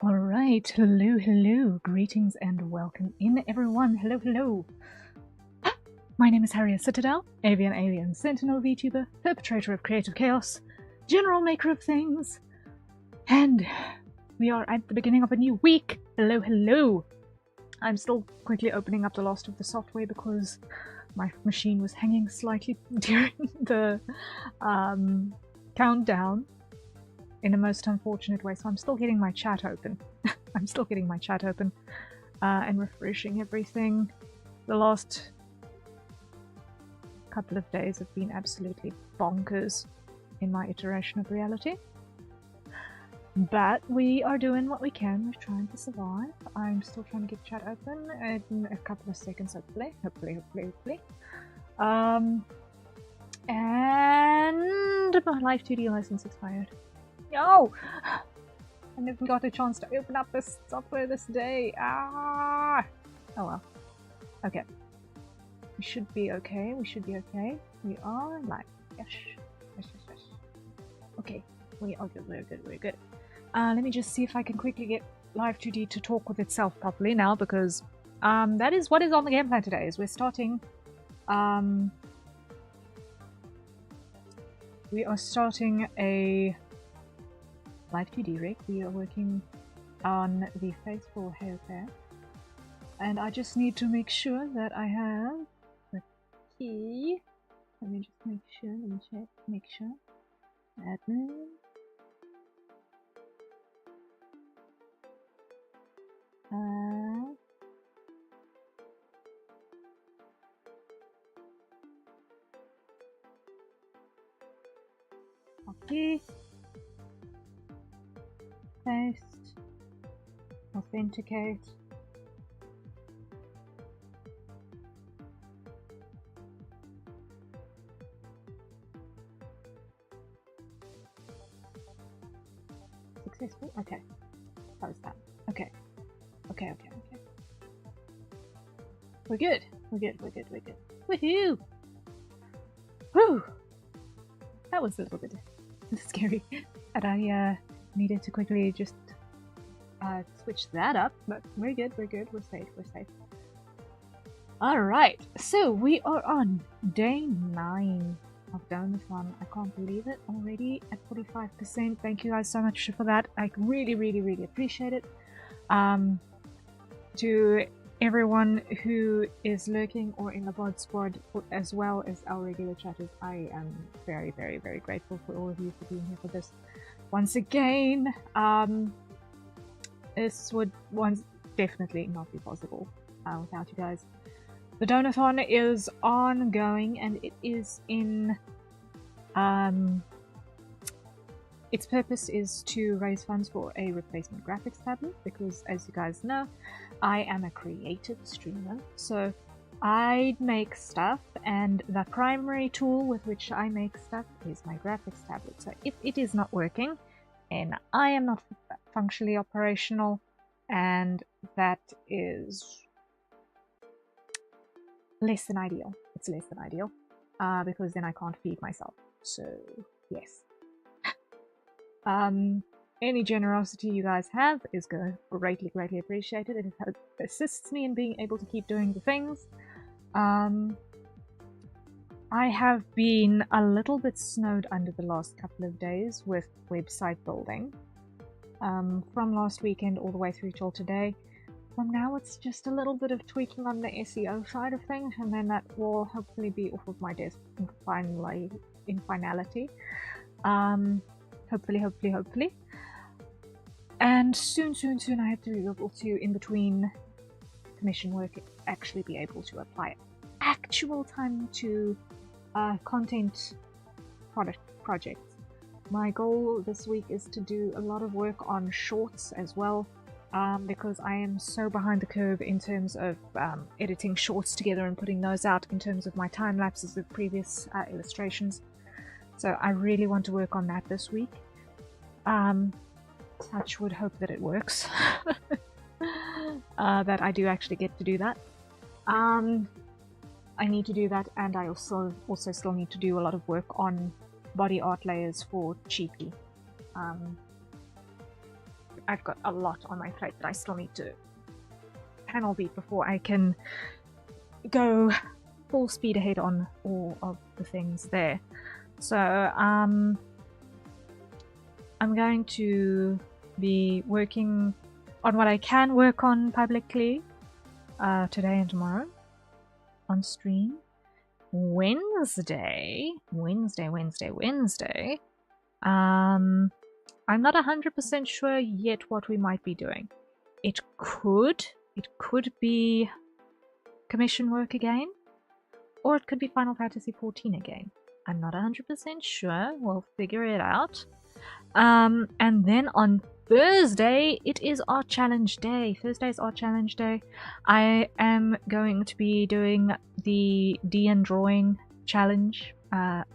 Alright, hello, greetings and welcome in everyone, hello. My name is Harriet Citadel, Avian Alien Sentinel VTuber, perpetrator of creative chaos, general maker of things, and we are at the beginning of a new week, hello. I'm still quickly opening up the last of the software because my machine was hanging slightly during the countdown in a most unfortunate way, so I'm still getting my chat open. And refreshing everything. The last couple of days have been absolutely bonkers in my iteration of reality. But we are doing what we can. We're trying to survive. I'm still trying to get chat open in a couple of seconds, hopefully. And my Life 2D license expired. No! I never got a chance to open up this software this day. Oh well. Okay. We should be okay. We are live. Yes. Okay. We are good. We're good. Let me just see if I can quickly get Live 2D to talk with itself properly now, because that is what is on the game plan today. Is we're starting we are starting a Live 2D rig. We are working on the faithful hair pair, and I just need to make sure that I have the key. Let me just make sure. Admin. Copy. Paste. Authenticate. Successful? Okay. Close that. Okay. We're good. Woohoo! Whew! That was a little bit scary. And I needed to quickly just switch that up, but we're good. We're safe. Alright, so we are on day 9 of Donothon. I can't believe it, already at 45%. Thank you guys so much for that. I really appreciate it. To everyone who is lurking or in the VOD squad, as well as our regular chatters, I am very grateful for all of you for being here for this. Once again, this would definitely not be possible without you guys. The Donathon is ongoing, and it is in its purpose is to raise funds for a replacement graphics tablet, because as you guys know, I am a creative streamer, so I make stuff, and the primary tool with which I make stuff is my graphics tablet. So if it is not working, and I am not functionally operational, and that is less than ideal. It's less than ideal, because then I can't feed myself. So yes. Any generosity you guys have is greatly appreciated. It assists me in being able to keep doing the things. I have been a little bit snowed under the last couple of days with website building. From last weekend all the way through till today. From now it's just a little bit of tweaking on the SEO side of things, and then that will hopefully be off of my desk in finality. Hopefully. And soon I have to be able to, in between commission work, actually be able to apply actual time to content projects. My goal this week is to do a lot of work on shorts as well, because I am so behind the curve in terms of editing shorts together and putting those out in terms of my time lapses with previous illustrations. So I really want to work on that this week. Touch would hope that it works. That I do actually get to do that. I need to do that, and I also still need to do a lot of work on body art layers for Cheapy. I've got a lot on my plate that I still need to panel beat before I can go full speed ahead on all of the things there. So, I'm going to be working on what I can work on publicly today and tomorrow on stream. Wednesday. I'm not 100% sure yet what we might be doing. It could be commission work again, or it could be Final Fantasy XIV again. I'm not 100% sure. We'll figure it out. And then on Thursday, it is our challenge day. Thursday is our challenge day. I am going to be doing the DN drawing challenge that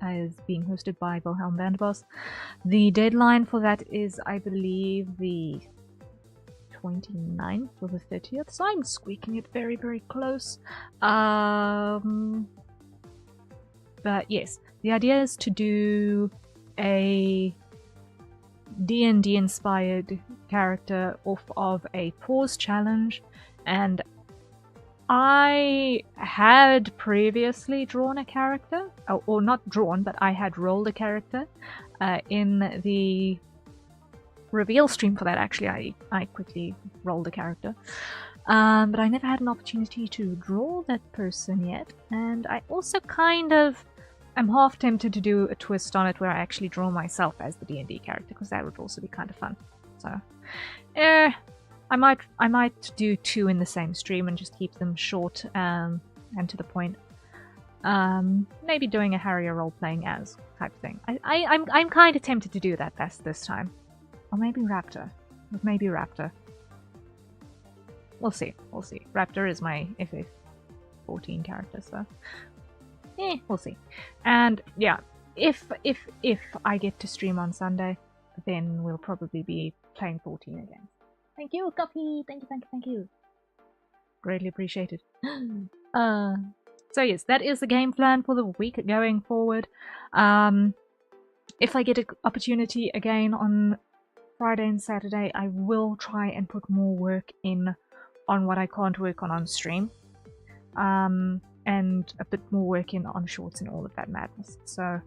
is being hosted by Wilhelm Vanderboss. The deadline for that is, I believe, the 29th or the 30th, so I'm squeaking it very, very close. But yes, the idea is to do a D&D inspired character off of a pause challenge, and I had previously drawn a character, or not drawn, but I had rolled a character in the reveal stream for that. Actually, I quickly rolled a character, but I never had an opportunity to draw that person yet, and I also kind of am half tempted to do a twist on it where I actually draw myself as the D&D character, because that would also be kind of fun. So, I might do two in the same stream and just keep them short and to the point. Maybe doing a Harrier role-playing as type thing. I'm kind of tempted to do that this time. Or maybe Raptor. Maybe Raptor. We'll see. We'll see. Raptor is my FF14 character, so we'll see. And yeah, if I get to stream on Sunday, then we'll probably be playing 14 again. Thank you, Coffee! Thank you. Greatly appreciated. So yes, that is the game plan for the week going forward. If I get an opportunity again on Friday and Saturday, I will try and put more work in on what I can't work on stream. And a bit more work in on shorts and all of that madness. So,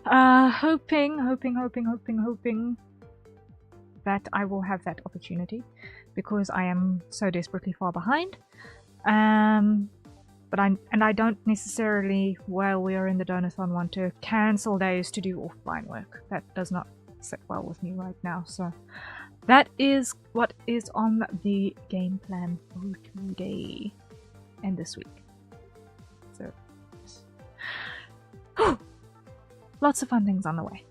hoping that I will have that opportunity, because I am so desperately far behind. But I don't necessarily, while we are in the Donathon, want to cancel days to do offline work. That does not sit well with me right now. So that is what is on the game plan for today and this week. So lots of fun things on the way.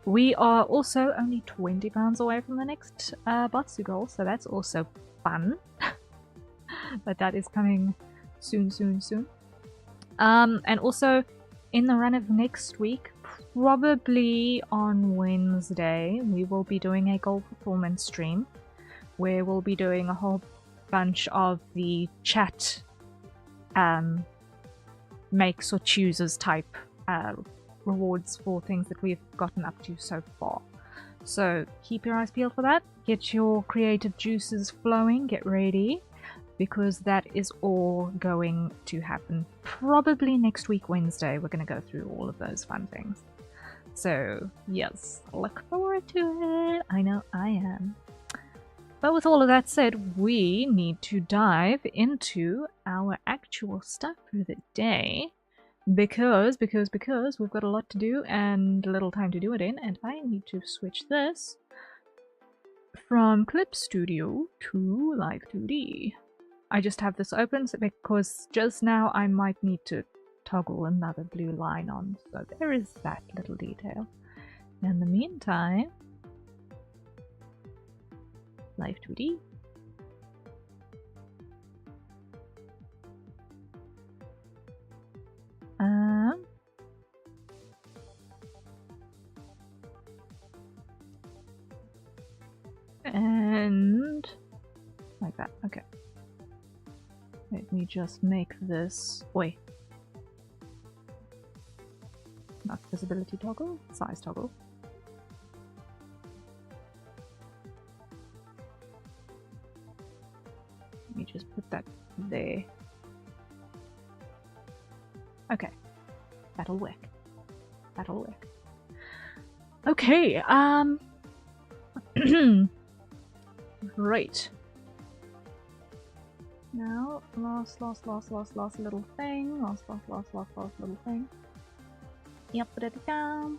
We are also only 20 pounds away from the next Batsu goal, so that's also fun. But that is coming soon. And also, in the run of next week, probably on Wednesday, we will be doing a goal performance stream, where we'll be doing a whole bunch of the chat makes or chooses type rewards for things that we've gotten up to so far. So keep your eyes peeled for that. Get your creative juices flowing. Get ready, because that is all going to happen probably next week, Wednesday. We're going to go through all of those fun things. So yes, look forward to it. I know I am. But with all of that said, we need to dive into our actual stuff for the day. Because we've got a lot to do and little time to do it in, and I need to switch this from Clip Studio to Live 2D. I just have this open because just now I might need to toggle another blue line on, so there is that little detail. In the meantime, Live 2D. And like that. Okay. Let me just make this. Wait. Not visibility toggle, size toggle. there. Okay, that'll work. That'll work. Okay, right. Now, last little thing. Last little thing. Yep, put it down.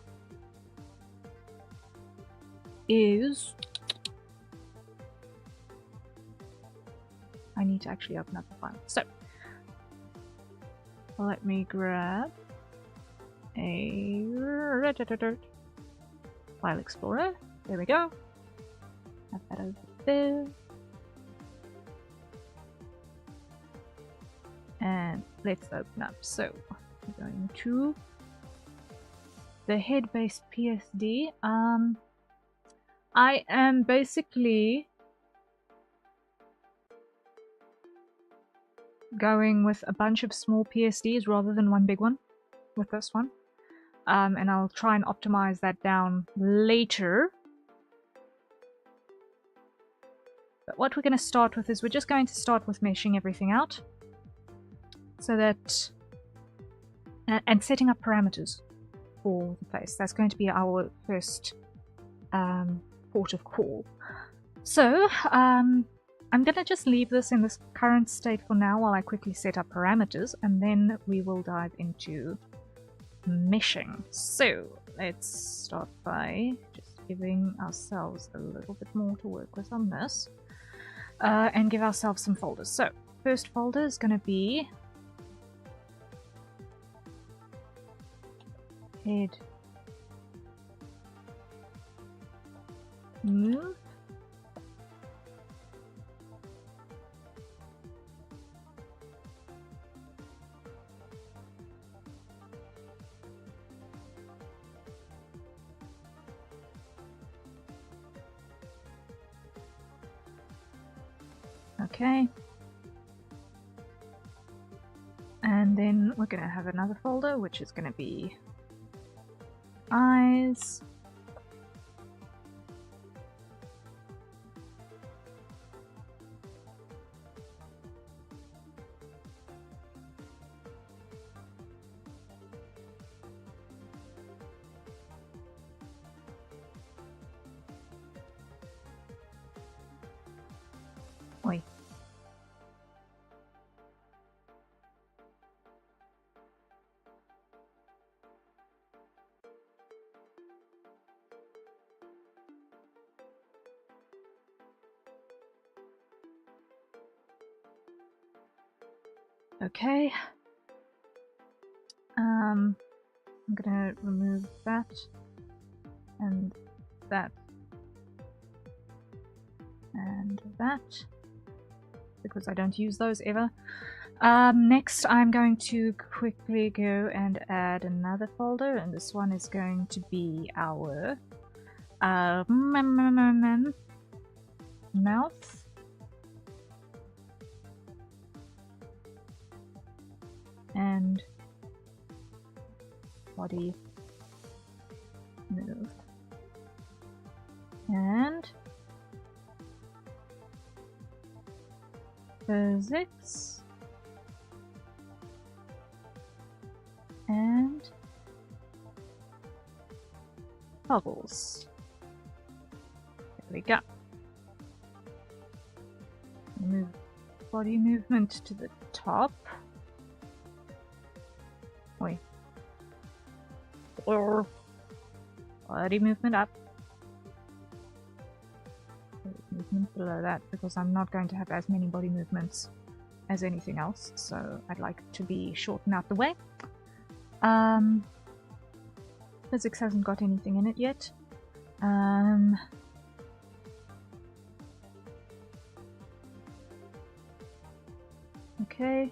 Is I need to actually open up the file. So let me grab a file explorer. There we go. Have that over there. And let's open up. So we're going to the head-based PSD. I am basically going with a bunch of small PSDs rather than one big one with this one. And I'll try and optimize that down later. But what we're going to start with is we're just going to start with meshing everything out. So that... and setting up parameters for the place. That's going to be our first port of call. So, I'm going to just leave this in this current state for now while I quickly set up parameters, and then we will dive into meshing. So, let's start by just giving ourselves a little bit more to work with on this, and give ourselves some folders. So, first folder is going to be head move. Okay. And then we're going to have another folder, which is going to be eyes. Oi. Okay. I'm gonna remove that and that and that because I don't use those ever. Next I'm going to quickly go and add another folder, and this one is going to be our mouth. And body move. And physics. And bubbles. There we go. Move body movement to the top. Wait. Or body movement up. Movement below that, because I'm not going to have as many body movements as anything else, so I'd like it to be shortened out the way. Physics hasn't got anything in it yet. Okay.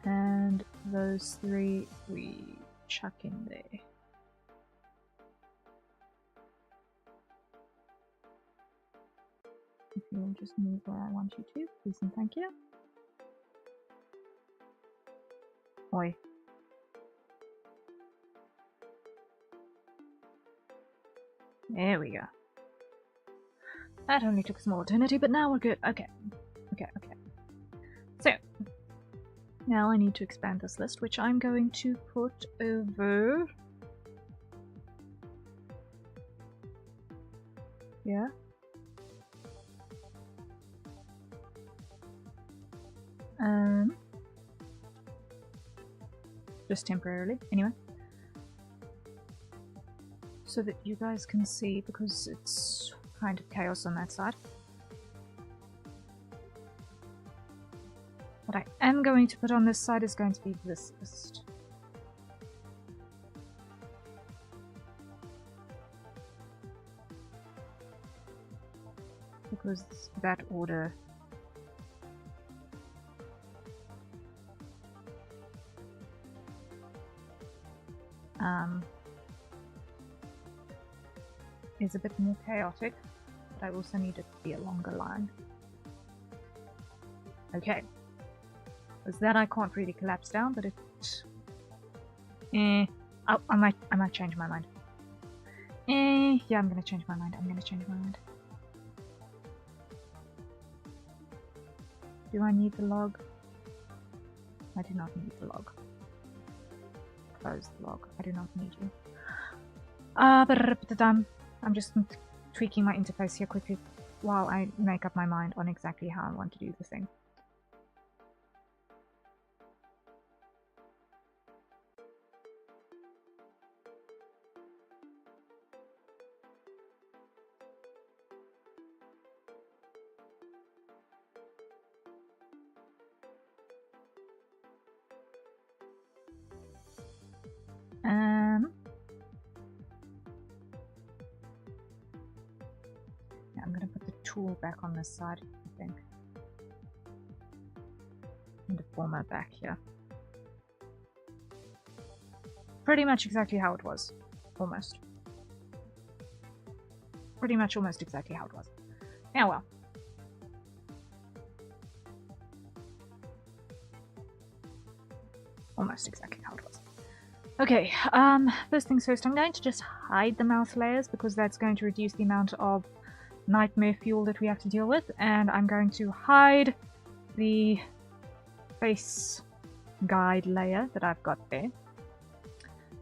And those three we chuck in there. If you'll just move where I want you to, please and thank you. Oi. There we go. That only took a small eternity, but now we're good. Okay. Okay. So, now I need to expand this list, which I'm going to put over... Yeah. Just temporarily, anyway. So that you guys can see, because it's kind of chaos on that side. What I am going to put on this side is going to be this list. Because that order is a bit more chaotic, but I also need it to be a longer line. Okay. Because that I can't really collapse down, but it... I might change my mind. Yeah, I'm gonna change my mind. Do I need the log? I do not need the log. Close the log. I do not need you. I'm just tweaking my interface here quickly while I make up my mind on exactly how I want to do the thing. Yeah, I'm gonna put the tool back on this side, I think. And the format back here. Pretty much exactly how it was. Almost. Pretty much almost exactly how it was. Yeah, well. Almost exactly how it was. Okay, first things first, I'm going to just hide the mouth layers because that's going to reduce the amount of nightmare fuel that we have to deal with, and I'm going to hide the face guide layer that I've got there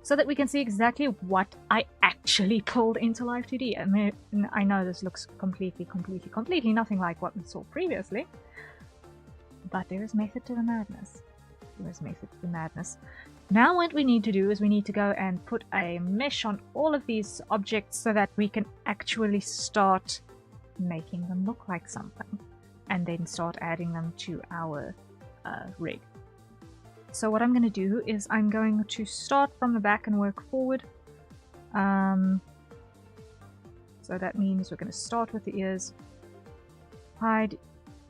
so that we can see exactly what I actually pulled into Live 2D. I know this looks completely nothing like what we saw previously, but there is method to the madness. There is method to the madness. Now what we need to do is we need to go and put a mesh on all of these objects so that we can actually start making them look like something, and then start adding them to our rig. So what I'm going to do is I'm going to start from the back and work forward. So that means we're going to start with the ears, hide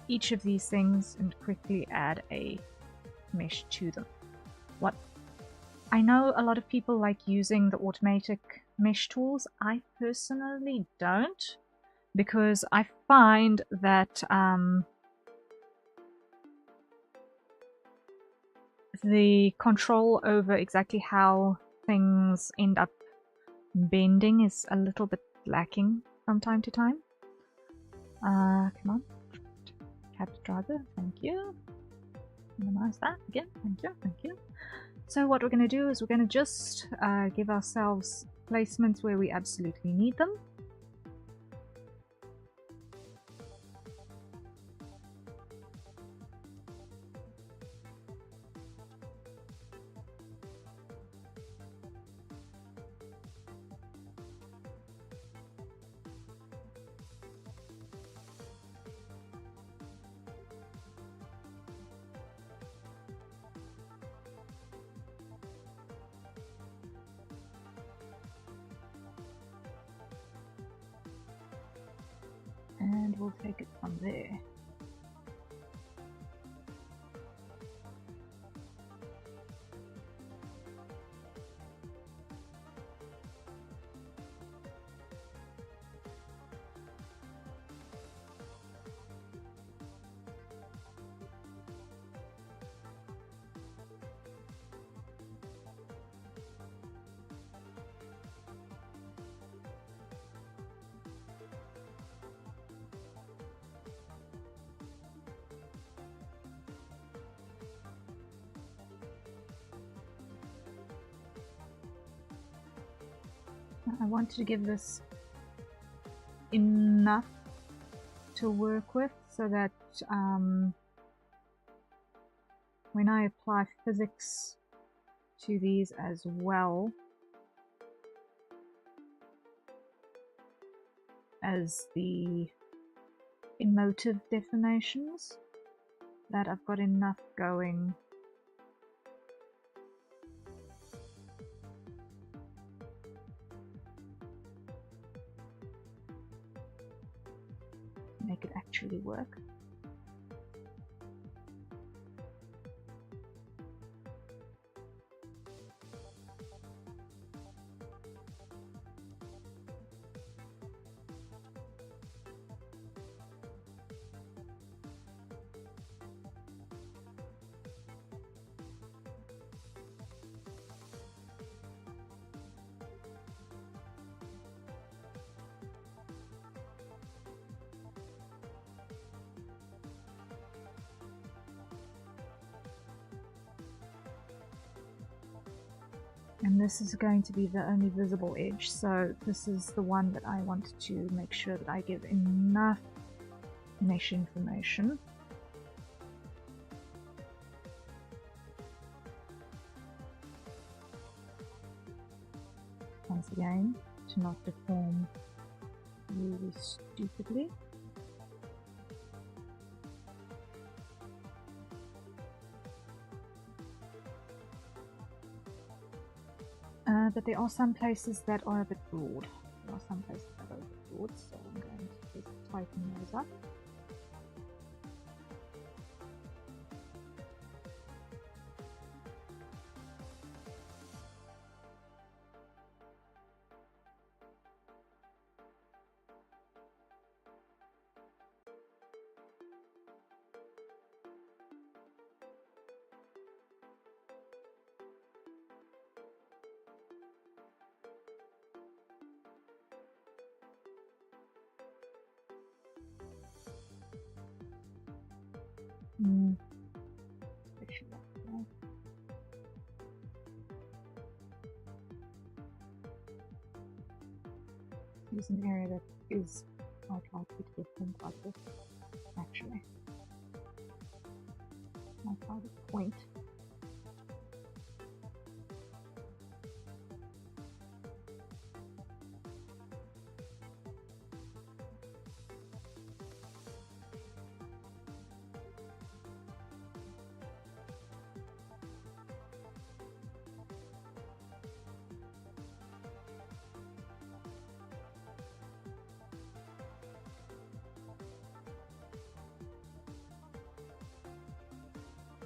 each of these things, and quickly add a mesh to them. What I know a lot of people like using the automatic mesh tools. I personally don't, because I find that the control over exactly how things end up bending is a little bit lacking from time to time. Come on. Tab driver, thank you. Minimize that again, thank you. So what we're going to do is we're going to just give ourselves placements where we absolutely need them. And we'll take it from there. I wanted to give this enough to work with so that when I apply physics to these as well as the emotive deformations, that I've got enough going. Make it actually work. And this is going to be the only visible edge, so this is the one that I want to make sure that I give enough mesh information. Once again, to not deform really stupidly. But there are some places that are a bit broad. There are some places that are a bit broad, so I'm going to just tighten those up. Use an area that is quite likely to get thin like this, actually. My target point.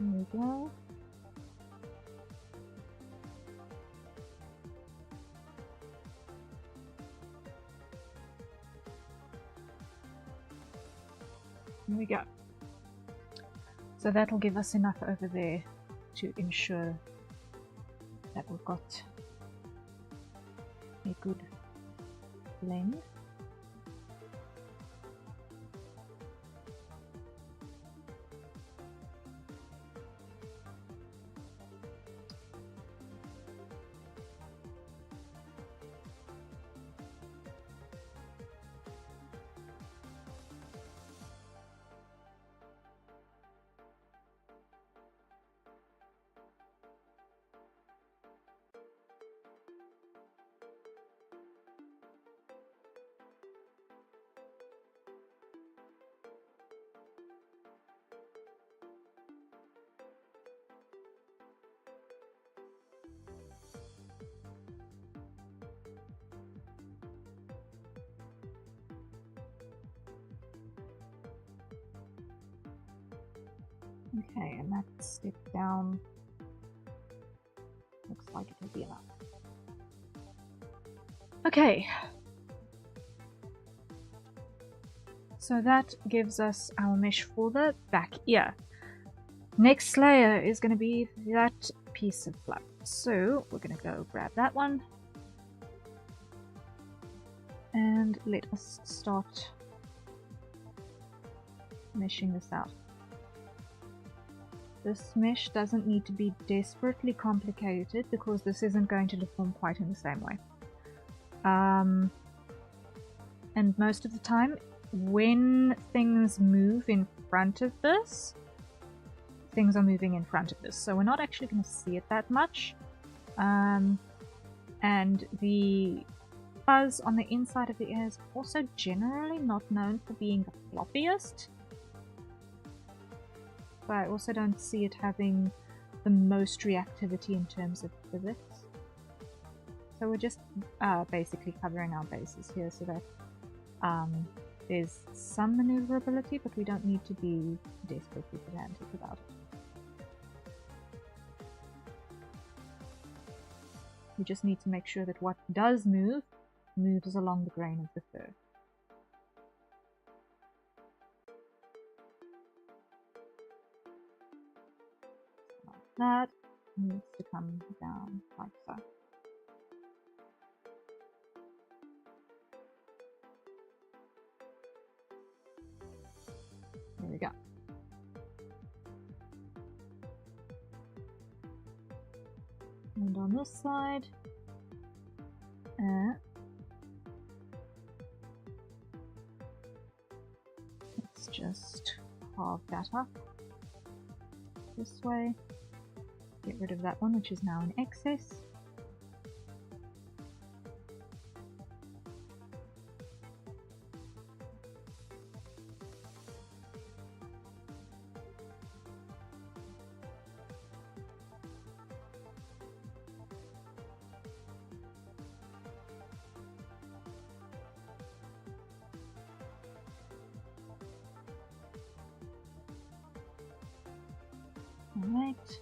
There we go. There we go. So that'll give us enough over there to ensure that we've got a good blend. Okay, and that step down looks like it will be enough. Okay, so that gives us our mesh for the back ear. Next layer is going to be that piece of fluff. So we're going to go grab that one and let us start meshing this out. This mesh doesn't need to be desperately complicated because this isn't going to deform quite in the same way. And most of the time, when things move in front of this, things are moving in front of this. So we're not actually going to see it that much. And the fuzz on the inside of the ear is also generally not known for being the floppiest. But I also don't see it having the most reactivity in terms of physics. So we're just basically covering our bases here so that there's some maneuverability, but we don't need to be desperately pedantic about it. We just need to make sure that what does move, moves along the grain of the fur. Like that needs to come down like so. There we go. And on this side, let's just carve that up this way. Get rid of that one, which is now in excess. Alright.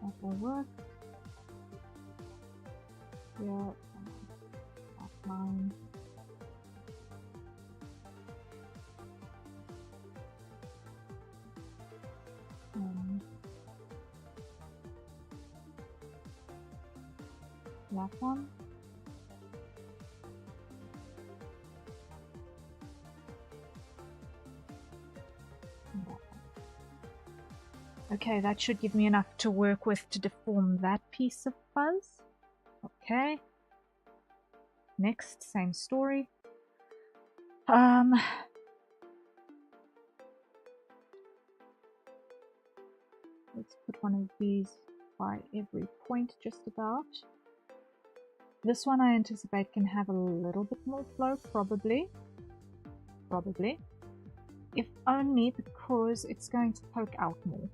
That will work. Yeah, that line. That one. And that one. Okay, that should give me enough to work with to deform that piece of fuzz. Okay. Next, same story. Let's put one of these by every point just about. This one I anticipate can have a little bit more flow, probably. If only because it's going to poke out more.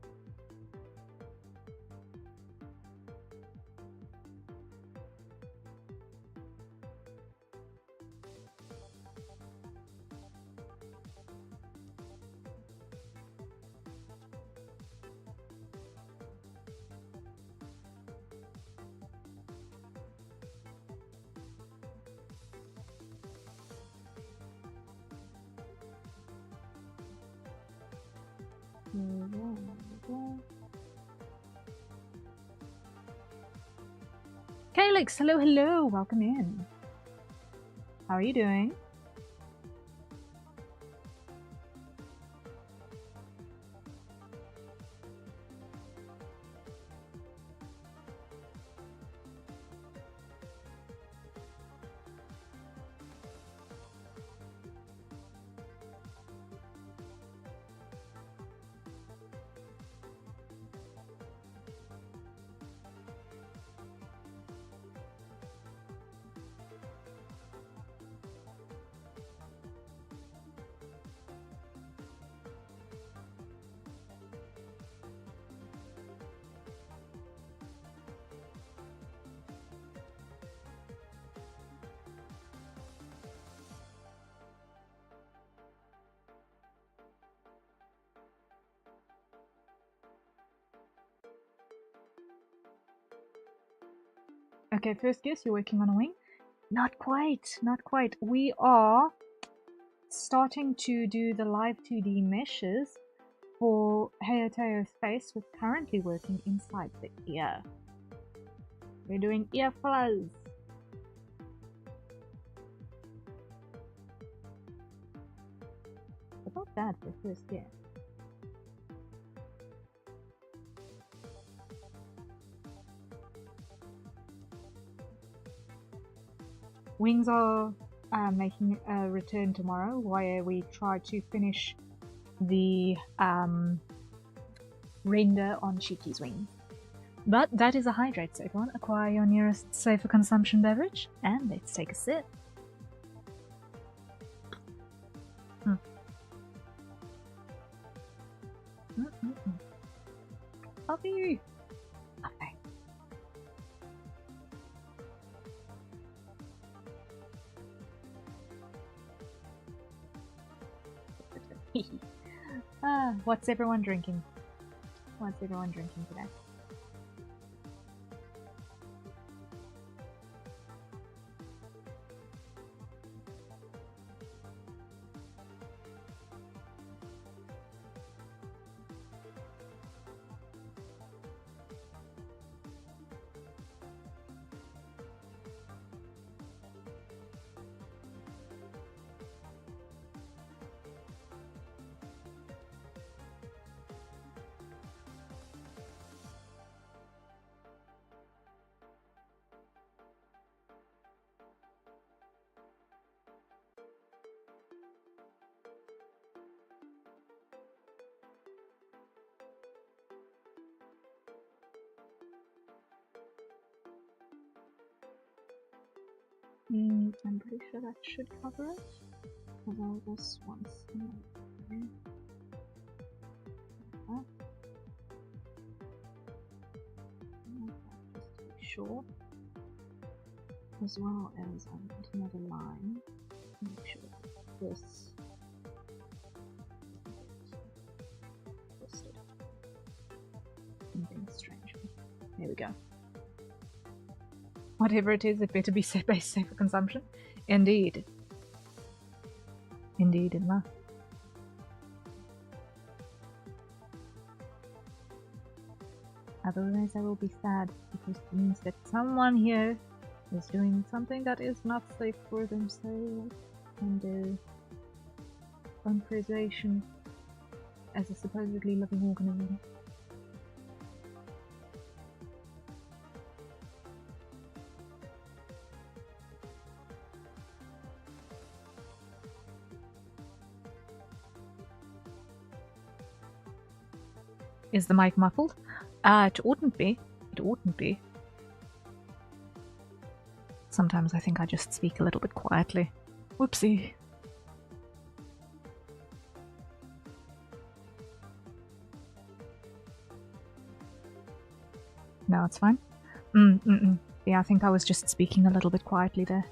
Calyx, hello, hello, welcome in. How are you doing? Okay, first guess, you're working on a wing? Not quite, not quite. We are starting to do the live 2D meshes for Heyoteo's face. We're currently working inside the ear. We're doing ear fuzz. Not bad for first year. Wings are making a return tomorrow, where we try to finish the render on Shiki's wing. But that is a hydrate, so everyone acquire your nearest safer consumption beverage, and let's take a sip. Coffee! Okay. What's everyone drinking? What's everyone drinking today? I'm pretty sure that should cover it. Although this one's just to be sure. As well as I want another line. Make sure this twisted. Something strange. There we go. Whatever it is, it better be safe for consumption. Indeed. Indeed, it must. Otherwise I will be sad, because it means that someone here is doing something that is not safe for themselves and their own preservation as a supposedly living organism. Is the mic muffled? It oughtn't be. It oughtn't be. Sometimes I think I just speak a little bit quietly. Whoopsie. No, it's fine. Yeah, I think I was just speaking a little bit quietly there.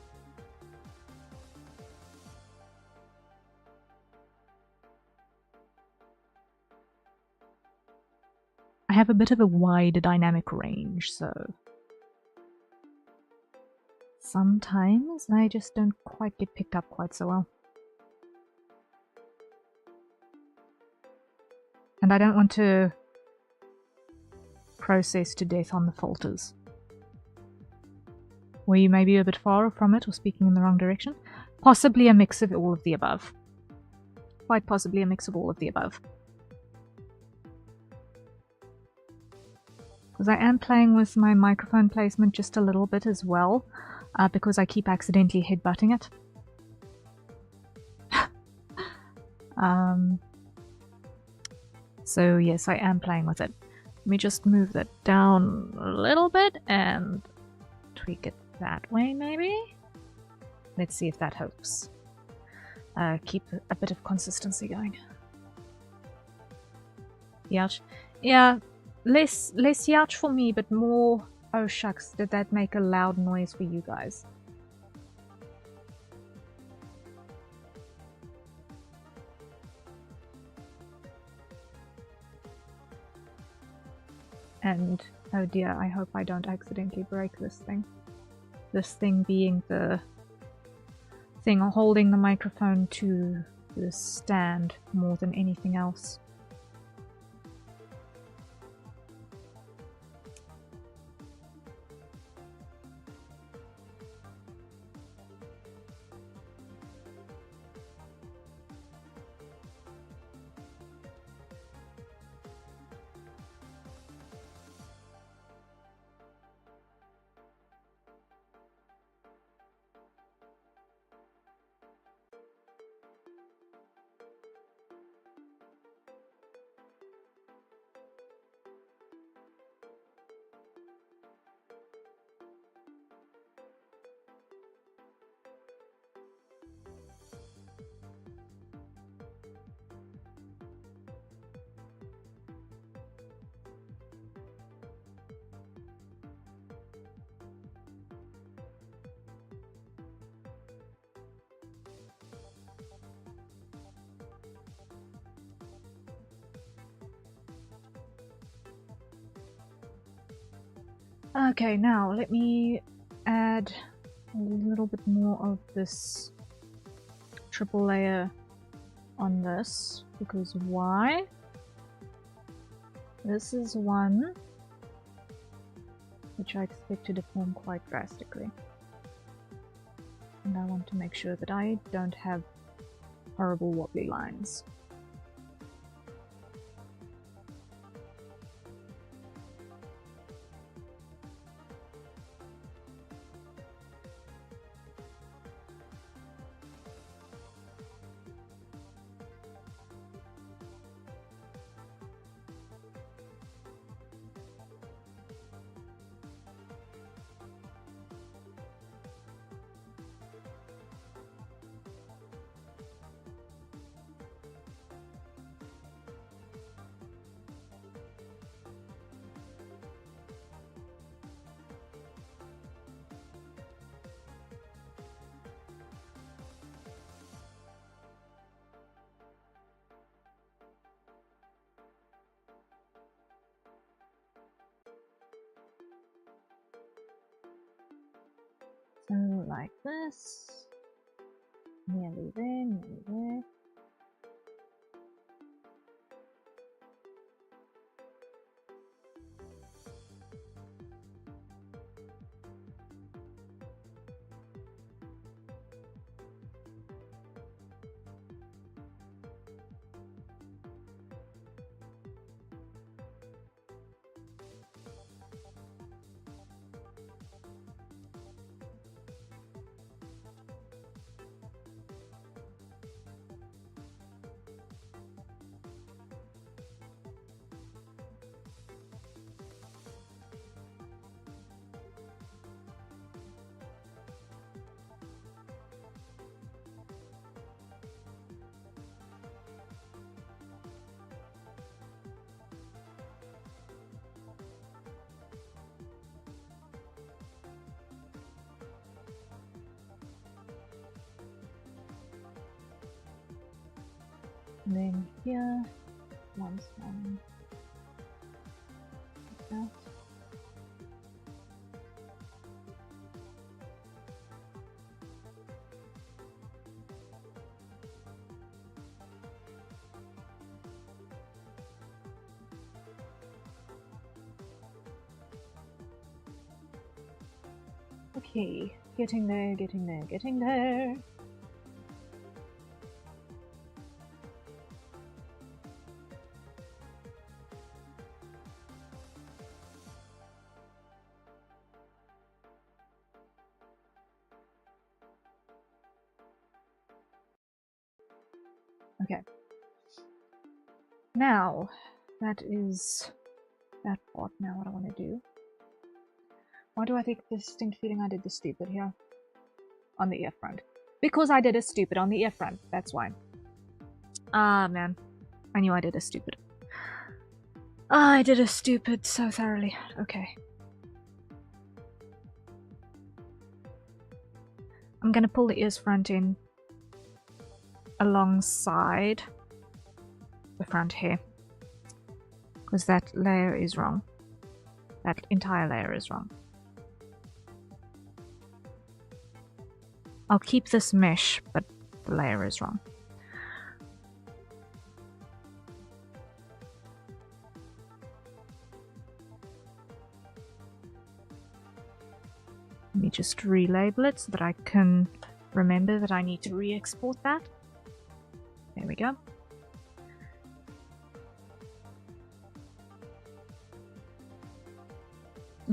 I have a bit of a wide dynamic range, so sometimes I just don't quite get picked up quite so well. And I don't want to process to death on the falters. Were you maybe a bit far from it or speaking in the wrong direction? Possibly a mix of all of the above. Quite possibly a mix of all of the above. Because I am playing with my microphone placement just a little bit as well, because I keep accidentally headbutting it. So yes, I am playing with it. Let me just move that down a little bit and tweak it that way, maybe? Let's see if that helps. Keep a bit of consistency going. Youch. Yeah, less youch for me, but more, oh shucks, did that make a loud noise for you guys? And, oh dear, I hope I don't accidentally break this thing. This thing being the thing holding the microphone to the stand more than anything else. Okay, now let me add a little bit more of this triple layer on this, because why? This is one which I expect to deform quite drastically. And I want to make sure that I don't have horrible wobbly lines. So like this, nearly there, nearly there. And then here, one like that. Okay, getting there, getting there, getting there. Okay. Now, that is that part. Now what I want to do. Why do I think this distinct feeling I did the stupid here? On the ear front. Because I did a stupid on the ear front. That's why. Ah, man. I knew I did a stupid. I did a stupid so thoroughly. Okay. I'm gonna pull the ears front in alongside the front hair. Because that layer is wrong. That entire layer is wrong. I'll keep this mesh, but the layer is wrong. Let me just relabel it so that I can remember that I need to re-export that. There we go.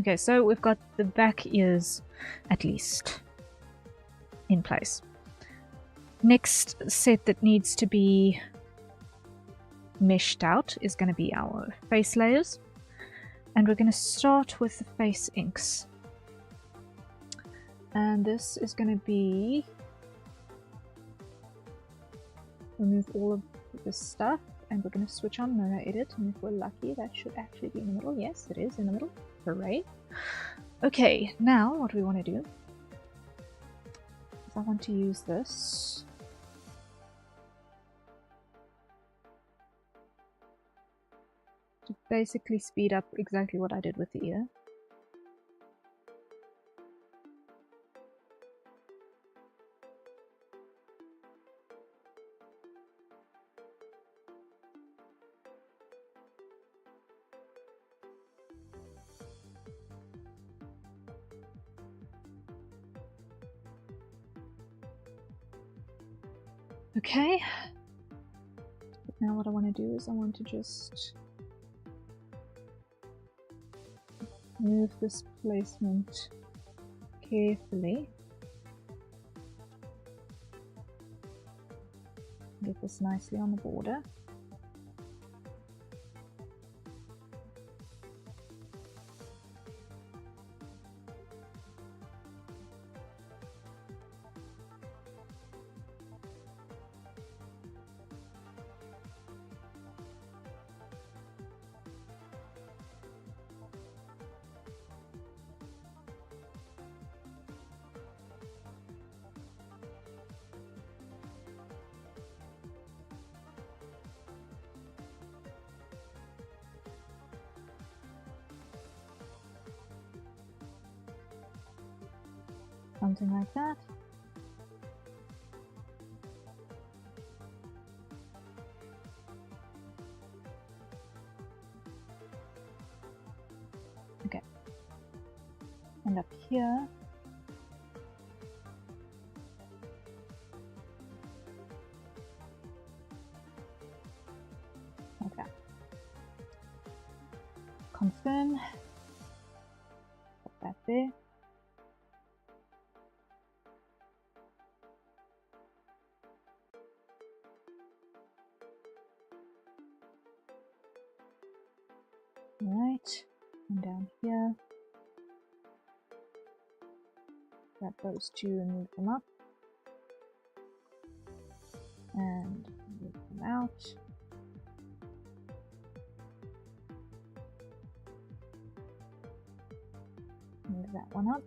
Okay, so we've got the back ears at least in place. Next set that needs to be meshed out is going to be our face layers, and we're going to start with the face inks. And this is going to be, remove all of this stuff, and we're going to switch on mirror edit, and if we're lucky that should actually be in the middle. Yes, it is in the middle. Hooray. Okay, now what we want to do is I want to use this to basically speed up exactly what I did with the ear. Okay. But now what I want to do is I want to just move this placement carefully. Get this nicely on the border. Something like that. Okay. And up here, like that. Confirm. Put that there. Right, and down here, grab those two and move them up, and move them out. Move that one up.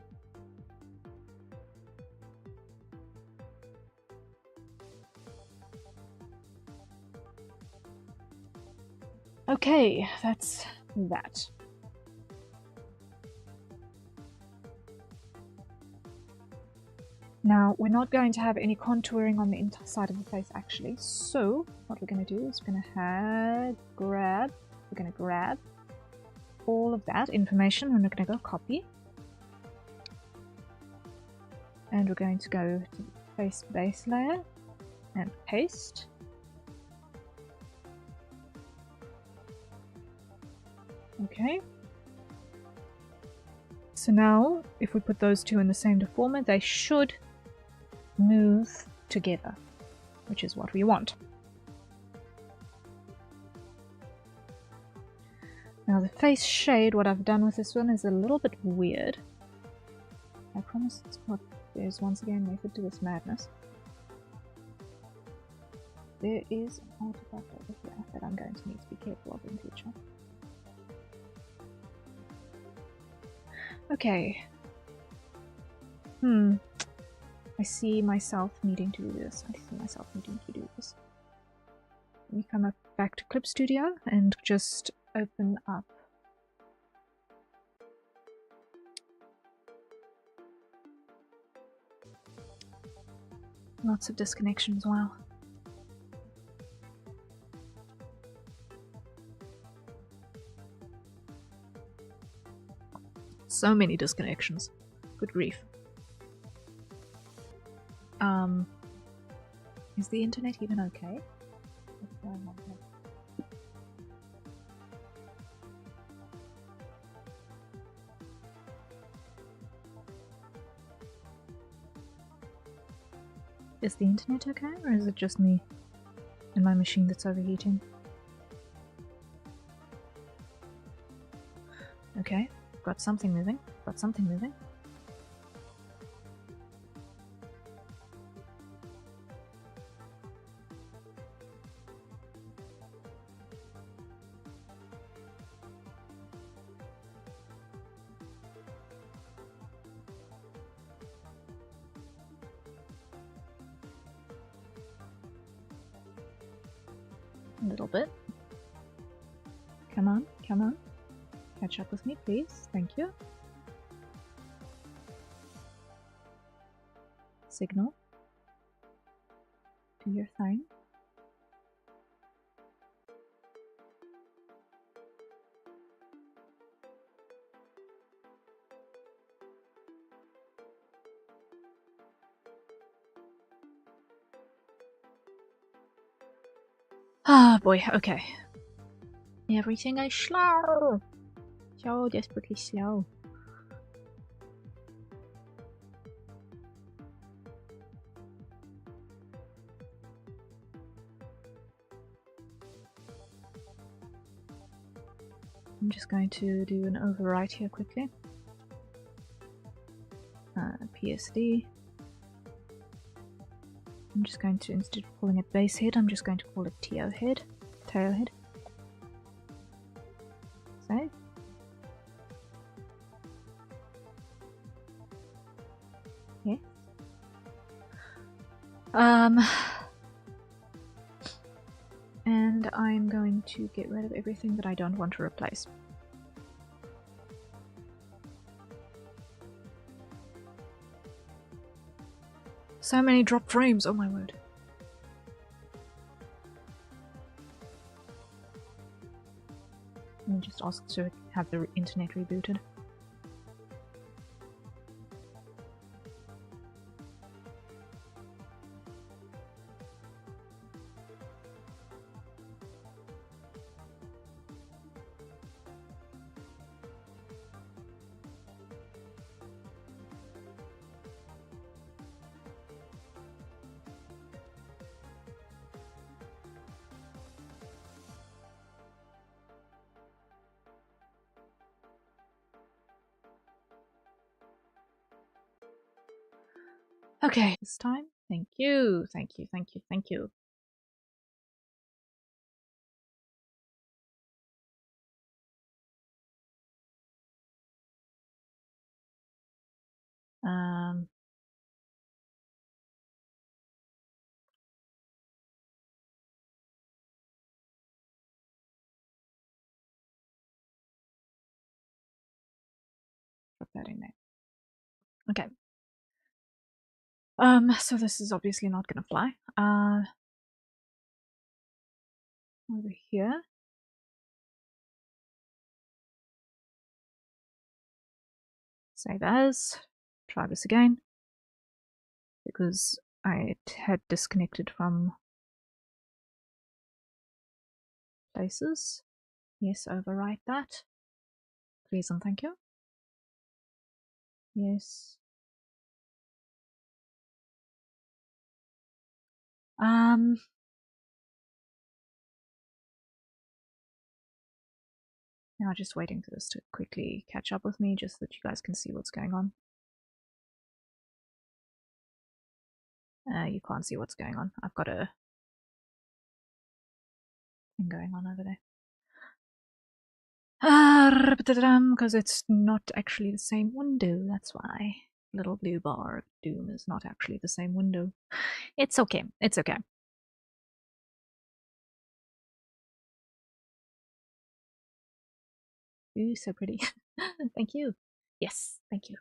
Okay, that's that. Now, we're not going to have any contouring on the inside of the face actually, so what we're going to do is we're going to grab all of that information and we're going to go copy. And we're going to go to the face base layer and paste. Okay. So now, if we put those two in the same deformer, they should move together, which is what we want. Now the face shade, what I've done with this one is a little bit weird. I promise it's not. There's once again method to this madness. There is an artifact over here that I'm going to need to be careful of in future. Okay. I see myself needing to do this. Let me come back to Clip Studio and just open up lots of disconnection as well. So many disconnections. Good grief. Is the internet even okay? What's going on here? Is the internet okay, or is it just me and my machine that's overheating? Okay, got something moving. A little bit. Come on. Catch up with me, please. Thank you. Signal. Do your thing. Ah, boy, okay. Everything is slow. So desperately slow. I'm just going to do an overwrite here quickly. PSD. I'm just going to, instead of calling it base head, I'm just going to call it TO head. Tail head. Save. Yes. And I'm going to get rid of everything that I don't want to replace. So many drop frames, oh my word. Let me just ask to have the internet rebooted. Okay, this time. Thank you, thank you, thank you, thank you. Put that in there. Okay. So this is obviously not gonna fly. Over here. Save as. Try this again. Because I had disconnected from places. Yes, overwrite that. Please and thank you. Yes. Now just waiting for this to quickly catch up with me, just so that you guys can see what's going on. You can't see what's going on. I've got a thing going on over there. Because it's not actually the same window, that's why. Little blue bar of doom is not actually the same window. It's okay, it's okay. Ooh, so pretty. Thank you. Yes, thank you.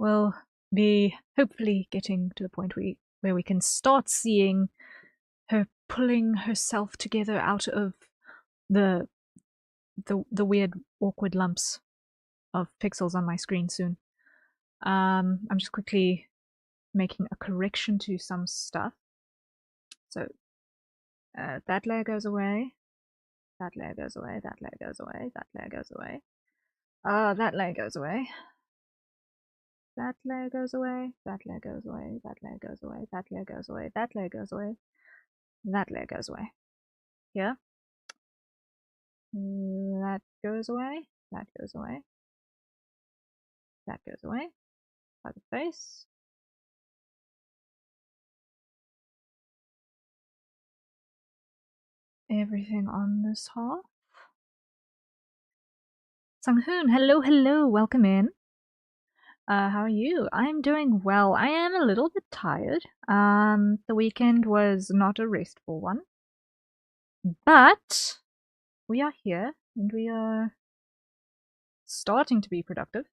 We'll be hopefully getting to the point where we can start seeing her pulling herself together out of the weird awkward lumps of pixels on my screen soon. I'm just quickly making a correction to some stuff. So that layer goes away, that layer goes away, that layer goes away, that layer goes away. That layer goes away. That layer goes away, that layer goes away, that layer goes away, that layer goes away, that layer goes away, that layer goes away. Here. That goes away, that goes away, that goes away. By the face. Everything on this half. Sang-hoon, hello, hello, welcome in. How are you? I'm doing well. I am a little bit tired. The weekend was not a restful one. But we are here and we are starting to be productive.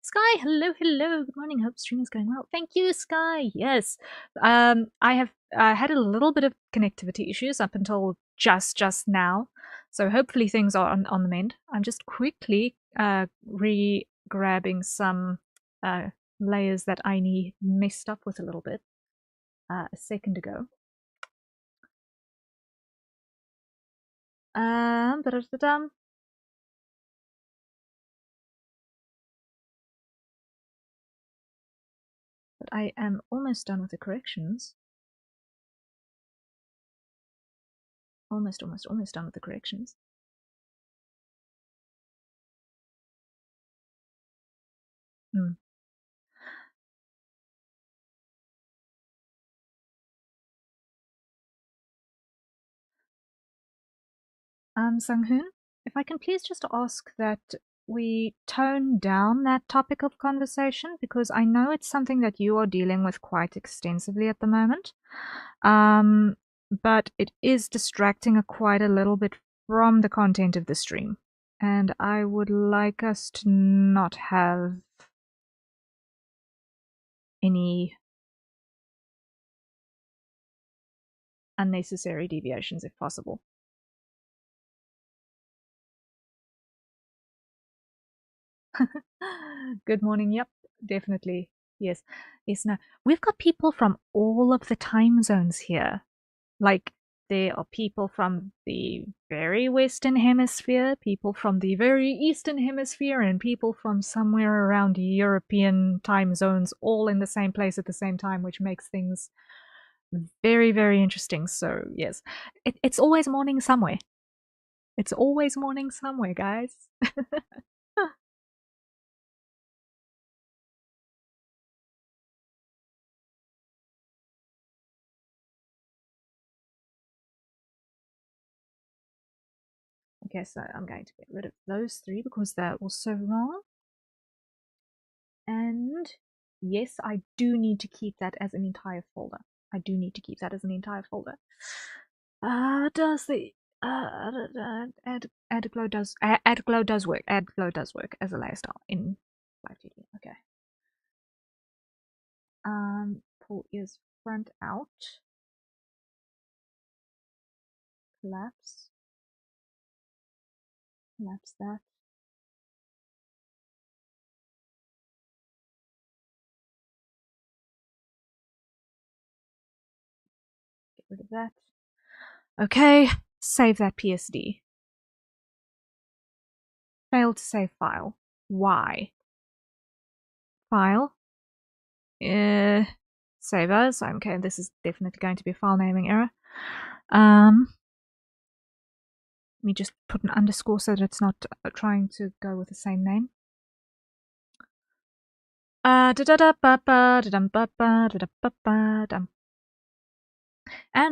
Sky, hello, hello. Good morning. Hope stream is going well. Thank you, Sky. Yes. I have had a little bit of connectivity issues up until just now. So hopefully things are on the mend. I'm just quickly re-grabbing some layers that I messed up with a little bit a second ago. But I am almost done with the corrections. Almost done with the corrections. Sang-hoon, if I can please just ask that we tone down that topic of conversation, because I know it's something that you are dealing with quite extensively at the moment. But it is distracting quite a little bit from the content of the stream. And I would like us to not have any unnecessary deviations if possible. Good morning. Yep, definitely. Yes. Yes, no. We've got people from all of the time zones here. Like, there are people from the very Western Hemisphere, people from the very Eastern Hemisphere, and people from somewhere around European time zones, all in the same place at the same time, which makes things very, very interesting. So, yes, it's always morning somewhere. It's always morning somewhere, guys. Okay, so I'm going to get rid of those three because they're also wrong. And yes, I do need to keep that as an entire folder. I do need to keep that as an entire folder. Does the add glow does work. Add glow does work as a layer style in Live 2D. Okay. Pull ears front out. Collapse. Collapse that. Get rid of that. Okay, save that PSD. Failed to save file. Why? File. Save as. Okay, this is definitely going to be a file naming error. Let me just put an underscore so that it's not trying to go with the same name. And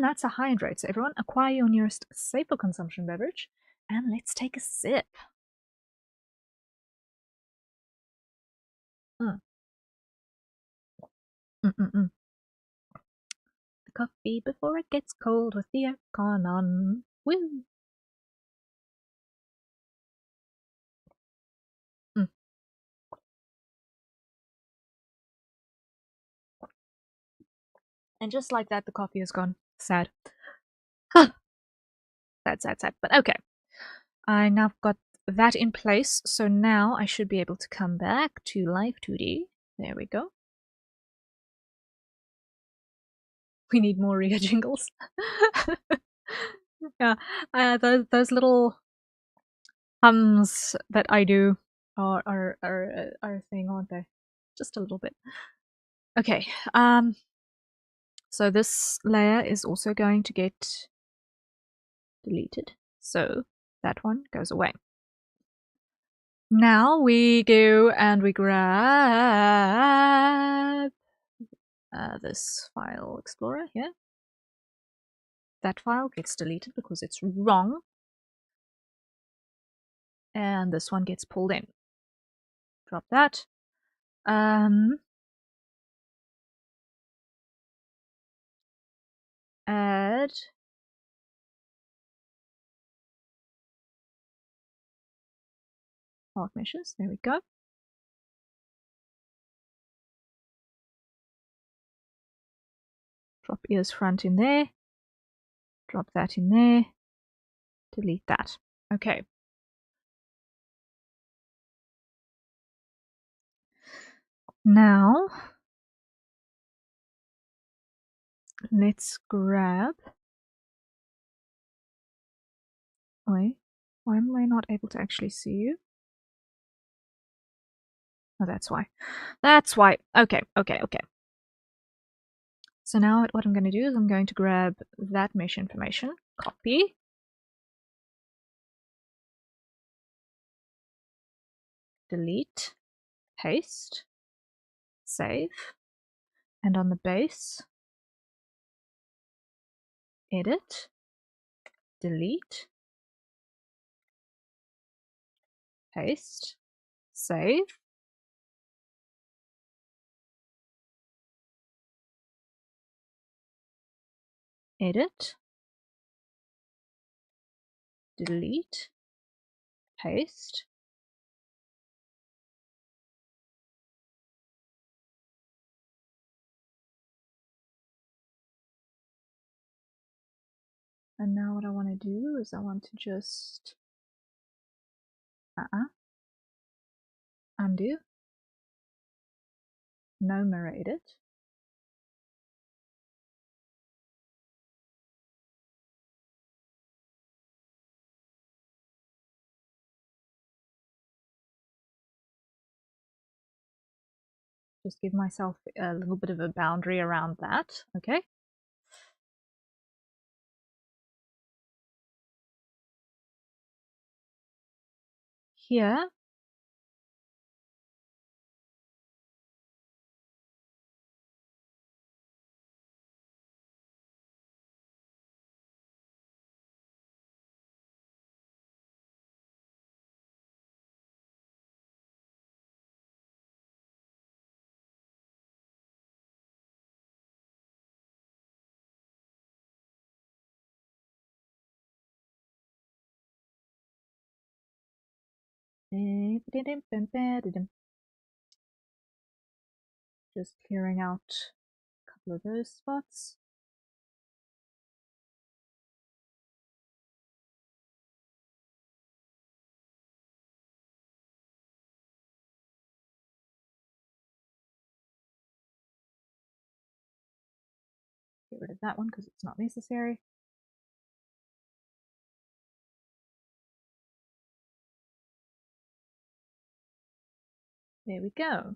that's a high rate. So everyone, acquire your nearest safer consumption beverage, and let's take a sip. The coffee before it gets cold with the aircon on. Woo! And just like that, the coffee is gone. Sad. Sad. But okay. I now got that in place, so now I should be able to come back to Live 2D. There we go. We need more Ria jingles. Yeah, those little hums that I do are a thing, aren't they? Just a little bit. Okay. So this layer is also going to get deleted. So that one goes away. Now we go and we grab this file explorer here. That file gets deleted because it's wrong. And this one gets pulled in. Drop that. Add part meshes. There we go. Drop ears front in there. Drop that in there. Delete that. Okay. Now, let's grab... Wait, why am I not able to actually see you? Oh, that's why. That's why. Okay. So now what I'm going to do is I'm going to grab that mesh information, copy, delete, paste, save, and on the base, edit, delete, paste, save, edit, delete, paste, and now what I want to do is I want to just undo, no mirror edit, just give myself a little bit of a boundary around that, okay? Here, just clearing out a couple of those spots. Get rid of that one because it's not necessary. There we go.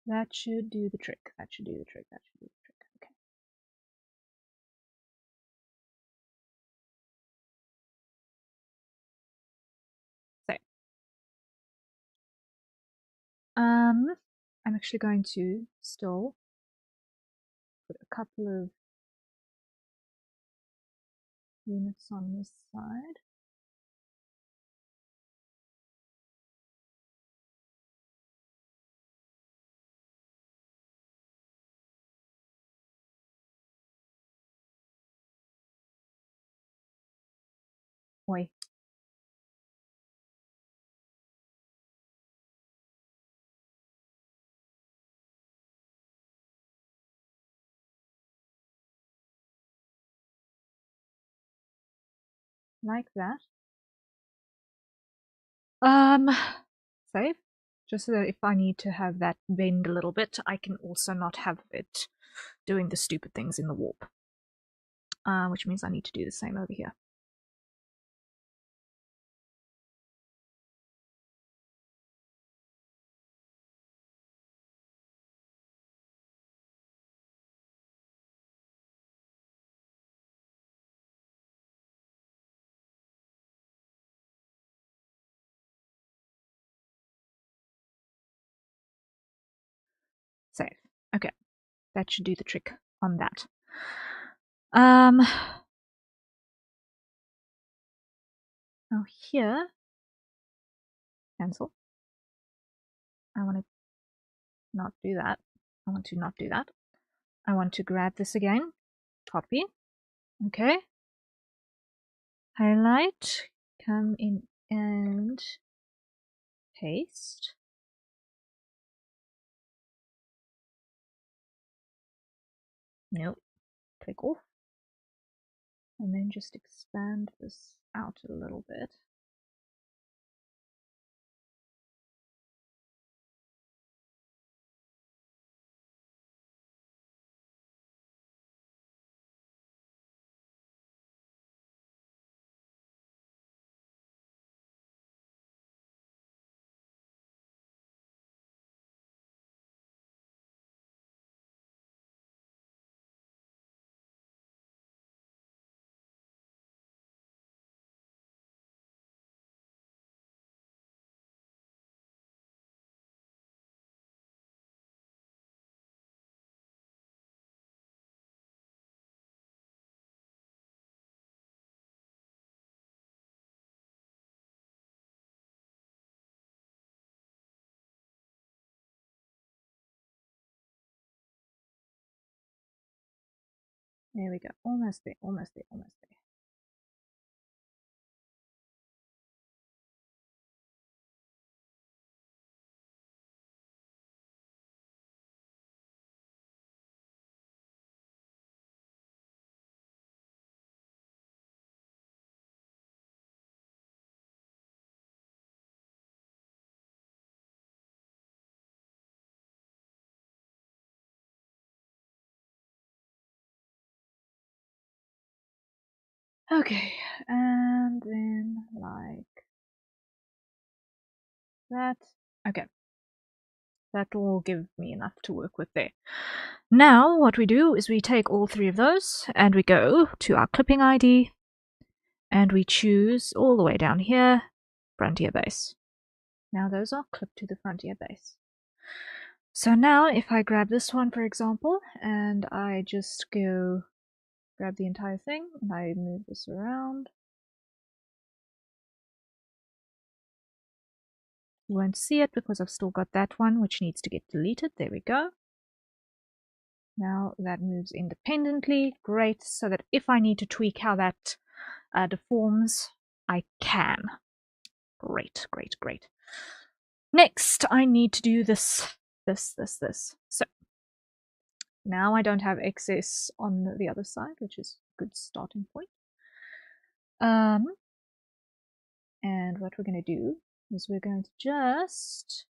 That should do the trick. That should do the trick. That should do the trick. Okay. So, I'm actually going to still put a couple of units on this side. Wait. Like that. Save. Just so that if I need to have that bend a little bit, I can also not have it doing the stupid things in the warp. Which means I need to do the same over here. Save. Okay. That should do the trick on that. Now here, cancel. I want to not do that. I want to not do that. I want to grab this again, copy, okay, highlight, come in and paste. Nope, click off. And then just expand this out a little bit. There we go. Almost there, almost there, almost there. Okay, and then like that. Okay. That will give me enough to work with there. Now, what we do is we take all three of those and we go to our clipping ID and we choose all the way down here, frontier base. Now those are clipped to the frontier base. So now if I grab this one, for example, and I just go grab the entire thing and I move this around, you won't see it because I've still got that one which needs to get deleted. There we go. Now that moves independently. Great. So that if I need to tweak how that deforms, I can. Great, great, great. Next, I need to do this. So now I don't have excess on the other side, which is a good starting point. And what we're going to do is we're going to just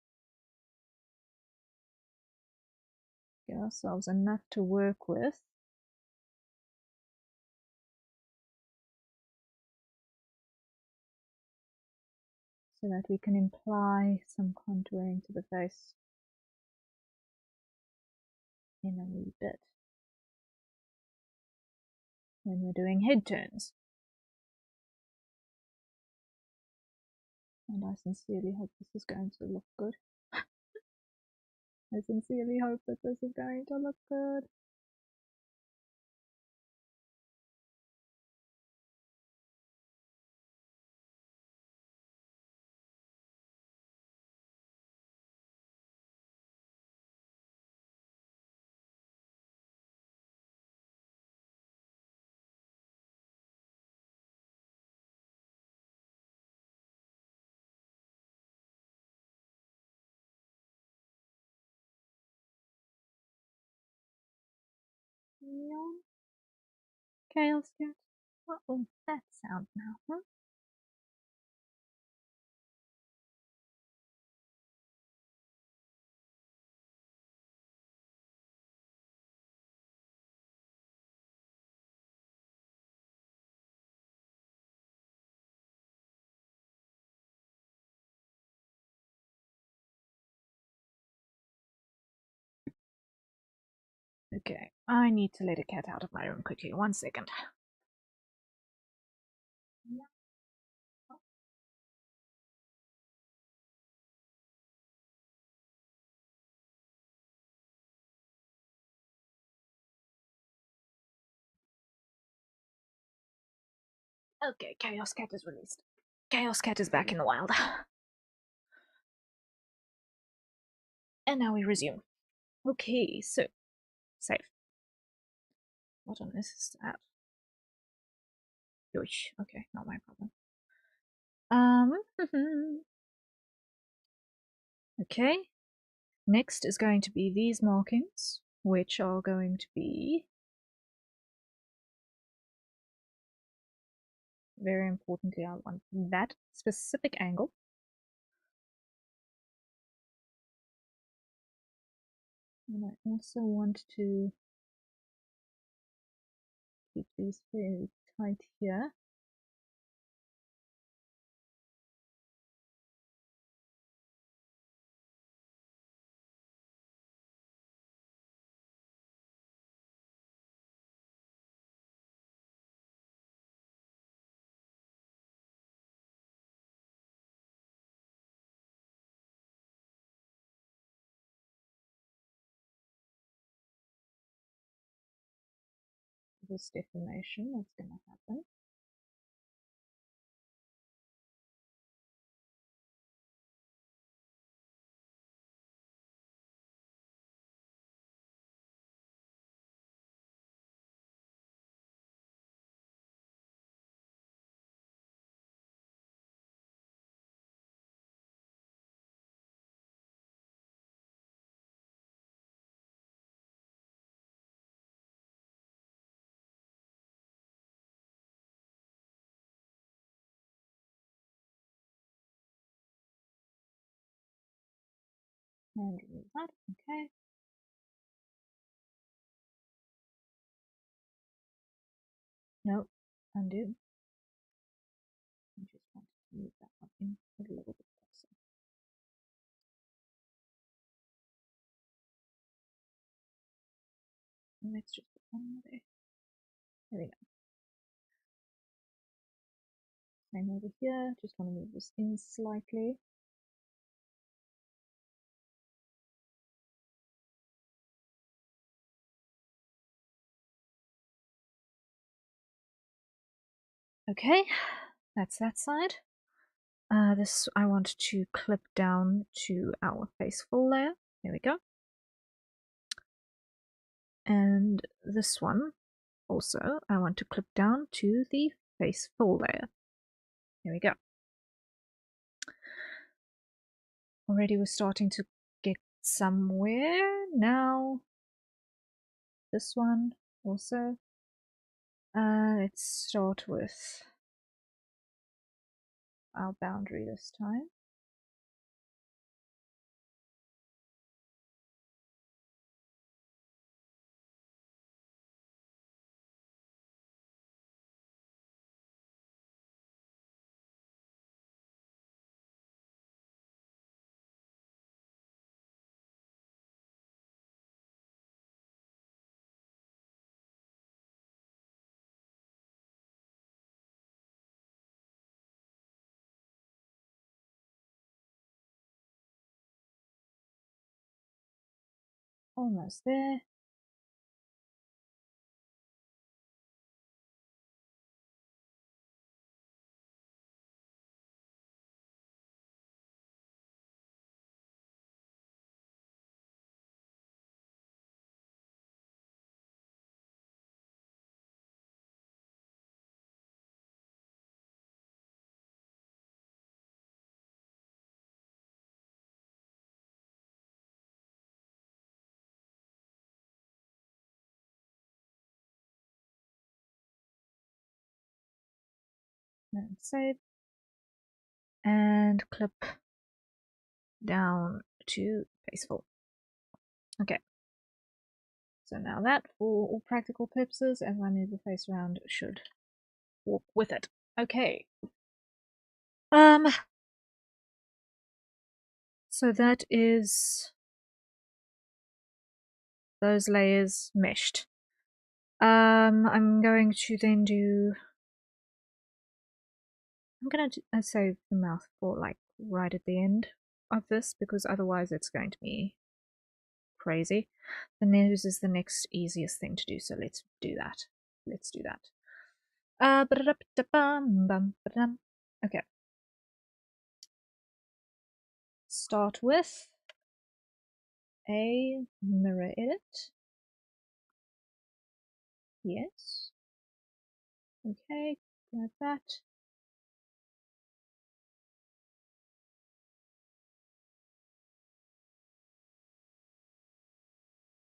give ourselves enough to work with. So that we can imply some contouring to the face in a wee bit when we're doing head turns. And I sincerely hope this is going to look good. I sincerely hope that this is going to look good. Yawn. Chaos cat. What was that sound now, huh? Okay, I need to let a cat out of my room quickly. 1 second. Okay, Chaos Cat is released. Chaos Cat is back in the wild. And now we resume. Okay, so save. What on earth is that? Yoish. Okay, not my problem. Okay. Next is going to be these markings, which are going to be very importantly, I want that specific angle. And I also want to keep these very tight here. This deformation that's going to happen. And remove that. Okay. No, undo. I just want to move that one in a little bit closer. And let's just put one more there. There we go. Same over here. Just want to move this in slightly. Okay, that's that side. This I want to clip down to our face full layer. There we go. And this one also I want to clip down to the face full layer. There we go. Already we're starting to get somewhere. Now this one also. Let's start with our boundary this time. Almost there. And save. And clip down to faceful. Okay. So now that, for all practical purposes, as I move the face around, should walk with it. Okay. So that is those layers meshed. I'm going to then do. I'm gonna save the mouth for like right at the end of this because otherwise it's going to be crazy. The nose is the next easiest thing to do, so let's do that. Let's do that. Okay. Start with a mirror edit. Yes. Okay, like that.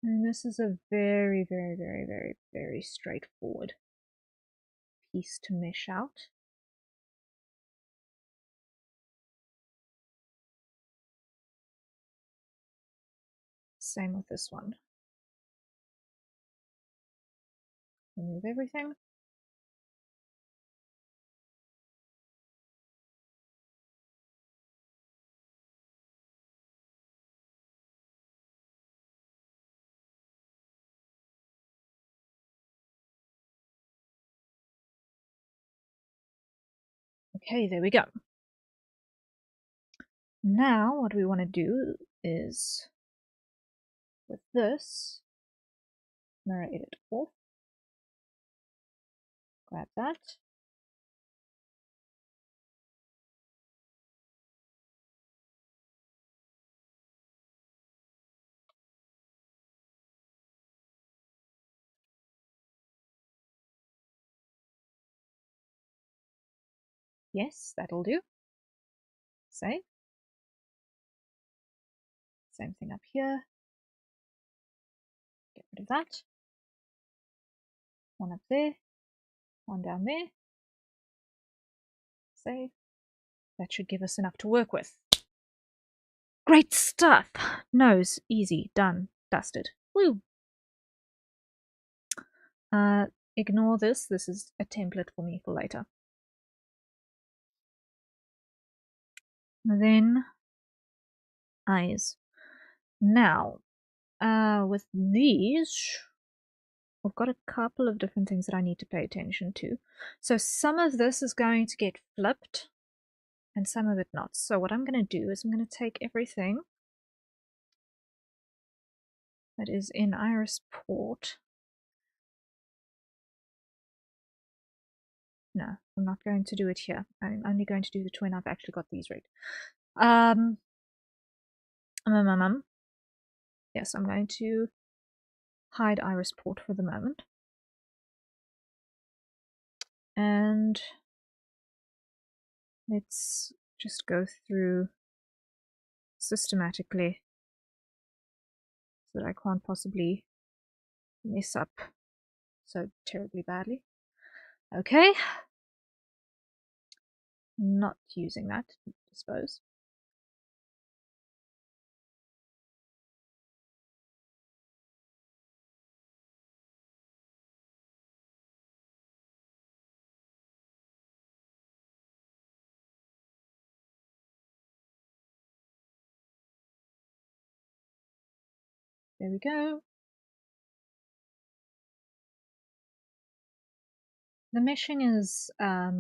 And this is a very, very, very, very, very straightforward piece to mesh out. Same with this one. Remove everything. Okay, there we go. Now what we want to do is, with this, mirror edit off. Grab that. Yes, that'll do. Save. Same thing up here. Get rid of that. One up there. One down there. Save. That should give us enough to work with. Great stuff! Nose, easy, done, dusted. Woo! Ignore this. This is a template for me for later. Then eyes. Now, with these, we've got a couple of different things that I need to pay attention to. So some of this is going to get flipped and some of it not. So what I'm going to do is I'm going to take everything that is in iris port. No, I'm not going to do it here. I'm only going to do the twin. I've actually got these right. Yes, I'm going to hide iris port for the moment. And let's just go through systematically so that I can't possibly mess up so terribly badly. Okay. Not using that, I suppose. There we go. The meshing is a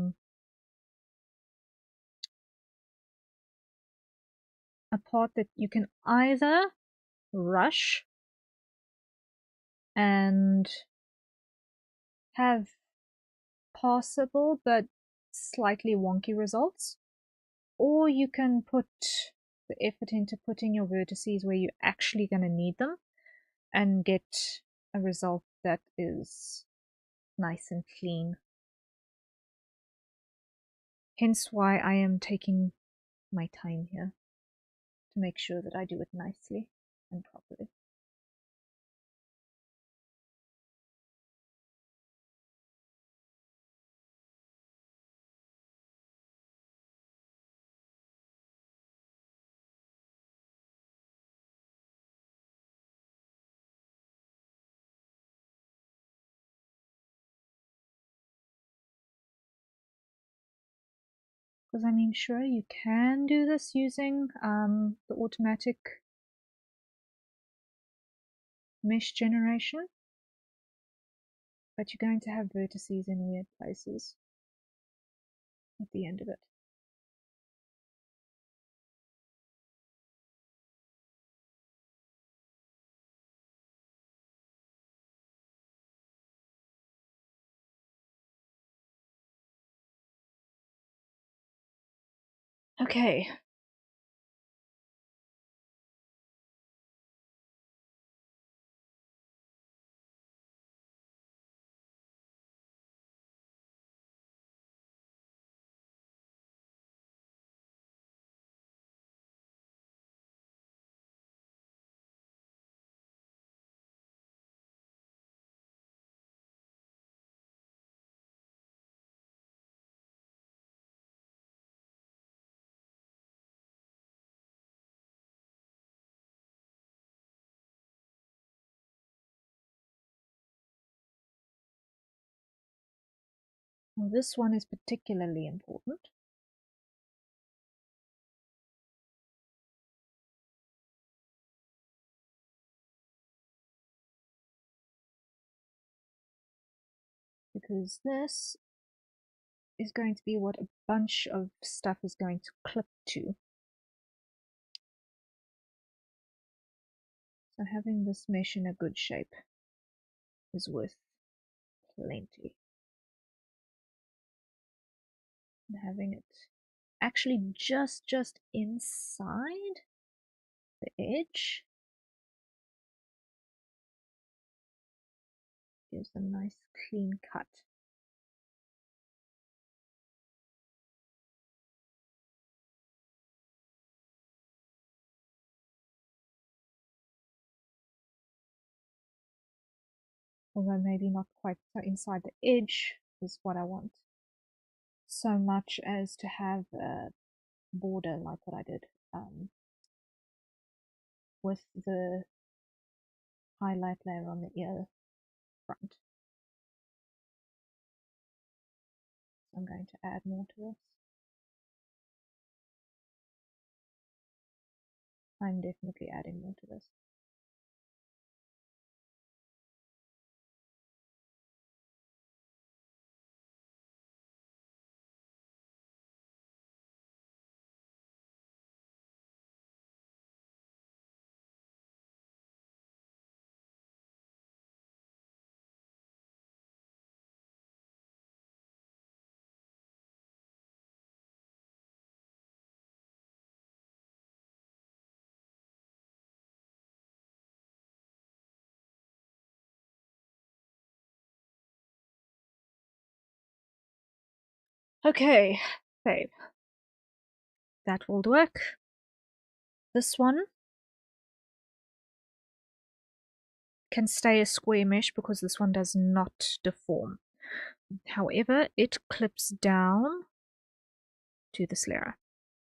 part that you can either rush and have passable but slightly wonky results, or you can put the effort into putting your vertices where you're actually going to need them and get a result that is nice and clean. Hence why I am taking my time here to make sure that I do it nicely and properly. Because I mean, sure, you can do this using the automatic mesh generation, but you're going to have vertices in weird places at the end of it. Okay. Well, this one is particularly important. Because this is going to be what a bunch of stuff is going to clip to. So having this mesh in a good shape is worth plenty. And having it actually just inside the edge gives a nice clean cut. Although maybe not quite so inside the edge is what I want, so much as to have a border like what I did with the highlight layer on the ear front. So I'm going to add more to this. I'm definitely adding more to this. Okay, babe. That will work. This one can stay a square mesh because this one does not deform. However, it clips down to this layer.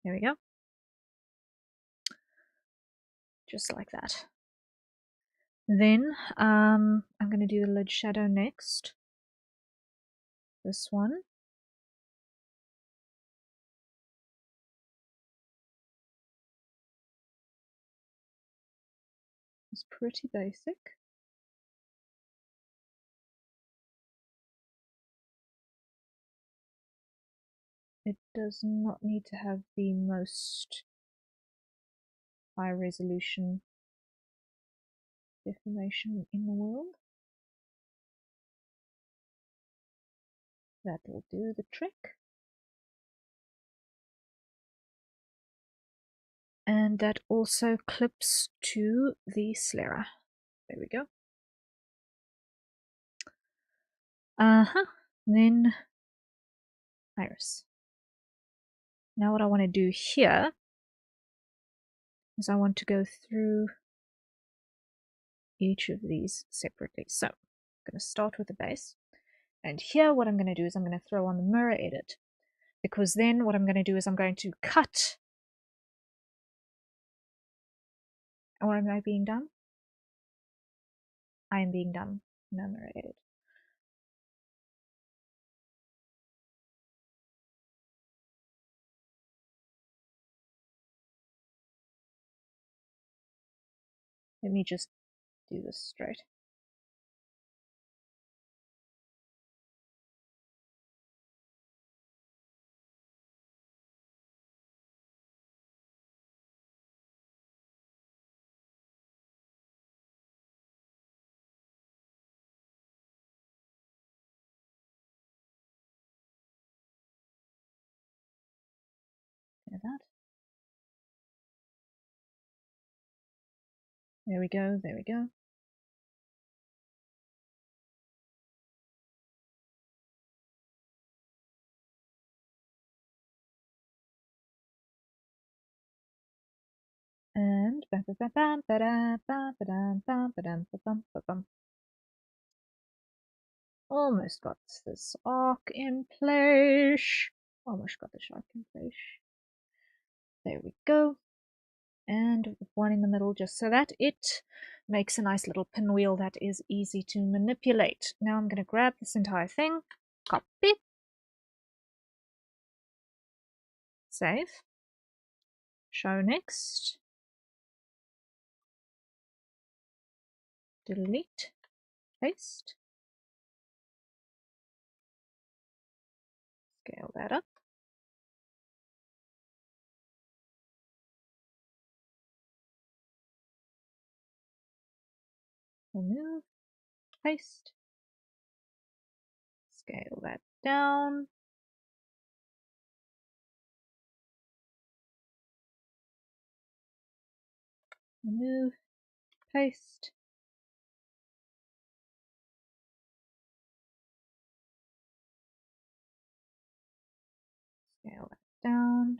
There we go. Just like that. Then I'm going to do the lid shadow next. This one. It's pretty basic. It does not need to have the most high resolution deformation in the world. That will do the trick. And that also clips to the sclera. There we go. Then iris. Now what I want to do here is I want to go through each of these separately. So I'm going to start with the base. And here what I'm going to do is I'm going to throw on the mirror edit. Because then what I'm going to do is I'm going to cut. Or am I being done? I am being done. No mirror edit. Let me just do this straight. Like that. There we go, there we go. And almost got this arc in place. Almost got this arc in place. There we go. And one in the middle just so that it makes a nice little pinwheel that is easy to manipulate. Now I'm going to grab this entire thing, copy, Save. Show next. Delete. Paste. Scale that up. Remove. Paste. Scale that down. Remove. Paste. Scale that down.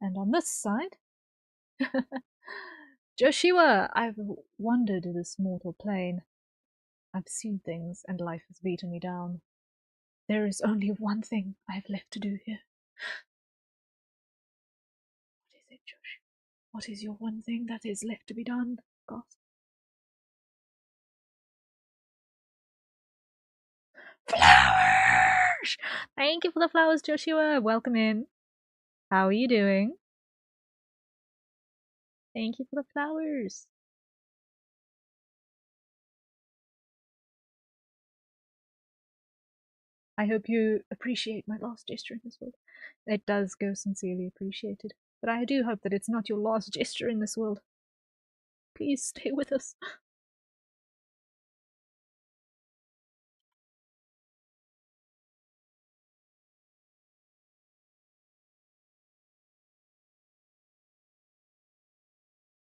And on this side, Joshua, I've wandered this mortal plane. I've seen things, and life has beaten me down. There is only one thing I have left to do here. What is it, Josh? What is your one thing that is left to be done? God. Flowers! Thank you for the flowers, Joshua. Welcome in. How are you doing? Thank you for the flowers. I hope you appreciate my last gesture in this world. It does go sincerely appreciated. But I do hope that it's not your last gesture in this world. Please stay with us.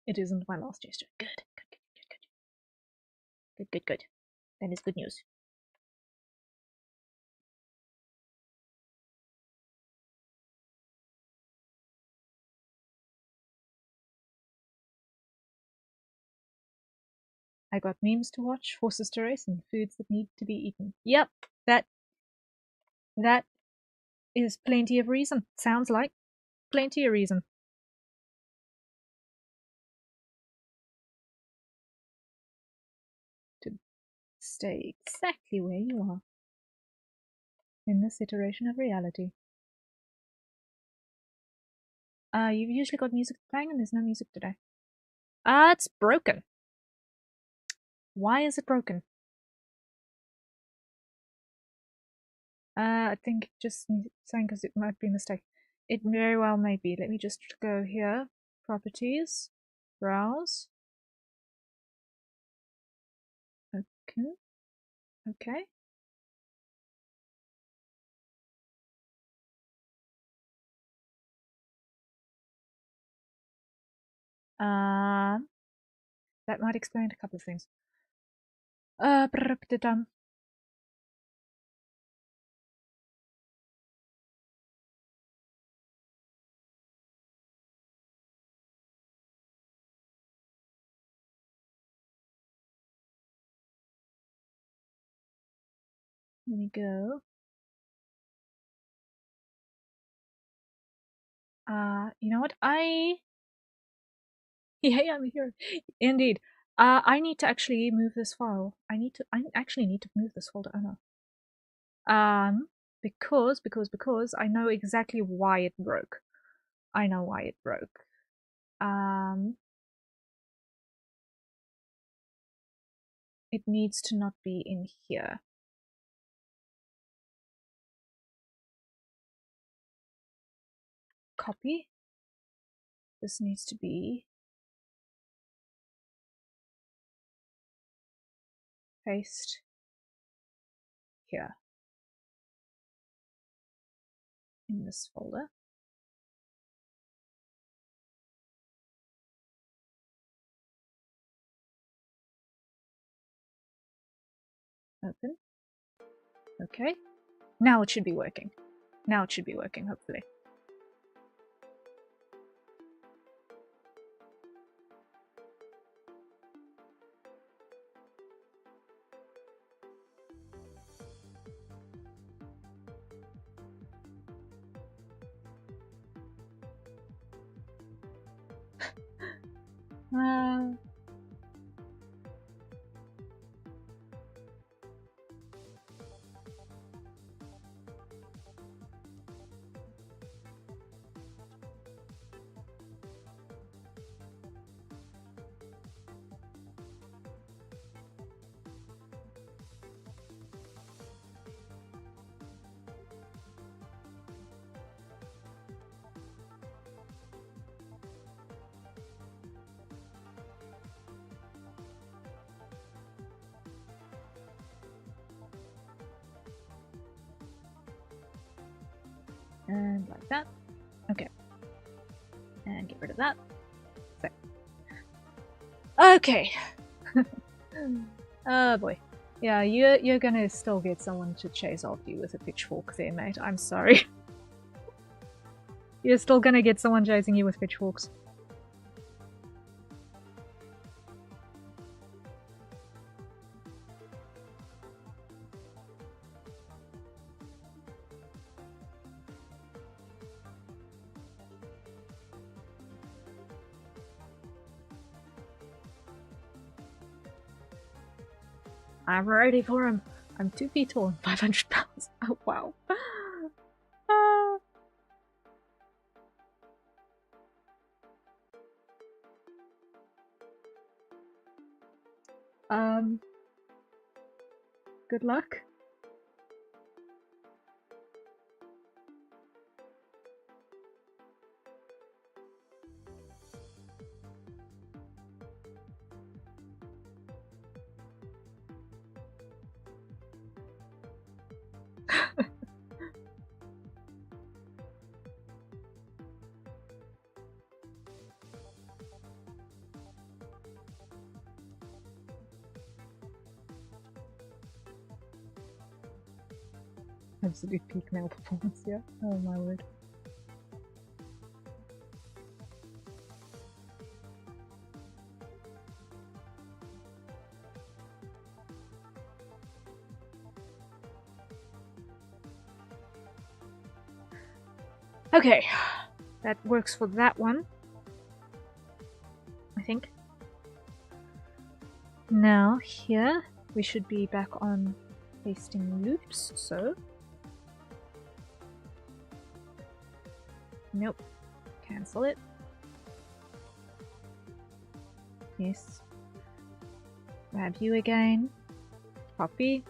It isn't my last gesture. Good, good, good, good, good. Good, good, good. That is good news. I got memes to watch, horses to race, and foods that need to be eaten. Yep, that is plenty of reason. Sounds like plenty of reason. To stay exactly where you are in this iteration of reality. You've usually got music playing and there's no music today. It's broken. Why is it broken? I think just saying because it might be a mistake. It very well may be. Let me just go here. Properties. Browse. Okay. Okay. That might explain a couple of things. Let me go. You know what? Yeah, I'm here. Indeed. I need to actually move this file. I actually need to move this folder. Oh no. Because I know exactly why it broke. I know why it broke. It needs to not be in here. Copy. This needs to be paste here in this folder. Open. Okay. Now it should be working. Now it should be working, hopefully. And like that. Okay. And get rid of that. So. Okay. Oh boy. Yeah, you're gonna still get someone to chase after you with a pitchfork there, mate. I'm sorry. You're still gonna get someone chasing you with pitchforks. I'm ready for him. I'm 2 feet tall and 500 pounds. Oh, wow. Good luck. Absolute peak male performance, yeah. Oh my word. Okay, that works for that one, I think. Now here we should be back on pasting loops, so nope, cancel it. Yes, grab you again, copy.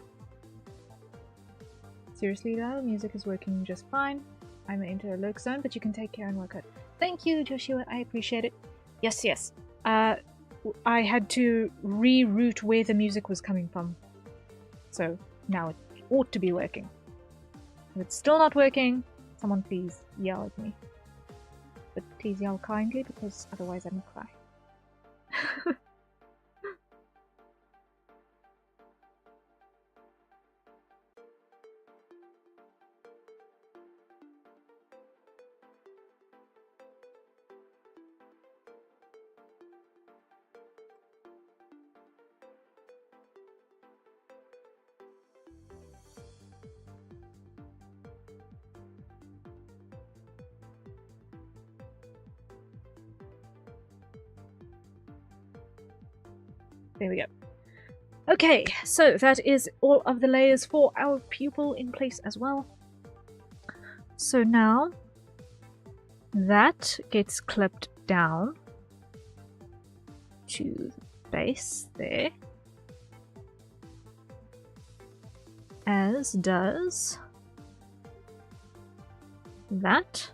Seriously though, music is working just fine. I'm into a lurk zone, but you can take care and work it. Thank you, Joshua, I appreciate it. Yes, yes. I had to reroute where the music was coming from. So now it ought to be working. If it's still not working, someone please yell at me. But please yell kindly, because otherwise I'm gonna cry. There we go. Okay, so that is all of the layers for our pupil in place as well. So now that gets clipped down to the base there, as does that,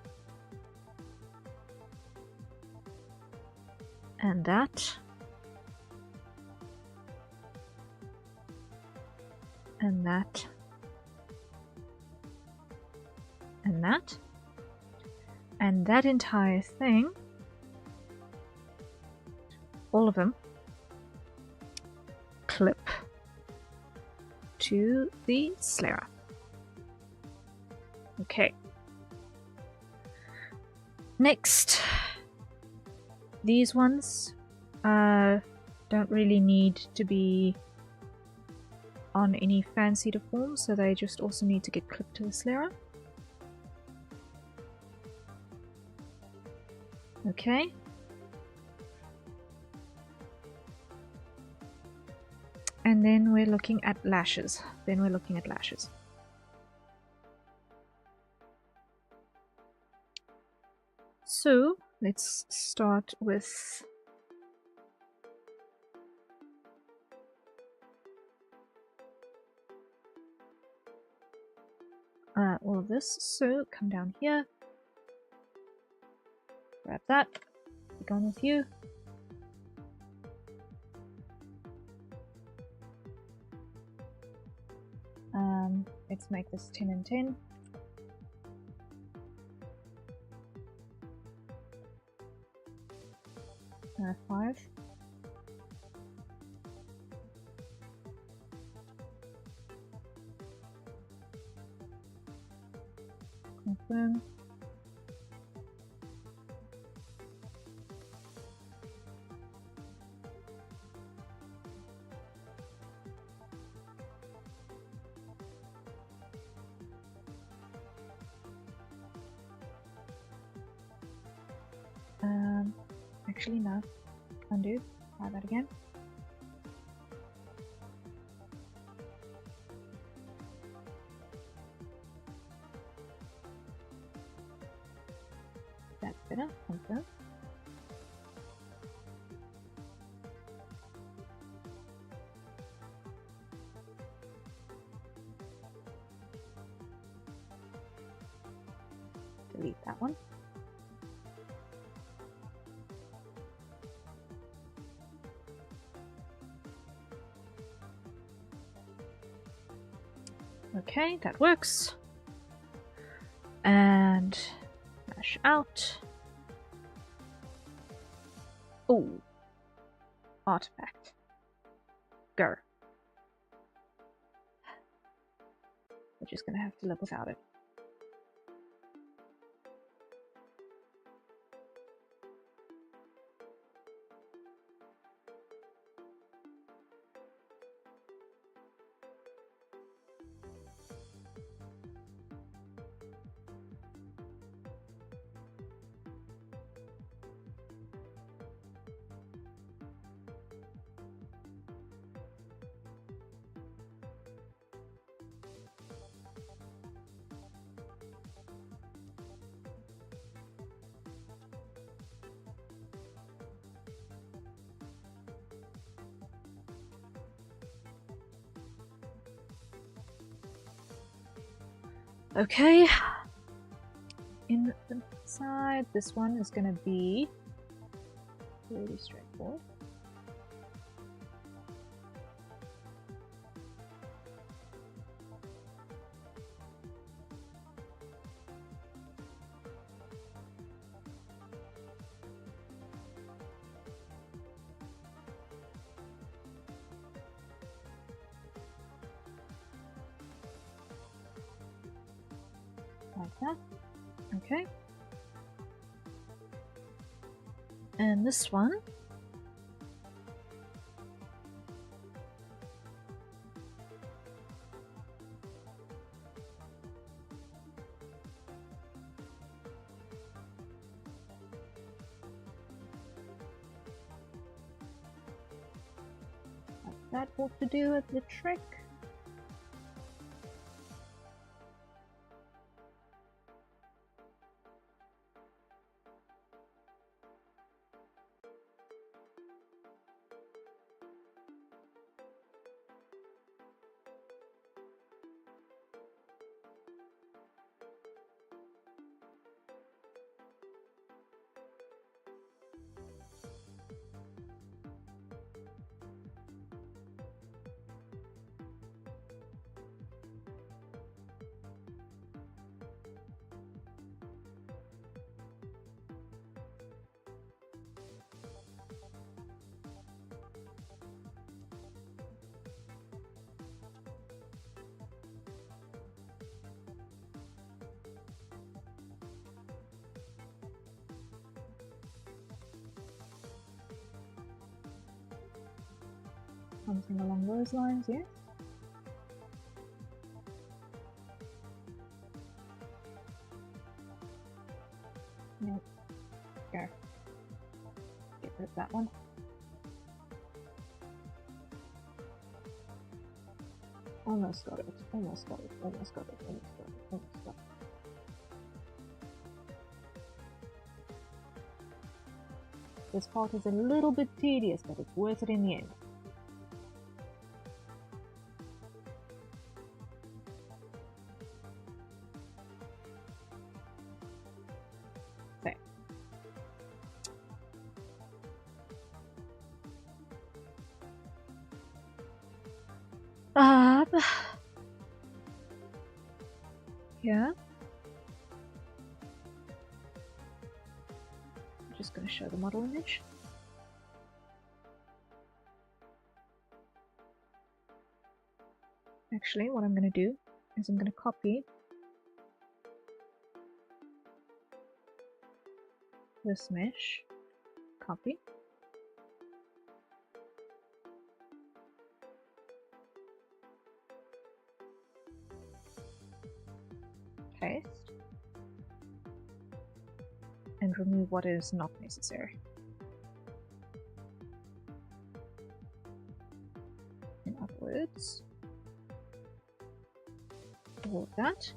and that, and that, and that, and that entire thing, all of them, clip to the Slayer. Okay. Next, these ones don't really need to be on any fancy deform, so they just also need to get clipped to the Slayer. Okay. And then we're looking at lashes. So let's start with all of this. So come down here, grab that, begone with you. Let's make this 10 and 10. Five. Confirm. Actually no. Undo. Try that again. That's better. Confirm. Delete that one. Okay, that works. And flash out. Oh, artifact. Go. We're just gonna have to live without it. Okay, inside this one is going to be really straightforward. Like that. Okay. And this one that ought to do with the trick. Something along those lines, yes. Nope. Go. Get rid of that one. Almost got it. Almost got it. Almost got it. Almost got it. Almost got it. This part is a little bit tedious, but it's worth it in the end. Okay. Yeah. I'm just going to show the model image. Actually, what I'm going to do is I'm going to copy this mesh, copy, paste, and remove what is not necessary. In other words, all of that,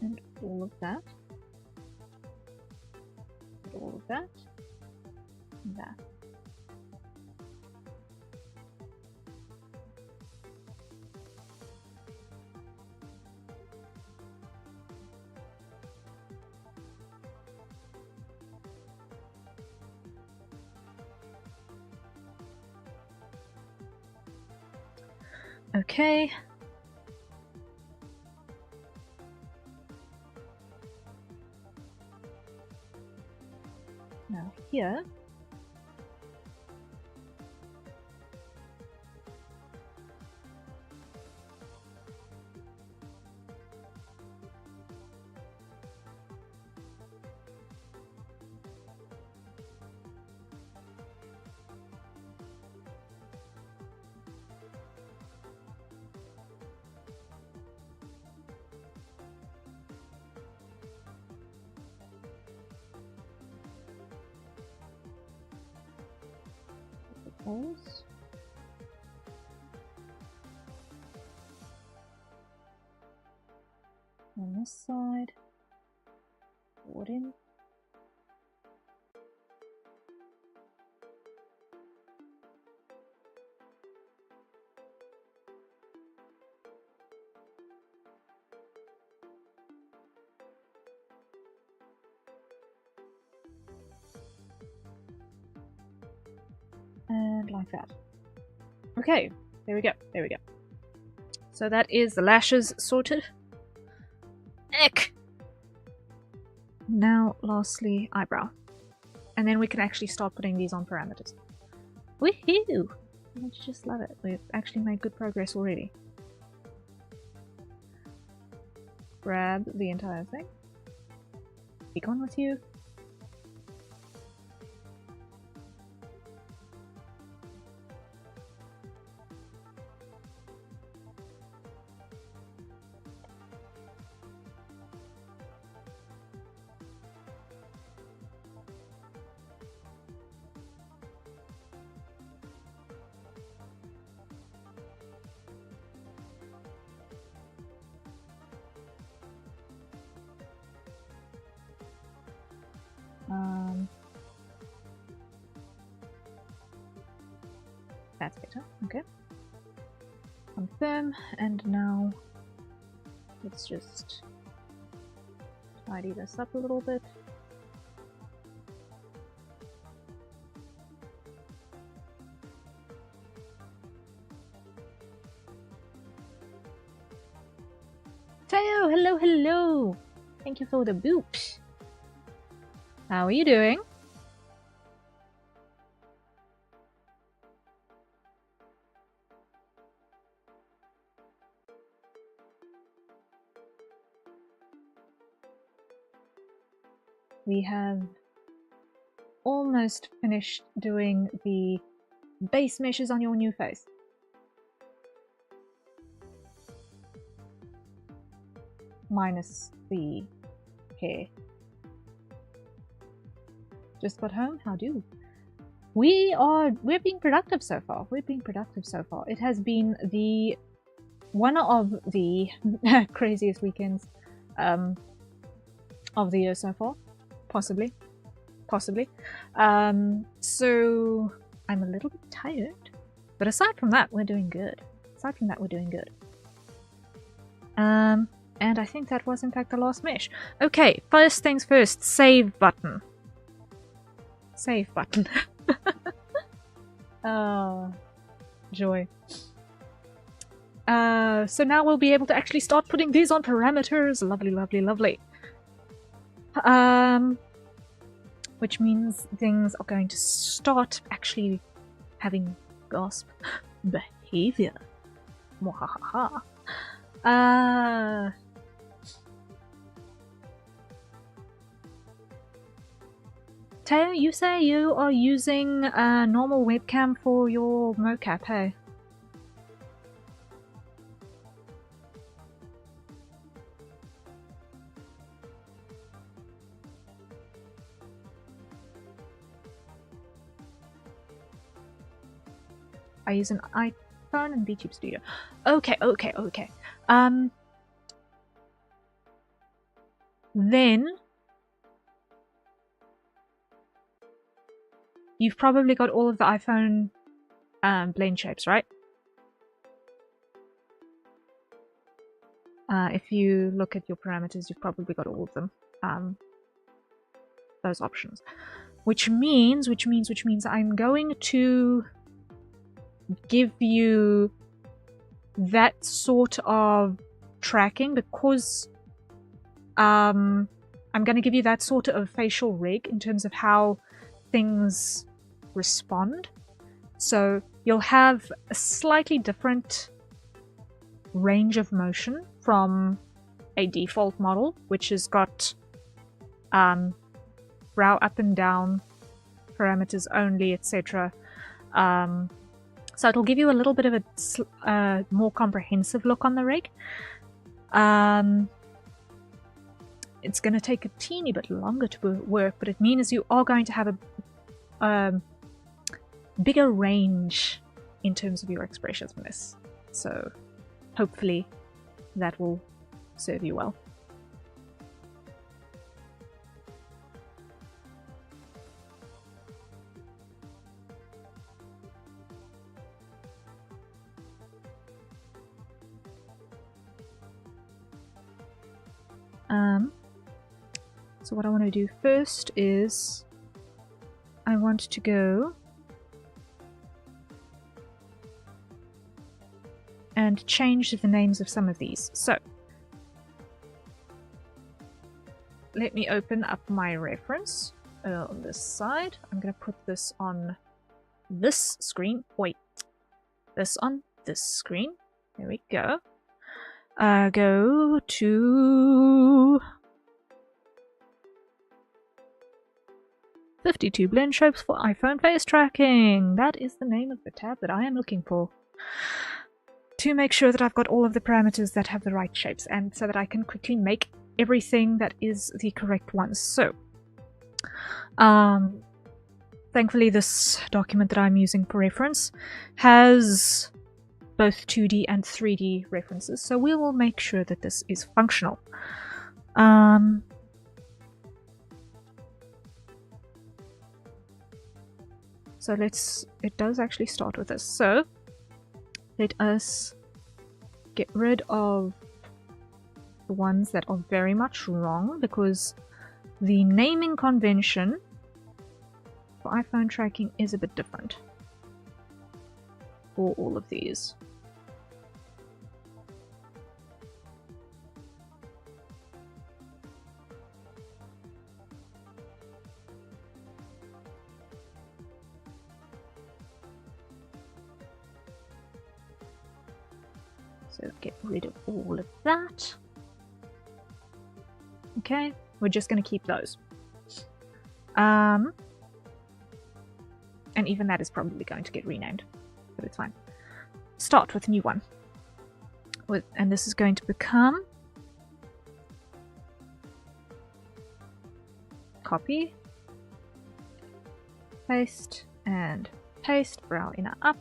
and all of that, and all of that, and that. Okay. Now here, those. On this side, forward in. And like that. Okay, there we go, there we go. So that is the lashes sorted. Eck! Now, lastly, eyebrow. And then we can actually start putting these on parameters. Woohoo! I just love it. We've actually made good progress already. Grab the entire thing. Be gone with you. That's better, okay. Confirm, and now let's just tidy this up a little bit. Teo, hello, hello! Thank you for the boops. How are you doing? We have almost finished doing the base meshes on your new face. Minus the hair. Just got home? How do? we're being productive so far. We're being productive so far. It has been one of the craziest weekends of the year so far, possibly. So I'm a little bit tired, but aside from that, we're doing good. And I think that was in fact the last mesh. Okay, first things first, save button. Oh, joy. So now we'll be able to actually start putting these on parameters. Lovely. Which means things are going to start actually having gasp behavior. Mwahaha. Teo, you say you are using a normal webcam for your mocap, hey? I use an iPhone and VTube Studio. Okay. Then you've probably got all of the iPhone blend shapes, right? If you look at your parameters, you've probably got all of them. Those options. Which means I'm going to give you that sort of tracking because I'm going to give you that sort of facial rig in terms of how things respond. So you'll have a slightly different range of motion from a default model, which has got brow up and down, parameters only, etc. So it'll give you a little bit of a more comprehensive look on the rig. It's going to take a teeny bit longer to work, but it means you are going to have a bigger range in terms of your expressions from this. So hopefully that will serve you well. So what I want to do first is I want to go and change the names of some of these. So let me open up my reference on this side. I'm going to put this on this screen. Wait, this on this screen. There we go. Go to 52 blend shapes for iPhone face tracking. That is the name of the tab that I am looking for. To make sure that I've got all of the parameters that have the right shapes and so that I can quickly make everything that is the correct ones. So, thankfully this document that I'm using for reference has both 2D and 3D references, so we will make sure that this is functional. So it does actually start with this. So let us get rid of the ones that are very much wrong, because the naming convention for iPhone tracking is a bit different for all of these. So get rid of all of that. Okay, we're just going to keep those. And even that is probably going to get renamed, but it's fine. Start with a new one. And this is going to become copy, paste, and paste, brow inner up.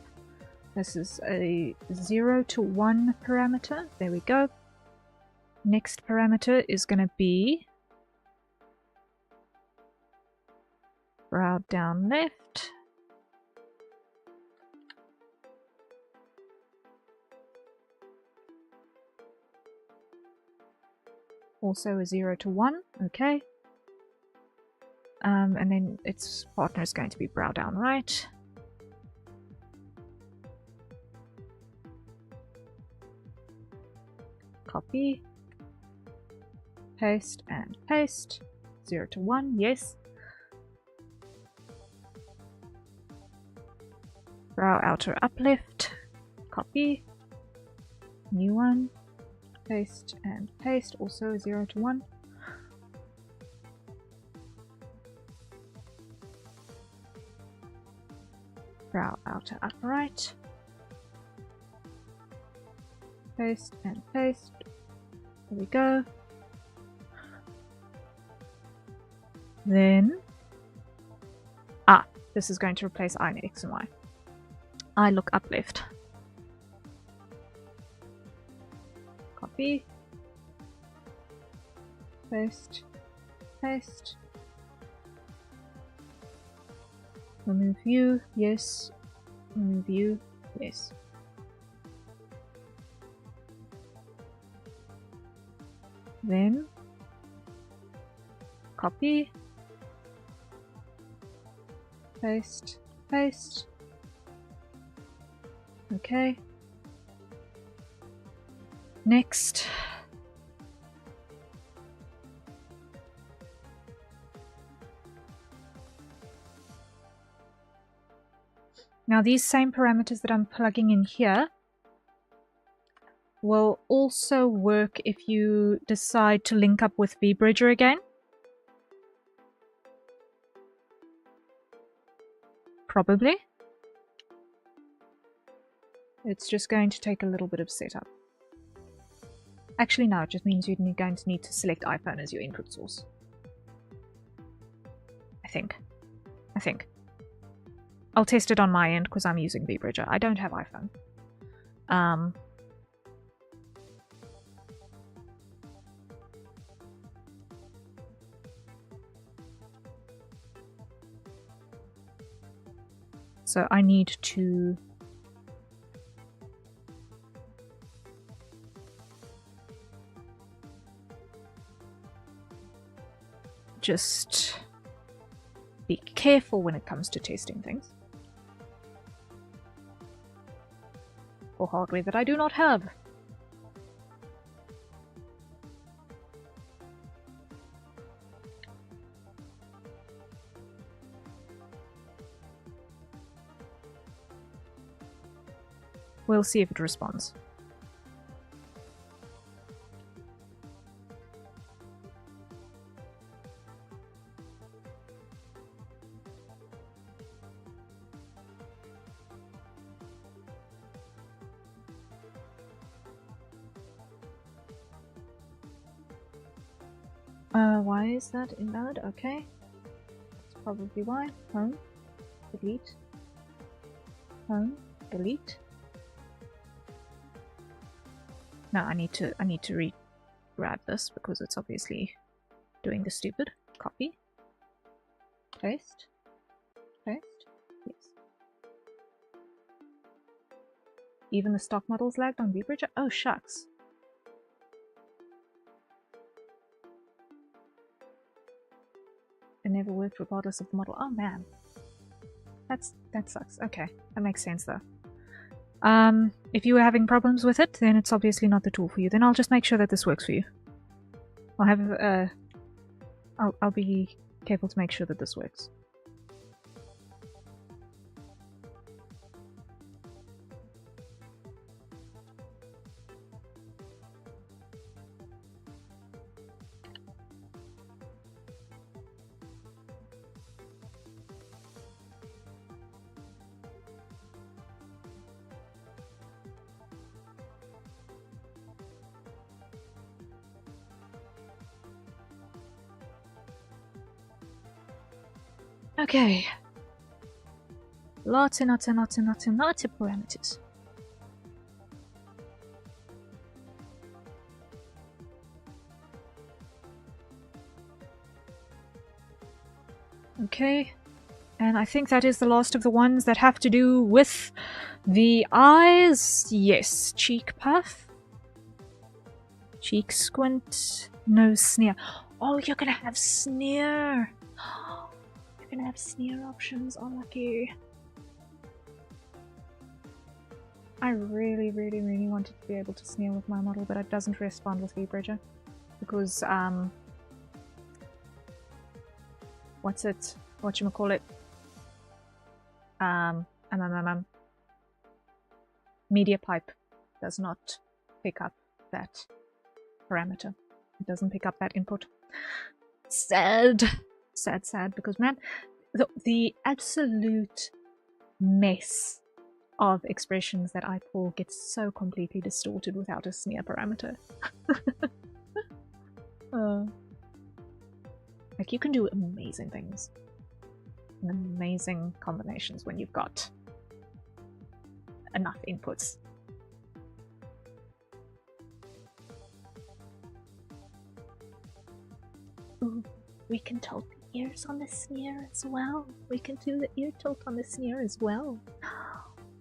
This is a 0 to 1 parameter. There we go. Next parameter is going to be brow down left. Also a 0 to 1, okay. And then its partner is going to be brow down right. Copy. Paste and paste. 0 to 1, yes. Brow outer uplift. Copy. New one. Paste and paste, also 0 to 1. Brow outer upright. Paste and paste. There we go. Then, this is going to replace I in X and Y. I look uplift. Copy. Paste. Paste. Remove view, yes. Remove view, yes. Then copy. Paste. Paste. Okay. Next. Now these same parameters that I'm plugging in here will also work if you decide to link up with vBridger again. Probably. It's just going to take a little bit of setup. Actually, no, it just means you're going to need to select iPhone as your input source. I think. I'll test it on my end because I'm using vBridger. I don't have iPhone. So I need to just be careful when it comes to testing things. For hardware that I do not have. We'll see if it responds. Why is that invalid? Okay. That's probably why. Home. Delete. Home. Delete. No, I need to re-grab this because it's obviously doing the stupid. Copy. Paste. Paste. Yes. Even the stock models lagged on vBridger? Oh shucks. It never worked regardless of the model. Oh man. That sucks. Okay, that makes sense though. If you were having problems with it, then it's obviously not the tool for you. Then I'll just make sure that this works for you. I'll have I'll be careful to make sure that this works. Okay. Lots and lots and lots and lots and lots of parameters. Okay, and I think that is the last of the ones that have to do with the eyes. Yes, cheek puff, cheek squint, nose sneer. Oh, you're gonna have sneer. You're gonna have sneer options. Oh, lucky. I really, really, really wanted to be able to sneer with my model, but it doesn't respond with V-Bridger. Because, whatchamacallit? Media pipe does not pick up that parameter. It doesn't pick up that input. Sad. Sad, sad, because man, the absolute mess of expressions that I pull gets so completely distorted without a sneer parameter. Like, you can do amazing things. And amazing combinations when you've got enough inputs. Ooh, we can tilt the ears on the sneer as well. We can do the ear tilt on the sneer as well.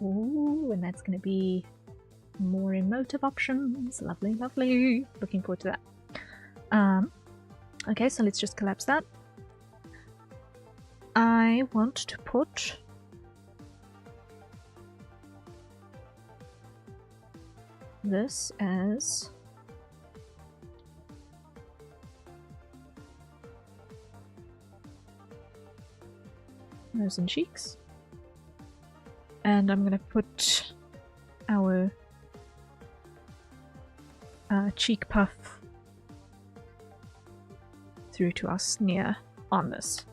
Ooh, and that's going to be more emotive options. Lovely, lovely. Looking forward to that. Okay, so let's just collapse that. I want to put this as nose and cheeks. And I'm going to put our cheek puff through to our sneer on this.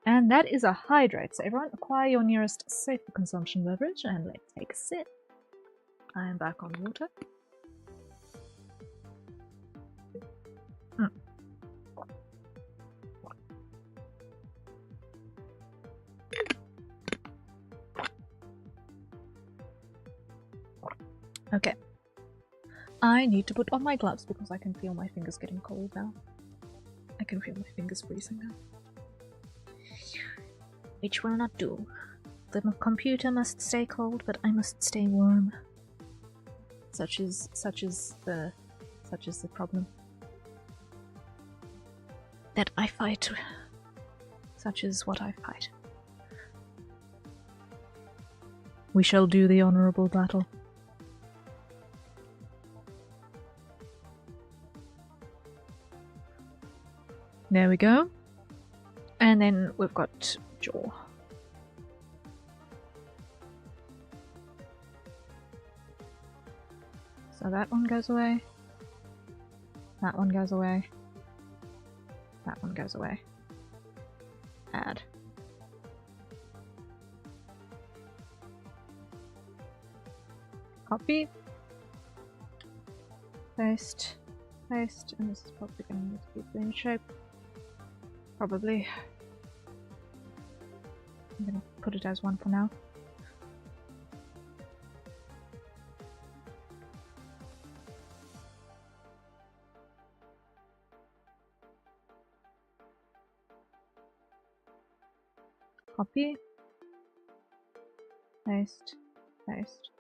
And that is a hydrate. So everyone, acquire your nearest safe for consumption beverage, and let's take a sip. I am back on water. Okay. I need to put on my gloves because I can feel my fingers getting cold now. I can feel my fingers freezing now. Which will not do. The computer must stay cold, but I must stay warm. Such is the problem that I fight. Such is what I fight. We shall do the honorable battle. There we go. And then we've got jaw. So that one goes away. That one goes away. That one goes away. Add. Copy. Paste. Paste. And this is probably going to need to be plane shape. Probably. I'm going to put it as one for now. Copy. Paste. Paste.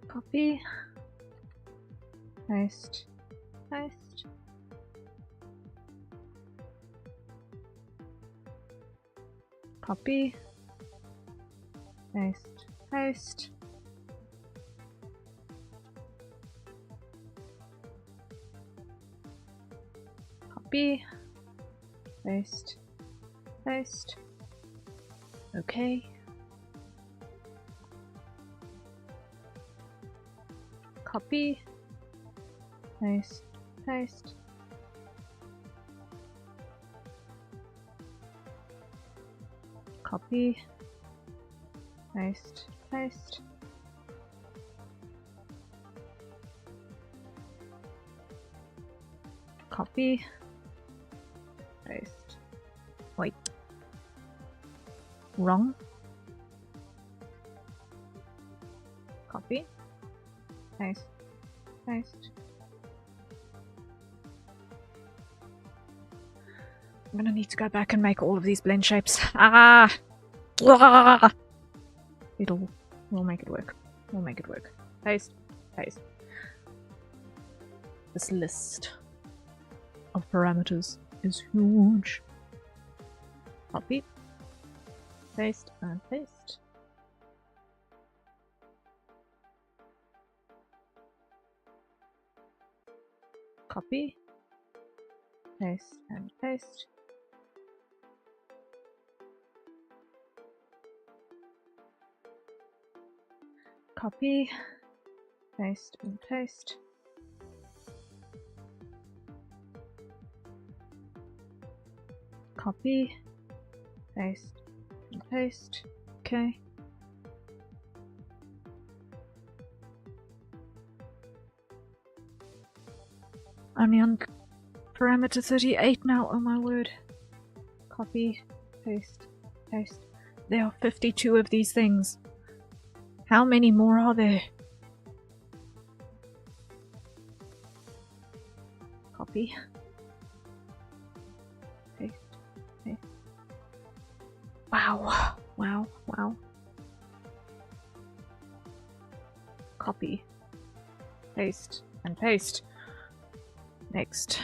Copy, paste, paste. Copy, paste, paste. Copy, paste, paste. Okay. Copy, paste, paste. Copy, paste, paste. Copy, paste. Wait. Wrong. Copy, paste, paste. I'm gonna need to go back and make all of these blend shapes. Ah! Ah! We'll make it work. We'll make it work. Paste, paste. This list of parameters is huge. Copy, paste, and paste. Copy, paste, and paste. Copy, paste, and paste. Copy, paste, and paste. Okay. Only on parameter 38 now, oh my word. Copy, paste, paste. There are 52 of these things. How many more are there? Copy, paste, paste. Wow, wow, wow. Copy, paste, and paste. Next.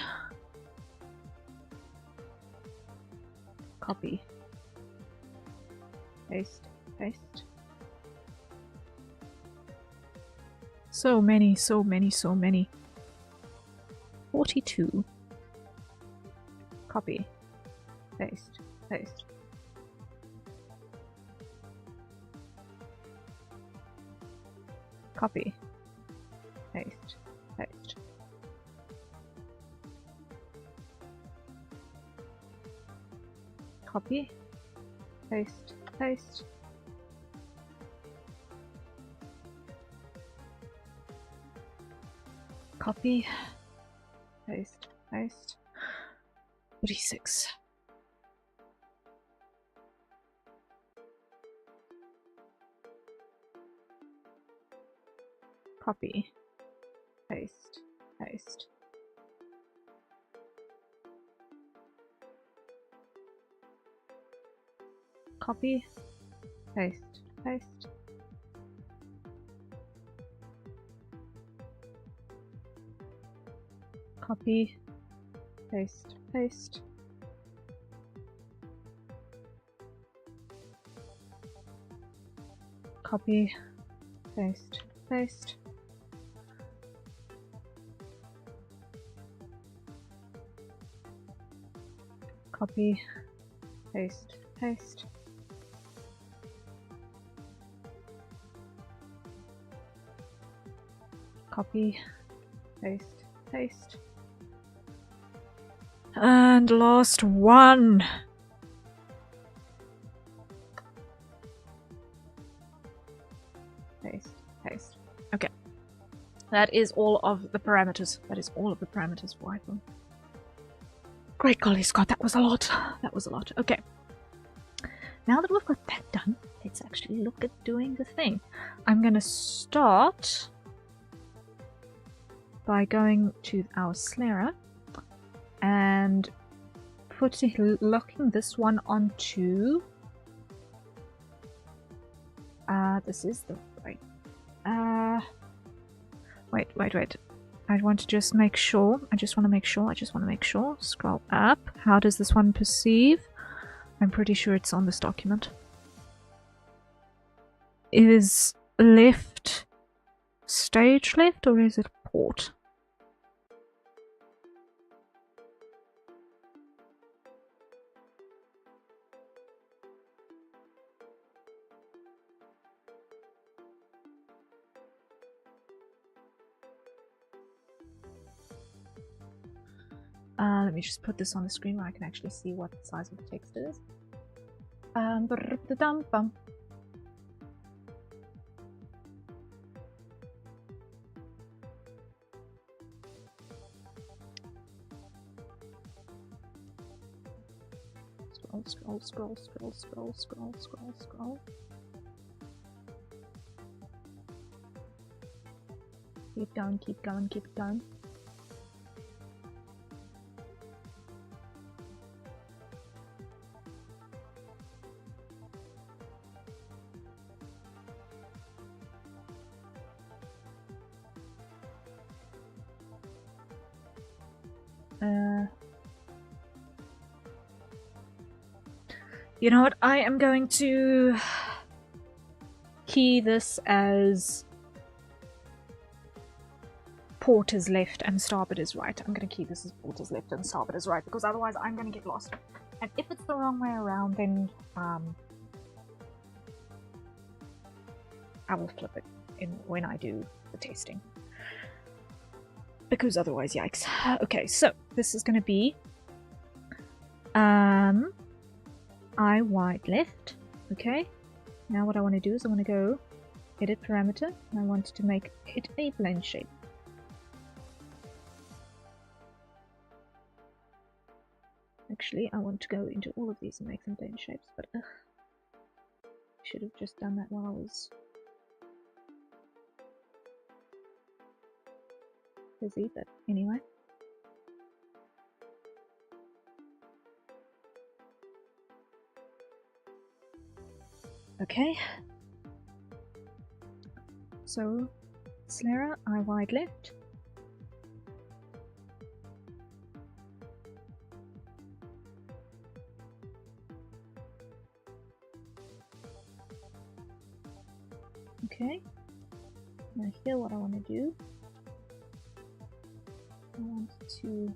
Copy, paste, paste. So many, so many, so many. 42. Copy, paste, paste. Copy, paste, paste. Copy, paste, paste. Copy, paste, paste. 46. Copy, paste, paste. Copy, paste, paste. Copy, paste, paste. Copy, paste, paste. Copy, paste, paste. Copy, paste, paste. And last one. Paste, paste. Okay. That is all of the parameters. That is all of the parameters for iPhone. Great golly, Scott, that was a lot. That was a lot. Okay. Now that we've got that done, let's actually look at doing the thing. I'm gonna start by going to our Slayer and locking this one onto this is the right wait I want to just make sure. I just want to make sure. Scroll up. How does this one perceive? I'm pretty sure it's on this document. Is left stage left or is it port? Let me just put this on the screen where I can actually see what the size of the text is. Scroll. Keep going. You know what? I am going to key this as port is left and starboard is right. I'm going to key this as port is left and starboard is right, because otherwise I'm going to get lost. And if it's the wrong way around, then I will flip it in when I do the testing. Because otherwise, yikes. Okay, so this is going to be I wide left. Okay, now what I want to do is I want to go edit parameter, and I want to make it a blend shape. Actually, I want to go into all of these and make them blend shapes, but should have just done that while I was busy, but anyway. Okay. So, Slera, I wide left. Okay. Now here what I want to do, I want to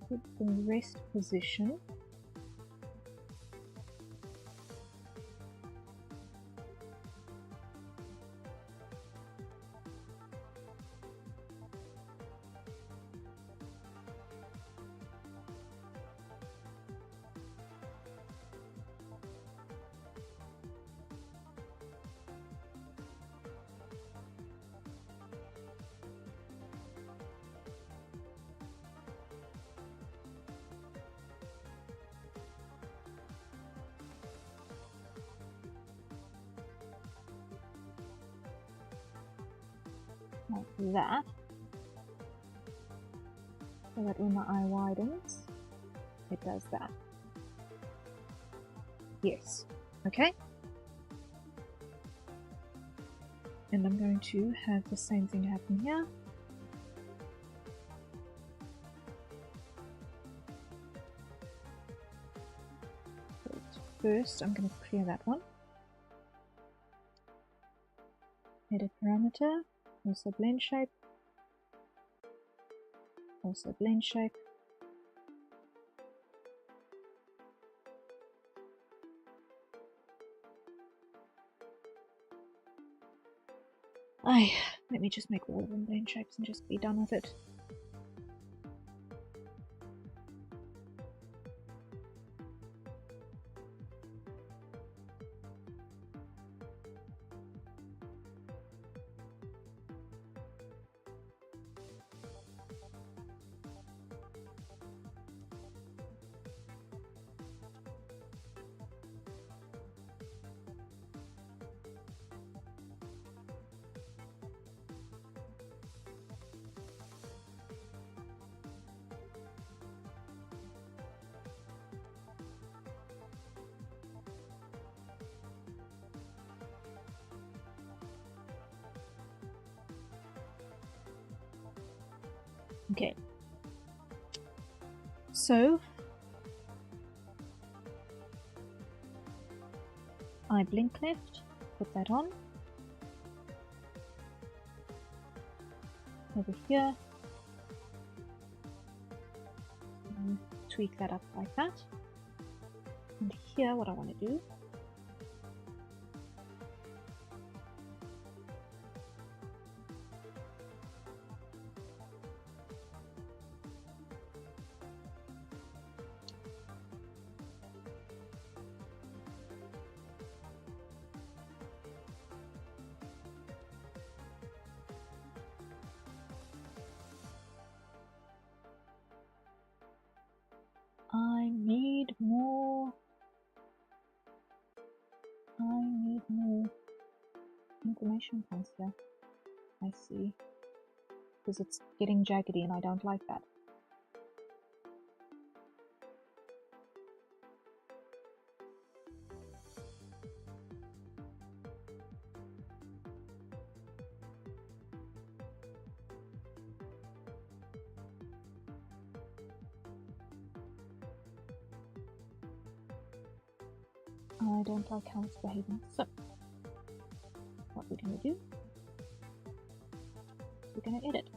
put the rest position like that, so that when my eye widens, it does that. Yes. Okay. And I'm going to have the same thing happen here. But first, I'm going to clear that one. Edit parameter. Also blend shape. Also blend shape. Let me just make all of them blend shapes and just be done with it. Okay. So I blink left, put that on. Over here. And tweak that up like that. And here, what I want to do I need more information points here. I see. Because it's getting jaggedy and I don't like that. I don't like how it's behaving. So, what we're going to do, we're going to edit.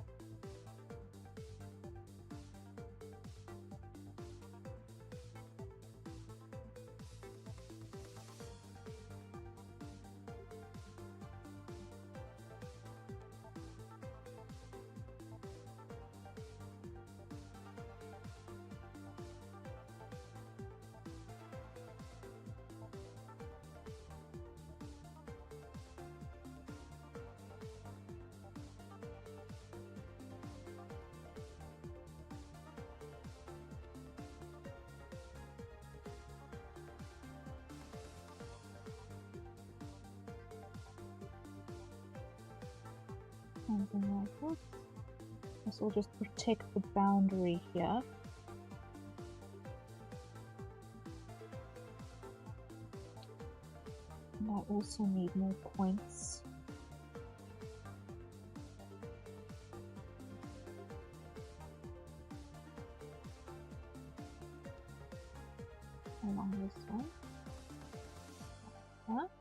Something like that. This will just protect the boundary here. And I also need more points. Along this one. Like that.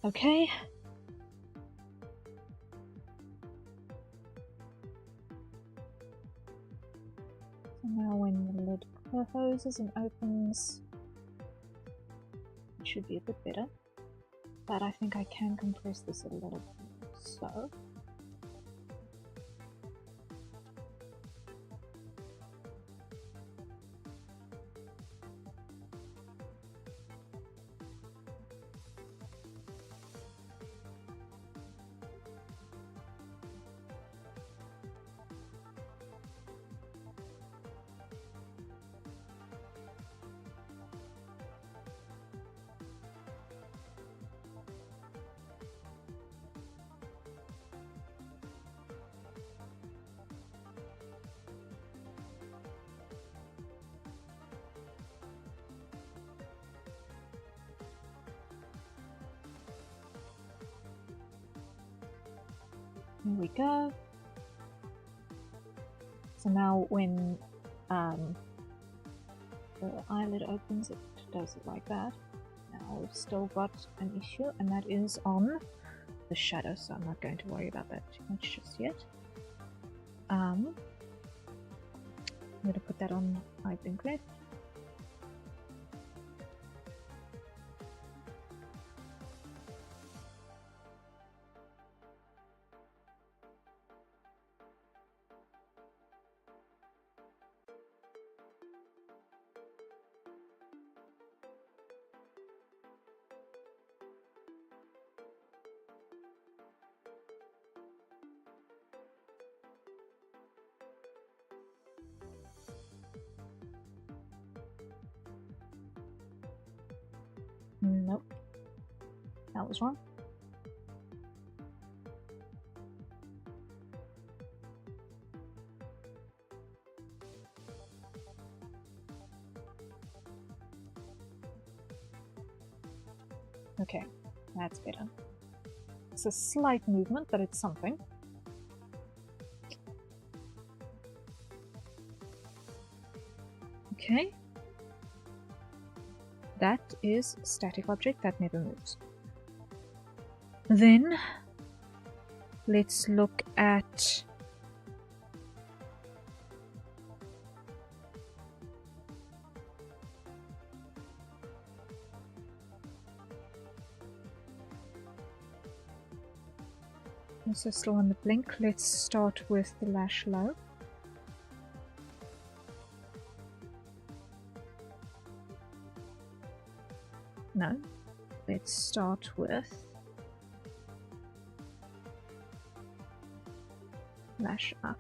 Okay. So now when the lid closes and opens, it should be a bit better. But I think I can compress this a little bit. So here we go. So now when the eyelid opens, it does it like that. Now we've still got an issue, and that is on the shadow, so I'm not going to worry about that too much just yet. I'm going to put that on I think left. Nope, that was wrong. Okay, that's better. It's a slight movement, but it's something. Okay. That is a static object that never moves. Then let's look at also still on the blink. Let's start with the lash low. No, let's start with lash up.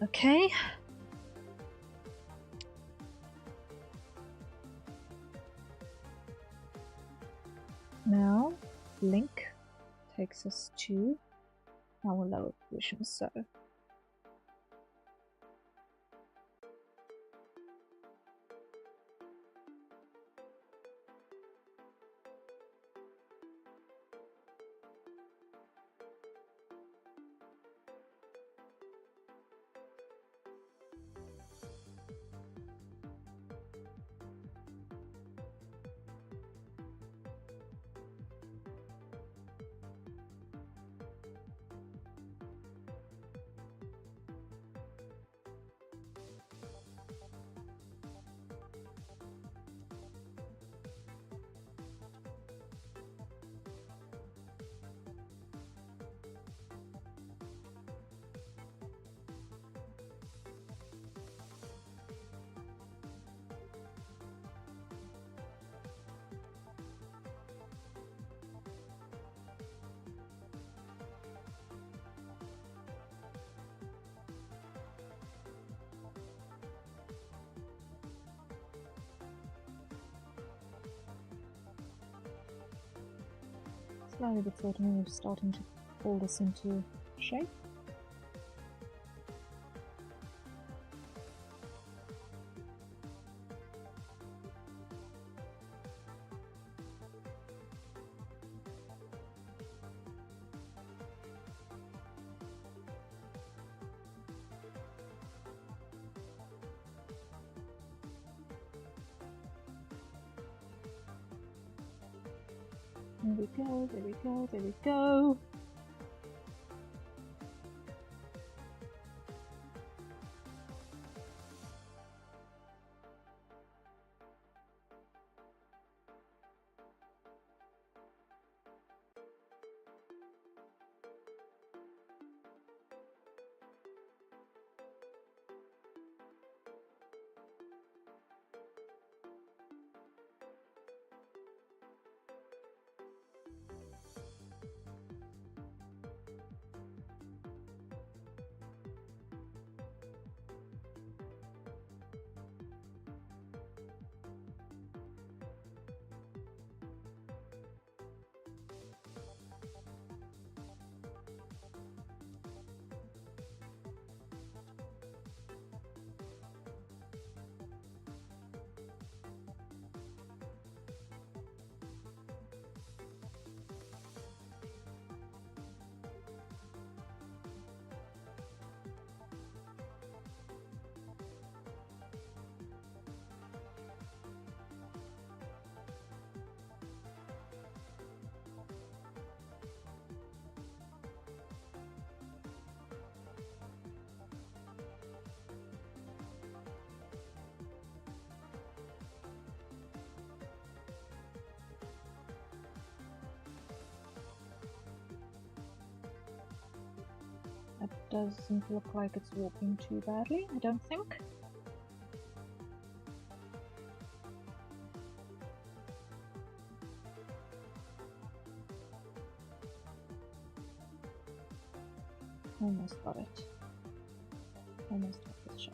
Okay. Now, blink takes us to our lower position, so slowly but certainly we're starting to pull this into shape. There we go, there we go, there we go. That doesn't look like it's walking too badly, I don't think. Almost got it. Almost got this shot.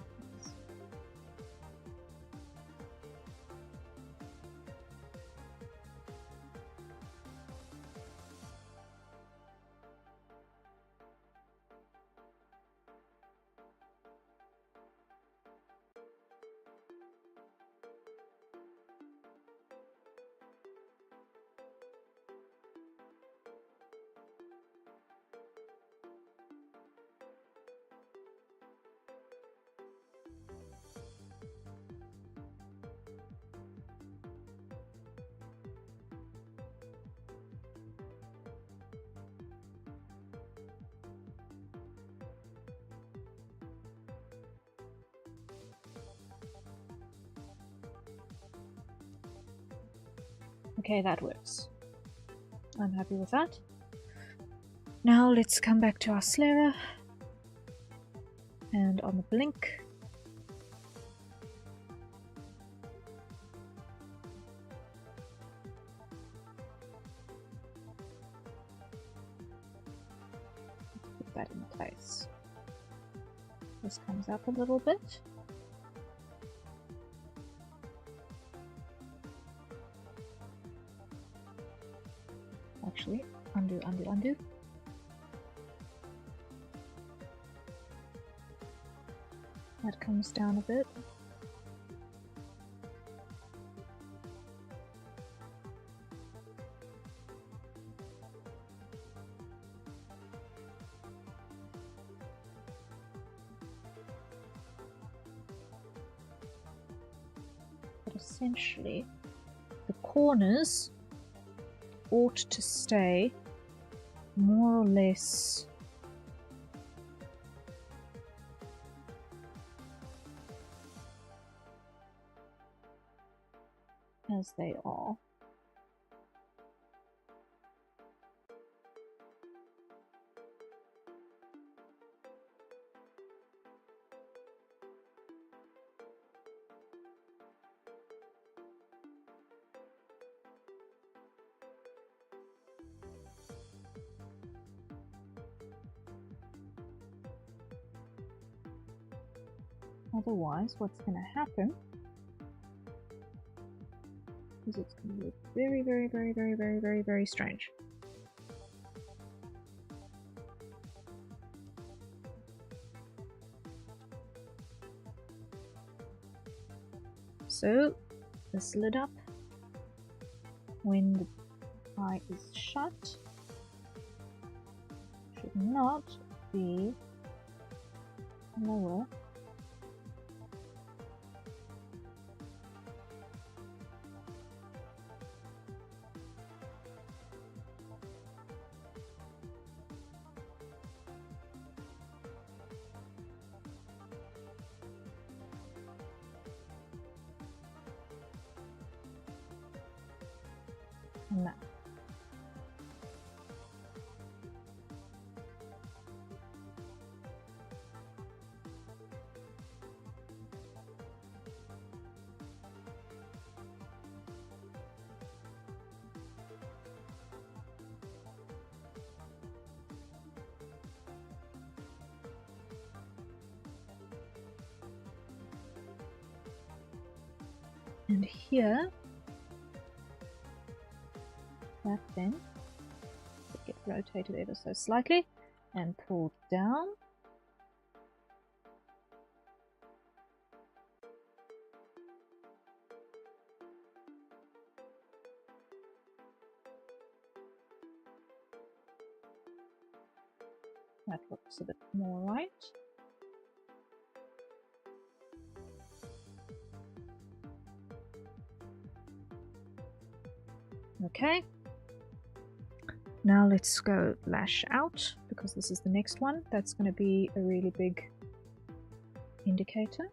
Okay, that works. I'm happy with that. Now let's come back to our Slayer. And on the blink. Put that in place. This comes up a little bit. Actually, undo, undo, undo. That comes down a bit. But essentially, the corners ought to stay more or less as they are. Otherwise, what's going to happen is it's going to look very, very, very, very, very, very, very strange. So, this lid up, when the eye is shut, should not be lower . No. And here, that then should get rotated ever so slightly and pulled down. That looks a bit more right. Okay. Now let's go lash out, because this is the next one. That's going to be a really big indicator.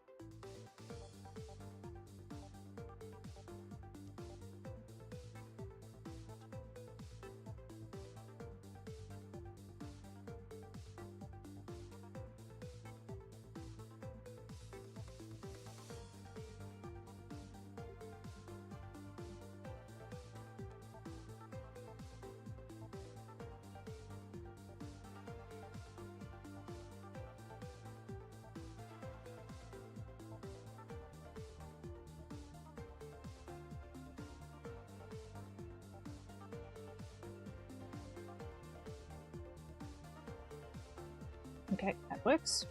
Okay, that works.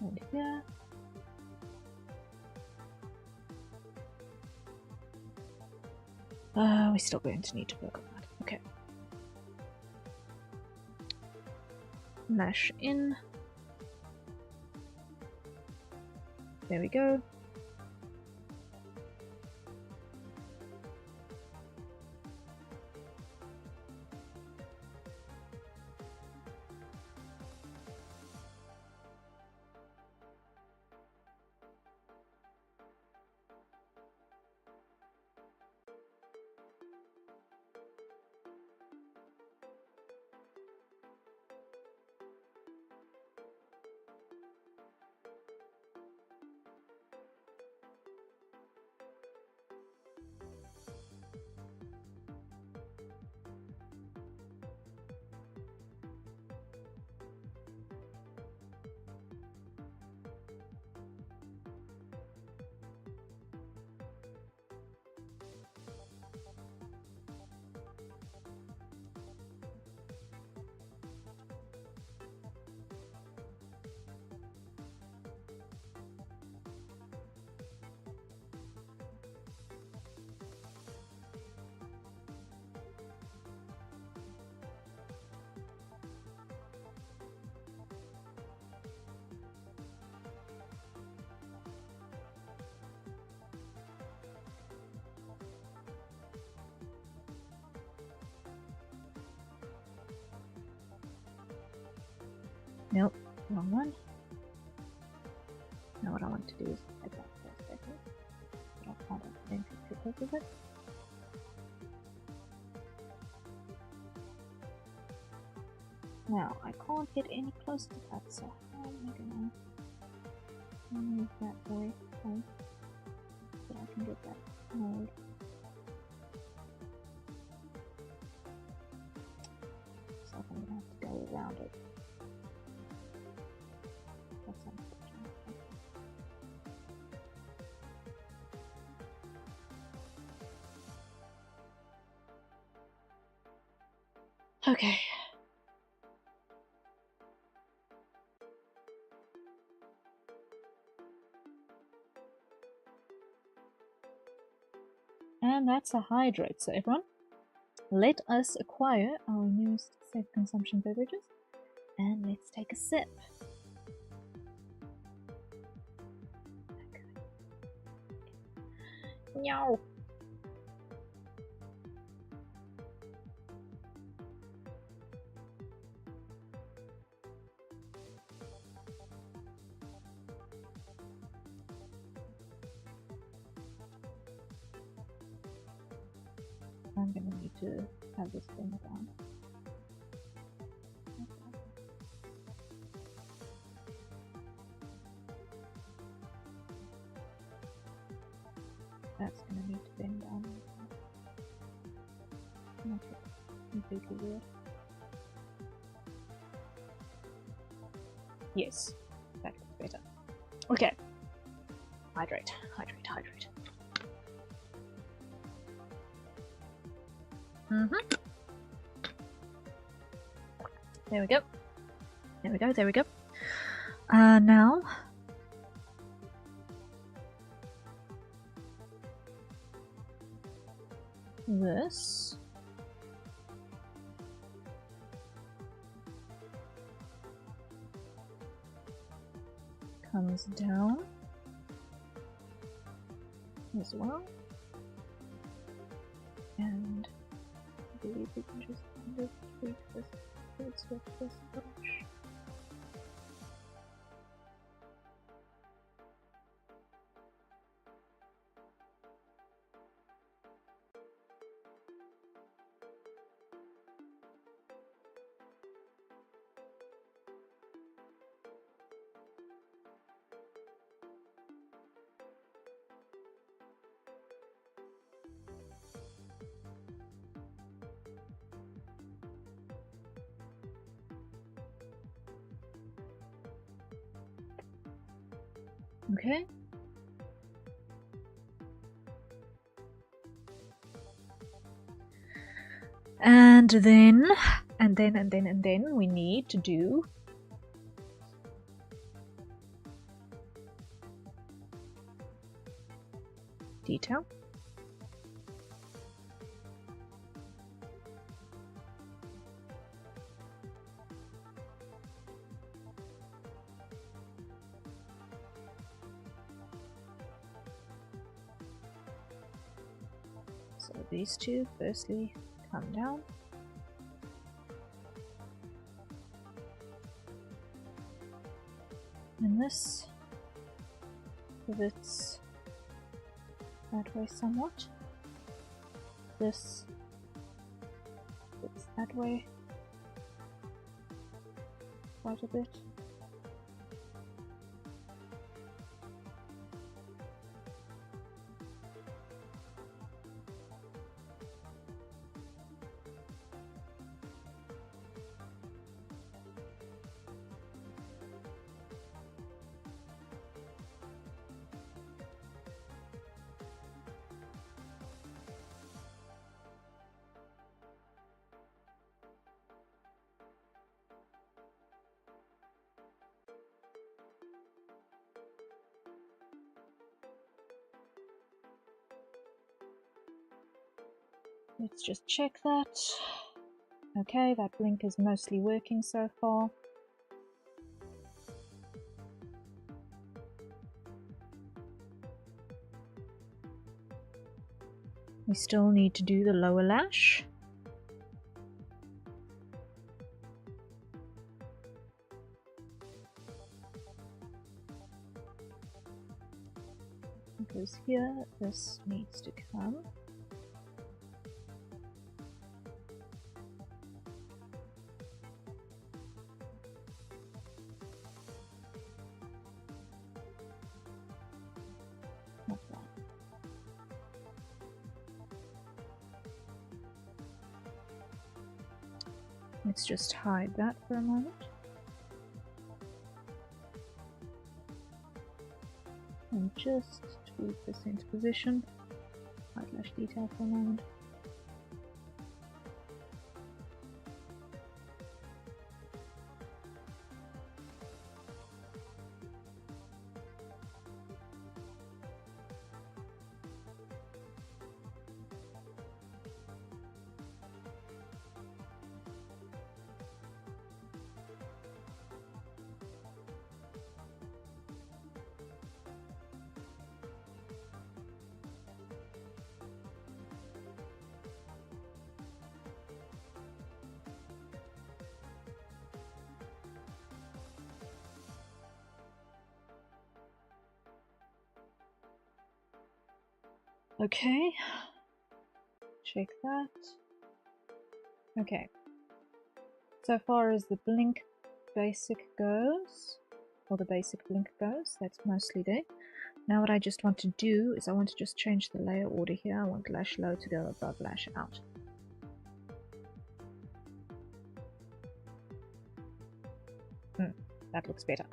And here. We're still going to need to work on that. Okay. Lash in. There we go. Nope, wrong one. Now what I want to do is type that first, I think. But I can't accidentally trip over it. Now, I can't get any closer to that, so how am I gonna move that way so I can get that node? So I'm gonna have to go around it. That's unfortunate. Okay. And that's a hydrate. So everyone, let us acquire our newest safe consumption beverages. And let's take a sip. Okay. No. I'm gonna need to have this thing down. That's gonna need to bend down. Not completely weird. Yes, that looks better. Okay. Hydrate, hydrate, hydrate. There we go. There we go, there we go. Now this comes down as well, and I believe we can just kind of tweak this with this brush. Okay. And then we need to do detail. So these two firstly come down. And this pivots that way somewhat. This pivots that way quite a bit. Let's just check that. Okay, that blink is mostly working so far. We still need to do the lower lash. Because here, this needs to come. Not that. Let's just hide that for a moment. And just tweak this into position. Hide lash detail for a moment. Okay, check that. Okay, so far as the blink basic goes, or the basic blink goes, that's mostly there. Now what I just want to do is I want to just change the layer order here. I want lash low to go above lash out. That looks better.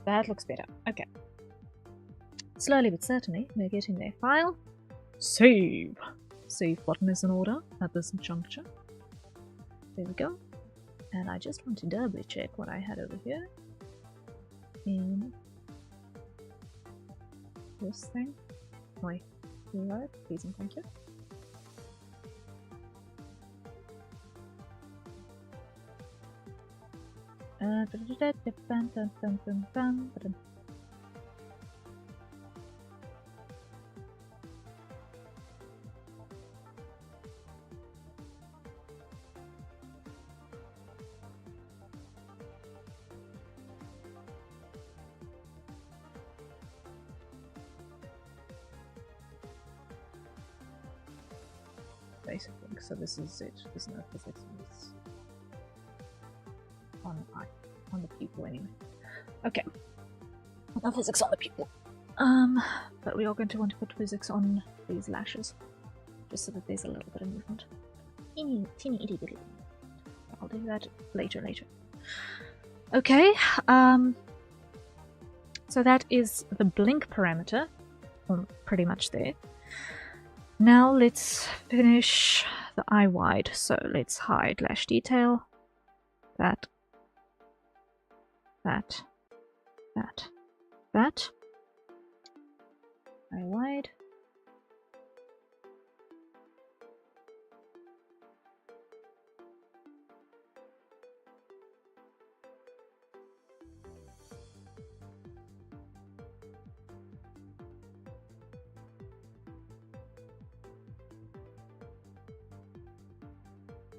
That looks better. Okay. Slowly but certainly, we're getting there. File. Save. Save button is in order at this juncture. There we go. And I just want to doubly check what I had over here. In this thing. Wait. Reload. Please and thank you. Basic link, so this is it. There's no physics on this. On the pupil anyway. Okay. No physics on the pupil. But we are going to want to put physics on these lashes. Just so that there's a little bit of movement. Teeny itty bitty. I'll do that later. Okay, so that is the blink parameter. Pretty much there. Now let's finish the eye wide. So let's hide lash detail. That. Eye wide.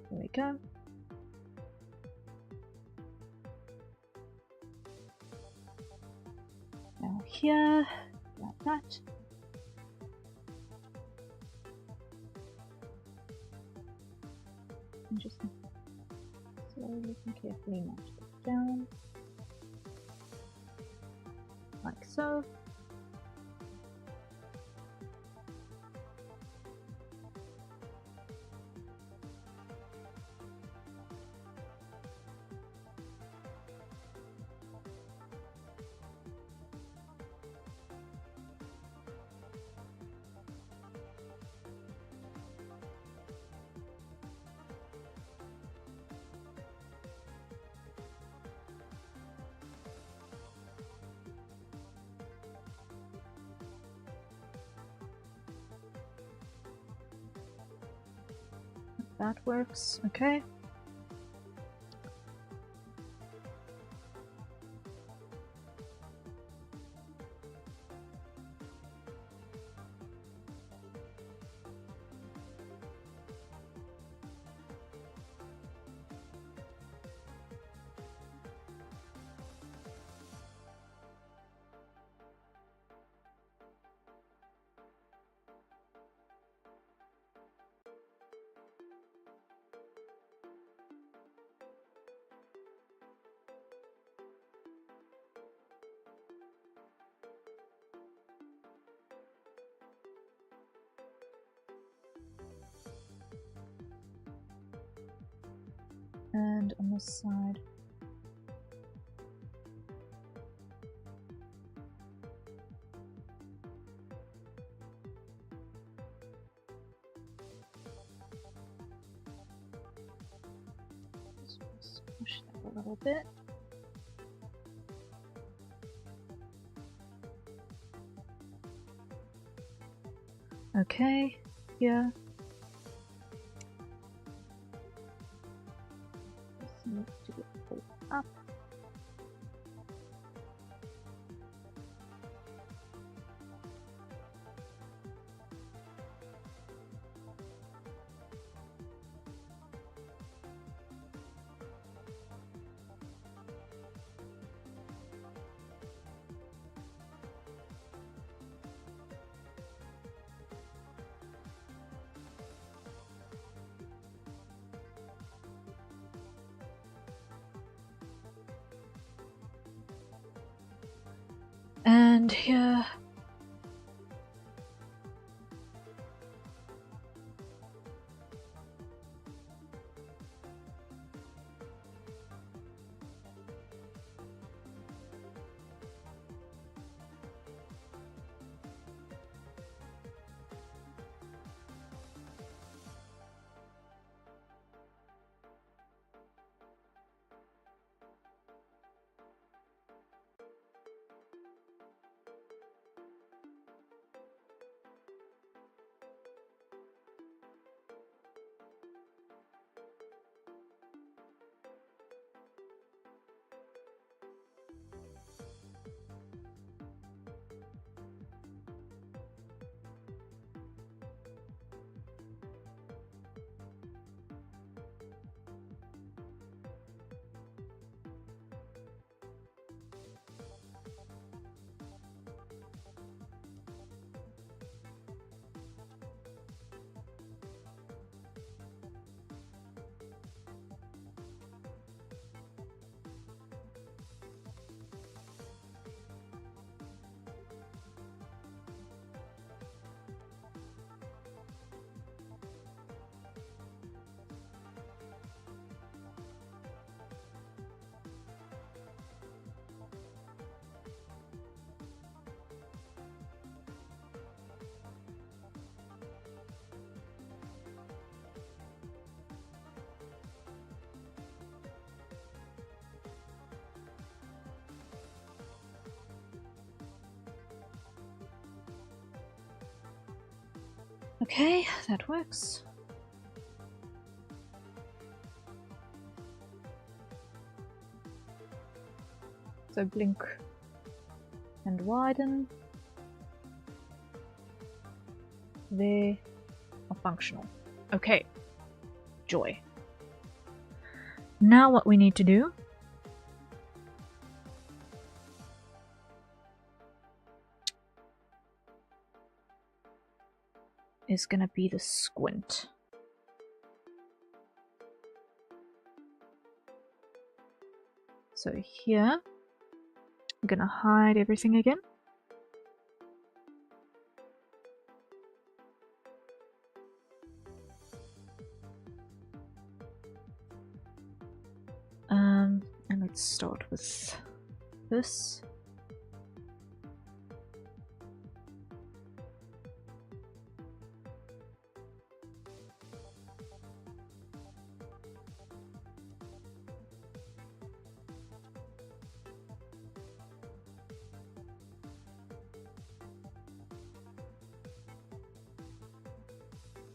There we go. Now here, like that. And just slowly and carefully notch it down. Like so. That works, okay. And on this side. Just push that a little bit. Okay, here. This needs to get pulled up. And here. Okay, that works. So blink and widen. They are functional. Okay, joy. Now what we need to do is gonna be the squint. So here, I'm gonna hide everything again. And let's start with this.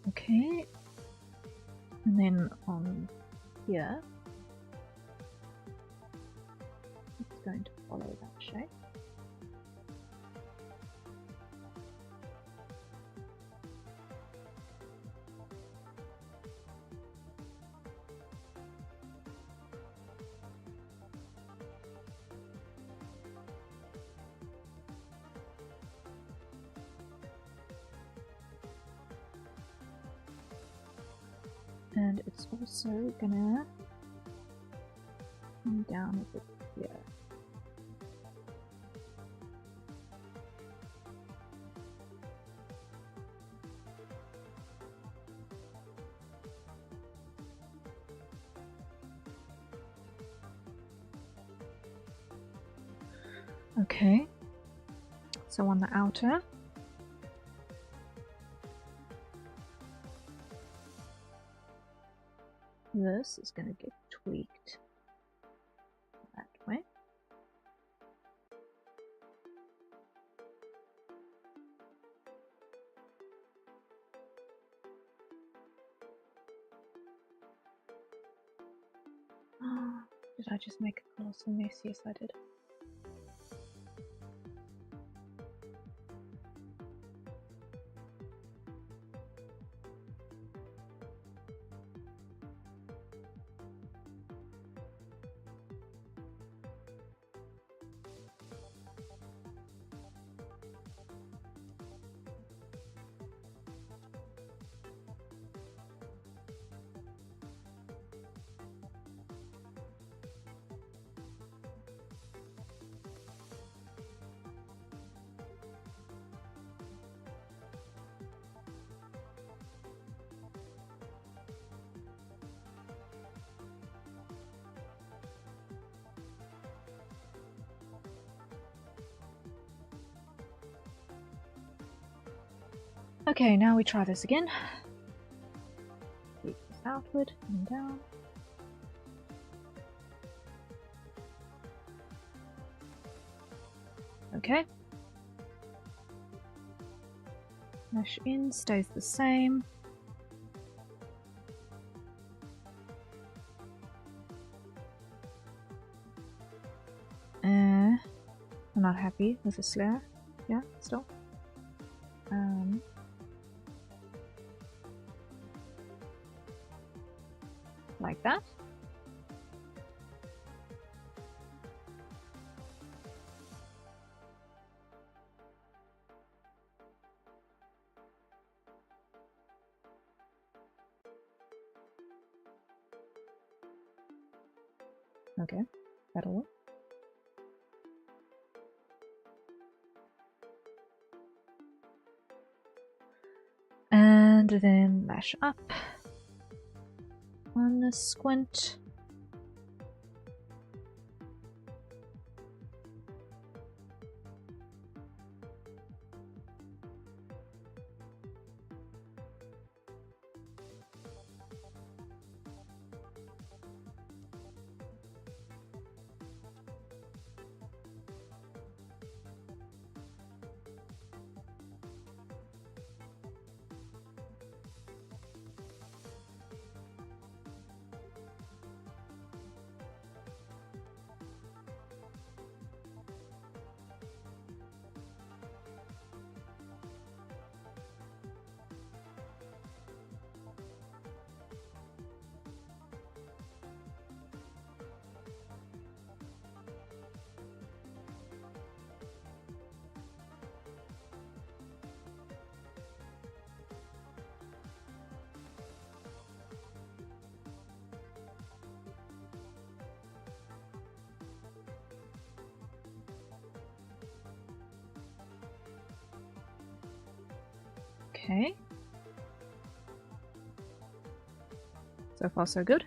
Okay, and then on here, it's going to follow that shape. And it's also gonna come down a bit here. Okay. So on the outer. This is going to get tweaked that way. Did I just make a colossal mess? Yes, I did. Okay, now we try this again. Take this outward and down. Okay. Mesh in stays the same. I'm not happy with the slur. Yeah, still. Like that. Okay, that'll work. And then mash up on the squint. Okay. So far, so good.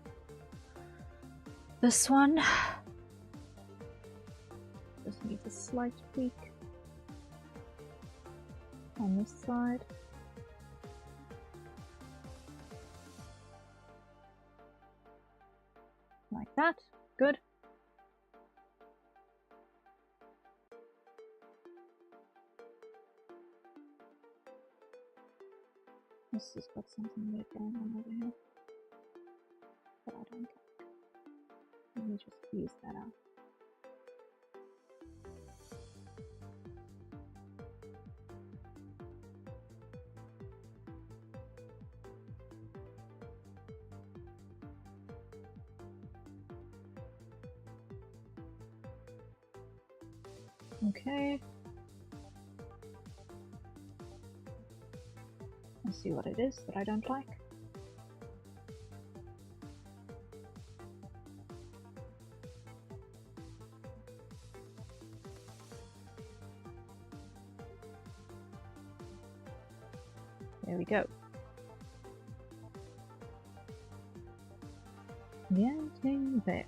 This one just needs a slight tweak on this side. Like that. Good. This has got something weird going on over here. But I don't care. Let me just use that out. Okay. Let's see what it is that I don't like. There we go. Getting there.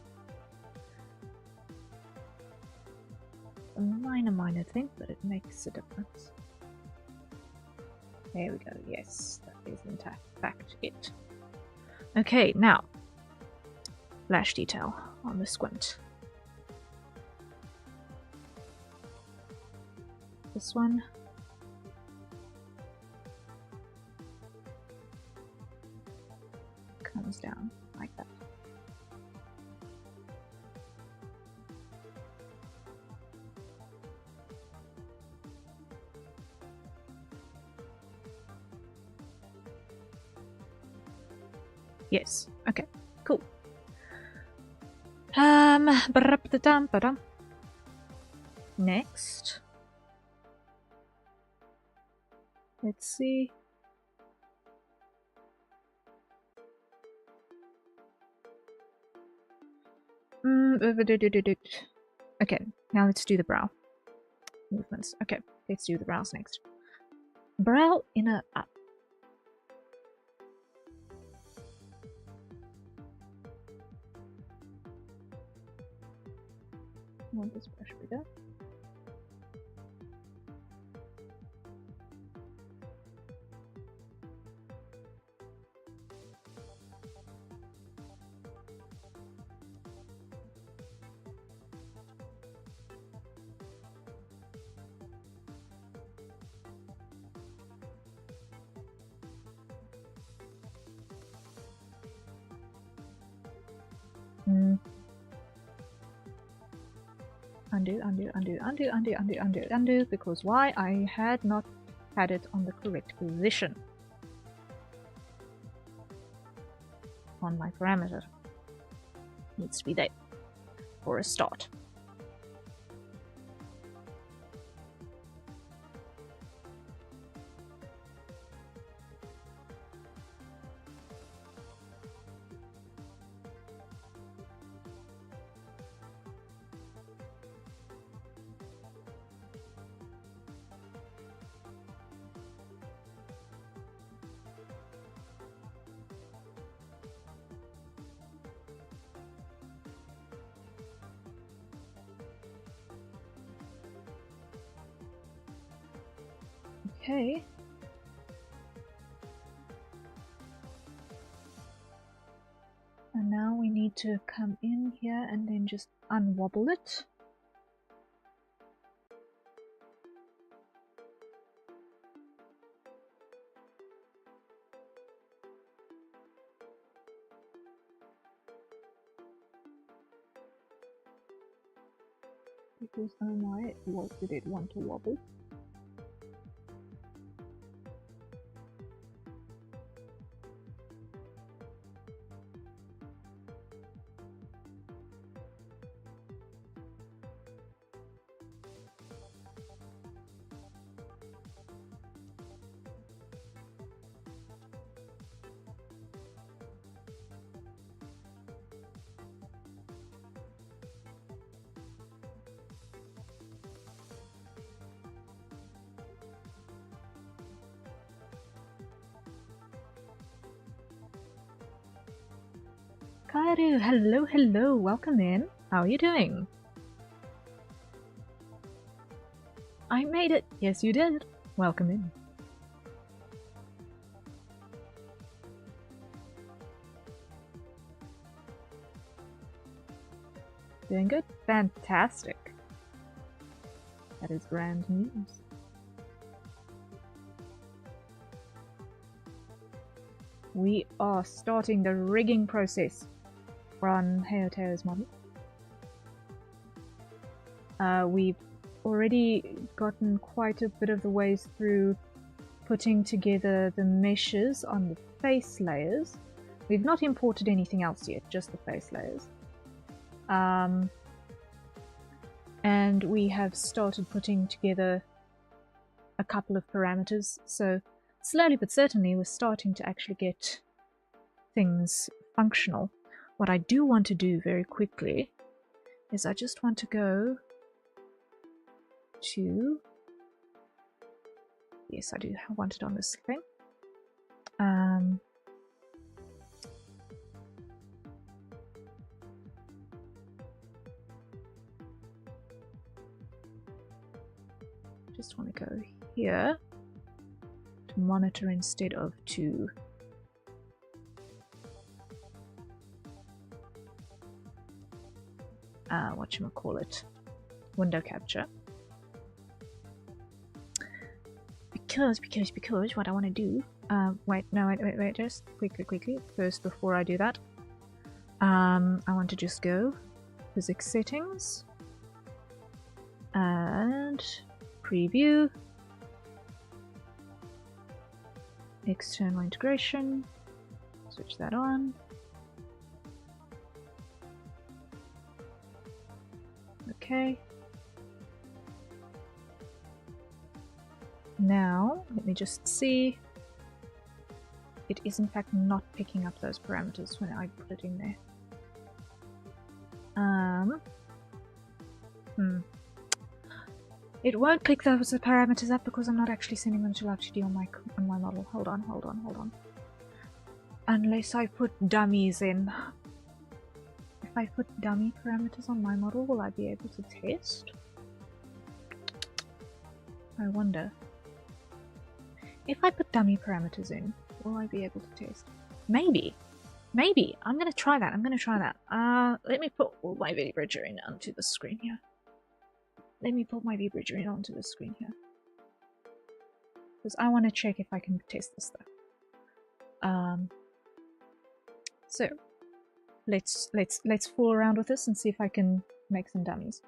a minor thing, but it makes a difference. There we go. Yes, that is in fact it. Okay, now lash detail on the squint. This one. Comes down like that. Yes. Okay. Cool. Next. Let's see. Okay, now let's do the brow movements. Okay, let's do the brows next. Brow inner up. I want this brush bigger. Undo, because why? I had not had it on the correct position on my parameter. Needs to be there for a start. Okay. And now we need to come in here and then just unwobble it. Because oh my, what did it want to wobble? Kairu, hello, welcome in. How are you doing? I made it. Yes, you did. Welcome in. Doing good? Fantastic. That is grand news. We are starting the rigging process on Heoteo's model. We've already gotten quite a bit of the ways through putting together the meshes on the face layers. We've not imported anything else yet, just the face layers. And we have started putting together a couple of parameters, so slowly but certainly we're starting to actually get things functional. What I do want to do very quickly is I just want to go to... Yes, I do want it on this thing. just want to go here to monitor instead of to whatchamacallit, window capture. Because what I want to do, wait, just quickly, first before I do that, I want to just go physics settings and preview, external integration, switch that on. Okay. Now, let me just see. It is in fact not picking up those parameters when I put it in there. It won't pick those parameters up because I'm not actually sending them to LiveGD on my model. Hold on. Unless I put dummies in. If I put dummy parameters on my model, will I be able to test? I wonder. If I put dummy parameters in, will I be able to test? Maybe. I'm gonna try that. Let me put all my VBridger in onto the screen here. Because I want to check if I can test this stuff. So let's fool around with this and see if I can make some dummies.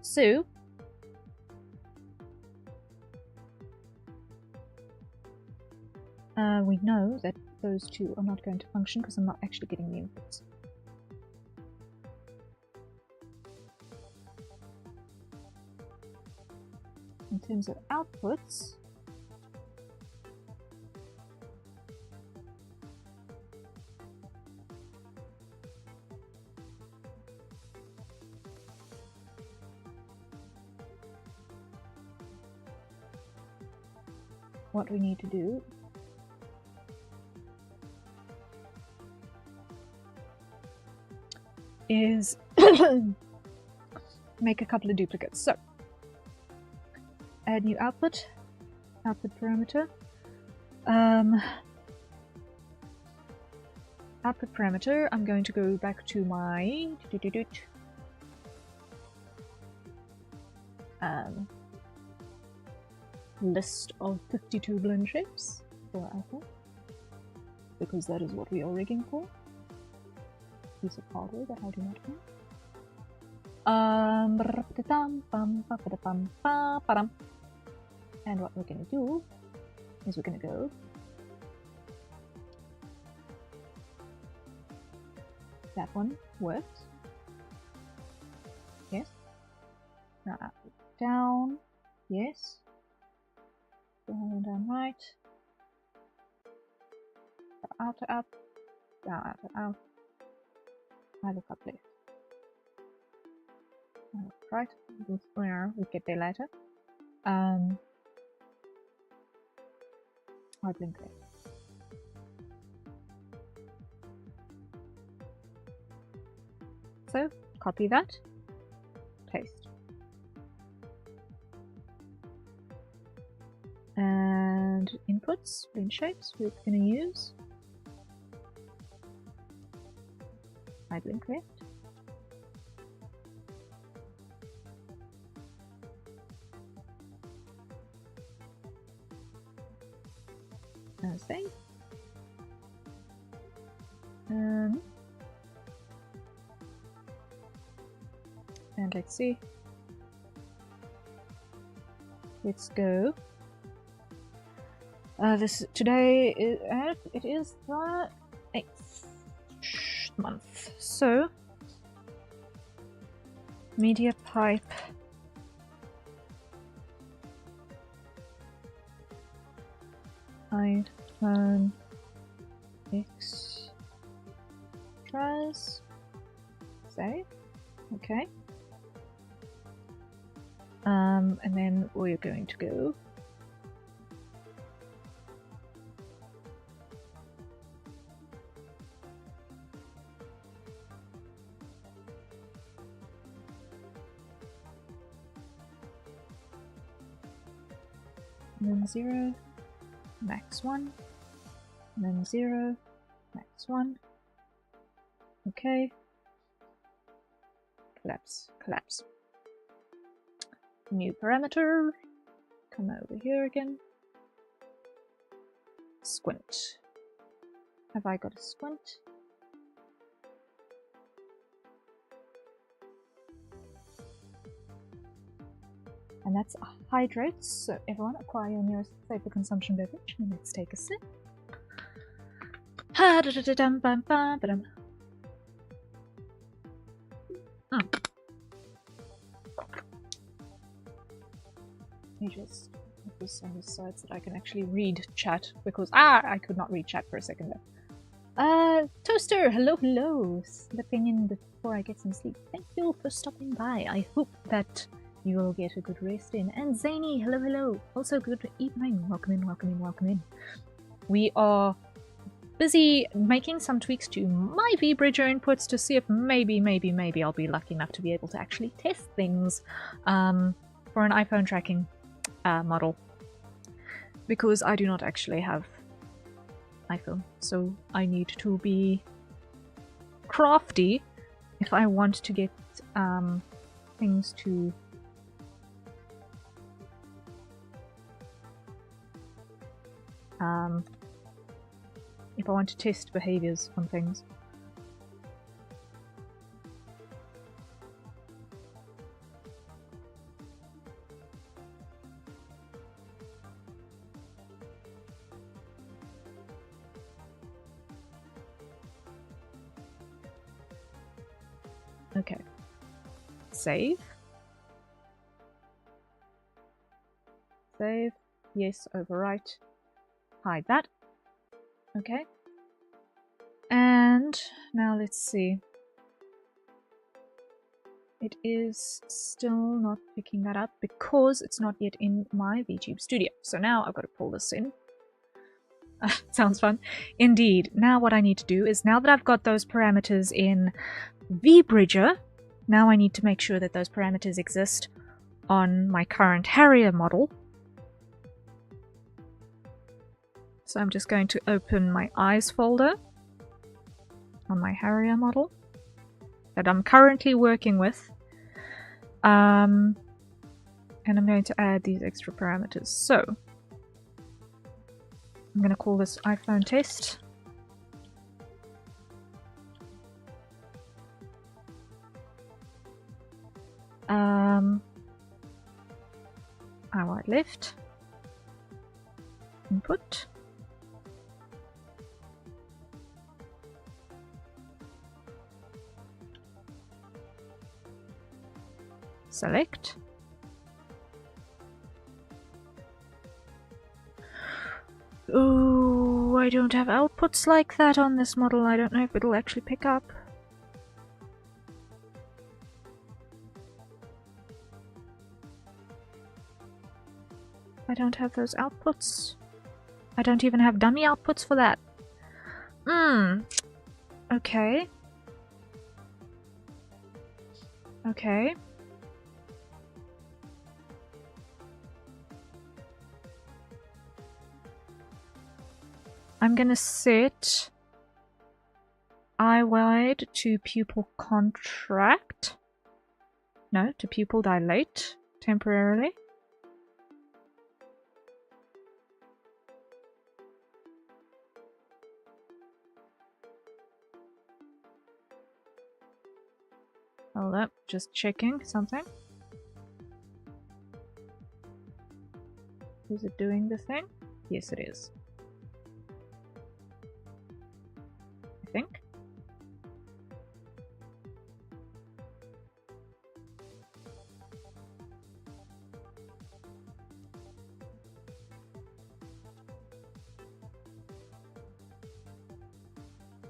So we know that those two are not going to function because I'm not actually getting the inputs. In terms of outputs, what we need to do is make a couple of duplicates. So add new output parameter. Output parameter, I'm going to go back to my list of 52 blend shapes for alpha, because that is what we are rigging for. Piece of hardware that I do not know. And what we're going to do is we're going to go that one works. Yes. Now up, down. Yes. Down, down, right. Out to up. Down, out to out. I look up left. Right. We'll get there later. I blink left. So copy that, paste, and inputs, blend shapes. We're going to use I blink left. Save. And let's see. Let's go. Today is it is the 8th month. So media pipe. iPhone extras. Save. Okay. And then we're going to go and then 0, max 1, and then 0, max 1. Okay. Collapse, collapse. New parameter. Come over here again. Squint. Have I got a squint? And that's a hydrate, so everyone acquire your nearest safer consumption beverage, and let's take a sip. Let me just put this on the side so that I can actually read chat, because I could not read chat for a second there. Toaster, hello, hello. Slipping in before I get some sleep. Thank you for stopping by. I hope that you will get a good rest in. And Zany, hello, hello. Also, good evening. Welcome in, welcome in, welcome in. We are busy making some tweaks to my vBridger inputs to see if maybe I'll be lucky enough to be able to actually test things for an iPhone tracking model. Because I do not actually have iPhone, so I need to be crafty if I want to get things to if I want to test behaviors on things. Okay. Save. Save. Yes, overwrite. Hide that. Okay. And now let's see. It is still not picking that up because it's not yet in my VTube studio. So now I've got to pull this in. Sounds fun. Indeed. Now what I need to do is, now that I've got those parameters in vBridger, now I need to make sure that those parameters exist on my current Harrier model. So I'm just going to open my eyes folder on my Harrier model that I'm currently working with. And I'm going to add these extra parameters. So I'm going to call this iPhone test. I wide left. Input. Select. Oh, I don't have outputs like that on this model. I don't know if it'll actually pick up. I don't have those outputs. I don't even have dummy outputs for that. Okay. Okay. I'm gonna set eye wide to pupil contract. No, to pupil dilate temporarily. Hold up, just checking something. Is it doing the thing? Yes, it is. I think.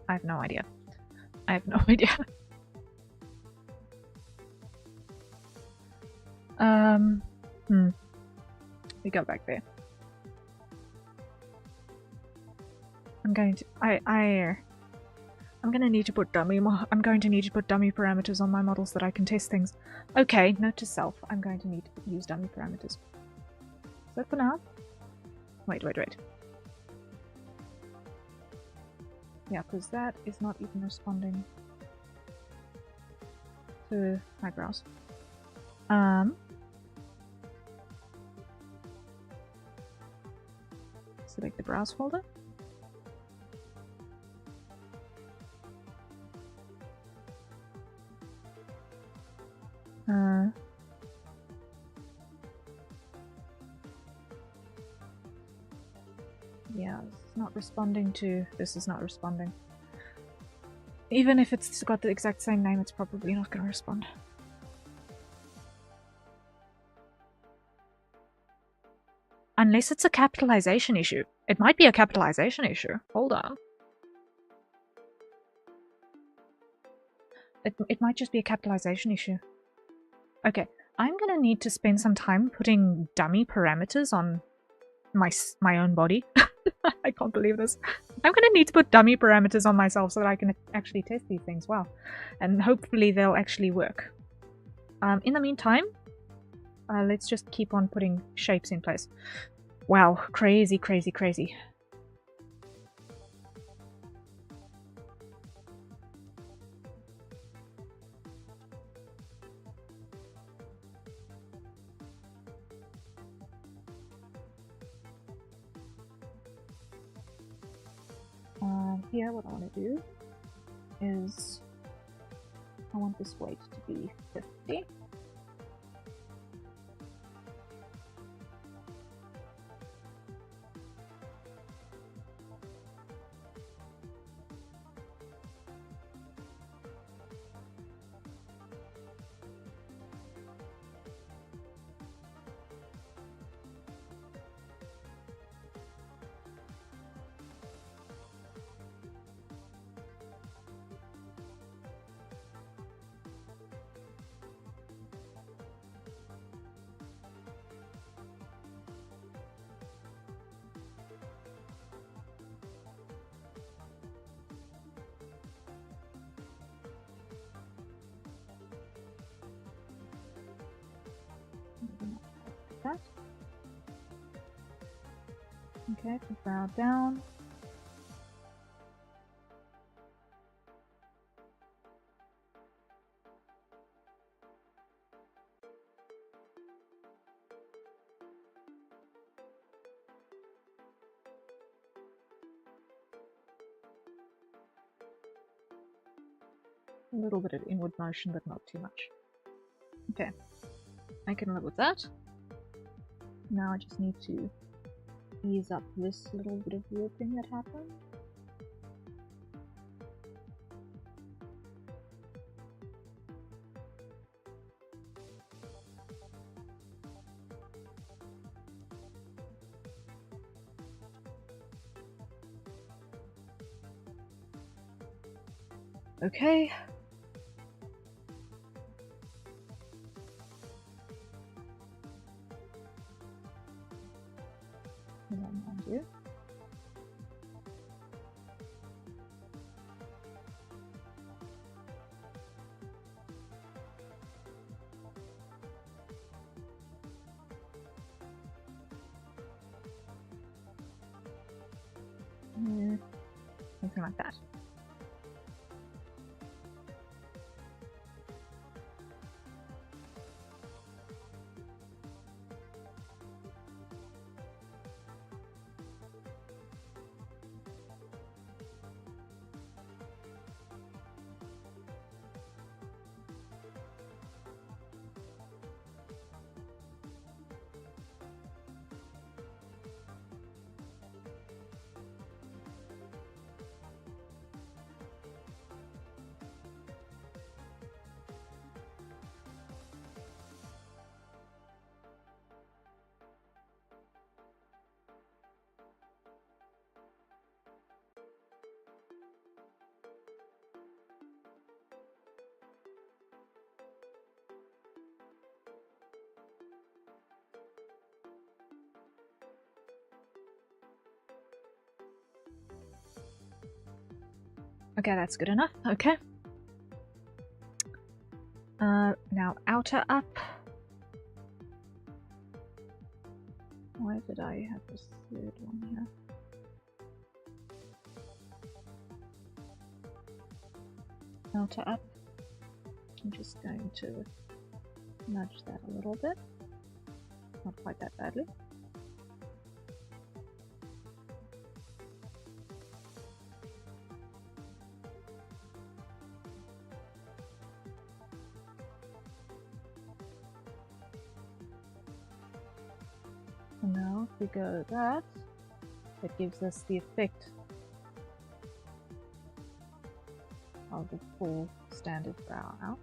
I have no idea. I have no idea. We go back there. I'm going to need to put dummy parameters on my models that I can test things. Okay, note to self, I'm going to need to use dummy parameters. So for now, Wait. Yeah, because that is not even responding to my browse. Select the browse folder. Yeah, it's not responding to... This is not responding. Even if it's got the exact same name, it's probably not going to respond. Unless it's a capitalization issue. It might be a capitalization issue. Hold on. It might just be a capitalization issue. Okay, I'm gonna need to spend some time putting dummy parameters on my own body. I can't believe this. I'm gonna need to put dummy parameters on myself so that I can actually test these things. Wow. And hopefully they'll actually work. In the meantime, let's just keep on putting shapes in place. Wow, crazy. Here, what I want to do is I want this weight to be 50. That. Okay, put brow down. A little bit of inward motion, but not too much. Okay, I can live with that. Now I just need to ease up this little bit of warping that happened. Okay. Something like that. Okay, that's good enough. Okay. Now outer up. Why did I have this third one here? Outer up. I'm just going to nudge that a little bit. Not quite that badly. And now if we go that, it gives us the effect of the full standard brow out.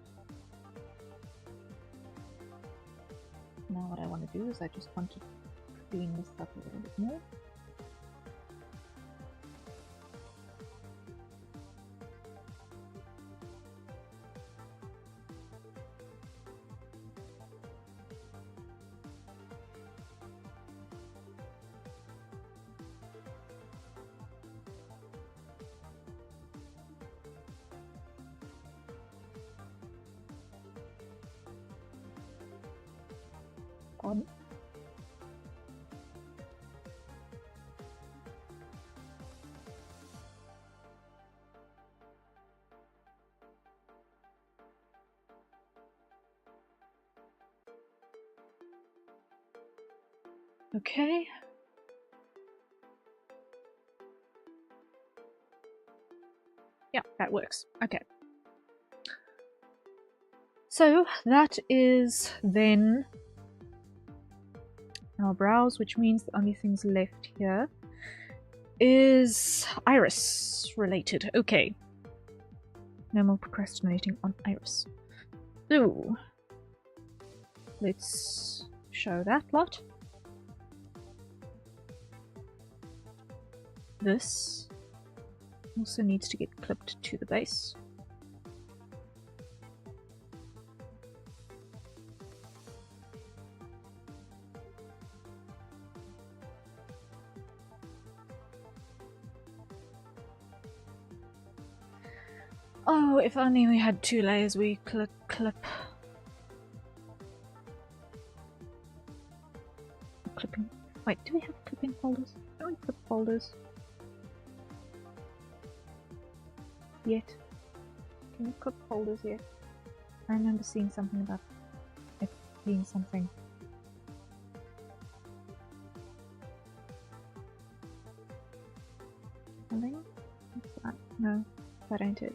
Now what I want to do is I just want to clean this up a little bit more. On. Okay. Yeah, that works. Okay. So that is then our brows, which means the only things left here is iris related. Okay. No more procrastinating on iris. So let's show that lot. This also needs to get clipped to the base. Oh, if only we had 2 layers we could clip. Clipping. Wait, do we have clipping folders? Don't we clip folders? Yet. Can we clip folders yet? I remember seeing something about it being something. Something? What's that? No, that ain't it.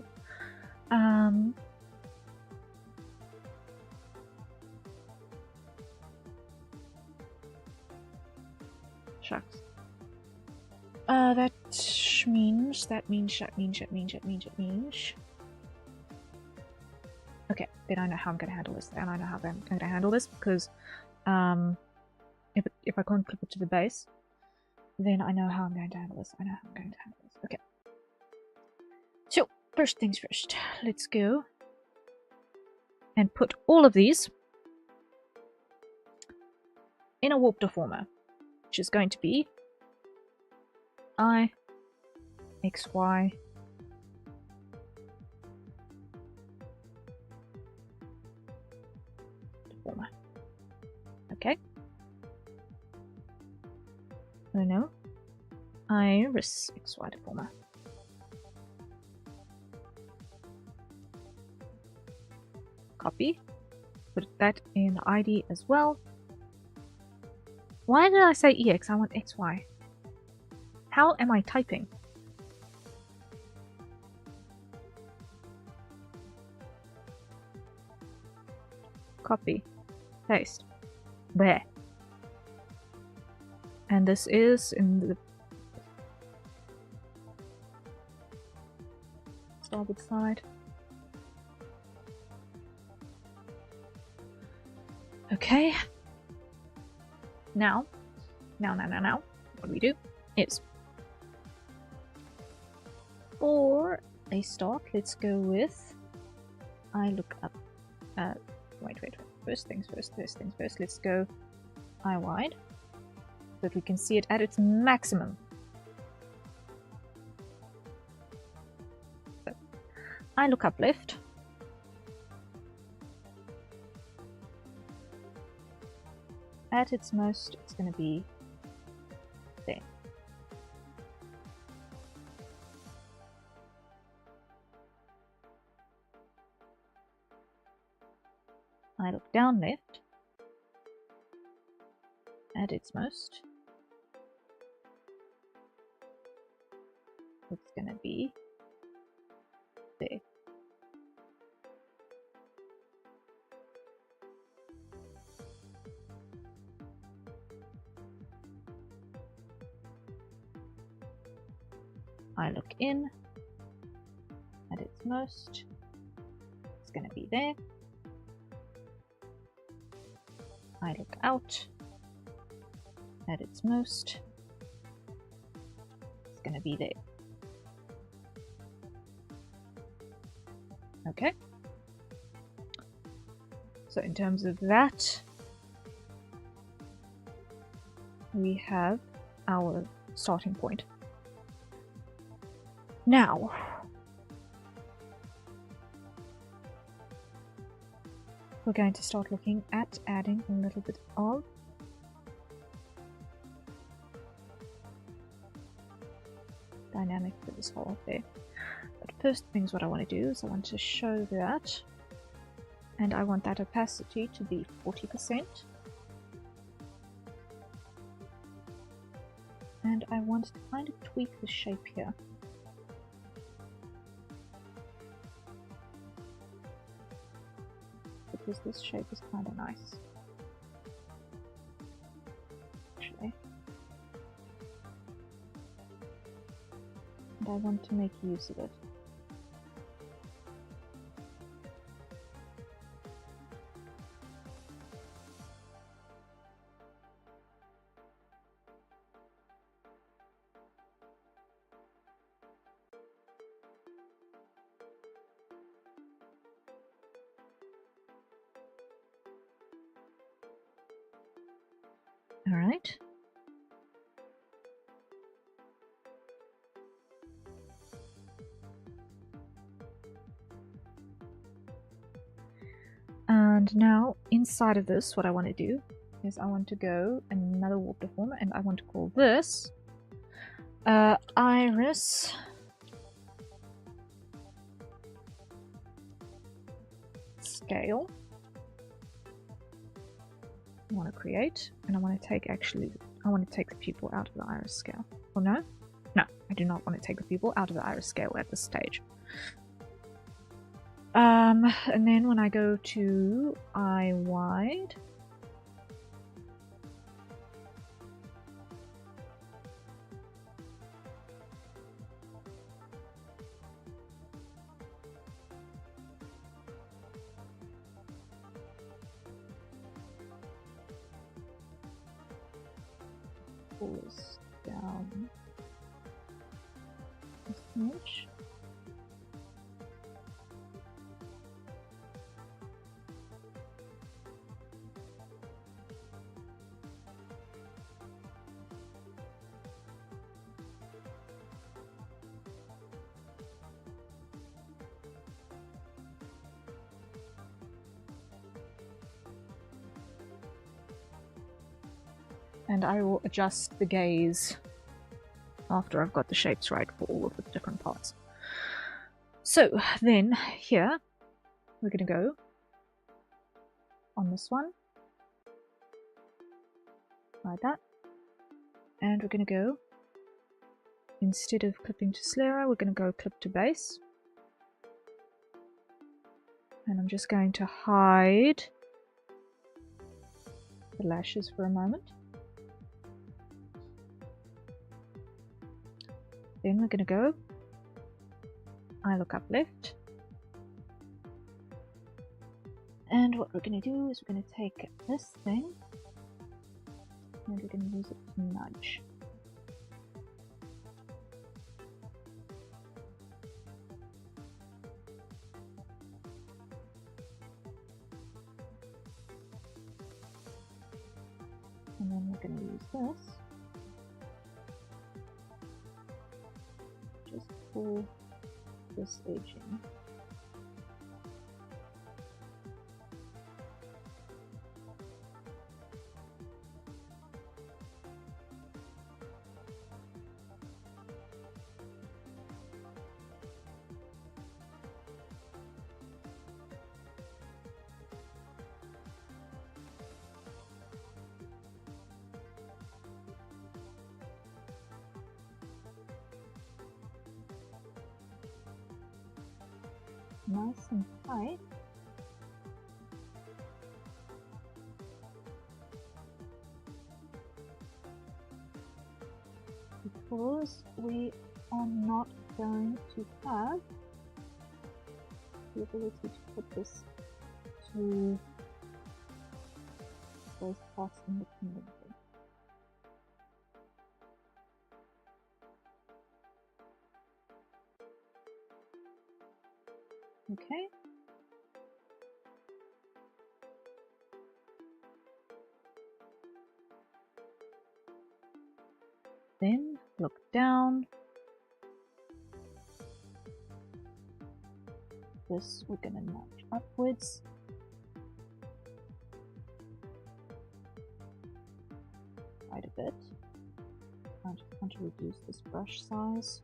Shucks. That means. Okay, then I know how I'm going to handle this. And I know how I'm going to handle this because, if I can't clip it to the base, then I know how I'm going to handle this. Okay. So, first things first. Let's go and put all of these in a warp deformer, which is going to be I, X, Y, deformer. Okay. Oh no. Iris, X, Y, deformer. Copy. Put that in ID as well. Why did I say EX? I want XY. How am I typing? Copy. Paste. There. And this is in the starboard side. Okay. Now, what we do is, for a start, let's go with, I look up, wait, first things first, let's go I wide, so that we can see it at its maximum. So, I look up left, at its most, it's going to be I look down left at its most. It's going to be there. I look in at its most. It's going to be there. I look out at its most. It's going to be there. Okay. So in terms of that, we have our starting point. Now, we're going to start looking at adding a little bit of dynamic for this whole affair. But first things what I want to do is I want to show that, and I want that opacity to be 40%. And I want to kind of tweak the shape here. Because this shape is kind of nice. Actually. And I want to make use of it. All right. And now inside of this, what I want to do is I want to go another warp deformer, and I want to call this iris scale. I want to create, and I want to take the pupil out of the iris scale. Or no, I do not want to take the pupil out of the iris scale at this stage. And then when I go to eye wide, pull this down a smidge. And I will adjust the gaze after I've got the shapes right for all of the different parts. So then here we're going to go on this one like that, and we're going to go, instead of clipping to sclera, we're going to go clip to base, and I'm just going to hide the lashes for a moment. Then we're going to go, I look up left, and what we're going to do is we're going to take this thing and we're going to use it to nudge. And then we're going to use this just pull this edge in. nice and tight. Because we are not going to have the ability to put this to those parts independently. Okay. Then look down. This we're going to notch upwards. Quite a bit. I just want to reduce this brush size.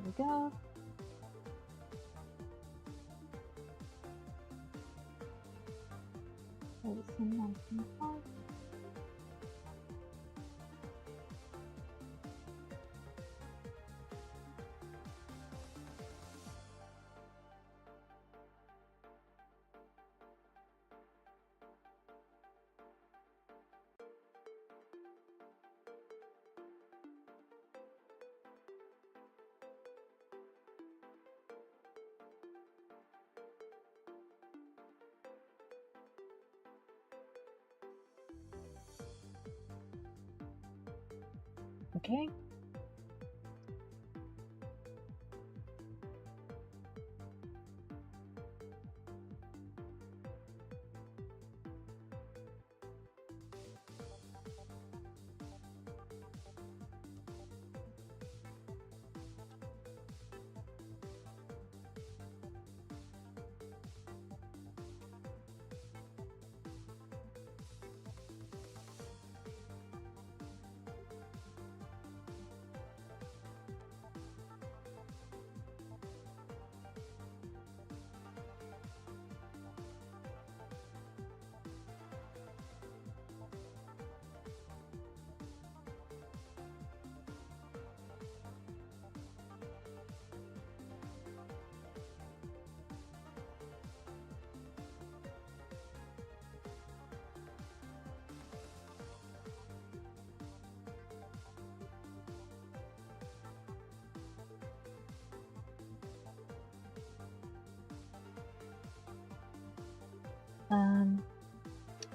There we go. There's some nice and tight. Okay.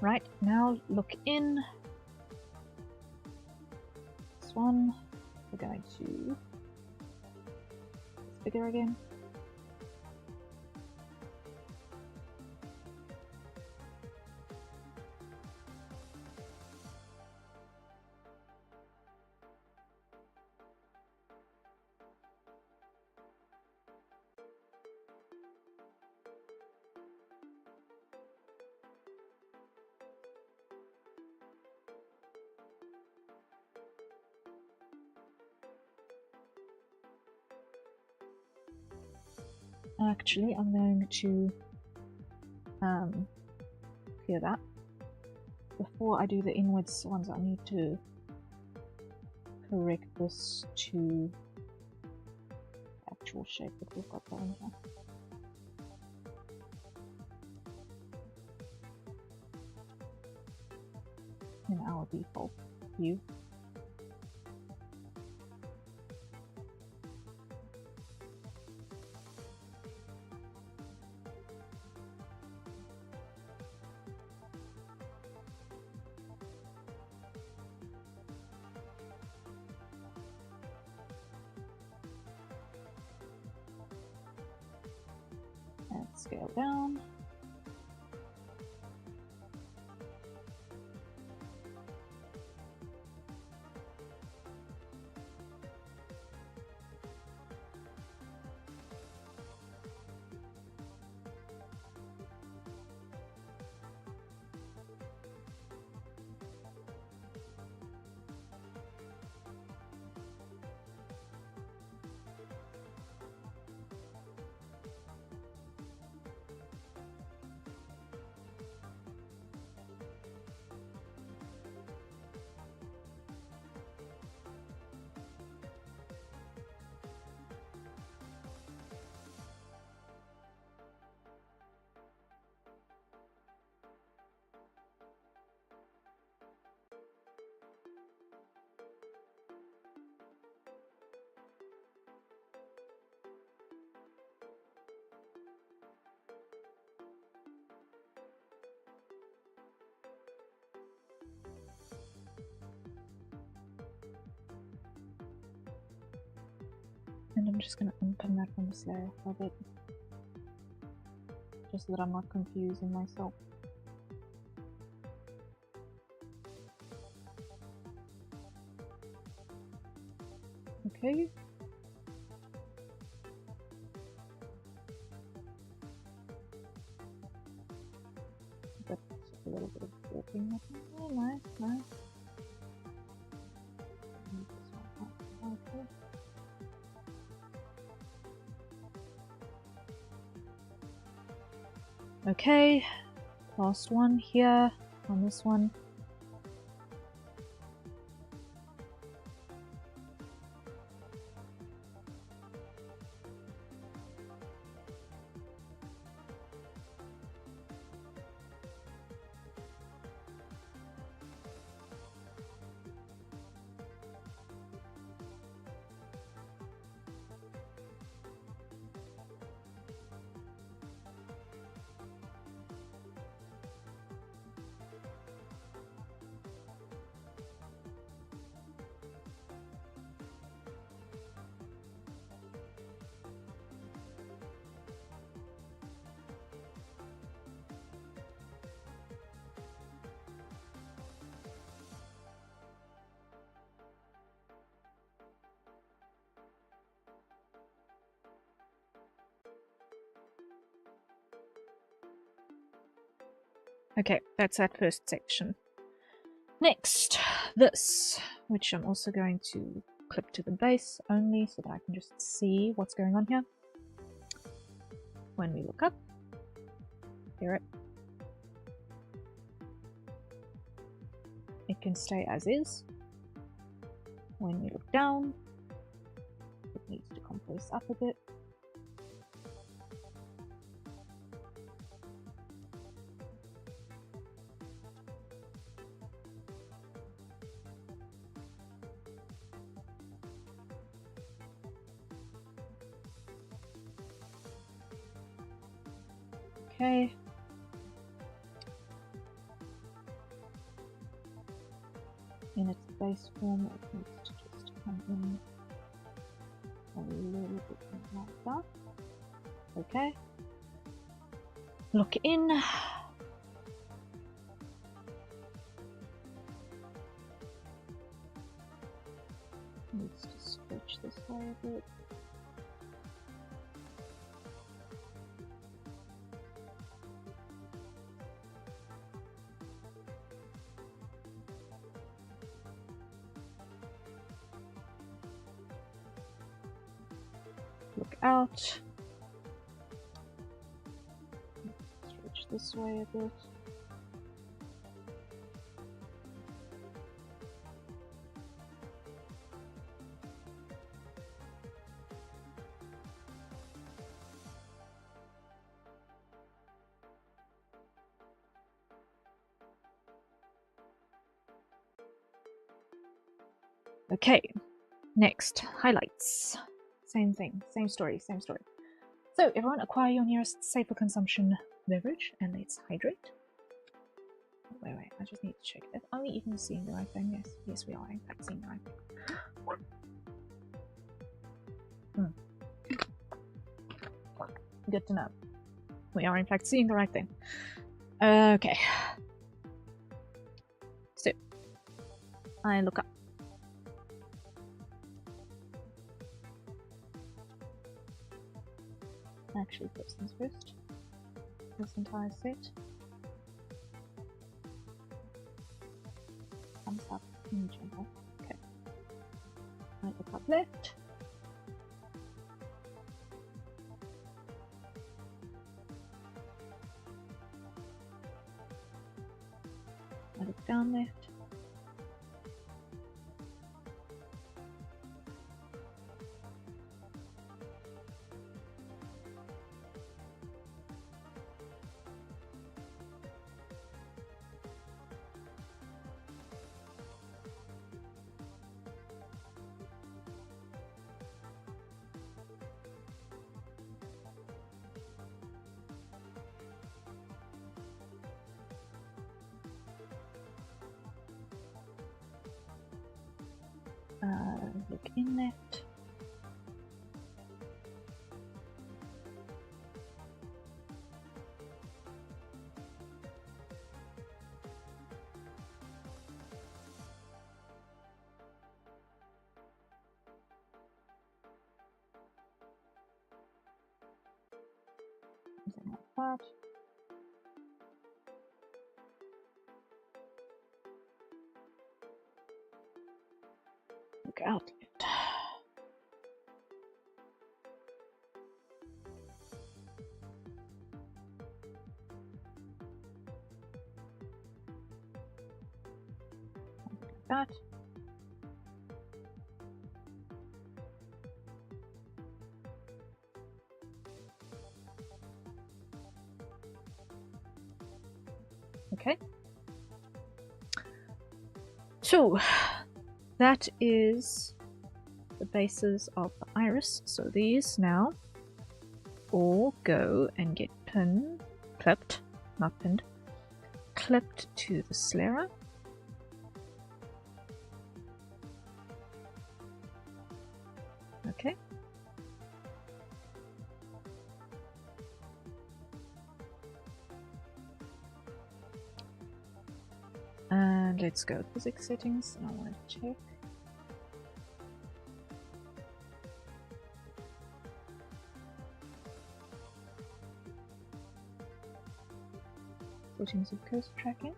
Right, now look in. This one, we're going to it's bigger again. Actually, I'm going to clear that. Before I do the inwards ones, I need to correct this to the actual shape that we've got going here. In our default view. Scale down. And I'm just going to unpin that from this layer a bit, just so that I'm not confusing myself. Okay. That's a little bit of warping. Oh, nice, nice. Okay, last one here on this one. Okay, that's that first section. Next, this, which I'm also going to clip to the base only so that I can just see what's going on here. When we look up, hear it. It can stay as is. When we look down, it needs to compose up a bit. Okay. In its base form, it needs to just come in a little bit like that. Okay. Look in. Needs to stretch this way a bit. Look out. Stretch this way a bit. Okay, next, highlights. Same thing, same story, same story. So, everyone acquire your nearest safe for consumption beverage and let's hydrate. Wait, I just need to check if are we even seeing the right thing? Yes, we are in fact seeing the right thing. Good to know. We are in fact seeing the right thing. Okay. So, I look up. Actually, first things first. This entire set comes up in general. Okay. I look up left. I look down left. Look in left. Something like that. Look out left. That. Okay. So that is the bases of the iris. So these now all go and get clipped, not pinned, clipped to the sclera. Okay. And let's go physics settings. I want to check. Settings of cursor tracking.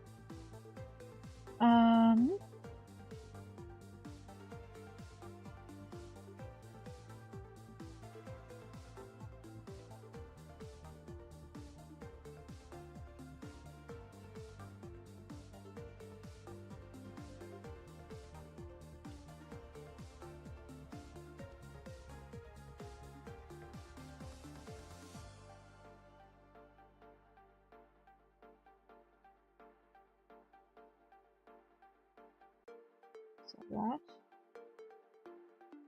So that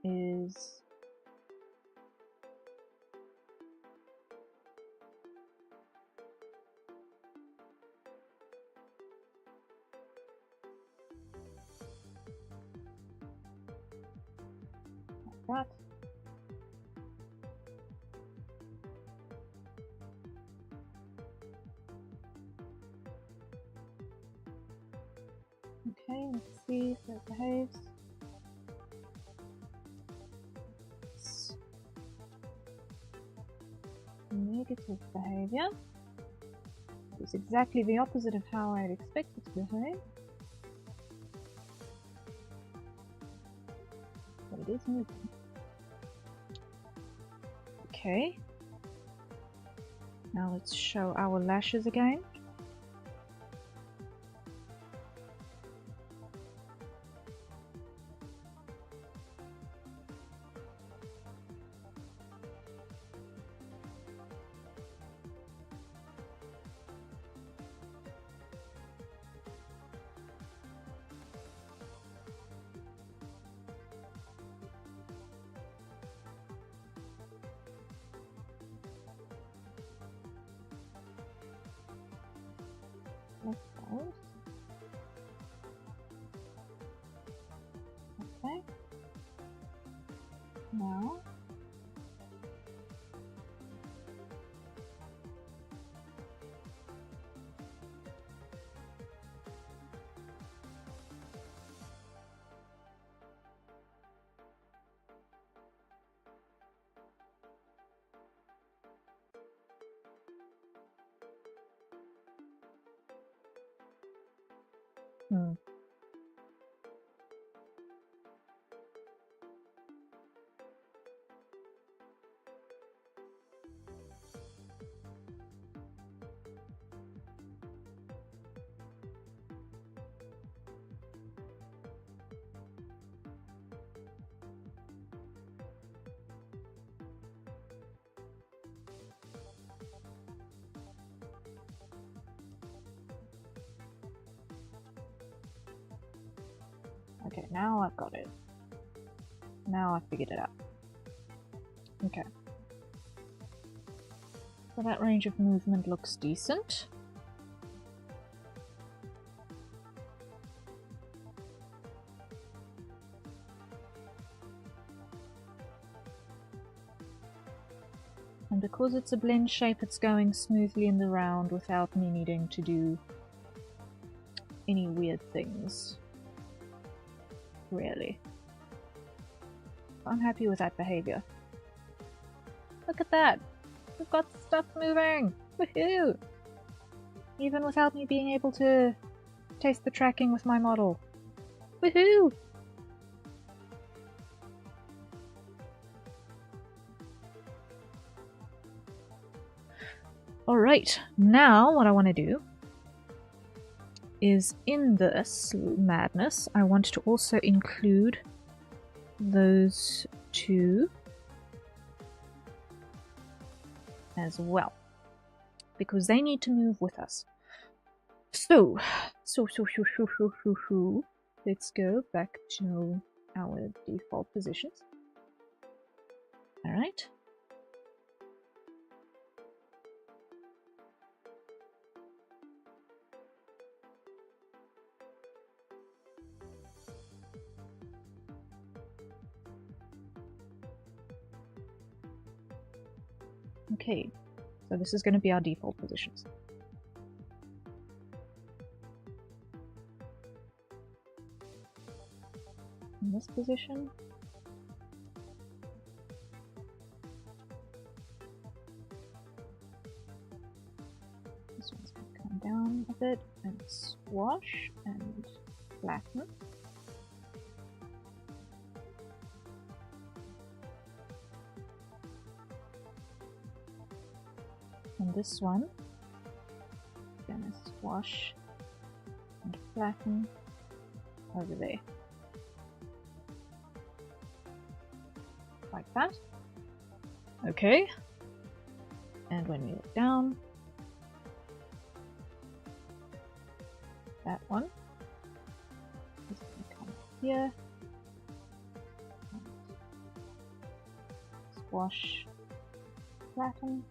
is like that. Okay, let's see if it behaves. It's negative behavior. It's exactly the opposite of how I'd expect it to behave. But it is moving. Okay. Now let's show our lashes again. Like those. Okay. Now Okay, now I've got it. Now I've figured it out. Okay. So that range of movement looks decent. And because it's a blend shape, it's going smoothly in the round without me needing to do any weird things. Really. I'm happy with that behavior. Look at that! We've got stuff moving! Woohoo! Even without me being able to taste the tracking with my model. Woohoo! Alright, now what I want to do is in this madness, I want to also include those two as well, because they need to move with us. So, let's go back to our default positions. Alright. Okay, so this is going to be our default positions. In this position, this one's going to come down a bit and squash and flatten. And this one is going to squash and flatten over there. Like that. Okay. And when we look down, that one is going to come here. And squash, flatten.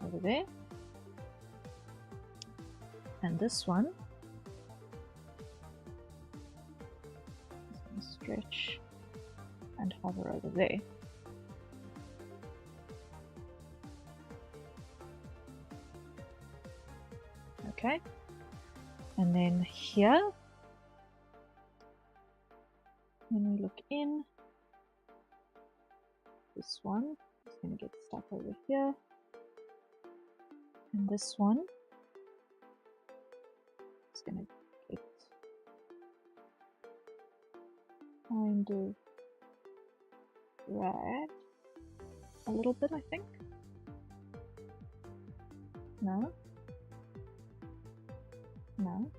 Over there, and this one is going to stretch and hover over there. Okay, and then here, when we look in, this one is going to get stuck over here. And this one is going to get kind of dragged a little bit, I think. No? No?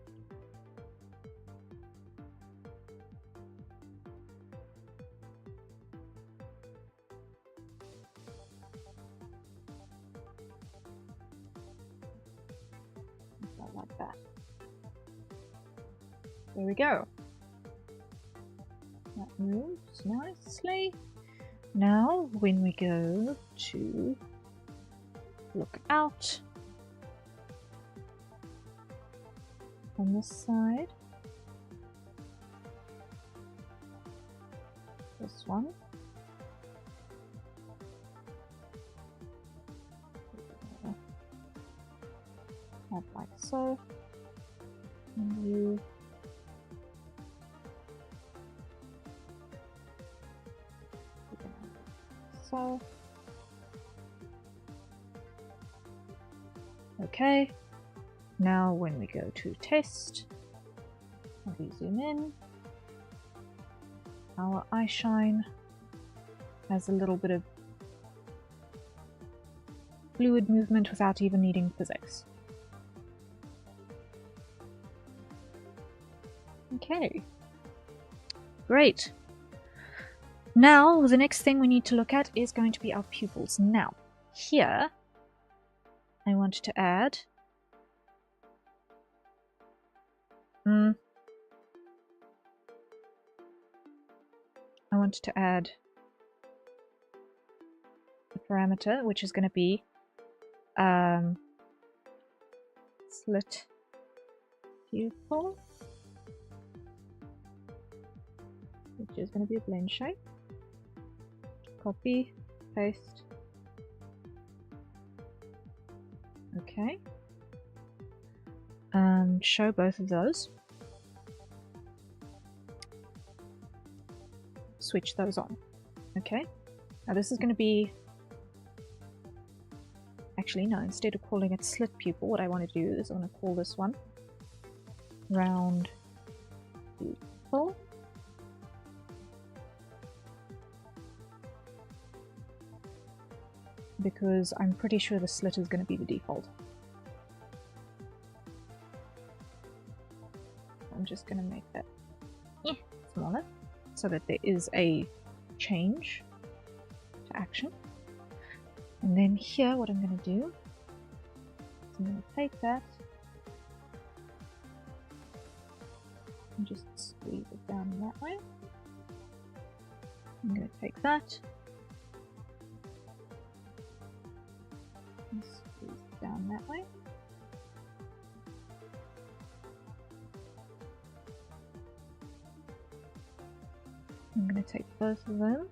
Like that. There we go. That moves nicely. Now, when we go to look out on this side, this one, like so, and you so. Okay, Now when we go to test, and we zoom in, our eye shine has a little bit of fluid movement without even needing physics. Okay, great. Now the next thing we need to look at is going to be our pupils. Now here I want to add a parameter which is going to be slit pupil, which is going to be a blend shape. Copy, paste. Okay. Show both of those. Switch those on. Okay. Now this is going to be... Actually, no. Instead of calling it slit pupil, what I want to do is I want to call this one round pupil. Because I'm pretty sure the slit is going to be the default. I'm just going to make that smaller so that there is a change to action. And then here what I'm going to do is I'm going to take that and just squeeze it down that way. I'm going to take that and squeeze it down that way. I'm going to take both of them.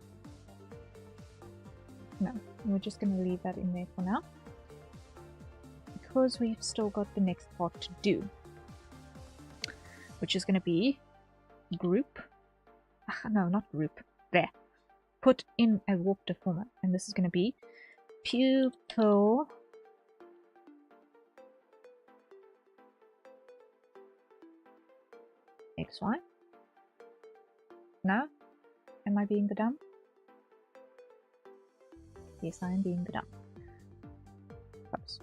No, we're just going to leave that in there for now, because we've still got the next part to do, which is going to be group. No, not group. There. Put in a warp deformer, and this is going to be pupil XY. Now, am I being the dumb? Yes, I am being the dumb. Oops.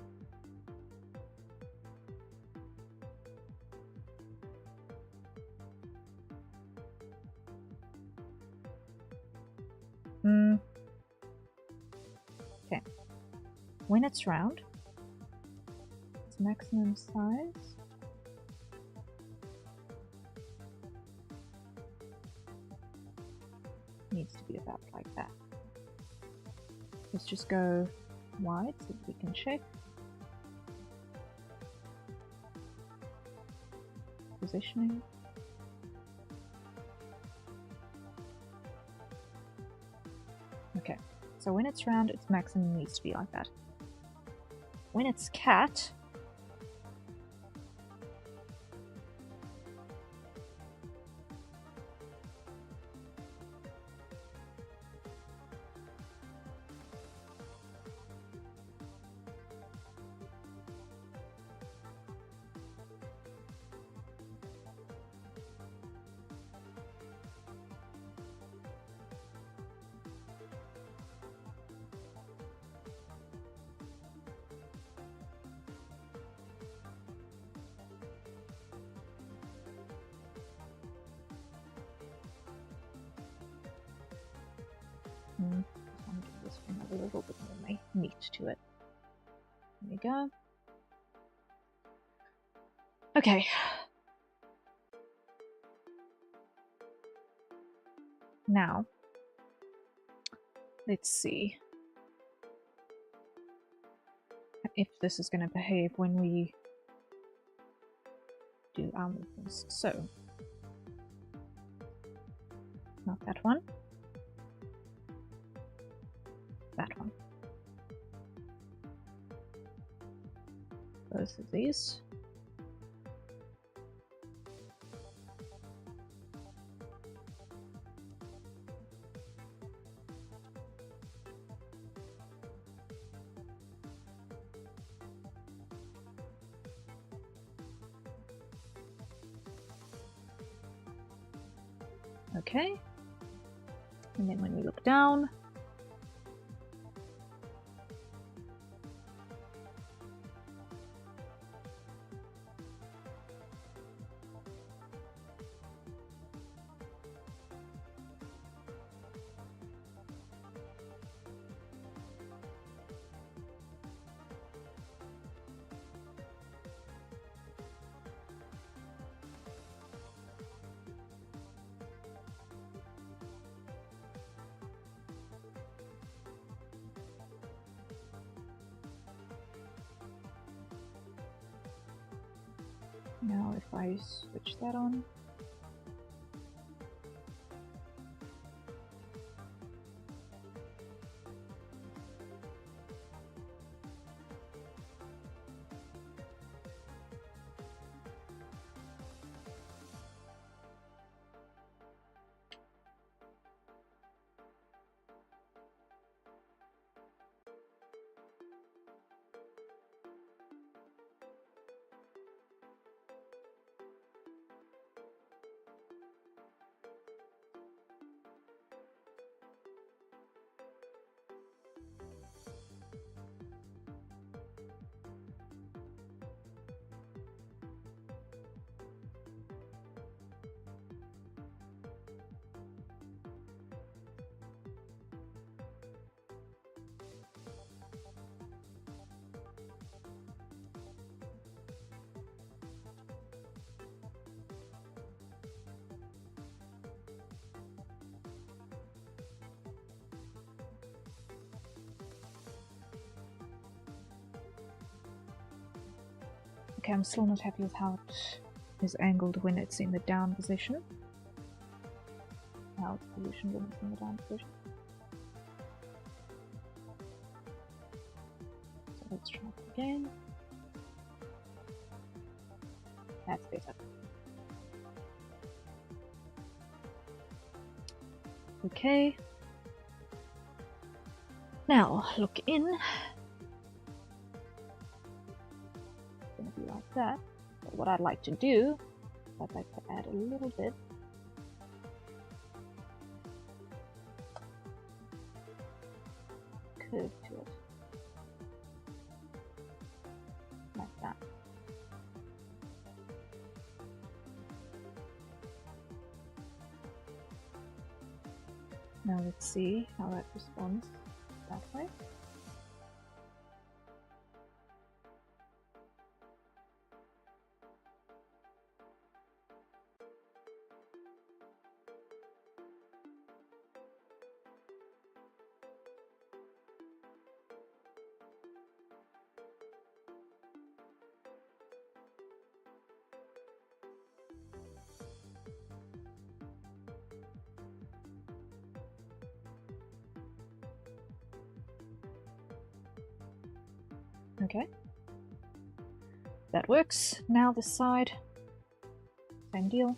Okay. When it's round, its maximum size needs to be about like that. Let's just go wide so that we can check. Positioning. Okay, so when it's round, its maximum needs to be like that. When it's cat, I'm going to give this thing a little bit more meat to it. There we go. Okay. Now, let's see if this is going to behave when we do our movements. So, not that one. That one. Both of these. Okay. And then when we look down, now if I switch that on, okay, I'm still not happy with how it is angled when it's in the down position. How it's positioned when it's in the down position. So let's try it again. That's better. Okay. Now look in. It's gonna be like that. But what I'd like to do, I'd like to add a little bit curve to it. Like that. Now let's see how that responds that way. Okay, that works. Now this side, same deal.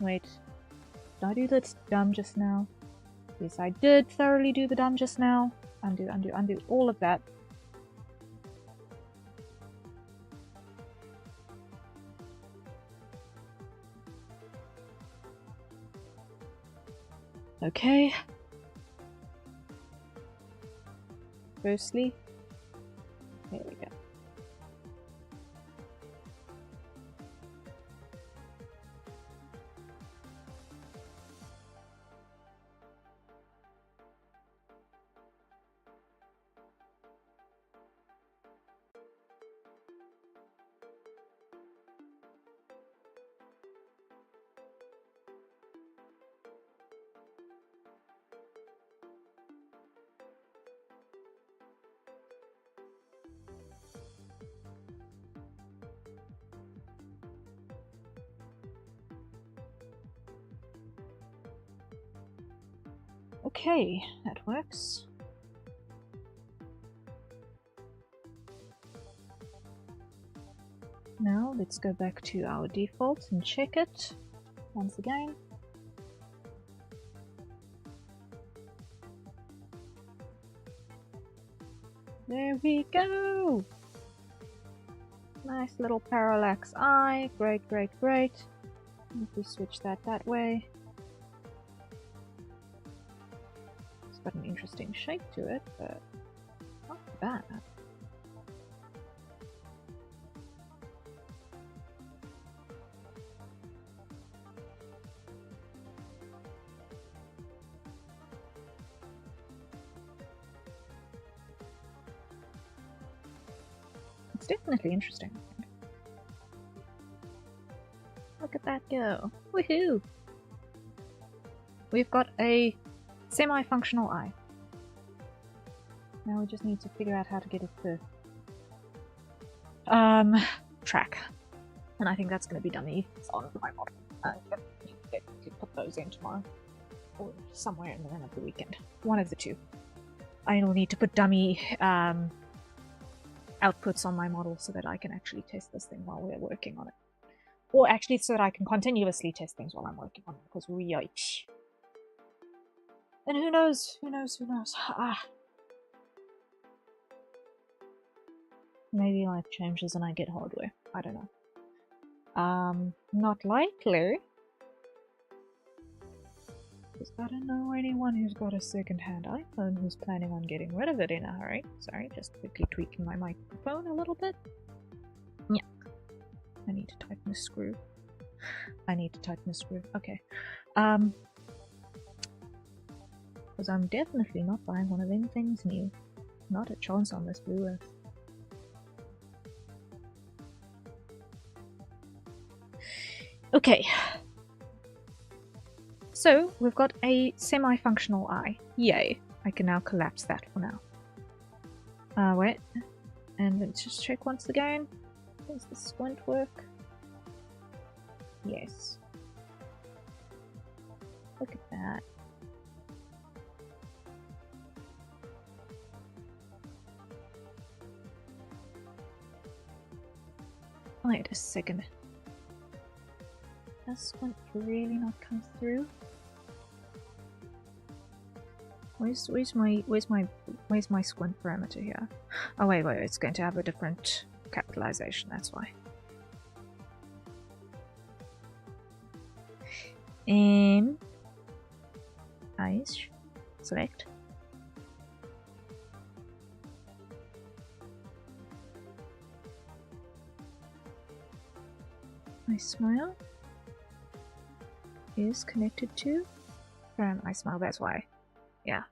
Wait, did I do the done just now? Yes, I did thoroughly do the done just now. Undo, undo, undo, all of that. Okay. Firstly, there we go. Okay, that works. Now let's go back to our default and check it once again. There we go! Nice little parallax eye. Great, great, great. If we switch that way. It's got an interesting shape to it, but not bad. It's definitely interesting. Look at that go. Woohoo! We've got a semi-functional eye. Now we just need to figure out how to get it to track. And I think that's going to be done on my model. Get to put those in tomorrow. Or somewhere in the end of the weekend. One of the two. I will need to put dummy outputs on my model so that I can actually test this thing while we're working on it. Or actually so that I can continuously test things while I'm working on it, because we are... And who knows? Who knows? Who knows? Maybe life changes and I get hardware. I don't know. Not likely. Because I don't know anyone who's got a second-hand iPhone who's planning on getting rid of it in a hurry. Sorry, just quickly tweaking my microphone a little bit. Yeah. I need to tighten the screw. Okay. Because I'm definitely not buying one of them things new. Not a chance on this blue earth. Okay. So, we've got a semi-functional eye. Yay. I can now collapse that for now. Wait. And let's just check once again. Does the squint work? Yes. Look at that. Wait a second. Does squint really not come through? Where's my squint parameter here? Oh wait, it's going to have a different capitalization, that's why. Eyes, select. My smile is connected to I smile, that's why. Yeah.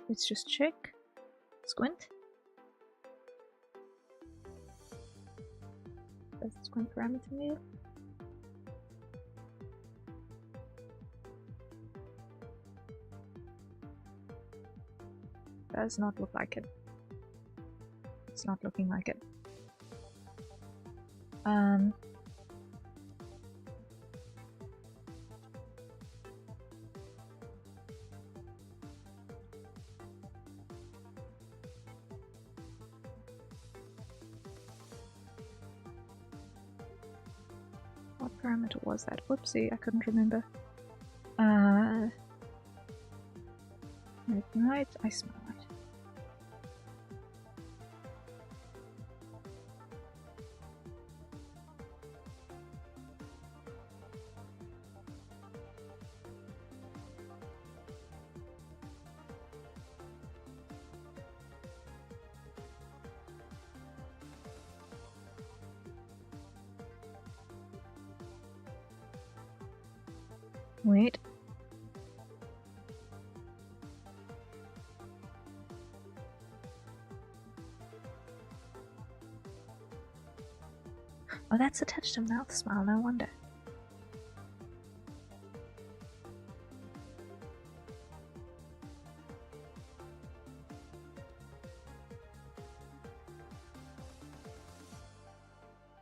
Let's just check. Squint. Does the squint parameter move? Does not look like it. It's not looking like it. What parameter was that? Whoopsie, I couldn't remember. Right, I smell it. Wait. Oh, that's attached to mouth smile, no wonder.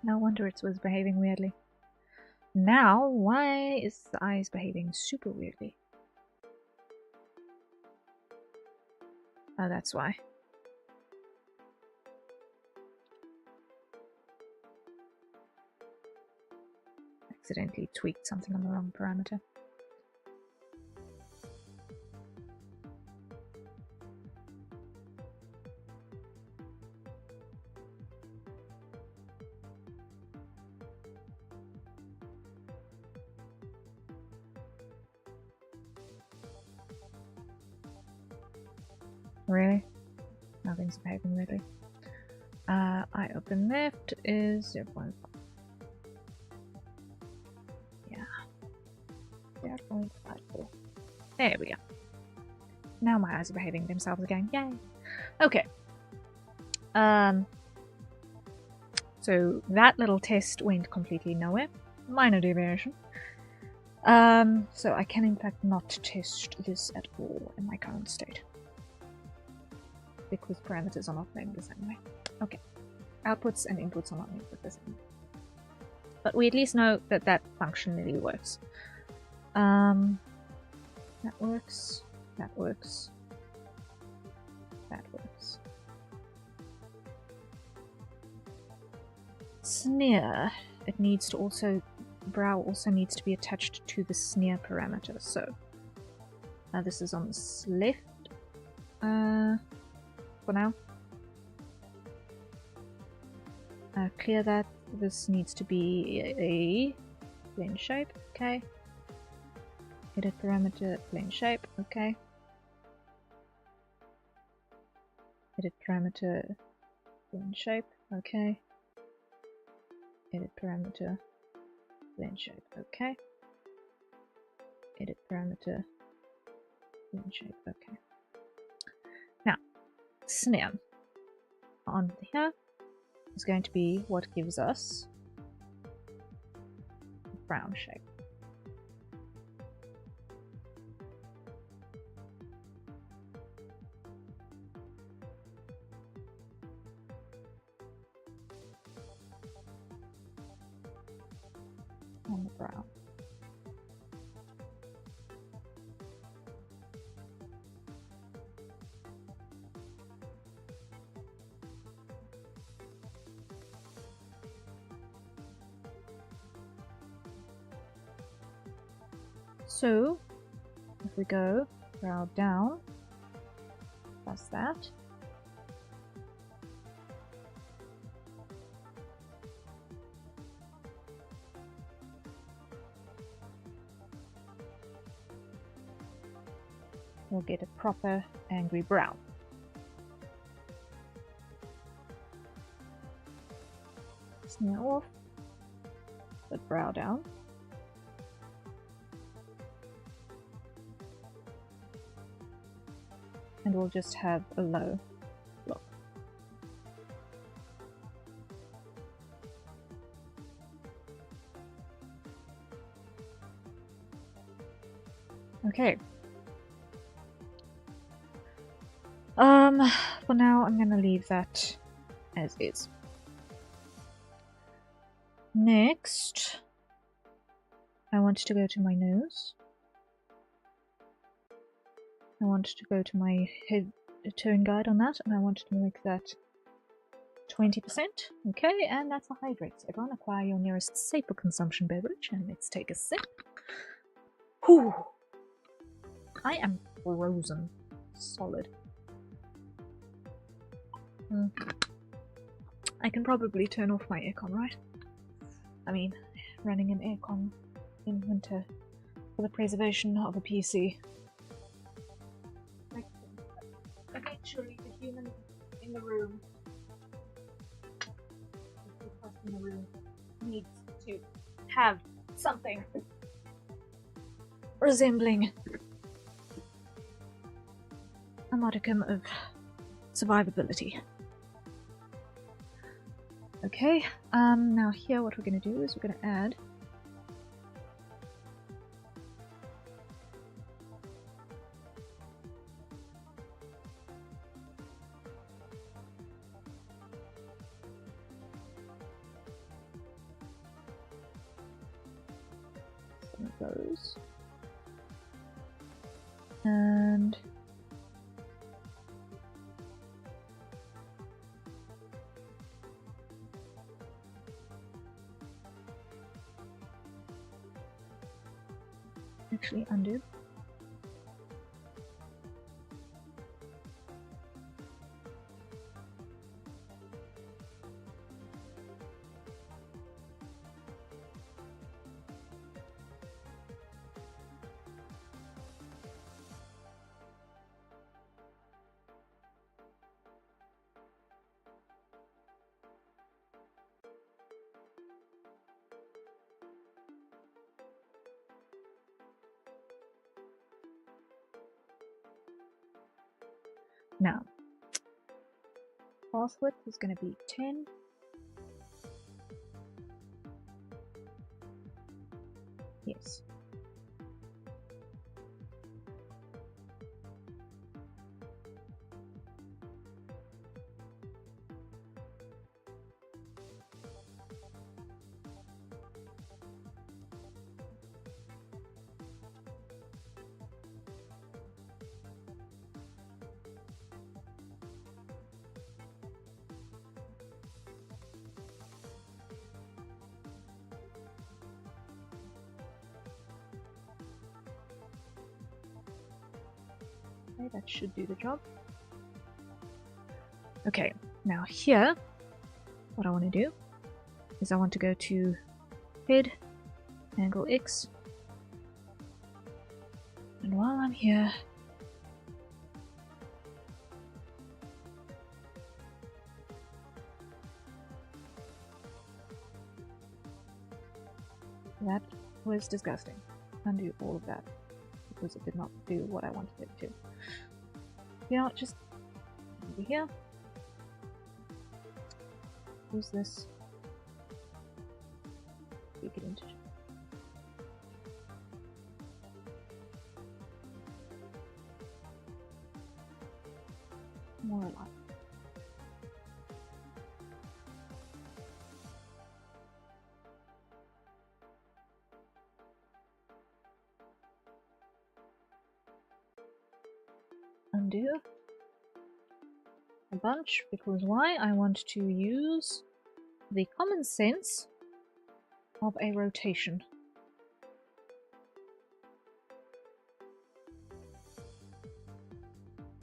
No wonder it was behaving weirdly. Now, why is the eyes behaving super weirdly? Oh, that's why. Accidentally tweaked something on the wrong parameter. Really? Nothing's behaving weirdly. Eye open left is 0.5. Yeah. 0.54. There we go. Now my eyes are behaving themselves again. Yay! Okay. So that little test went completely nowhere. Minor deviation. So I can in fact not test this at all in my current state. Because parameters are not named the same way. Okay. Outputs and inputs are not named the same way. But we at least know that that functionally works. That works. That works. That works. Sneer. It needs to also... Brow also needs to be attached to the sneer parameter. So this is on the left. For now. Clear that. This needs to be a plane shape. Okay. Edit parameter, plane shape. Okay. Edit parameter, plane shape. Okay. Edit parameter, plane shape. Okay. Edit parameter, plane shape. Okay. Now, sneer on here is going to be what gives us a brown shape. On the brow. So, if we go brow down, plus that. We'll get a proper angry brow. Sneer off, put brow down. And we'll just have a low look. Okay. For now I'm gonna leave that as is. Next, I want to go to my nose. I want to go to my head tone guide on that, and I want to make that 20%. Okay, and that's a hydrate. So everyone acquire your nearest safer consumption beverage, and let's take a sip. Whew. I am frozen. Solid. I can probably turn off my aircon, right? I mean, running an aircon in winter for the preservation of a PC. Like, eventually the human in the room, the person in the room, needs to have something resembling a modicum of survivability. Okay, now here what we're going to do is we're going to add those. And actually undo. Now, path width is going to be 10. Yes. Okay, that should do the job. Okay, now here, what I want to do is I want to go to head, angle X, and while I'm here, that was disgusting. Undo all of that because it did not do what I wanted it to. You know what, just over here. Use this. Make it integer. More alive. Undo a bunch, because why? I want to use the common sense of a rotation.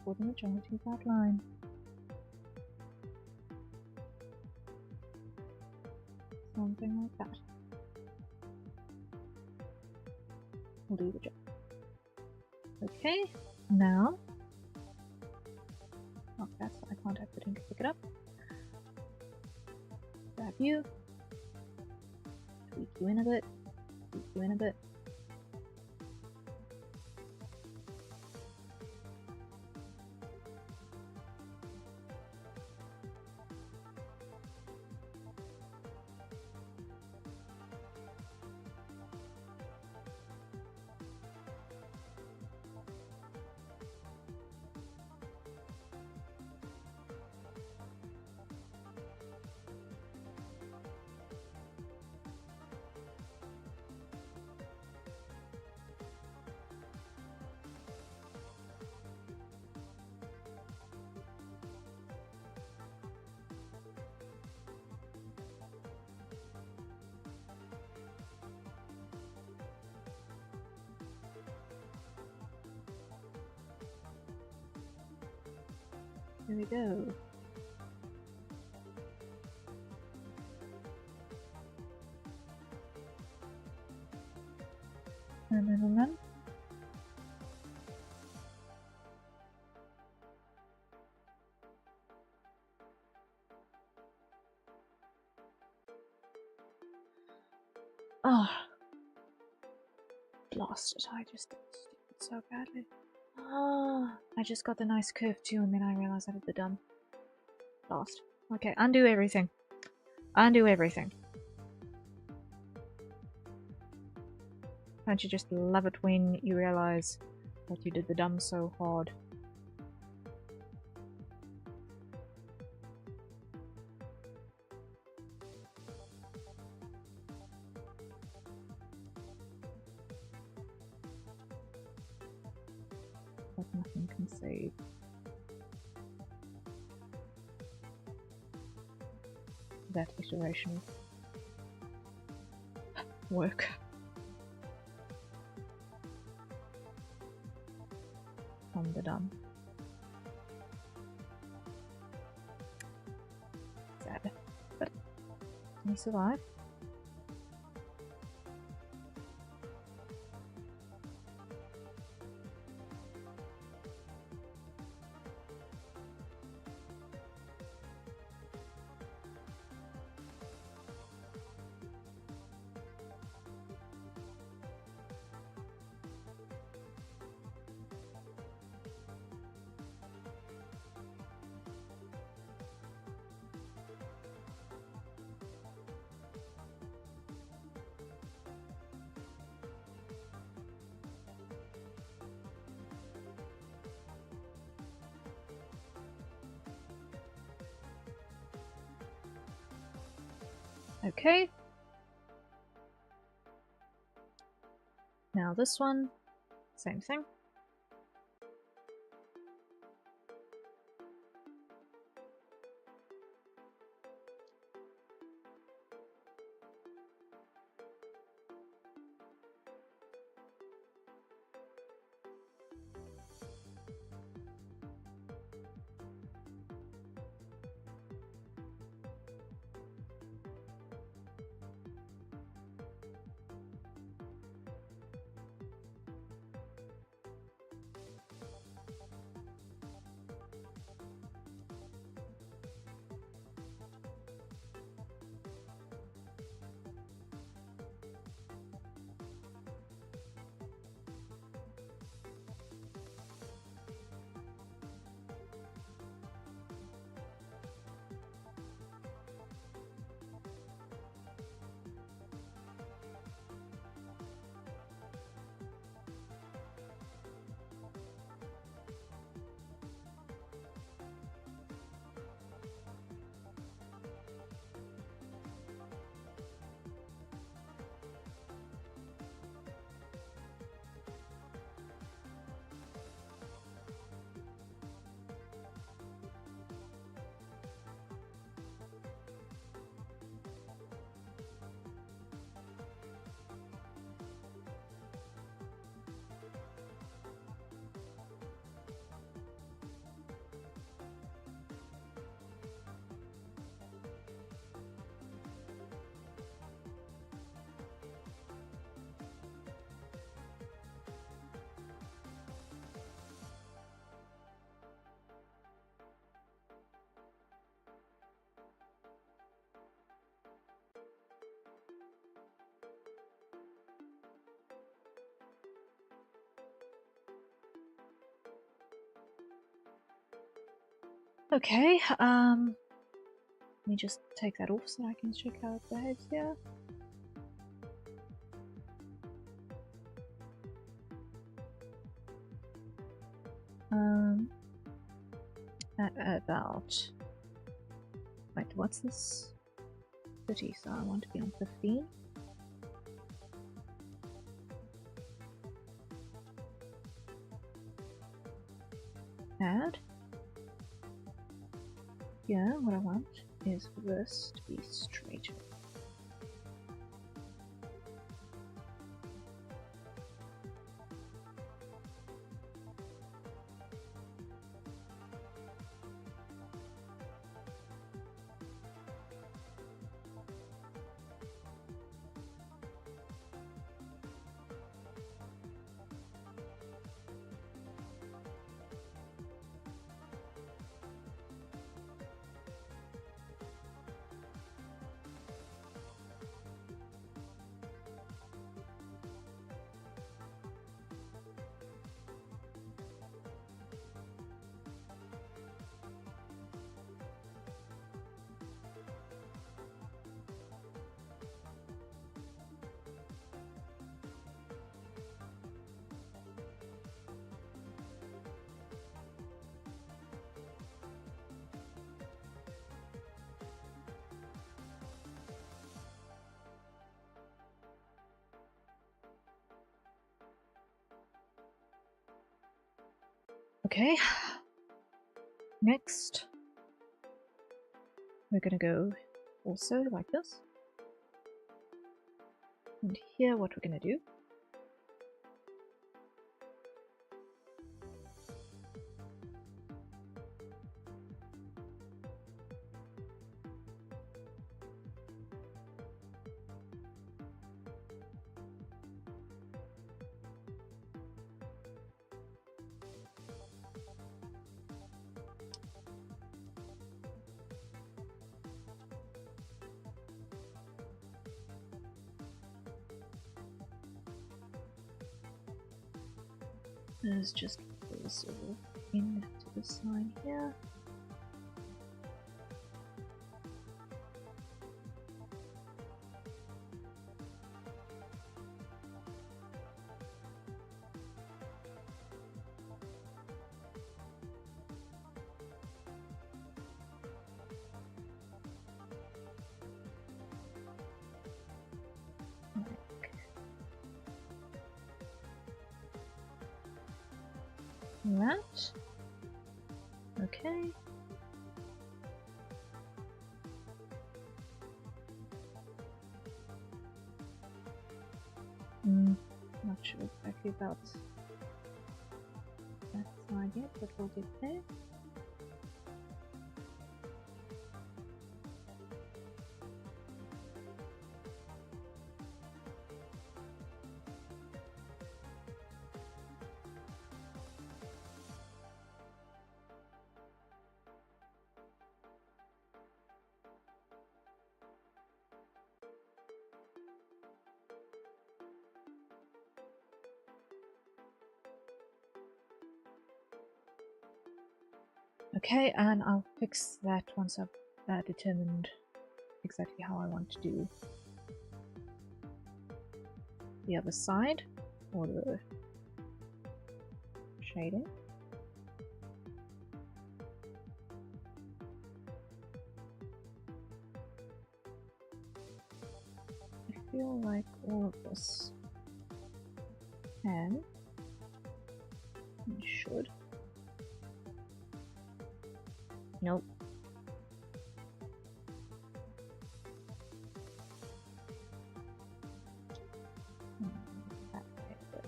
For the majority of that line. Something like that. Will do the job. Okay, now that's I can't have the thing to pick it up. Grab you. Tweak you in a bit. Tweak you in a bit. Here we go. And then. Oh, blast it! I just did it so badly. Ah, I just got the nice curve too, and then I realized I did the dumb. Blast. Okay, undo everything. Undo everything. Don't you just love it when you realize that you did the dumb so hard? Nothing can save. That iteration of work. On the done. Sad. But we survive. Okay. Now this one, same thing. Okay, let me just take that off so I can check how it behaves here. At about... Wait, what's this? 30, so I want to be on 15. Add. Yeah, what I want is for this to be straighter. Okay. Next, we're gonna go also like this. And here, what we're gonna do. Let's just also into this line here. That. Okay. Not sure exactly about that side yet, but we'll get there. Okay, and I'll fix that once I've determined exactly how I want to do the other side, or the shading. I feel like all of this can and should. Nope. That way, but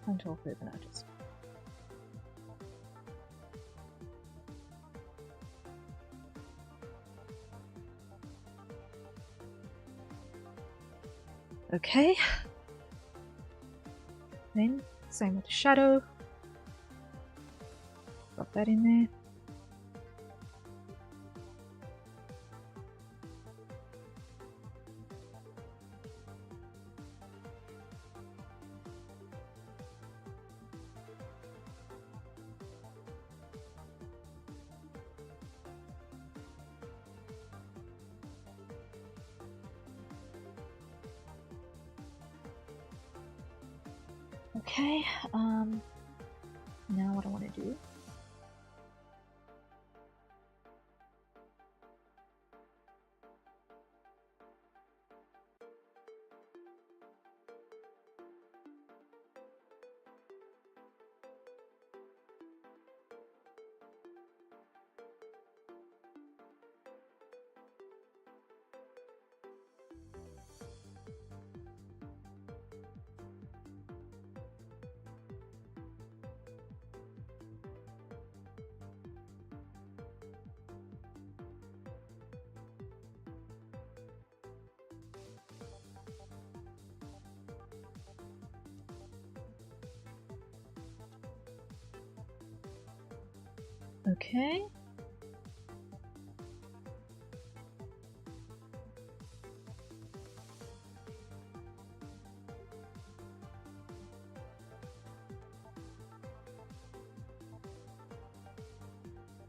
until further notice. Okay. Then, same with the shadow. Got that in there. Okay, now what I want to do okay.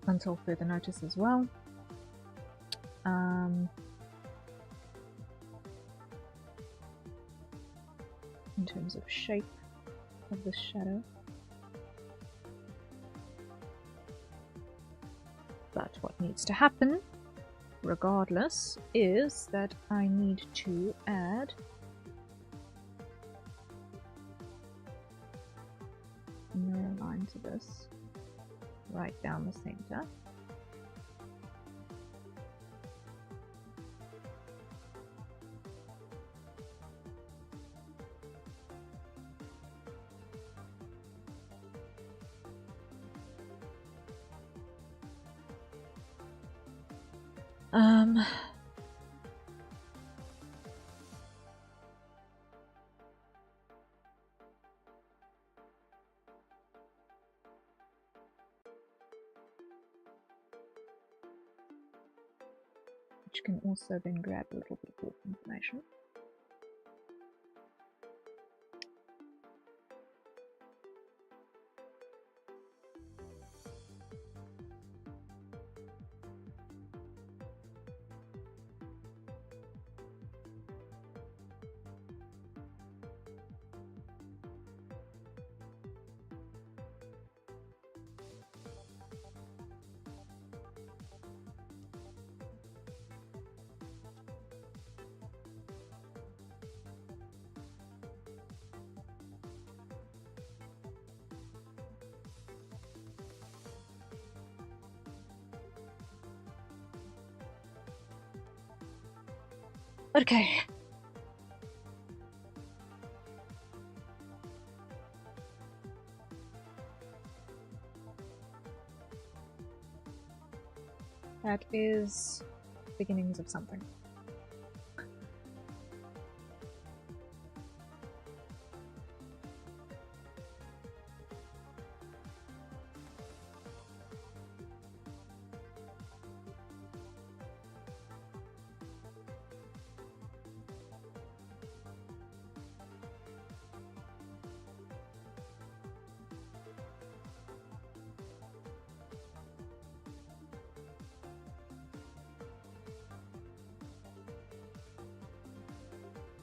Until further notice as well. In terms of shape of the shadow. But what needs to happen regardless is that I need to add a mirror line to this right down the center. Which can also then grab a little bit of information. Okay. That is beginnings of something.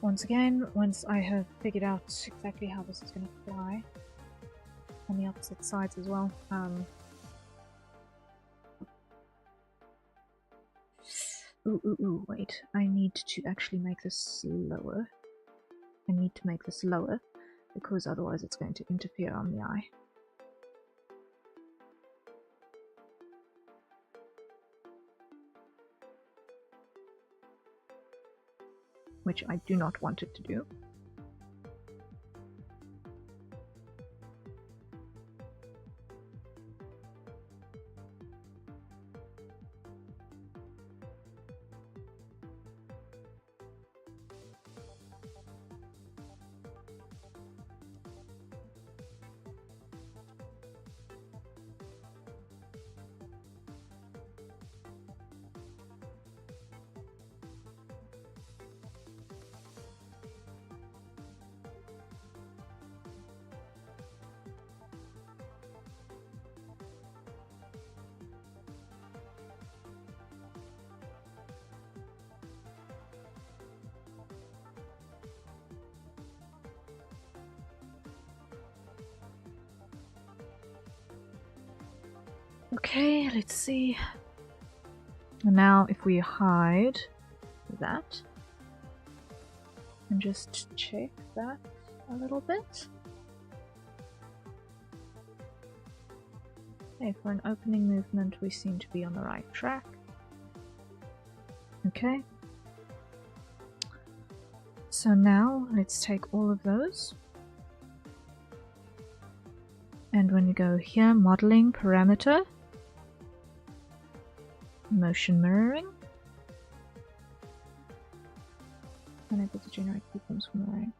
Once again, once I have figured out exactly how this is going to fly on the opposite sides as well, wait, I need to actually make this lower. I need to make this lower because otherwise it's going to interfere on the eye. Which I do not want it to do. Okay, let's see. Now if we hide that and just check that a little bit. Okay, for an opening movement we seem to be on the right track. Okay. So now let's take all of those. And when you go here, modeling parameter, motion mirroring, unable to generate keyframes from mirroring.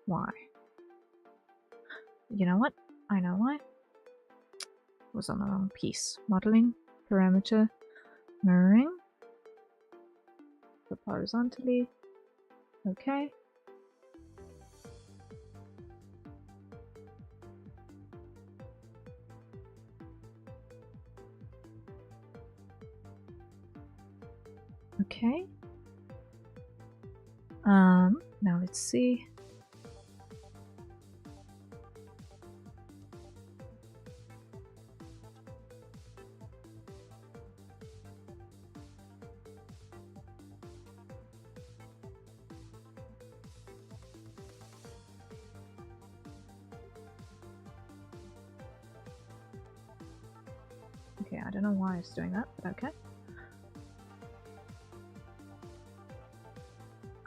Why? You know what? I know why. Was on the wrong piece. Modeling parameter mirroring. Flip horizontally. Okay. Okay. Now let's see. Okay, I don't know why it's doing that, but okay.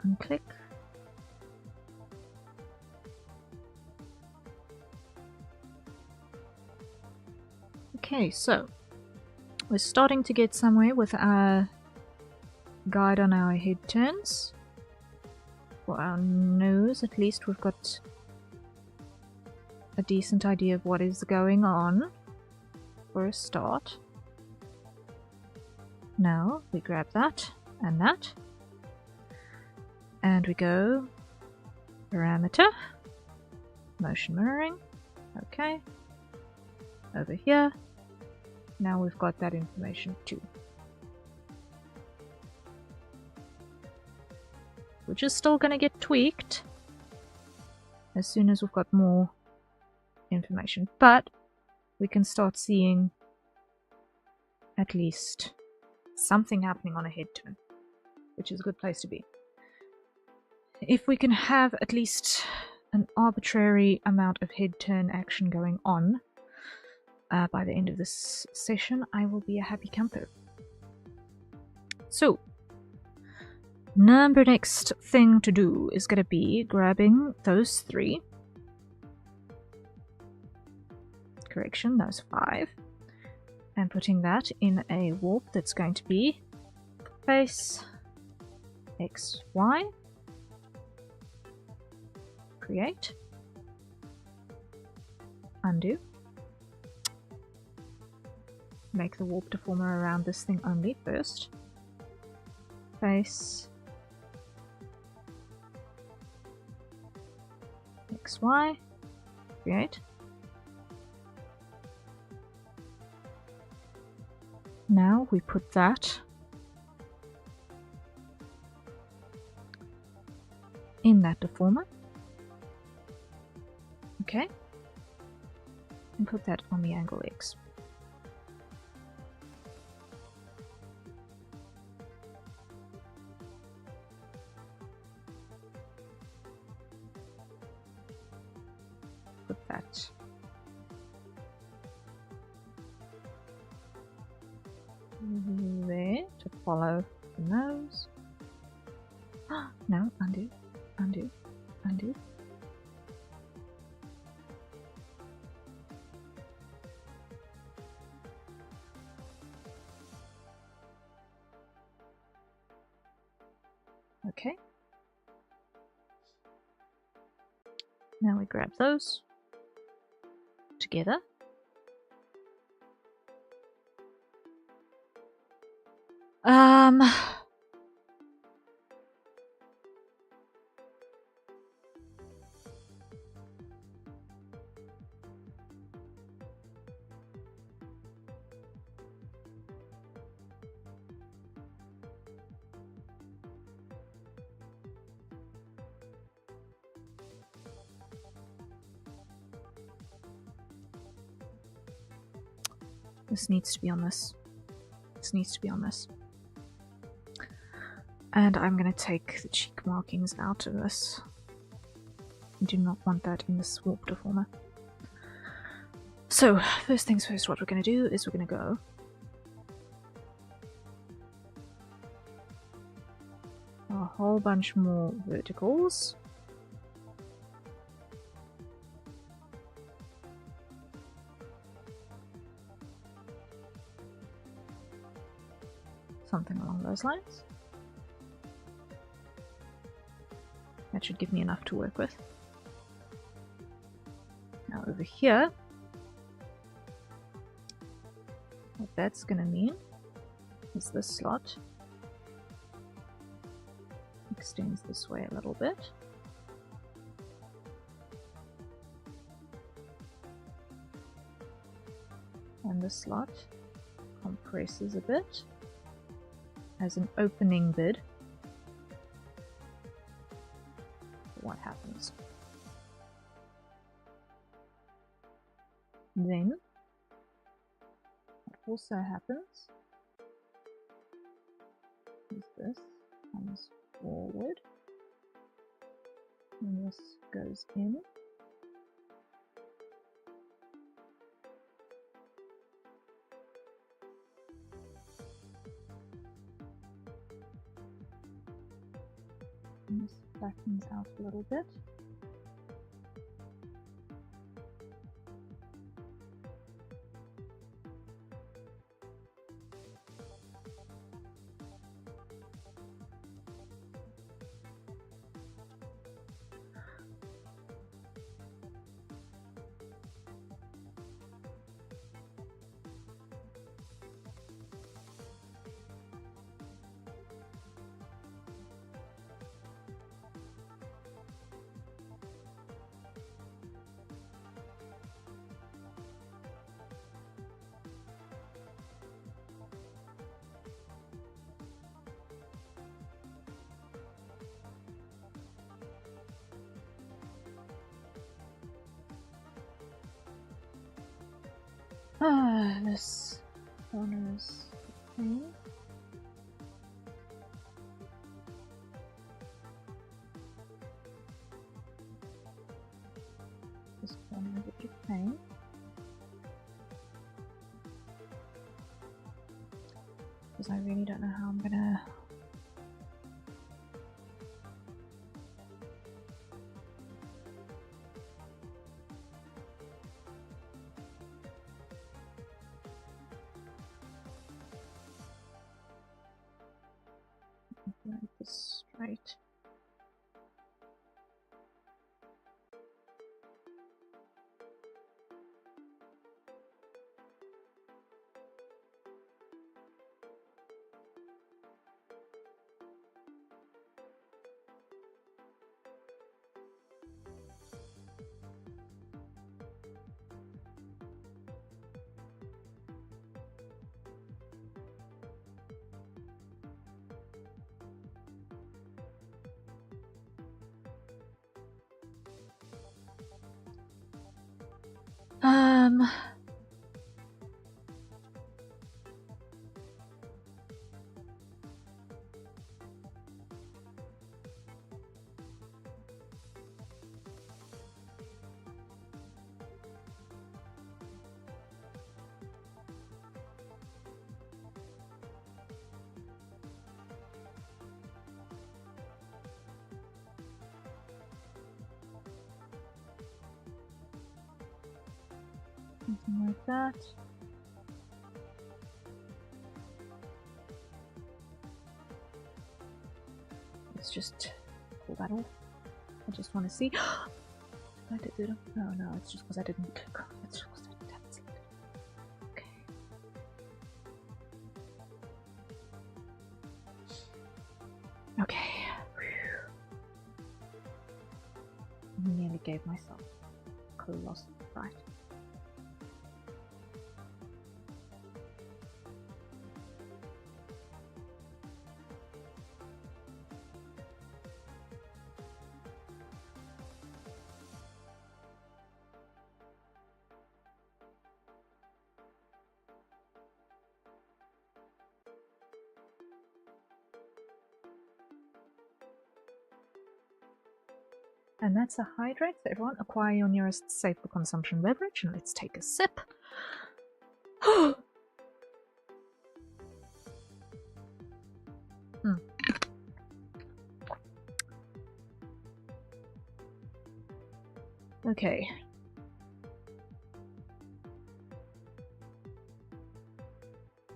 Unclick. Okay, so we're starting to get somewhere with our guide on our head turns. For our nose, at least, we've got a decent idea of what is going on for a start. Now we grab that, and we go parameter, motion mirroring, okay, over here. Now we've got that information too, which is still going to get tweaked as soon as we've got more information, but we can start seeing at least something happening on a head turn, which is a good place to be. If we can have at least an arbitrary amount of head turn action going on by the end of this session, I will be a happy camper. So, next thing to do is going to be grabbing those 3. Correction, those 5. And putting that in a warp that's going to be face X, Y. Create. Undo. Make the warp deformer around this thing only first. Face X, Y. Create. Now we put that in that deformer. Okay. And put that on the angle X. Put that there to follow the nose. No, undo, undo, undo. Okay. Now we grab those together. This needs to be on this. This needs to be on this. And I'm going to take the cheek markings out of this. I do not want that in the warp deformer. So, first things first, what we're going to do is we're going to go a whole bunch more verticals. Something along those lines. That should give me enough to work with. Now over here, what that's going to mean is this slot extends this way a little bit. And this slot compresses a bit as an opening bid. What happens? Then, what also happens is this comes forward, and this goes in. flattens out a little bit. This corner is okay. This corner is a bit of pain. Because I really don't know how I'm gonna make this straight. Something like that. Let's just pull that off. I just want to see. I did it. No, it's just because I didn't click. It's just because I didn't have it. Okay. Okay. Nearly gave myself a colossal fright. And that's a hydrate. So everyone, acquire your nearest safe for consumption beverage, and let's take a sip. Okay.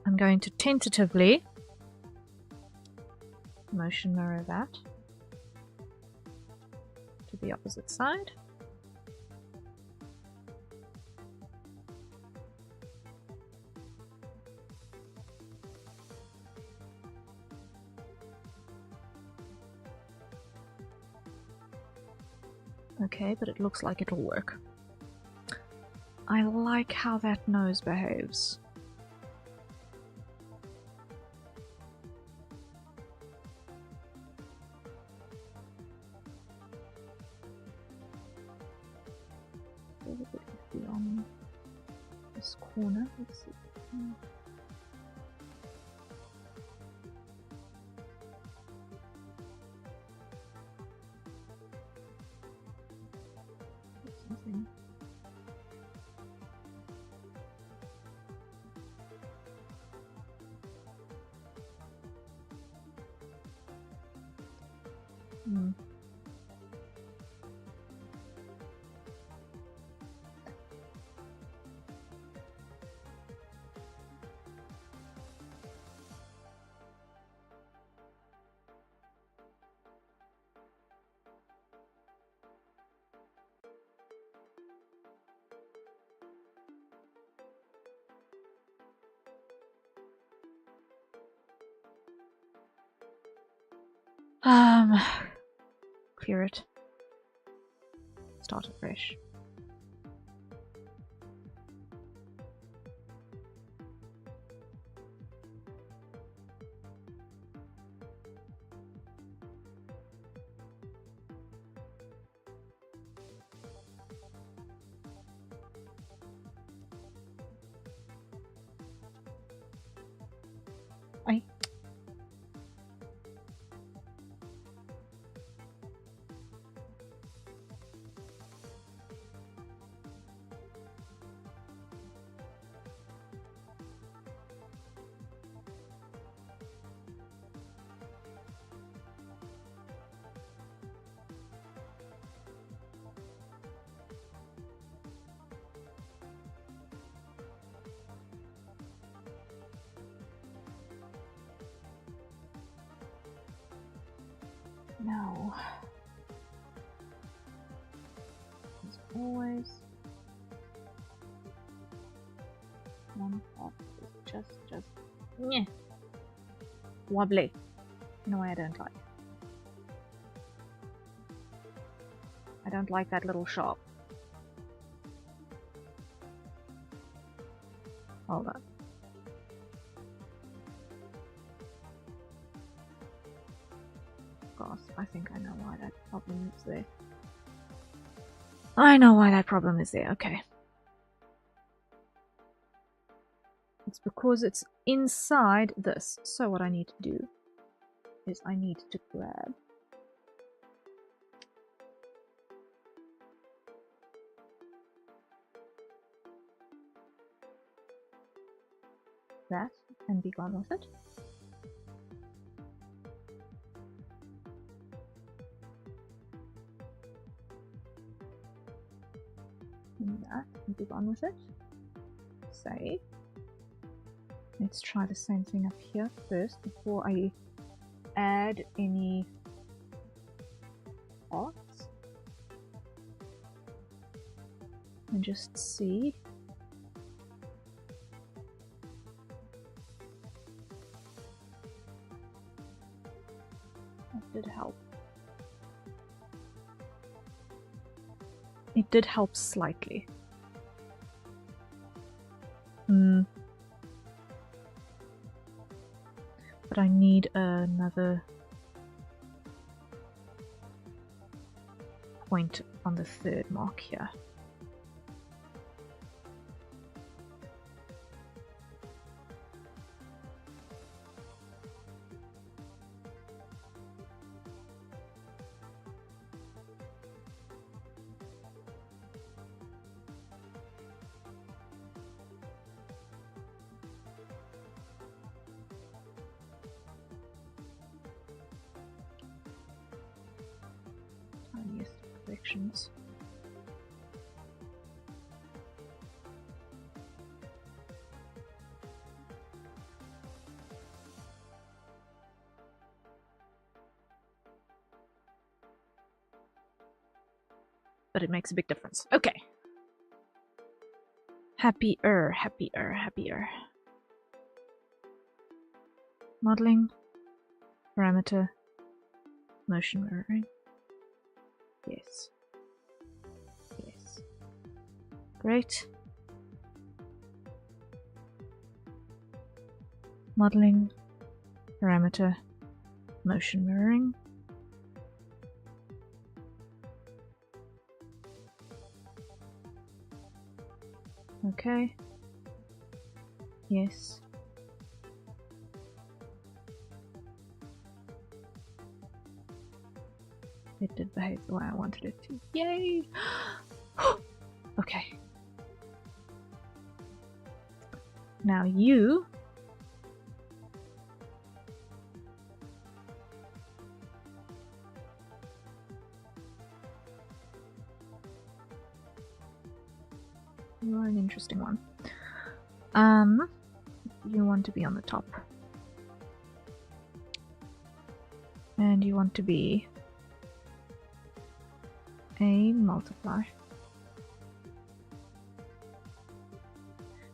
I'm going to tentatively motion mirror that to the opposite side. Okay, but it looks like it'll work. I like how that nose behaves. A little bit iffy on this corner. Let's see. Something. Clear it. Start afresh. I no. As always, one part is just yeah, wobbly in a way I don't like. I don't like that little sharp. Hold on. Gosh, I think I know why that problem is there. I know why that problem is there, okay. It's because it's inside this. So what I need to do is I need to grab that and be gone with it. And that and be gone with it. Save. Let's try the same thing up here first before I add any parts. And just see. That did help. It did help slightly. But I need another point on the third mark here. Tiniest corrections. But it makes a big difference. Okay. Happier, happier, happier. Modeling, parameter, motion mirroring. Yes. Yes. Great. Modeling, parameter, motion mirroring. Okay. Yes. It did behave the way I wanted it to. Yay! Okay. Now you are an interesting one. You want to be on the top. And you want to be a multiply.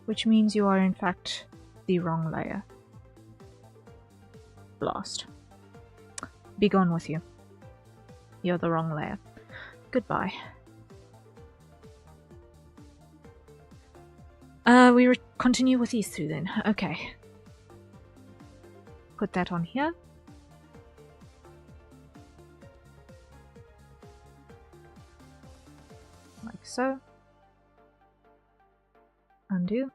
Which means you are in fact the wrong layer. Blast. Begone with you. You're the wrong layer. Goodbye. We continue with these two then. Okay. Put that on here. Like so. Undo.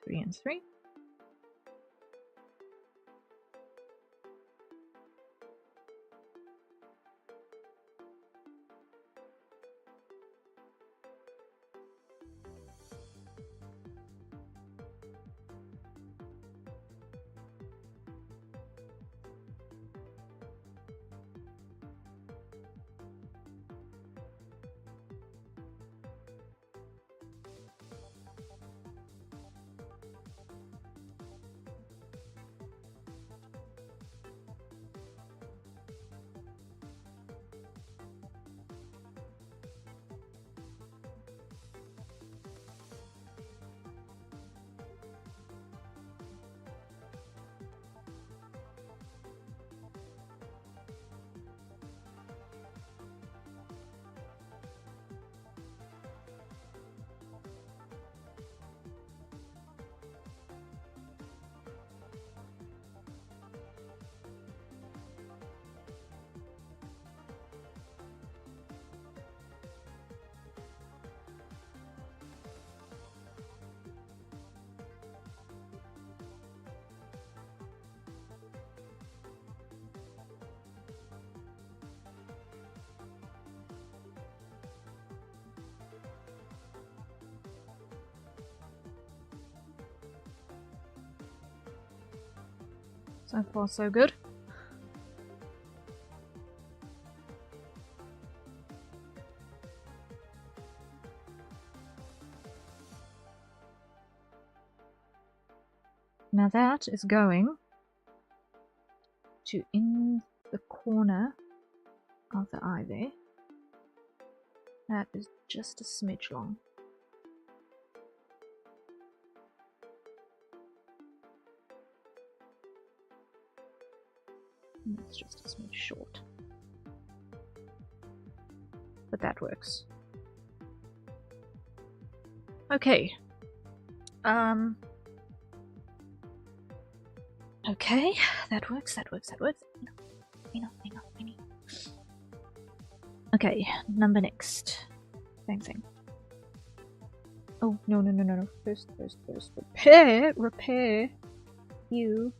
Three and three. So far, so good. Now that is going to in the corner of the eye there. That is just a smidge long. And it's just a smidge short. But that works. Okay. Okay, that works. Enough. Okay, number next. Same thing. Oh, no. First. Repair. You.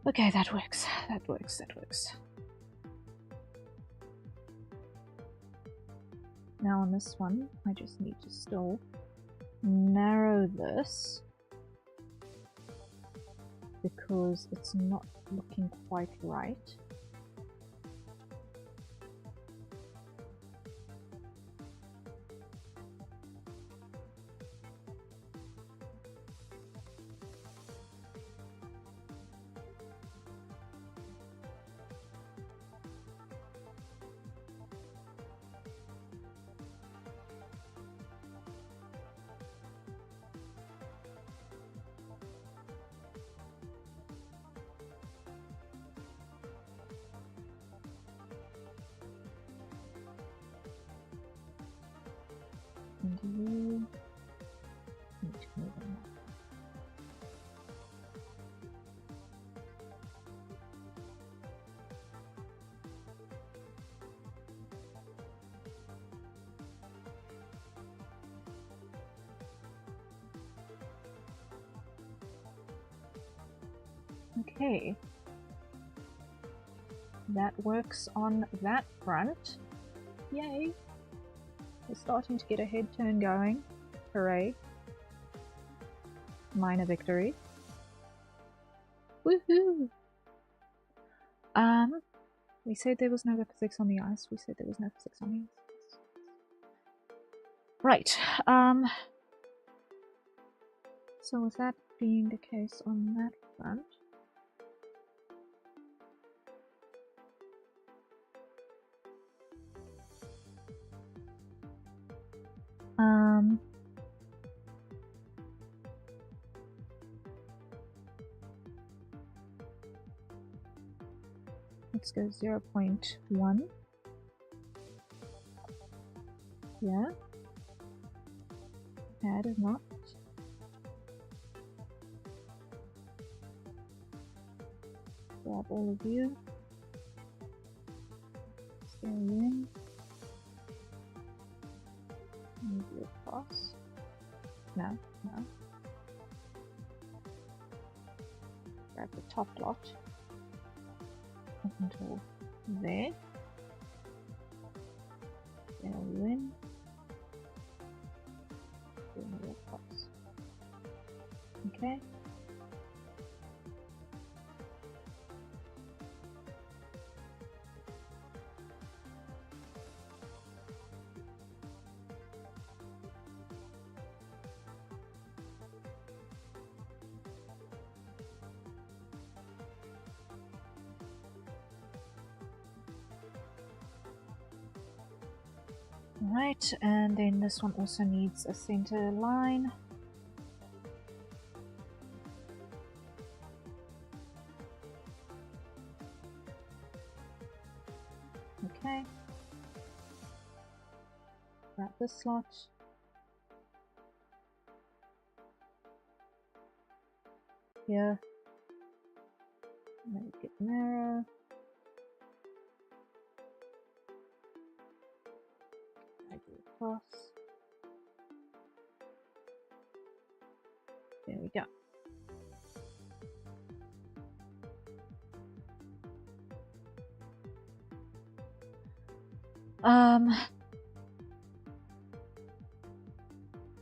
Okay, that works. Now on this one, I just need to still narrow this because it's not looking quite right. And you need to move on that. Okay. That works on that front. Yay! We're starting to get a head turn going. Hooray. Minor victory. Woohoo! We said there was no physics on the ice. We said there was no physics on the ice. Right. So with that being the case on that front, let's go 0.1. Yeah. Add or not. Grab all of you. Stay in. Move you across. No, no. Grab the top lot. Up until there. There you in. Bring you across. Okay. Right, and then this one also needs a center line. Okay. Grab this slot. Here. Make it narrow. Drag it across. There we go.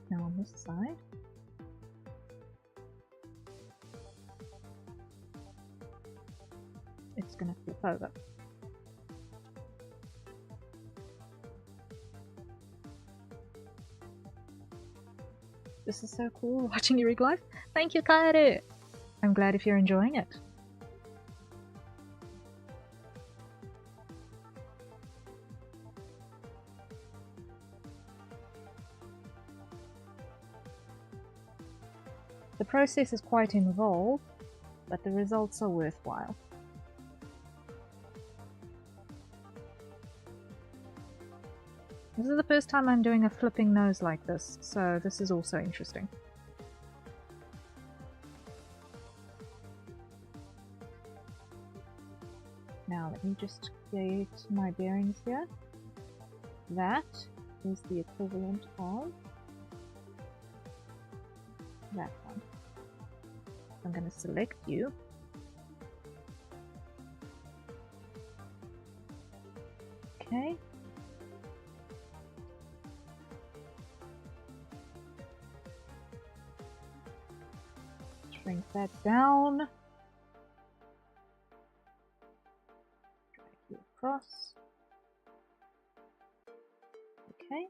Now on this side. It's gonna flip over. This is so cool watching you rig life. Thank you, Kaeru. I'm glad if you're enjoying it. The process is quite involved, but the results are worthwhile. This is the first time I'm doing a flipping nose like this, so this is also interesting. Now let me just get my bearings here. That is the equivalent of that one. I'm going to select you. Okay. Shrink that down. Drag you across. Okay.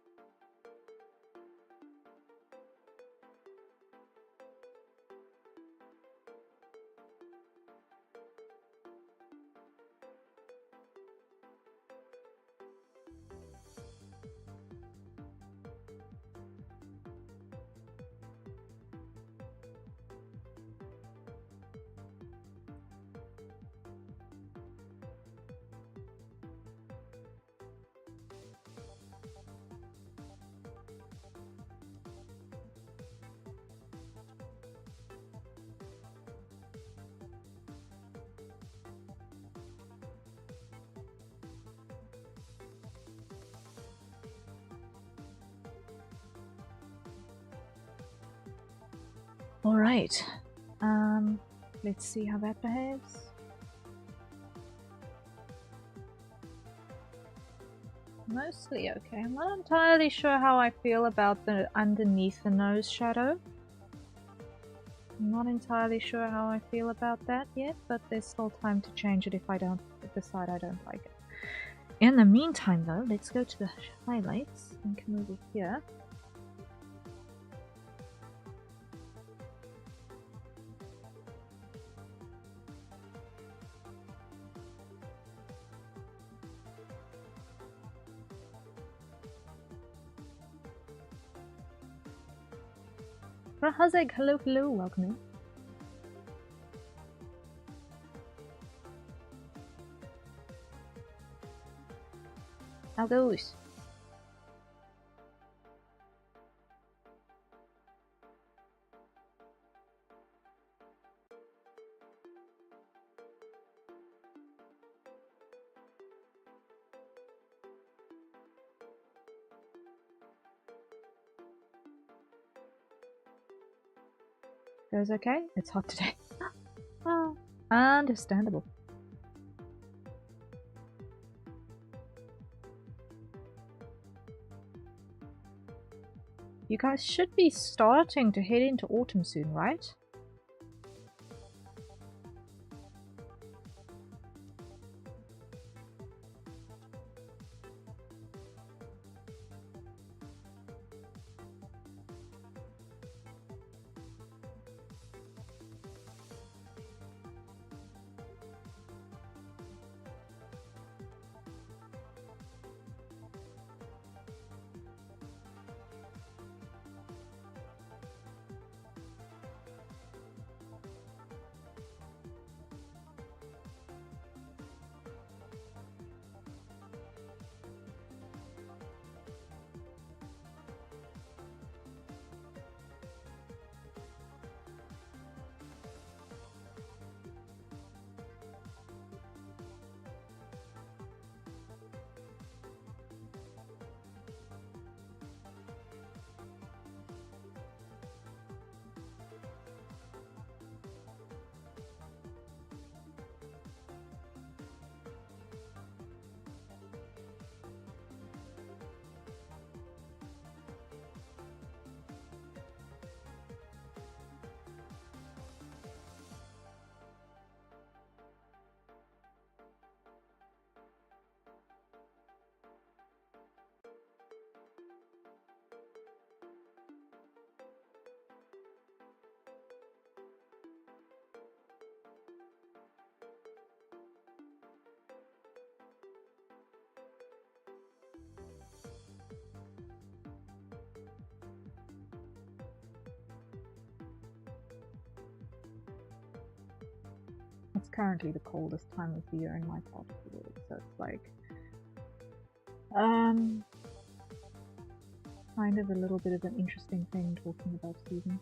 Alright. Let's see how that behaves. Mostly okay. I'm not entirely sure how I feel about the underneath the nose shadow. I'm not entirely sure how I feel about that yet, but there's still time to change it if I decide I don't like it. In the meantime though, let's go to the highlights and come over here. Rahazeg, hello, hello, welcome in. How goes? Goes okay? It's hot today. Oh, understandable. You guys should be starting to head into autumn soon, right? It's currently the coldest time of the year in my part of the world, so it's like kind of a little bit of an interesting thing talking about seasons.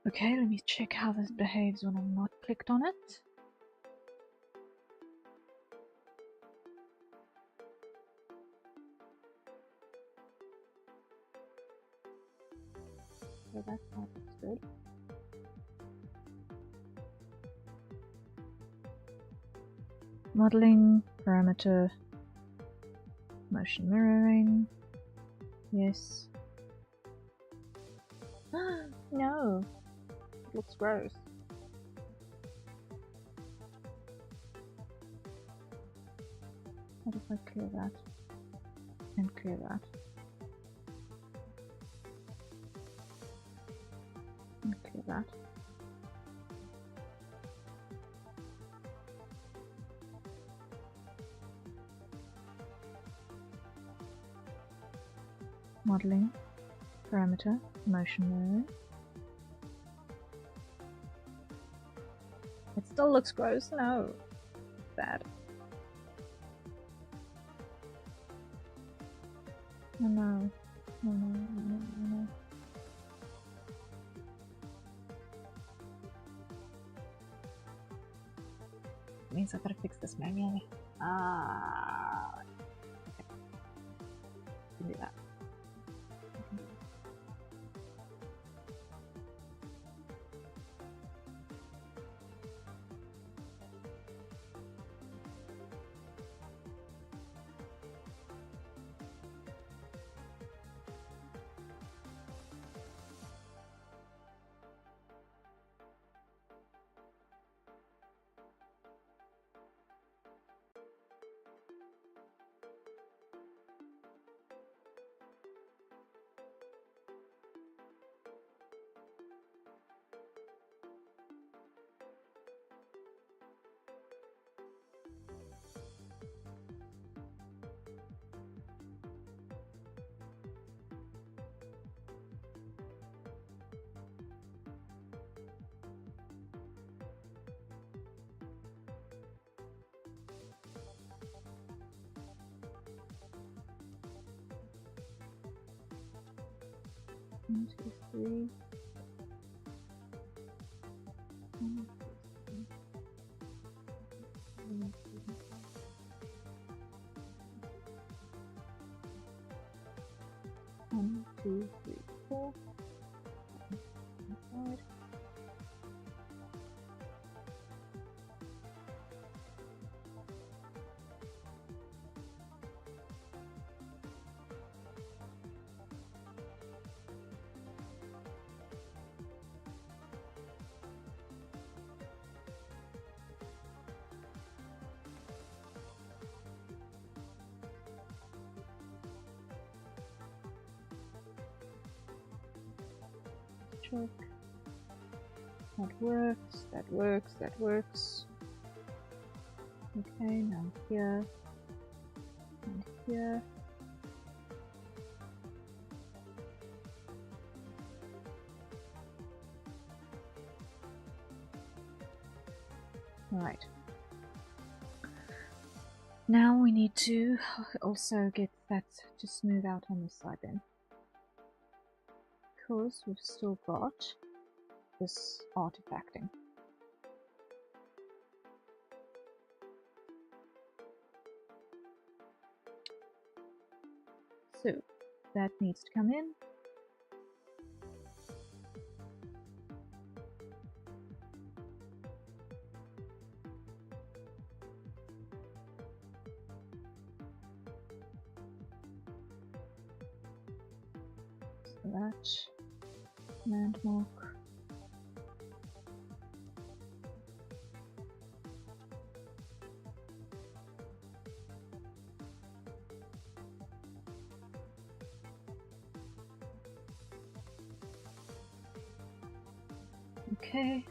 Okay, let me check how this behaves when I'm not clicked on it. Okay, that looks good. Modeling, parameter, motion mirroring. Yes. No! It looks gross. What if I clear that? And clear that? And clear that? Modeling, parameter, motion mirroring. It still looks gross. No. Bad. Oh no. Oh no, oh no, oh no. It means I gotta fix this manually. Ah. Okay. Can do that. One, two, three. 1, 2, 3. 1, 2, 3, 4. Inside. Check. That works, that works, that works. Okay, now here and here. Alright. Now we need to also get that to smooth out on this side then. Because we've still got this artifacting. So that needs to come in. So that landmark. Okay.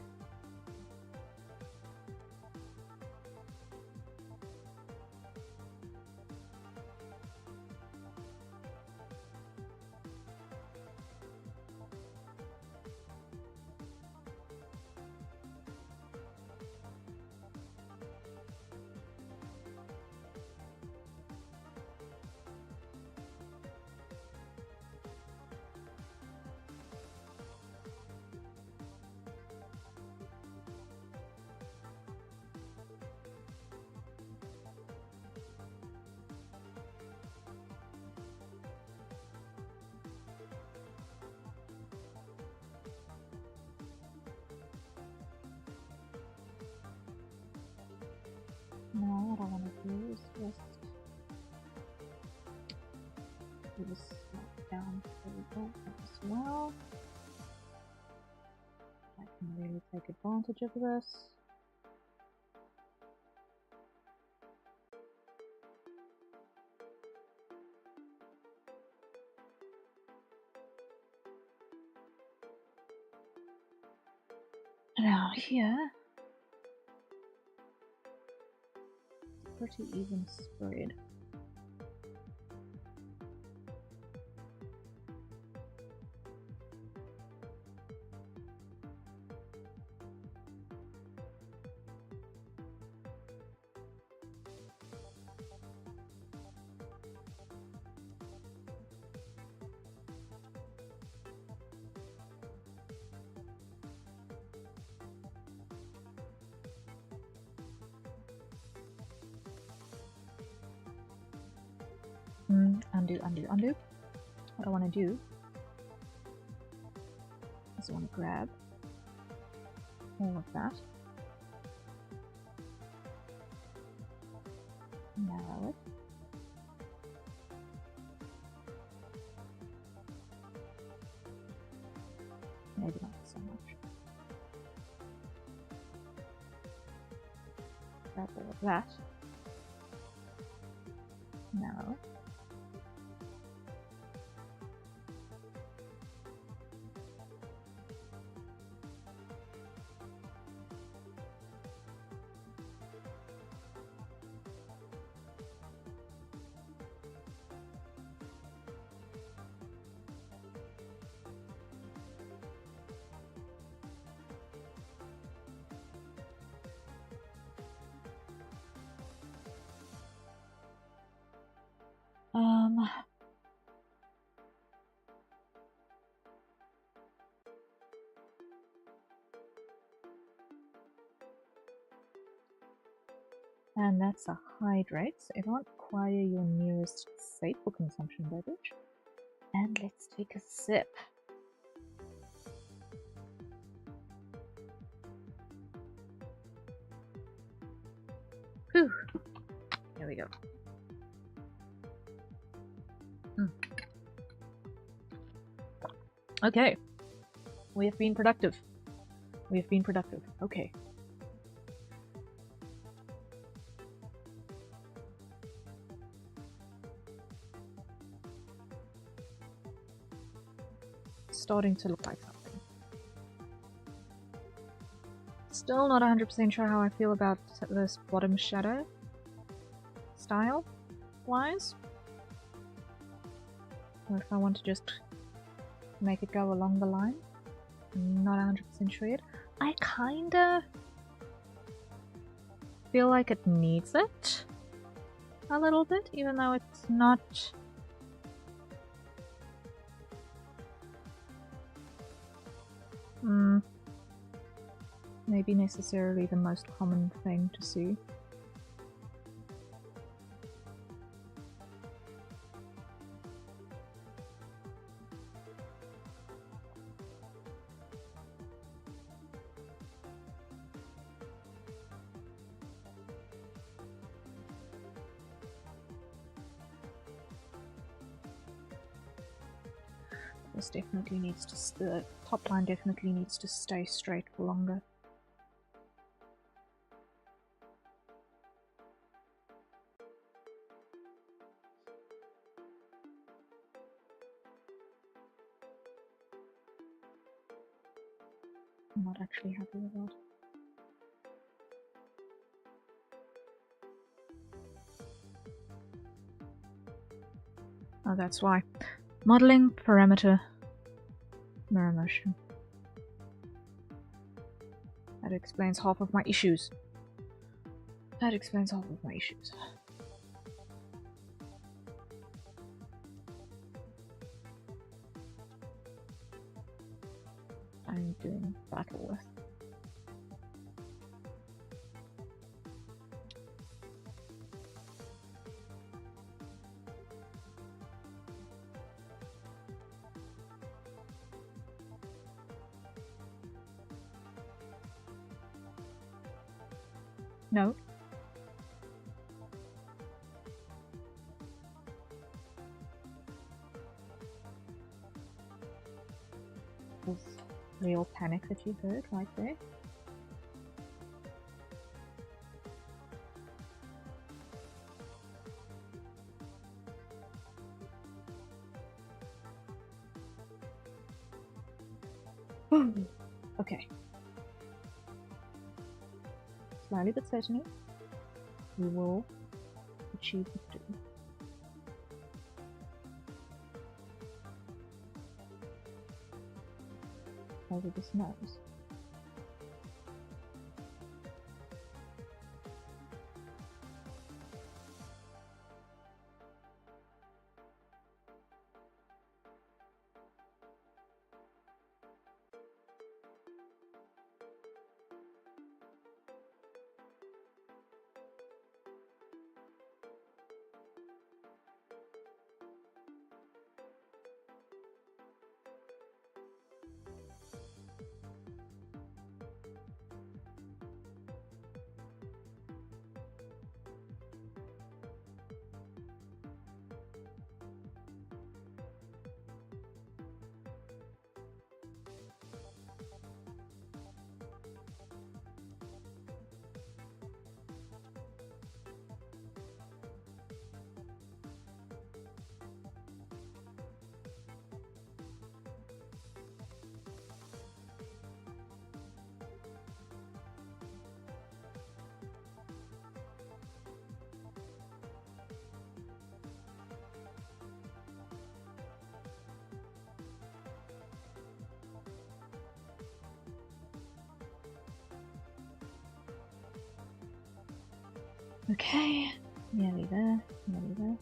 is just do this down. There we go. As well. I can really take advantage of this. Now here, it's a pretty even spread. Undo. What I want to do is I want to grab all of that, narrow it, maybe not so much, grab all of that, narrow it. And that's a hydrate, so everyone acquire your nearest safe for consumption beverage. And let's take a sip. Whew. There we go. Okay. We have been productive. Okay. Starting to look like something. Still not 100% sure how I feel about this bottom shadow style wise. Or if I want to just make it go along the line. I'm not 100% sure yet. I kinda feel like it needs it a little bit, even though it's not maybe necessarily the most common thing to see. This definitely needs to, the top line definitely needs to stay straight for longer. I'm not actually happy with that. Oh, that's why. Modeling, parameter, mirror motion. That explains half of my issues. I'm doing battle with. No. was real panic that you heard right there. Okay. Slowly but certainly, you will achieve victory. Over this nose. Okay, nearly there, nearly there.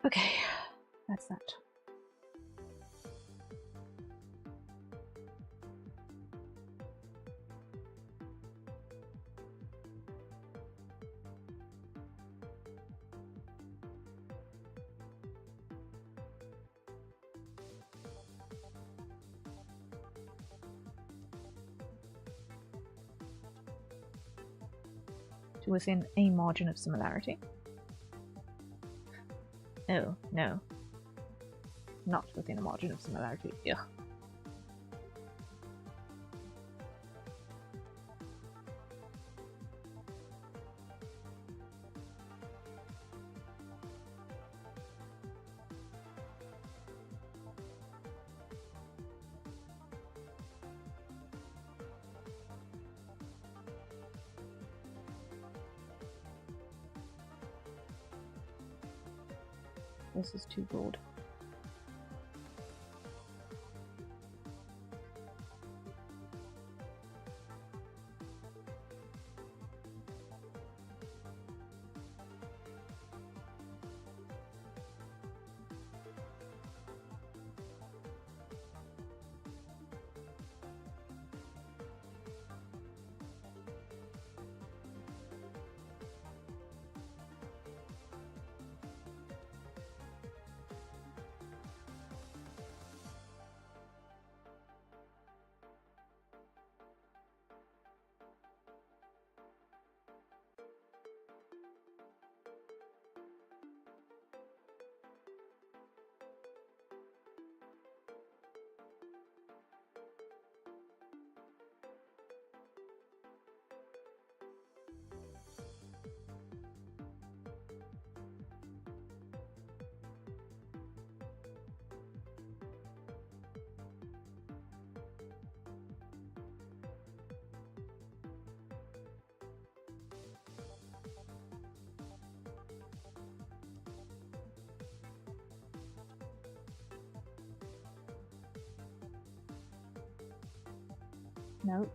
Okay, that's that. To within a margin of similarity. Oh, no. Not within a margin of similarity. Ugh. This is too broad. No.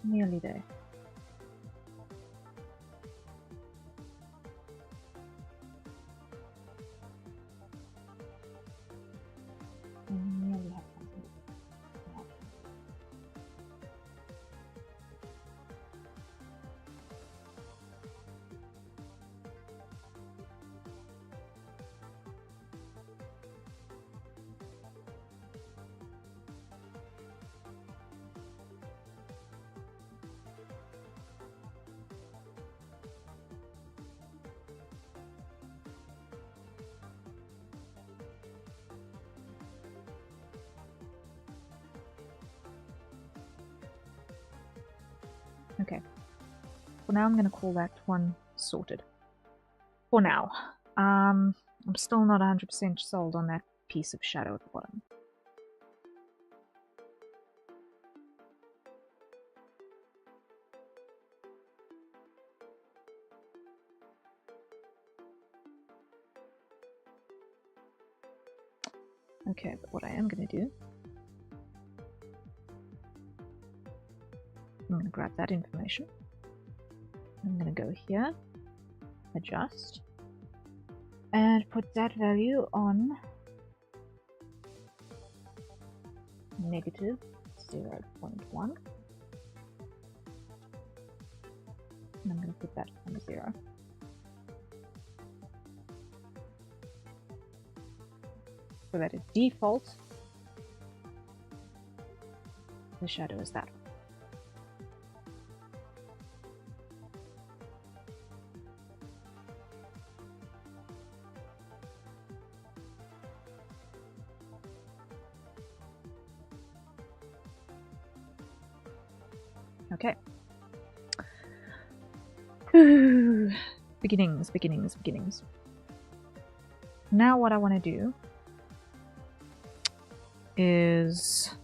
Nearly there. Nearly have something. Okay. For now, I'm going to call that one sorted. For now. I'm still not 100% sold on that piece of shadow at the bottom. Okay, but what I am going to do, I'm going to grab that information. I'm going to go here, adjust, and put that value on negative 0.1. And I'm going to put that on 0. So that at default, the shadow is that one. Okay. Ooh. Beginnings. Now what I want to do is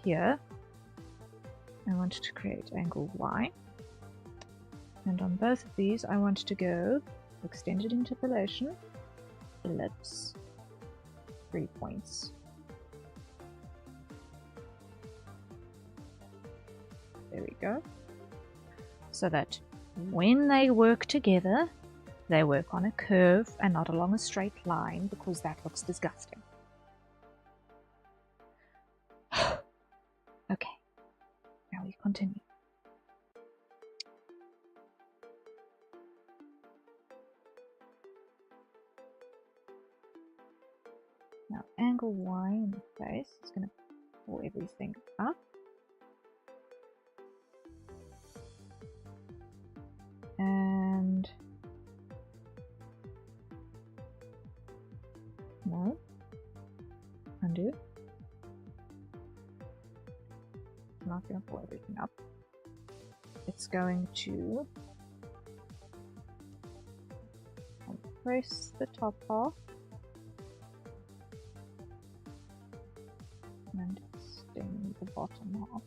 here I want to create angle Y, and on both of these I want to go extended interpolation, ellipse, 3 points. There we go. So that when they work together, they work on a curve and not along a straight line, because that looks disgusting. Okay, now we continue. Now angle Y in the face is going to pull everything up. And no, undo. It's not going to pull everything up. It's going to compress the top half and extend the bottom half.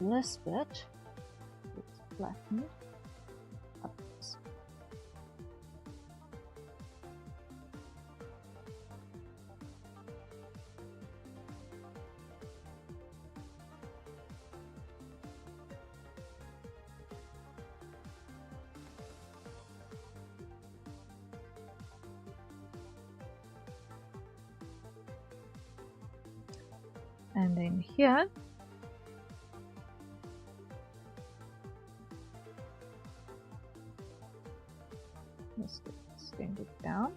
This bit is flattened upwards. And then here, let's extend it down.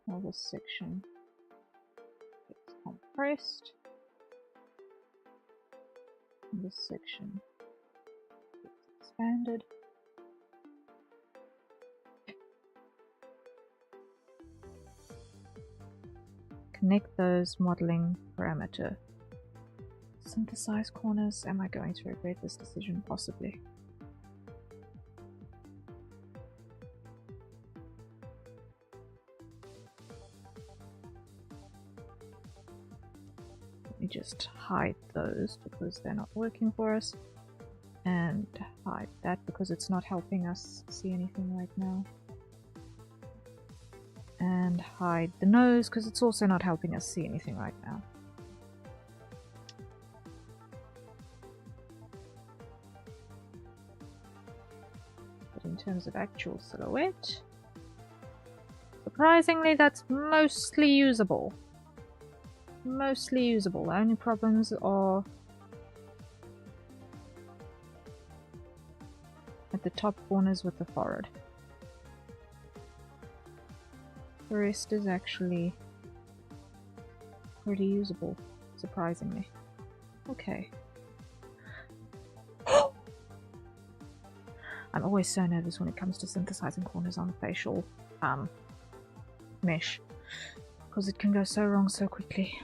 Now this section gets compressed. And this section gets expanded. Connect those modeling parameter. Synthesize corners. Am I going to regret this decision? Possibly. Let me just hide those because they're not working for us. And hide that because it's not helping us see anything right now. And hide the nose because it's also not helping us see anything right now. But in terms of actual silhouette, surprisingly that's mostly usable. Mostly usable. The only problems are at the top corners with the forehead. The rest is actually pretty usable, surprisingly. Okay. I'm always so nervous when it comes to synthesizing corners on facial mesh, because it can go so wrong so quickly.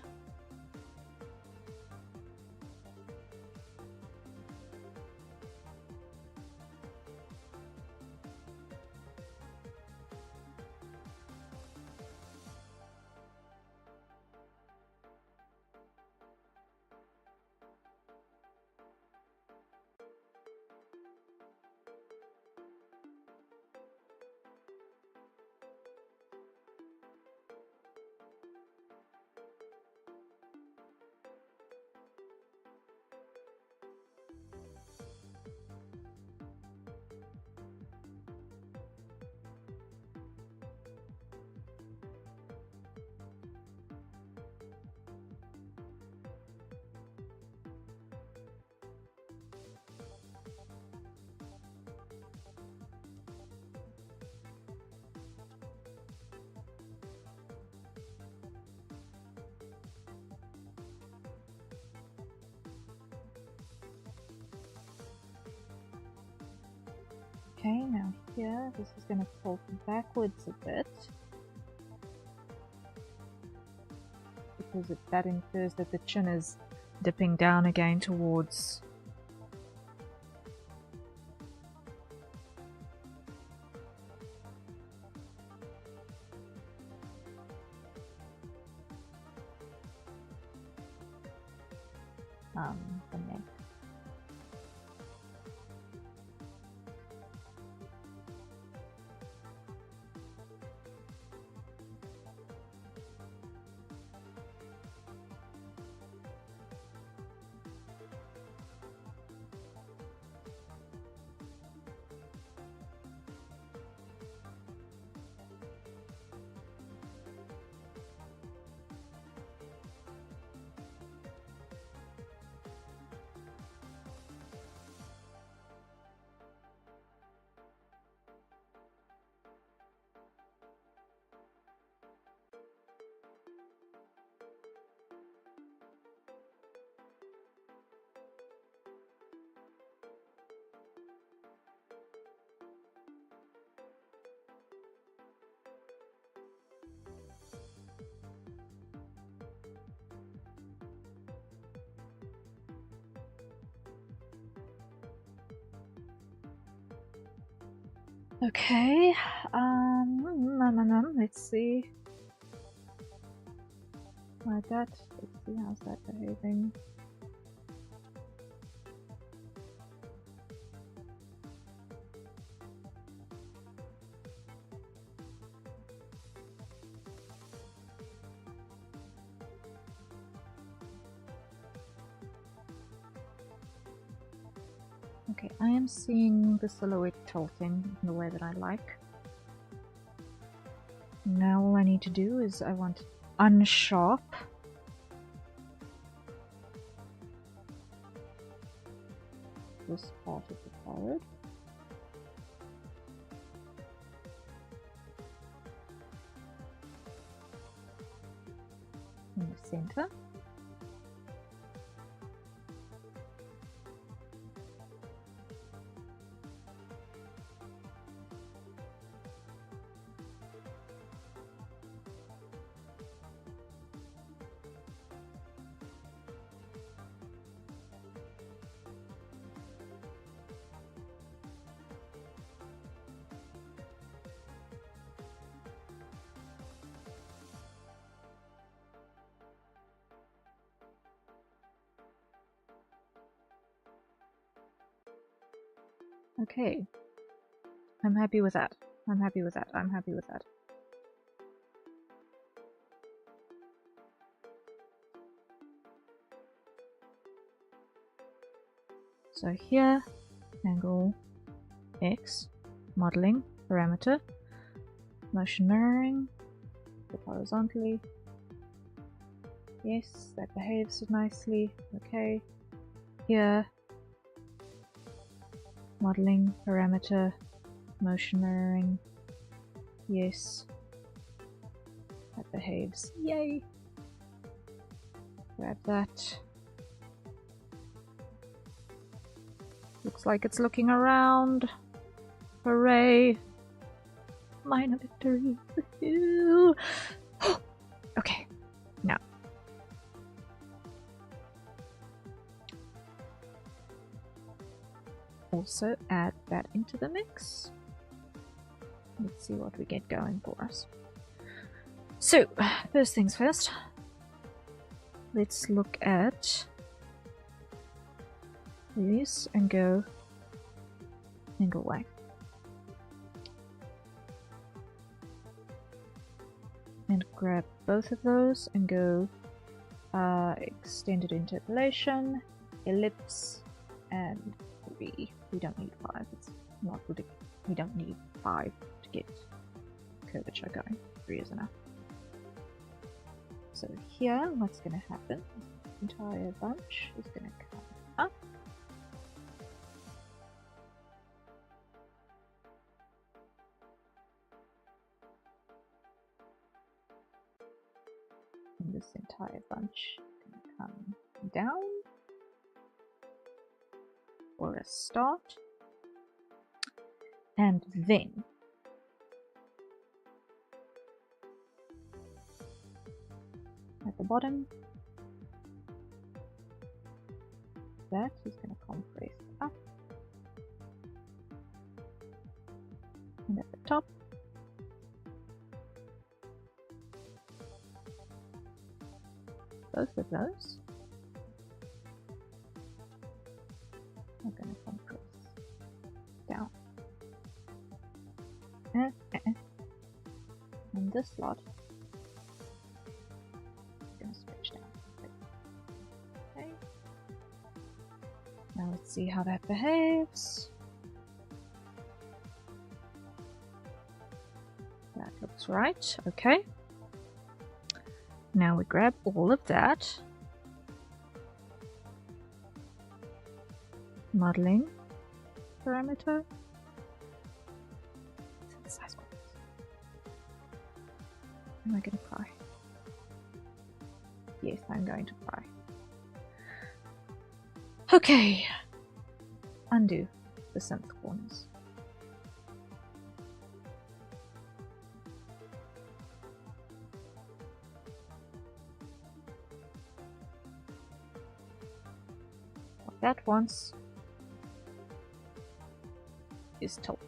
Okay, now here, this is going to tilt backwards a bit. Because that infers that the chin is dipping down again towards the neck. Okay, let's see. Like that. Let's see how's that behaving. Okay, I am seeing the silhouette tilting in the way that I like. Now all I need to do is I want to unsharp this part of the forehead. in the center. Okay, I'm happy with that. I'm happy with that. I'm happy with that. So here, angle X, modeling, parameter, motion mirroring, flip horizontally. Yes, that behaves nicely. Okay. Here, modeling, parameter, motion mirroring. Yes. That behaves. Yay! Grab that. Looks like it's looking around. Hooray! Minor victory. Okay, now. Also add that into the mix. Let's see what we get going for us. So, first things first. Let's look at this and go angle Y. And grab both of those and go extended interpolation, ellipse, and 3. We don't need 5. It's not ridiculous. We don't need 5 to get curvature going. 3 is enough. So here, what's going to happen? This entire bunch is going to come up. And this entire bunch is going to come down for a start. And then at the bottom, that is going to compress up. And at the top, both of those are going to compress down. And this lot is going to stretch down. Okay. Now let's see how that behaves. That looks right. Okay. Now we grab all of that. Modeling parameter. Size one. Am I going to cry? Yes, I'm going to cry. Okay. Undo the synth corners. What that wants is tilt.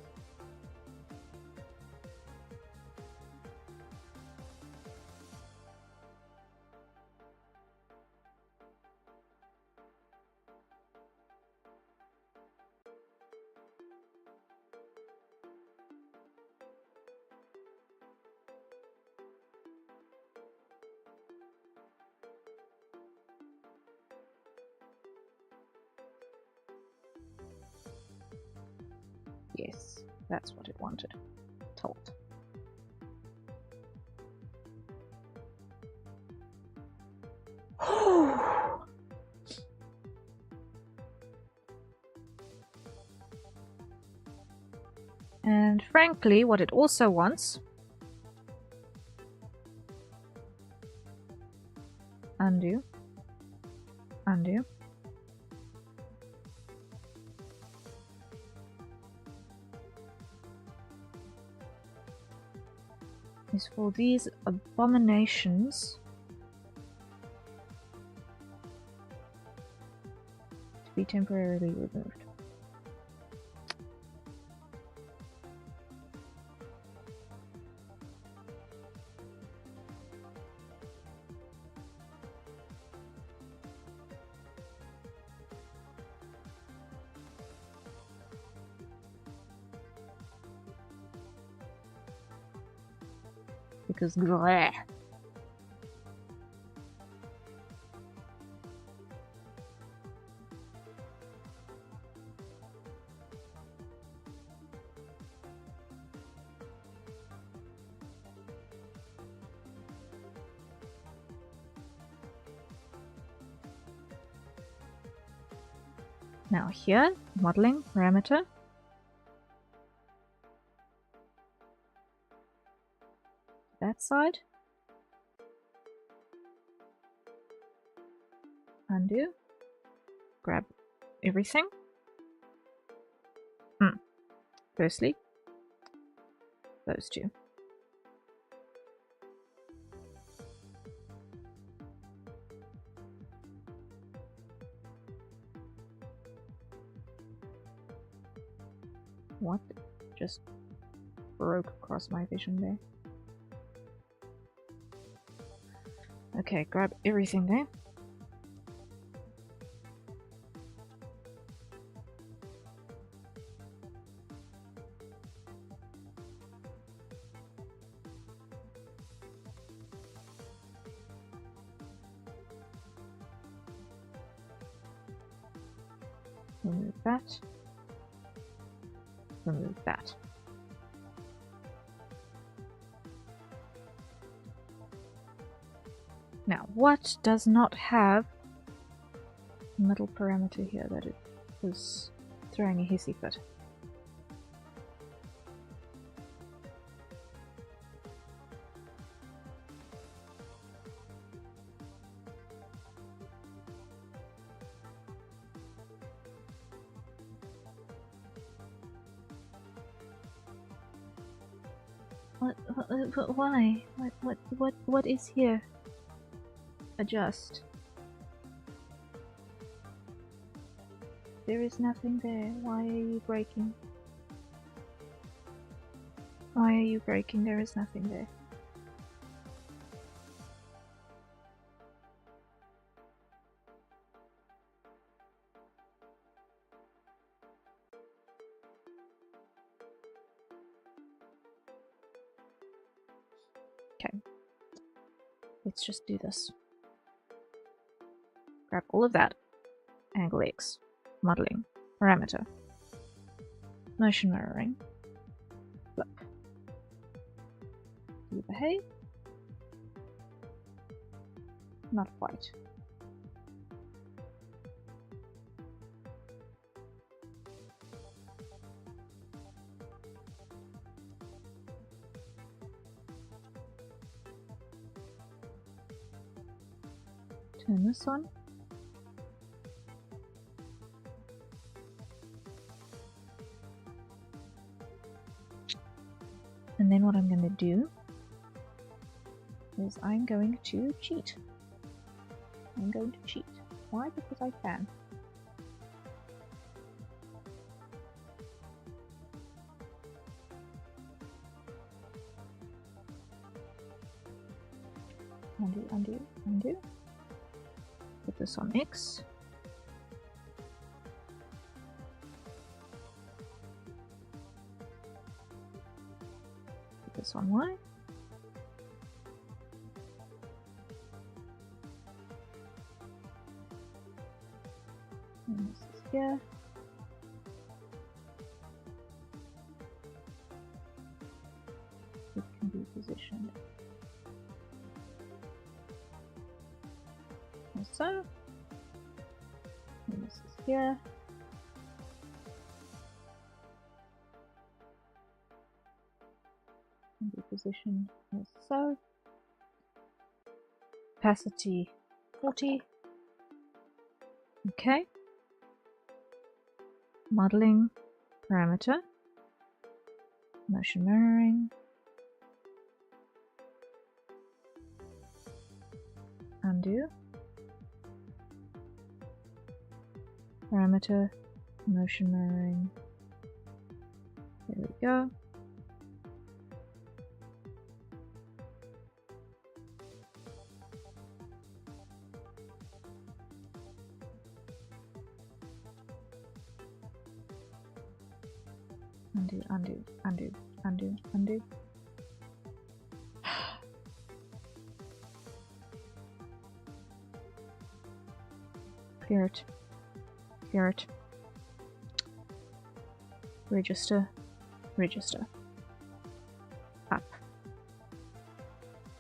Yes, that's what it wanted. Tilt. And frankly, what it also wants Undo. Undo. Is for these abominations to be temporarily removed. Because bleh. Now here, modeling parameter. That side. Undo. Grab everything. Firstly, those two. What just broke across my vision there? Okay, grab everything there. Remove that. Remove that. Now, what does not have a middle parameter here that it was throwing a hissy fit? Why? What is here? Adjust. There is nothing there. Why are you breaking? Why are you breaking? There is nothing there. Okay. Let's just do this. Grab all of that. Angle X. Modeling. Parameter. Motion mirroring. Flip. Do you behave? Not quite. Turn this on. And then what I'm going to do is I'm going to cheat. I'm going to cheat. Why? Because I can. Undo, undo, undo. Put this on X. Put this on Y. And this is here. It can be positioned as so. And this is here. Can be positioned as so. Opacity 40. Okay. Modeling, parameter, motion mirroring, undo, parameter, motion mirroring. There we go. Undo, undo, undo, undo, undo. Clear it. Clear it. Register. Register. Up.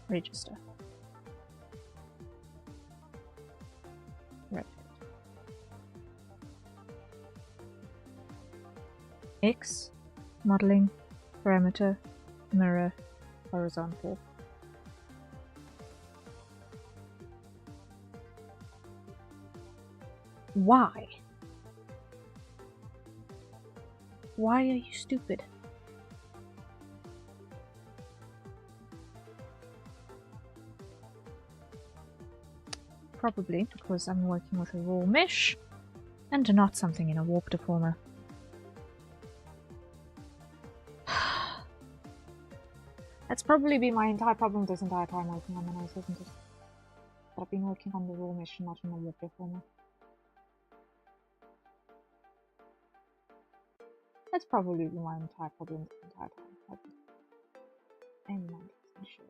Register. Right. X. Modeling, parameter, mirror, horizontal. Why? Why are you stupid? Probably because I'm working with a raw mesh and not something in a warp deformer. That's probably been my entire problem this entire time working on the nose, isn't it? But I've been working on the raw mesh and not on the warp deformer. That's probably been my entire problem this entire time. I'm 90% sure.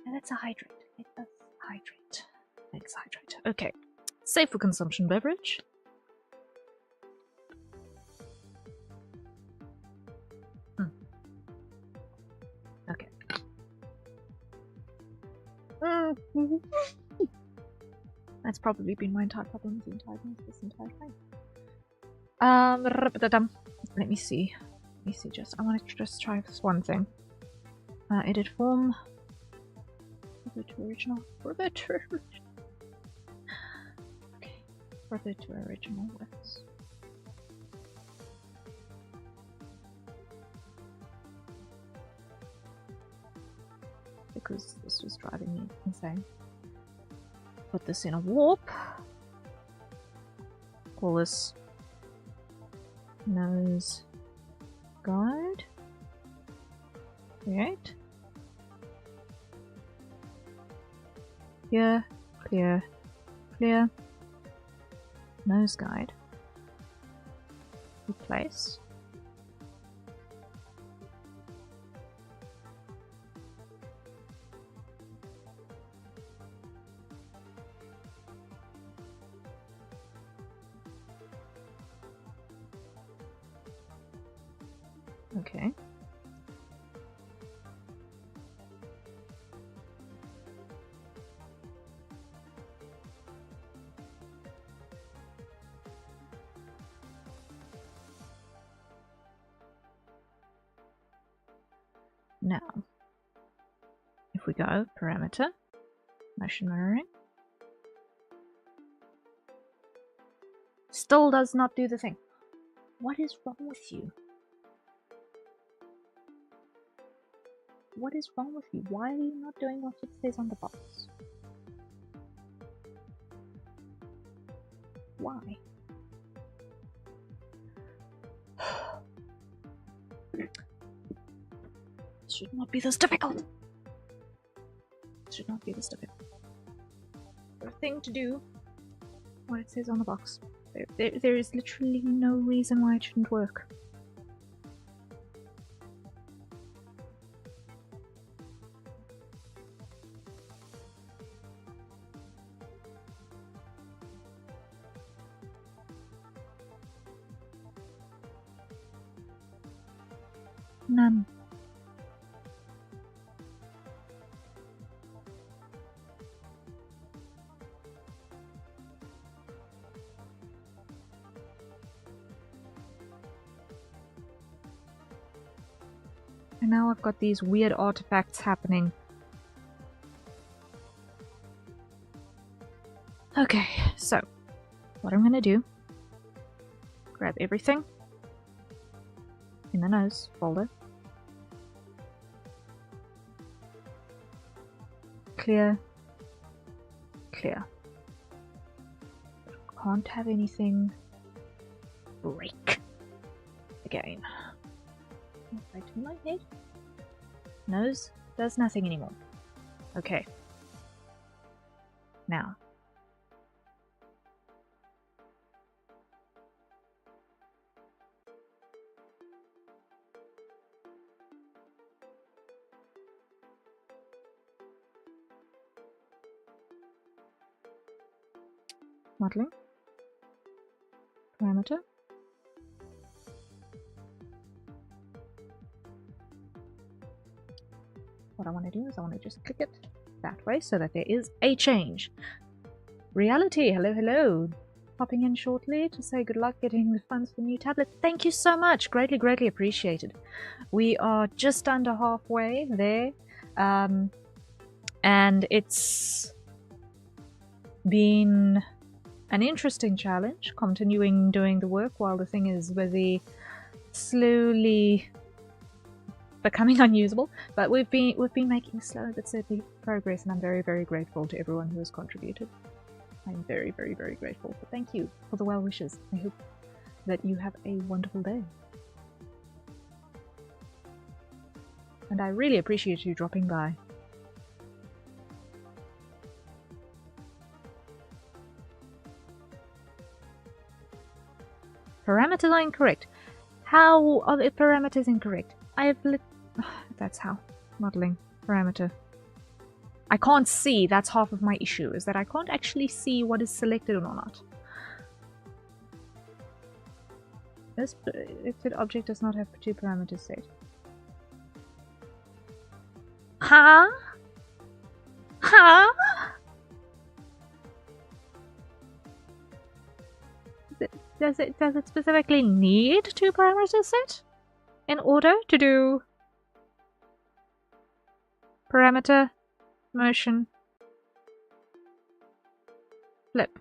And that's a hydrate. It does hydrate. Makes hydrate. Okay. Safe for consumption beverage. Okay. That's probably been my entire problem this entire time. Let me see. I want to just try this one thing. Edit form. Revert to original. Revert to original. Okay. Revert to original works. Because this was driving me insane. Put this in a warp. Call this nose guide. Create. Clear, clear, clear. Nose guide. Replace. Okay. Now, if we go parameter, motion mirroring, still does not do the thing. What is wrong with you? What is wrong with you? Why are you not doing what it says on the box? Why? It should not be this difficult. It should not be this difficult. For a thing to do what it says on the box. There is literally no reason why it shouldn't work. None. And now I've got these weird artifacts happening. Okay, so what I'm gonna do, grab everything in the nose folder, clear, clear. Can't have anything break again. Right in my head. Nose does nothing anymore. Okay. Now. Modeling. Parameter. What I want to do is I want to just click it that way so that there is a change. Reality, hello, hello. Popping in shortly to say good luck getting the funds for the new tablet. Thank you so much. Greatly, greatly appreciated. We are just under halfway there. And it's been an interesting challenge, continuing doing the work while the thing is busy slowly becoming unusable, but we've been making slow but steady progress, and I'm very, very grateful to everyone who has contributed. I'm very, very, very grateful. But thank you for the well wishes. I hope that you have a wonderful day. And I really appreciate you dropping by. Parameters are incorrect. How are the parameters incorrect? I have that's how. Modeling. Parameter. I can't see. That's half of my issue, is that I can't actually see what is selected or not. This selected object does not have two parameters set. Huh? Huh? Does it specifically need two parameters set in order to do parameter, motion, flip?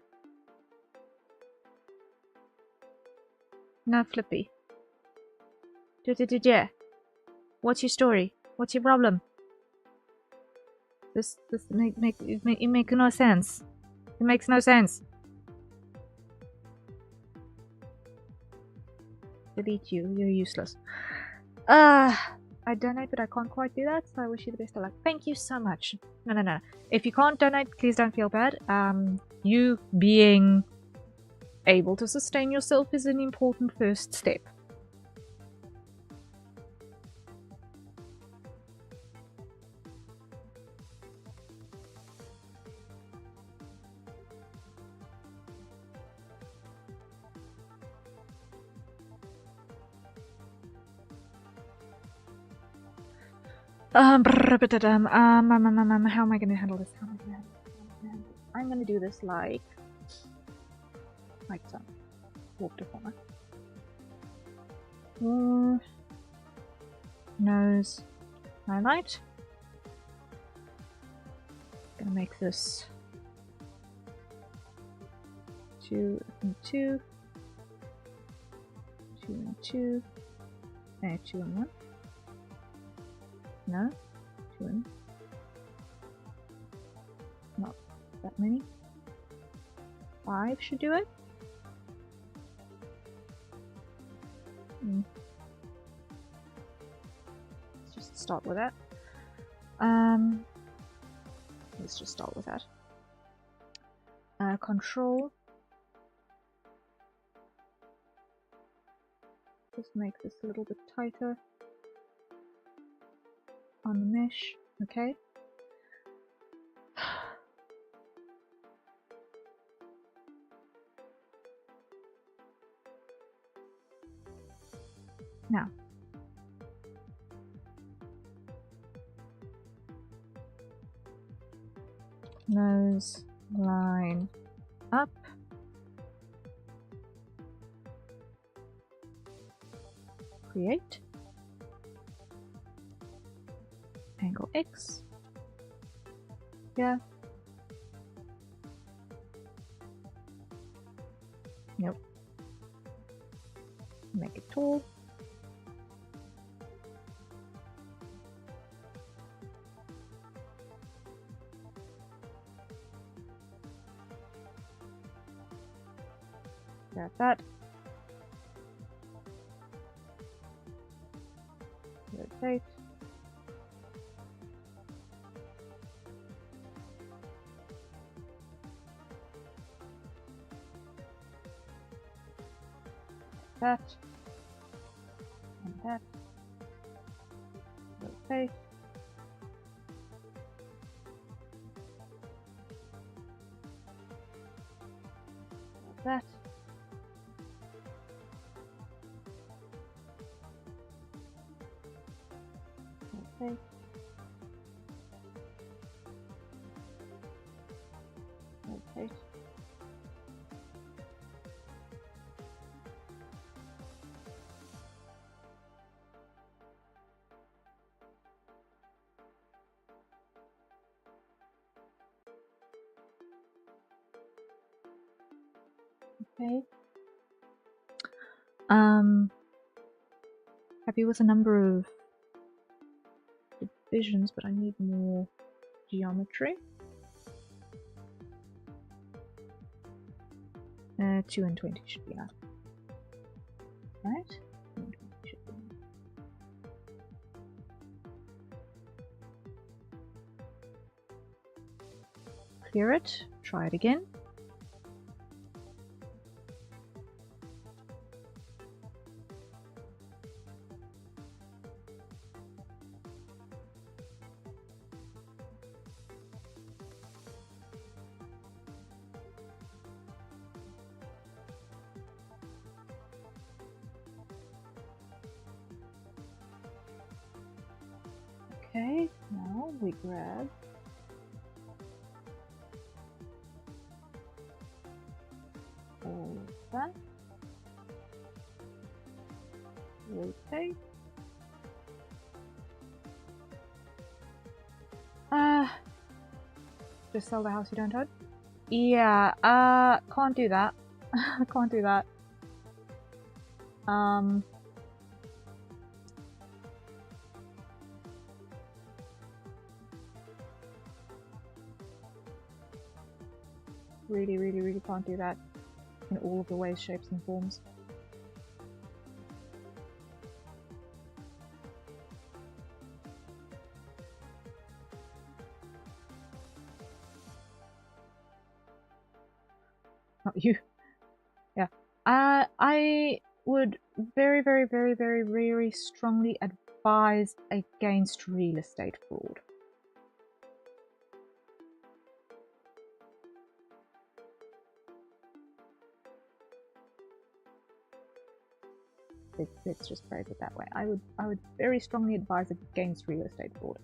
No flippy. Yeah. What's your story? What's your problem? This it makes no sense. It makes no sense. Delete you. You're useless. I donate, but I can't quite do that, so I wish you the best of luck. Thank you so much. No. If you can't donate, please don't feel bad. You being able to sustain yourself is an important first step. How am I going to handle this? I'm going to do this like so. Walk to former. Nose highlight. Gonna make this 2 and 2, 2 and 2, and 2 and 1. No, 2 and not that many. 5 should do it. Let's just start with that. Let's just start with that. Control. Just make this a little bit tighter on the mesh. Okay. Now, nose line up, create, angle X, here, Yep. Make it tall. Grab that. Rotate. That. And that. Rotate. That. Okay. Okay. Okay. Happy with a number of divisions, but I need more geometry. 2 and 20 should be enough. Right? 2 and 20 should be enough. Clear it. Try it again. Okay, now we grab all of that, rotate, just sell the house you don't own? Yeah, can't do that. Can't do that. Really can't do that in all of the ways, shapes, and forms. Not you. Yeah. I would very strongly advise against real estate fraud. Let's just phrase it that way. I would very strongly advise against real estate fraud.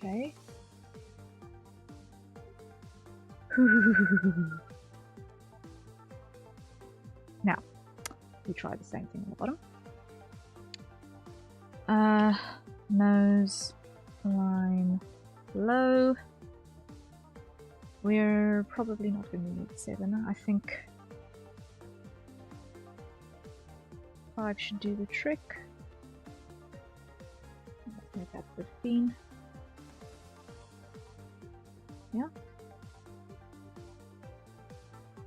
Okay. Now, we try the same thing on the bottom. Nose, line, low. We're probably not going to need 7. I think 5 should do the trick. Let's make that 15. Yeah.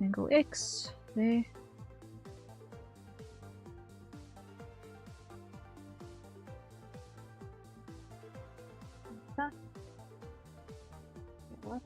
Angle X there. That. What?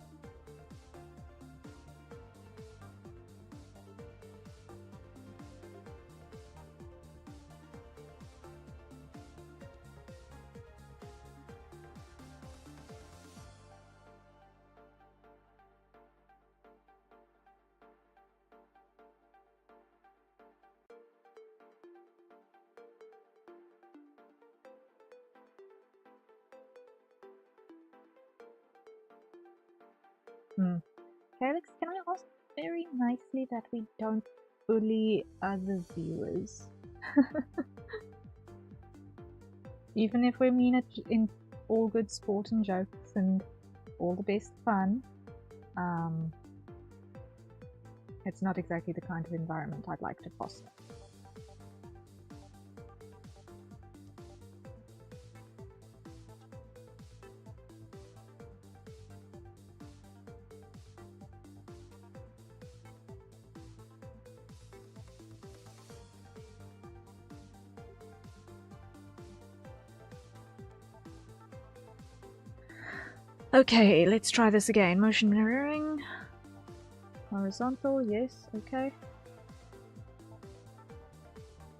Felix, can I ask very nicely that we don't bully other viewers? Even if we mean it in all good sport and jokes and all the best fun, it's not exactly the kind of environment I'd like to foster. Okay, let's try this again. Motion mirroring. Horizontal, yes, okay.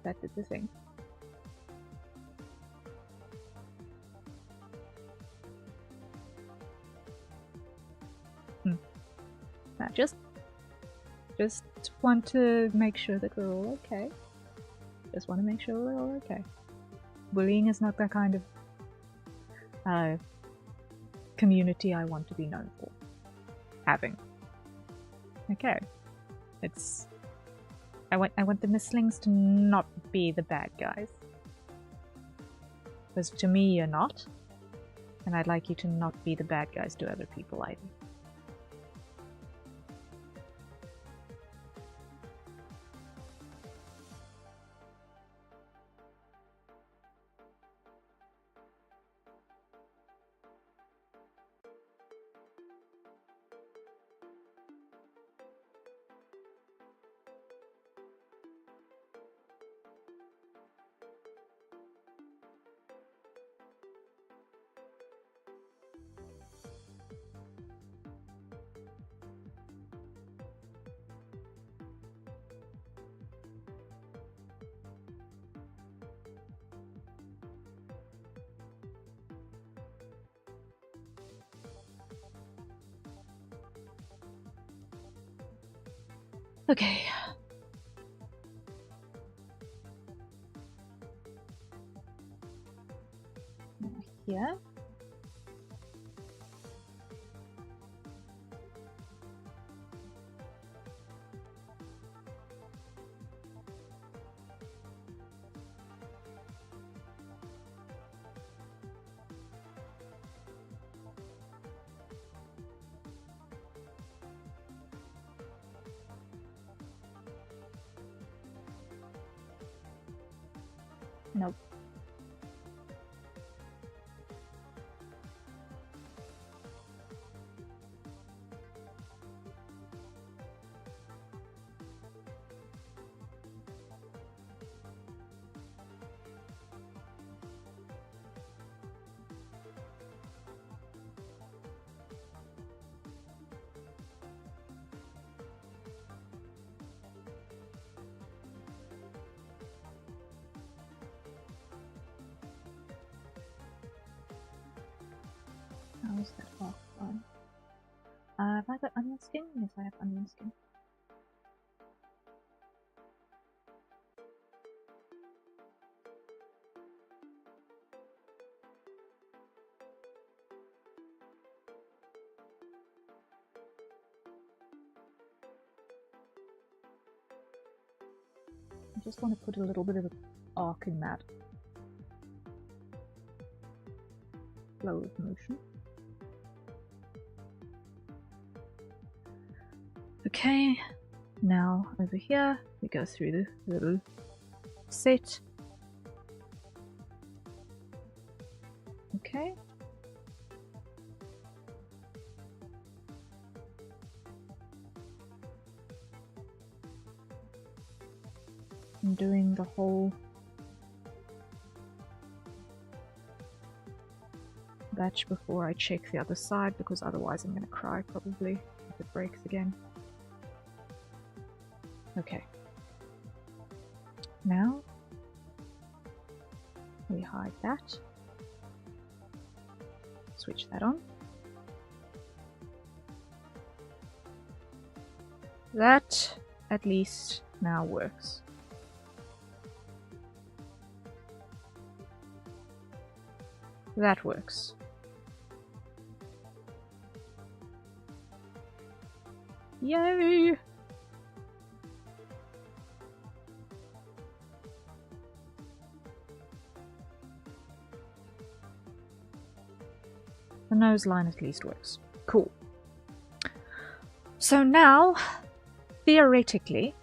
That did the thing. I just want to make sure that we're all okay. Just want to make sure we're all okay. Bullying is not the kind of community I want to be known for having. Okay, I want the Misslings to not be the bad guys, because to me you're not, and I'd like you to not be the bad guys to other people either. Okay. Here. Nope. How is that off on? Have I got onion skin? Yes, I have onion skin. I just want to put a little bit of an arc in that flow of motion. Okay, now over here we go through the little set. Okay. I'm doing the whole batch before I check the other side, because otherwise I'm going to cry probably if it breaks again. Okay. Now we hide that. Switch that on. That at least now works. That works. Yay! The nose line at least works. Cool. So now, theoretically,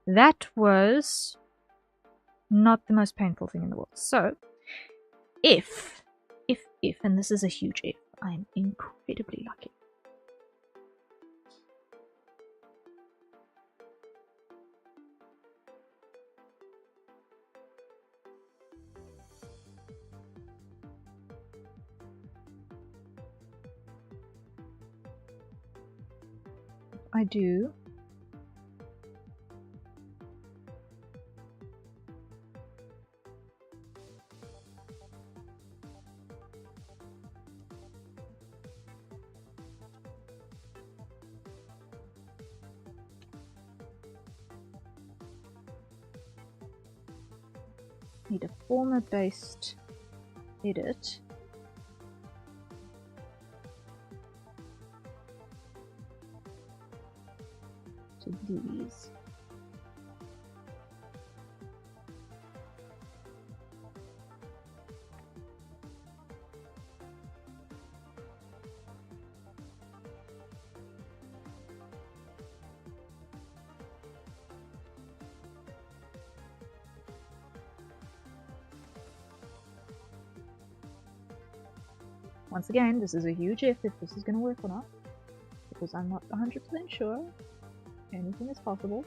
that was not the most painful thing in the world. So, if, and this is a huge if, I'm incredibly lucky. I do. Need a former-based edit. To these. Once again, this is a huge if this is going to work or not, because I'm not 100% sure. Anything is possible.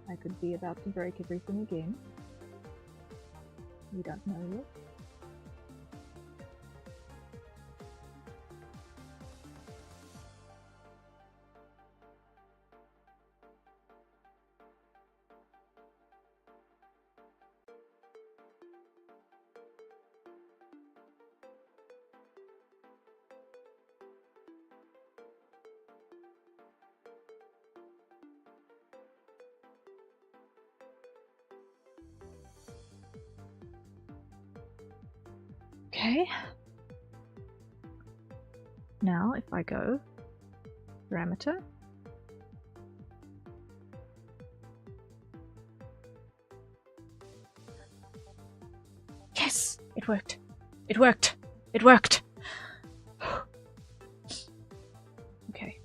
I could be about to break everything again. We don't know yet. Okay. Now, if I go parameter, yes, it worked. It worked. It worked. Okay.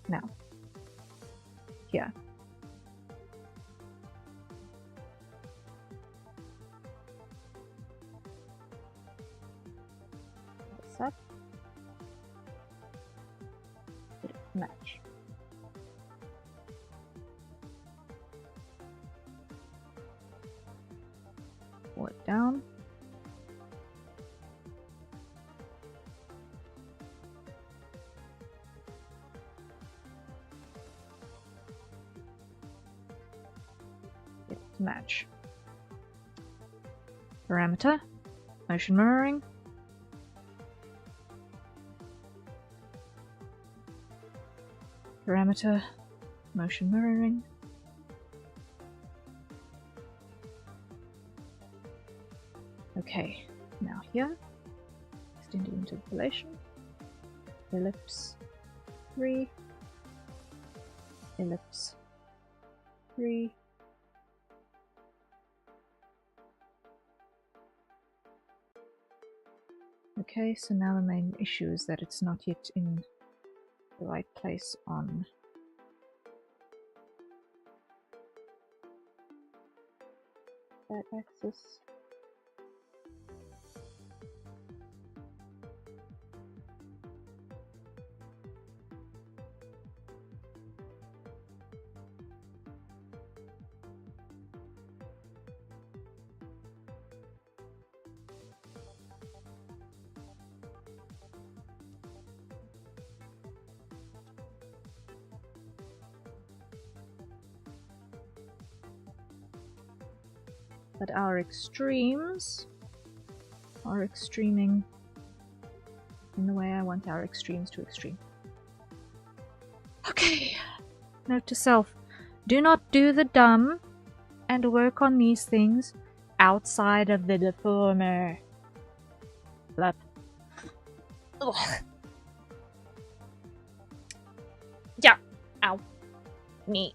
Now, here. Up. Match. Pull it down. Get it to match. Parameter, motion mirroring. Parameter, motion mirroring. Okay, now here, extended interpolation, ellipse 3, ellipse 3. Okay, so now the main issue is that it's not yet in the right place on that axis. But our extremes are extreming in the way I want our extremes to extreme. Okay. Note to self. Do not do the dumb and work on these things outside of the deformer. Love. Ugh. Yeah. Ow. Knee.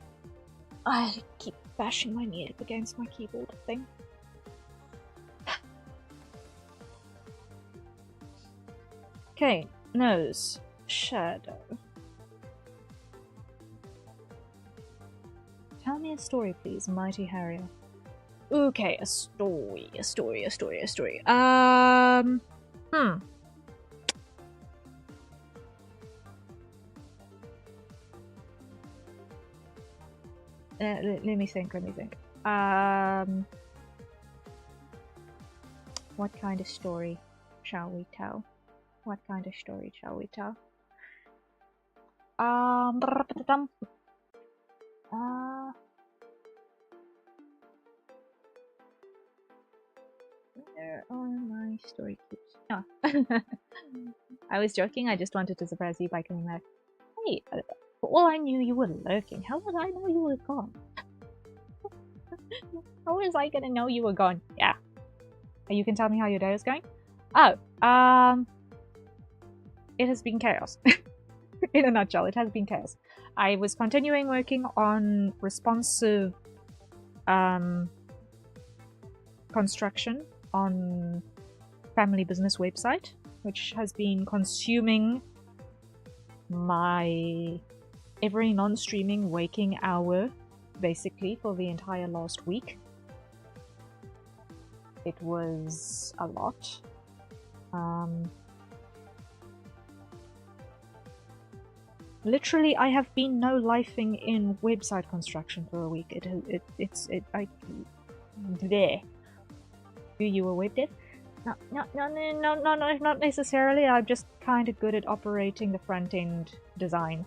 I keep bashing my knee up against my keyboard thing. Okay, nose. Shadow. Tell me a story, please, Mighty Harrier. Okay, a story. Let me think. What kind of story shall we tell? Where are my story keeps? Oh. I was joking, I just wanted to surprise you by coming back. Hey, for all I knew you were lurking, how would I know you were gone? How was I gonna know you were gone? Yeah. You can tell me how your day is going? Oh, it has been chaos. In a nutshell, it has been chaos. I was continuing working on responsive construction on family business website, which has been consuming my every non-streaming waking hour basically for the entire last week. It was a lot. Literally, I have been no-lifing in website construction for a week. There. You a web dev? No, not necessarily. I'm just kind of good at operating the front-end design.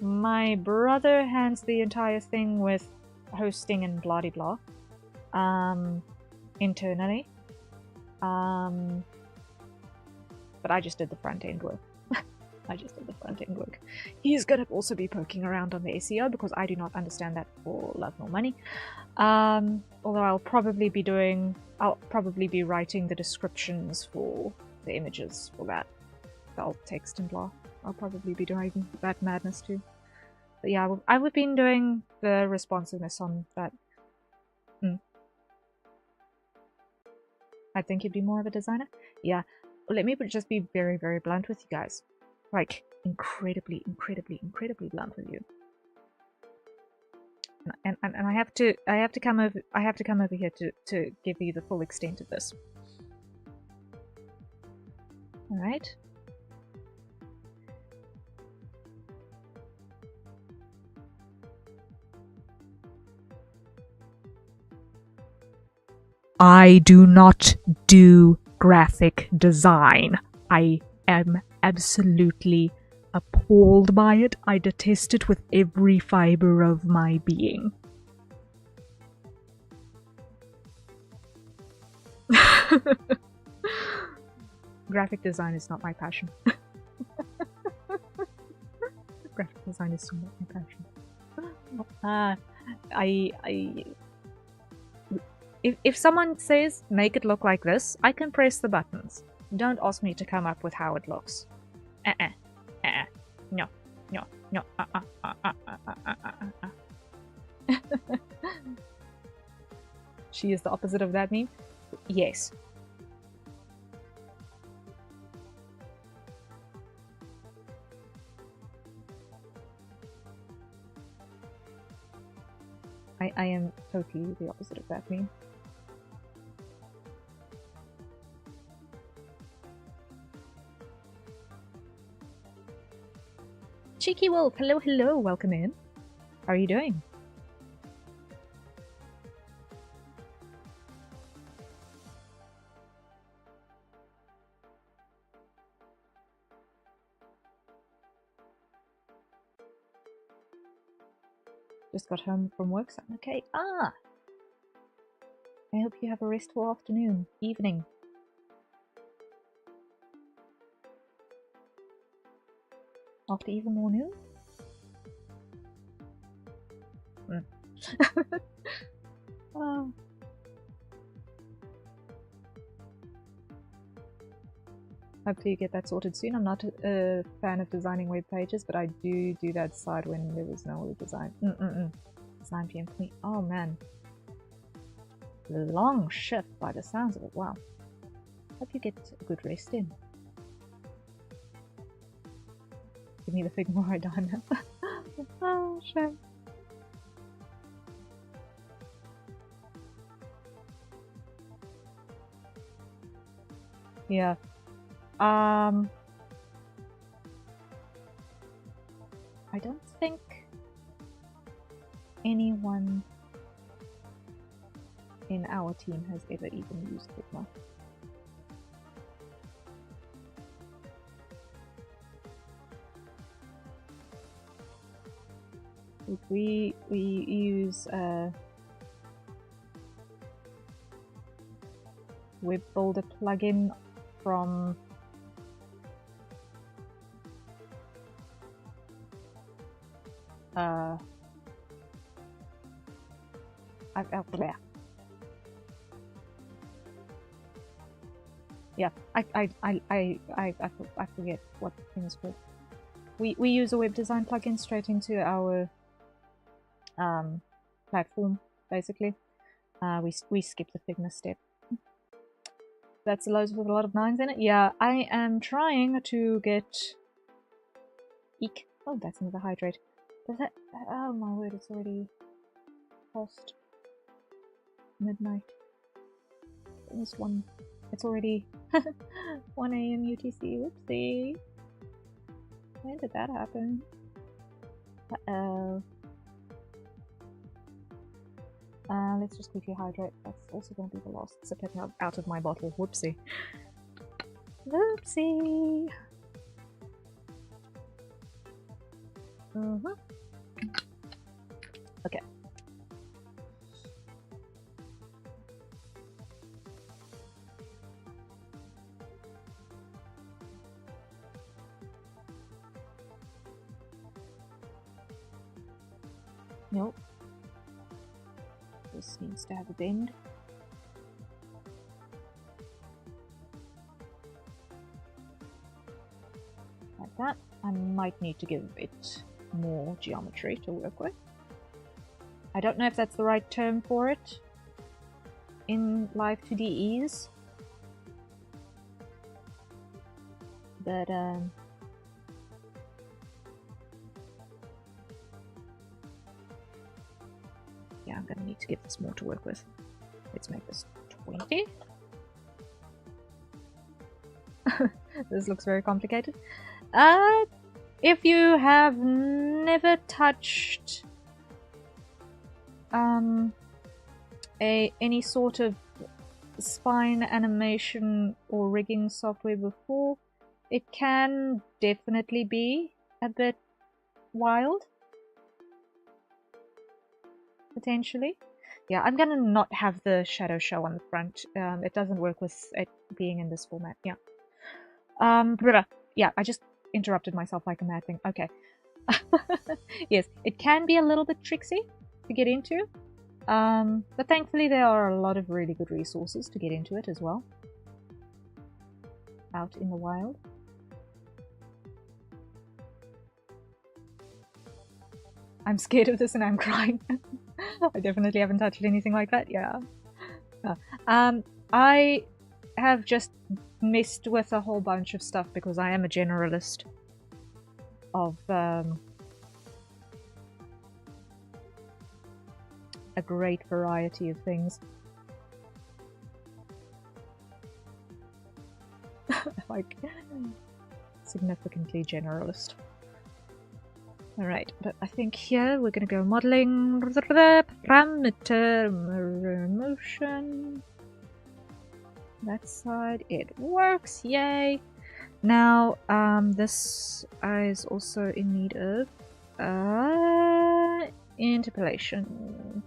My brother hands the entire thing with hosting and blah-de-blah. Internally. But I just did the front-end work. He's gonna also be poking around on the SEO because I do not understand that for love nor money. Although I'll probably be writing the descriptions for the images for that. The alt text and blah. I'll probably be doing that madness too. But yeah, I've been doing the responsiveness on that. I think you'd be more of a designer. Yeah. Let me just be very, very blunt with you guys. Like, incredibly blunt with you. And I have to come over here to give you the full extent of this. Alright? I do not do graphic design. I am absolutely appalled by it. I detest it with every fiber of my being. Graphic design is not my passion. Graphic design is so not my passion. If someone says, make it look like this, I can press the buttons. Don't ask me to come up with how it looks. No. She is the opposite of that meme? Yes. I am totally the opposite of that meme. Cheeky Wolf, hello, welcome in. How are you doing? Just got home from work, son. Okay. I hope you have a restful afternoon, evening. After even more noon? Oh. Hopefully you get that sorted soon. I'm not a fan of designing web pages, but I do that side when there was no other design. It's 9 PM. Oh man. Long shift by the sounds of it. Wow. Hope you get a good rest in. Give me the Figma I done. Oh, shame. Yeah. I don't think anyone in our team has ever even used Figma. We use web builder plugin from yeah, I forget what thing is called. We use a web design plugin straight into our platform, basically. We skip the Figma step. That's a loads with a lot of 9s in it. Yeah, I am trying to get. Eek. Oh, that's another hydrate. Does that? Oh my word! It's already past midnight. Almost 1. It's already 1 AM UTC. Whoopsie. When did that happen? Uh-oh. Let's just quickly hydrate. That's also going to be the last sip out of my bottle. Whoopsie. Whoopsie. Okay. Nope. This needs to have a bend. Like that. I might need to give a bit more geometry to work with. I don't know if that's the right term for it in live 2Ds, but yeah, I'm gonna need to give this more to work with. Let's make this 20. This looks very complicated. If you have never touched any sort of spine animation or rigging software before, it can definitely be a bit wild. Potentially. Yeah, I'm gonna not have the shadow show on the front. It doesn't work with it being in this format. Yeah. Yeah, I just interrupted myself like a mad thing. Okay. Yes, it can be a little bit tricksy to get into. But thankfully there are a lot of really good resources to get into it as well. Out in the wild. I'm scared of this and I'm crying. I definitely haven't touched anything like that. Yeah. I have just messed with a whole bunch of stuff because I am a generalist of a great variety of things. Like, significantly generalist. Alright, but I think here we're going to go modeling parameter motion. That side, it works, yay! Now, this is also in need of interpolation.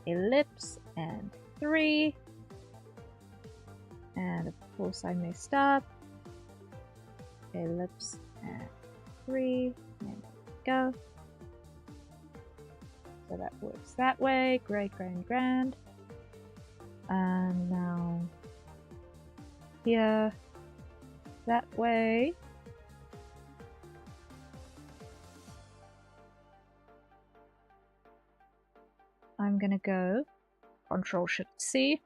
Ellipse and 3. And of course I messed up. Ellipse and 3, and go. So that works that way. Great, grand, grand. And now here, that way. I'm gonna go Control-Shift-C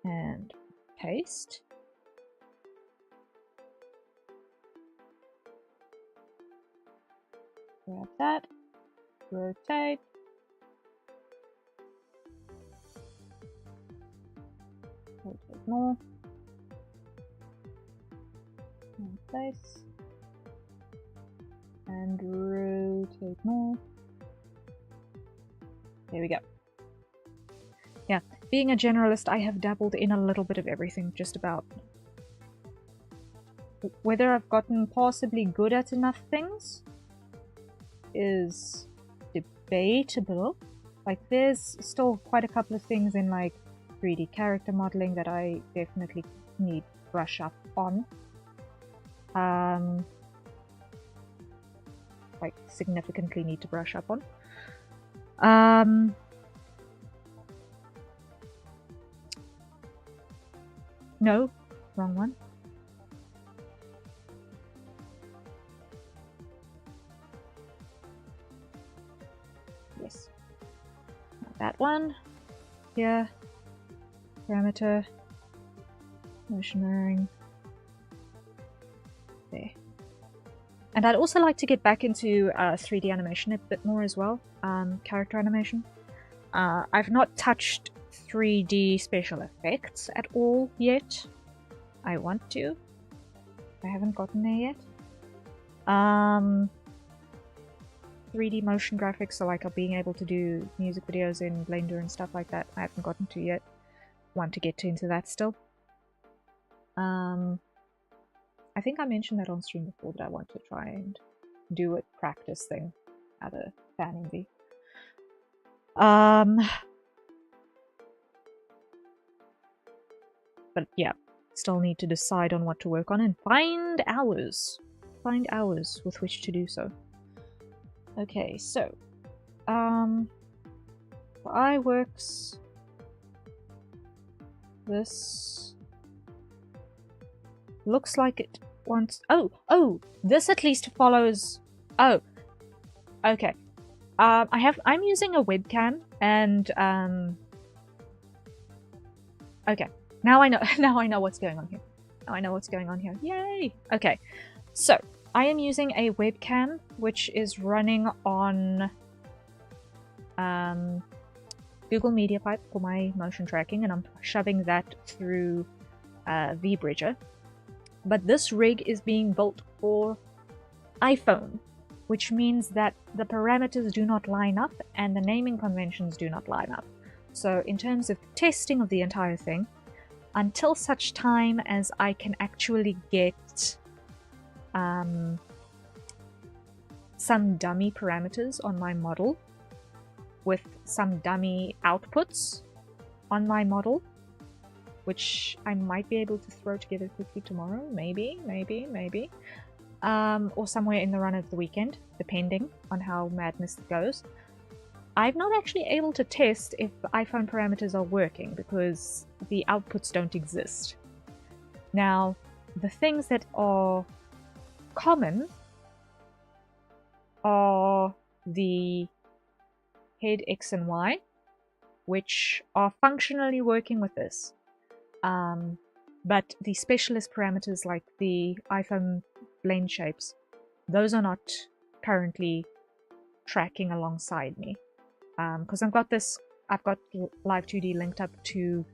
and paste. Grab that, rotate, rotate more, and place, and rotate more. There we go. Yeah, being a generalist, I have dabbled in a little bit of everything, just about. Whether I've gotten possibly good at enough things is debatable. Like, there's still quite a couple of things in, like, 3D character modeling that I definitely need brush up on. Like, significantly need to brush up on. No, wrong one. Yes. Not that one. Here. Parameter. Motion mirroring. There. And I'd also like to get back into 3D animation a bit more as well. Character animation. I've not touched 3D special effects at all yet. I want to. I haven't gotten there yet. 3D motion graphics, so like being able to do music videos in Blender and stuff like that, I haven't gotten to yet. Want to get into that still. I think I mentioned that on stream before, that I want to try and do a practice thing at a fan envy. But yeah, still need to decide on what to work on and find hours. Find hours with which to do so. Okay, so for iWorks, this looks like it wants. Oh, this at least follows. Oh, okay. I'm using a webcam, and okay. Now I know. Now I know what's going on here. Now I know what's going on here. Yay! Okay, so I am using a webcam which is running on Google Media Pipe for my motion tracking, and I'm shoving that through VBridger. But this rig is being built for iPhone, which means that the parameters do not line up and the naming conventions do not line up. So in terms of testing of the entire thing, until such time as I can actually get some dummy parameters on my model with some dummy outputs on my model, which I might be able to throw together quickly tomorrow, maybe, or somewhere in the run of the weekend, depending on how madness it goes. I'm not actually able to test if the iPhone parameters are working because the outputs don't exist. Now, the things that are common are the head X and Y, which are functionally working with this. But the specialist parameters like the iPhone blend shapes, those are not currently tracking alongside me. Because I've got Live 2D linked up to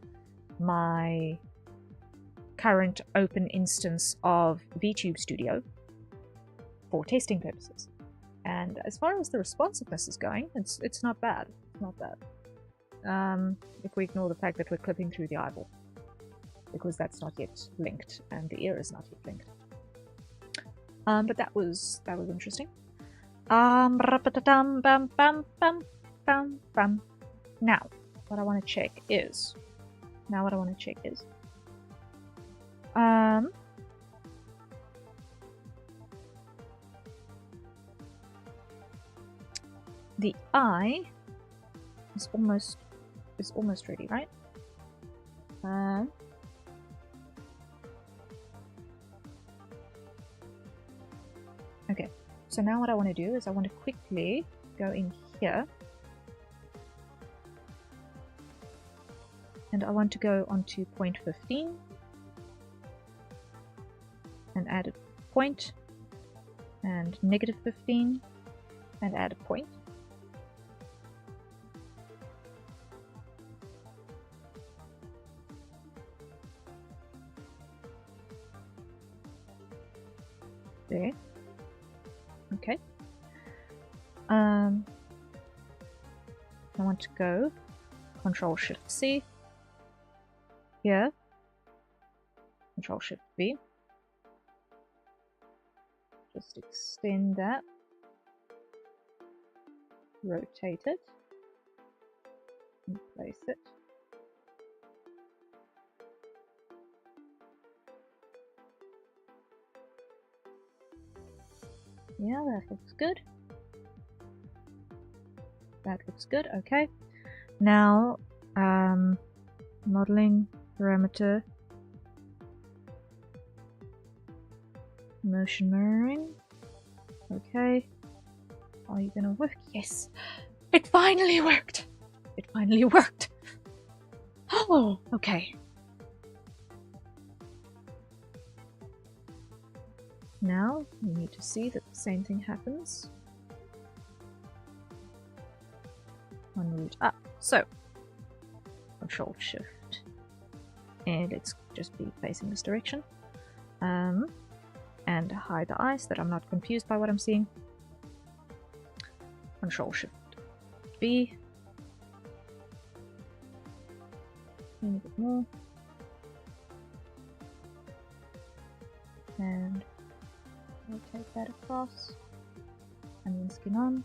my current open instance of VTube Studio for testing purposes. And as far as the responsiveness is going, it's not bad. It's not bad. If we ignore the fact that we're clipping through the eyeball, because that's not yet linked and the ear is not yet linked. But that was interesting. Now, what I want to check is the eye is almost ready, right? Okay, so now what I want to do is I want to quickly go in here, and I want to go onto point 15 and add a point, and negative 15 and add a point. There. Okay. I want to go Control Shift C here, Control Shift V. Just extend that, rotate it, and place it. Yeah, that looks good. That looks good, okay. Now, modeling parameter, motion mirroring. Okay. Are you gonna work? Yes! It finally worked! It finally worked! Oh, okay. Now, we need to see that the same thing happens on route up. So, Control Shift, and let's just be facing this direction. And hide the eye so that I'm not confused by what I'm seeing. Control Shift B. A bit more. And rotate that across. And then skin on.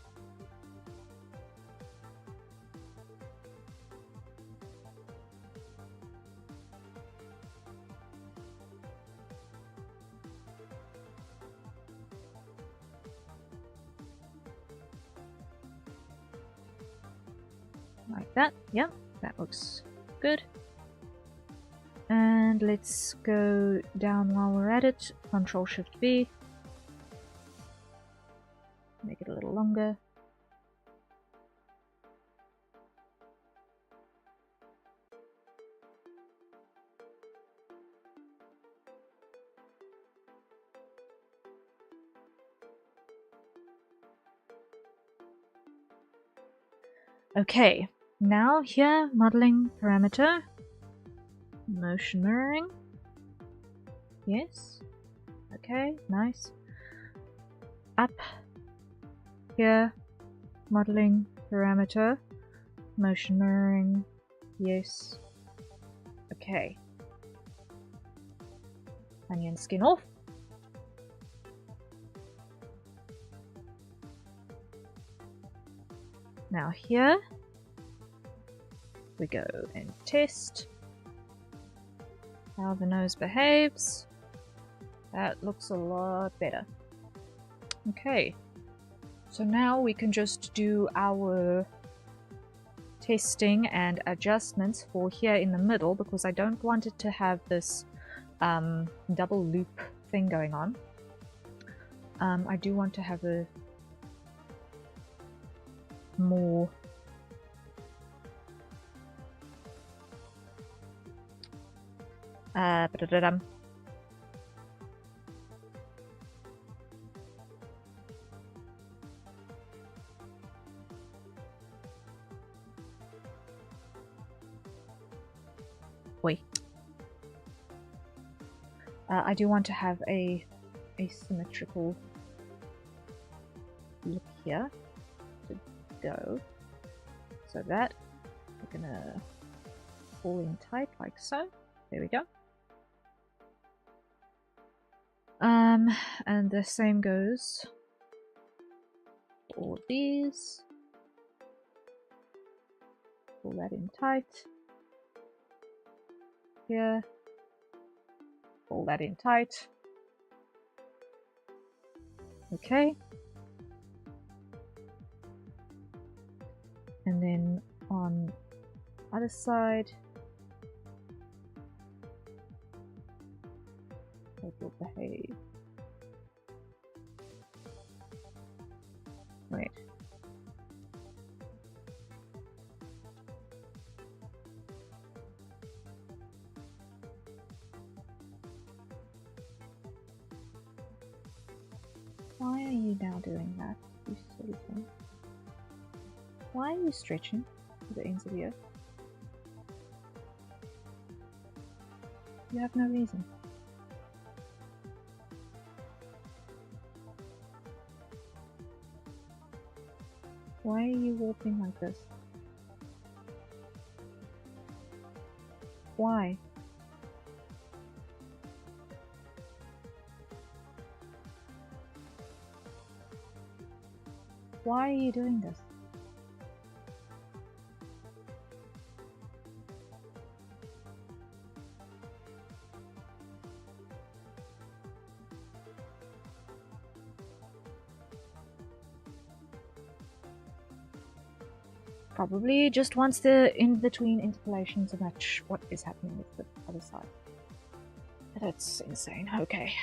Like that. Yep, that looks good. And let's go down while we're at it. Control Shift V. Make it a little longer. Okay, now here, modeling parameter, motion mirroring. Yes. Okay, nice. Up here, modeling parameter, motion mirroring. Yes. Okay. Onion skin off. Now here we go and test how the nose behaves. That looks a lot better. Okay, so now we can just do our testing and adjustments for here in the middle, because I don't want it to have this double loop thing going on. I do want to have a more wait. I do want to have a asymmetrical look here to go, so that we're gonna pull in tight like so. There we go. And the same goes for all these. Pull that in tight. Here. Pull that in tight. Okay. other side. They will behave. Wait. Why are you now doing that, you silly thing? Why are you stretching to the ends of the earth? You have no reason. Why are you warping like this? Why? Why are you doing this? Probably just wants the in-between interpolation to match what is happening with the other side. That's insane. Okay.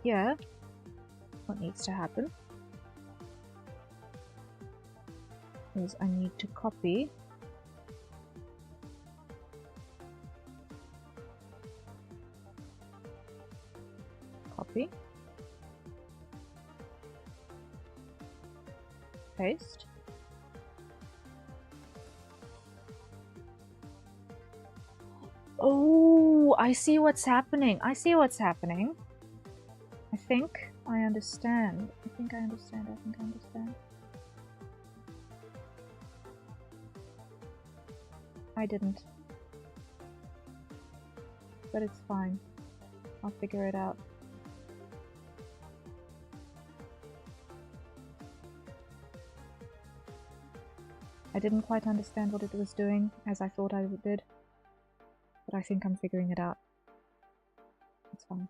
Yeah. What needs to happen is I need to copy paste, oh, I see what's happening. I think I understand. I think I understand. I didn't. But it's fine. I'll figure it out. I didn't quite understand what it was doing as I thought I did. But I think I'm figuring it out. It's fine.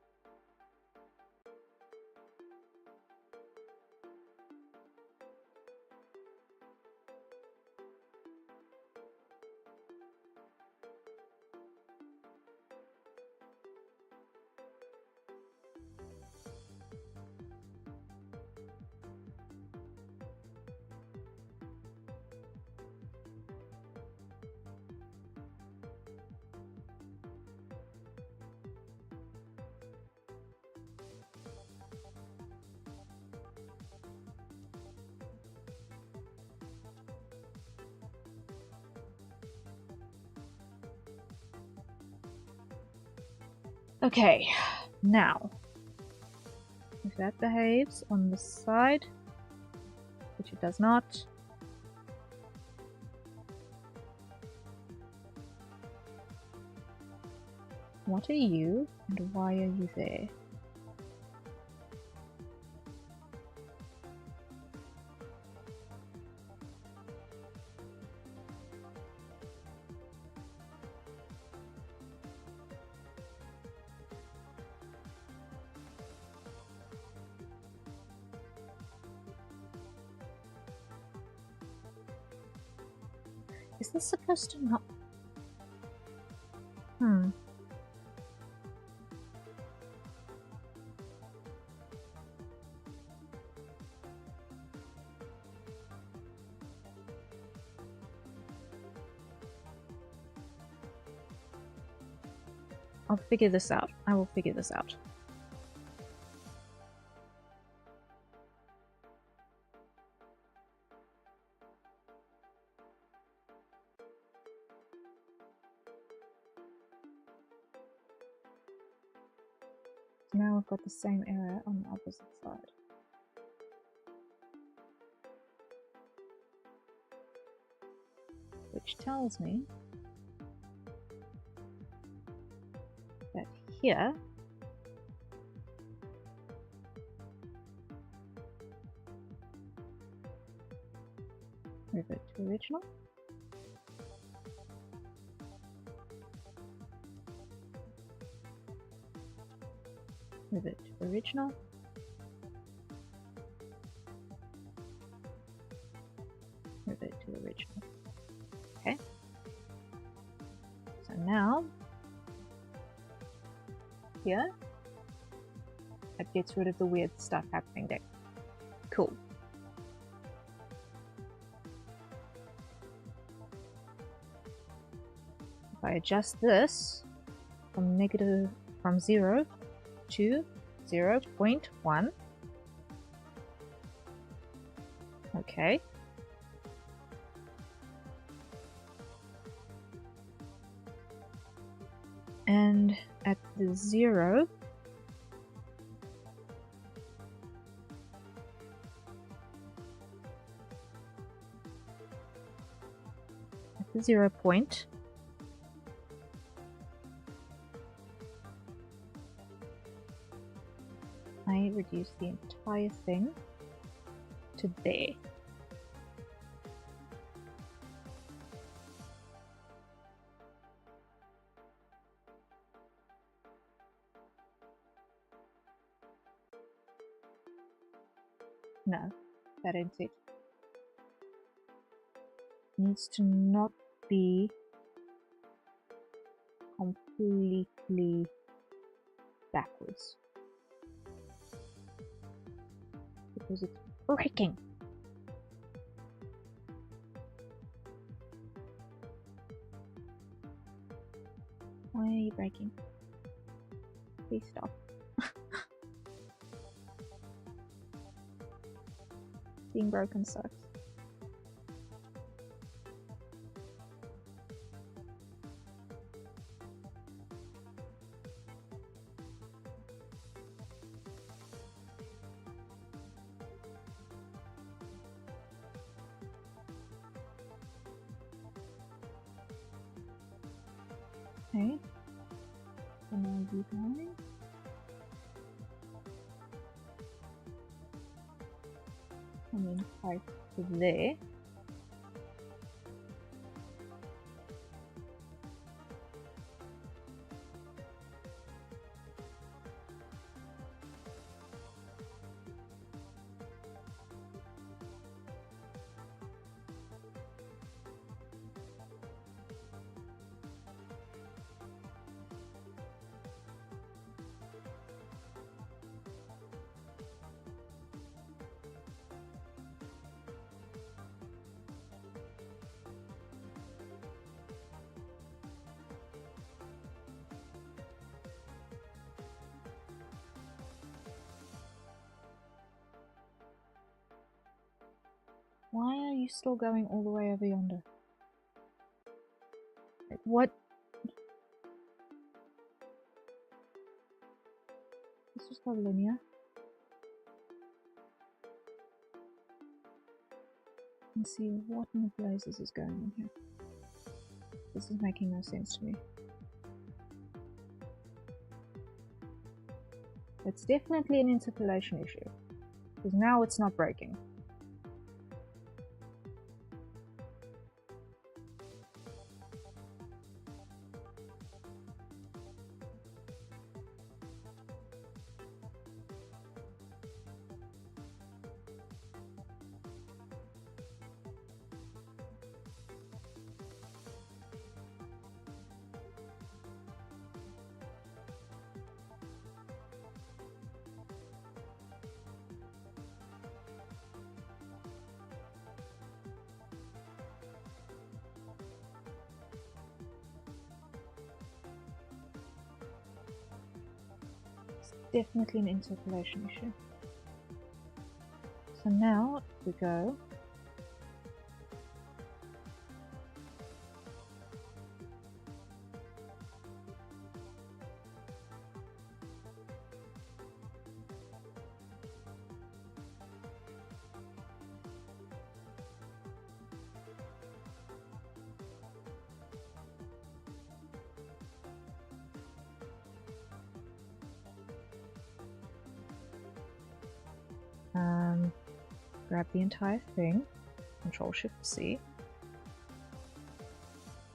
Okay, now, if that behaves on the side, which it does not, what are you and why are you there? Is this supposed to not? I'll figure this out. I will figure this out. Now we've got the same error on the opposite side. Which tells me that here revert to original. Revert to original. Revert to original. Okay. So now, here, it gets rid of the weird stuff happening there. Cool. If I adjust this from 0 to 0.1. Okay. And at the 0, at the 0 point, I reduce the entire thing to there. No, that ain't it. Needs to not be completely backwards. Because it's breaking. Why are you breaking? Please stop. Being broken sucks. Okay. So now begone. And then type to there. Why are you still going all the way over yonder? Like, what? Let's just go linear. And see what in the blazes is going on here. This is making no sense to me. It's definitely an interpolation issue. Because now it's not breaking. definitely an interpolation issue. So now we go grab the entire thing, Control Shift C,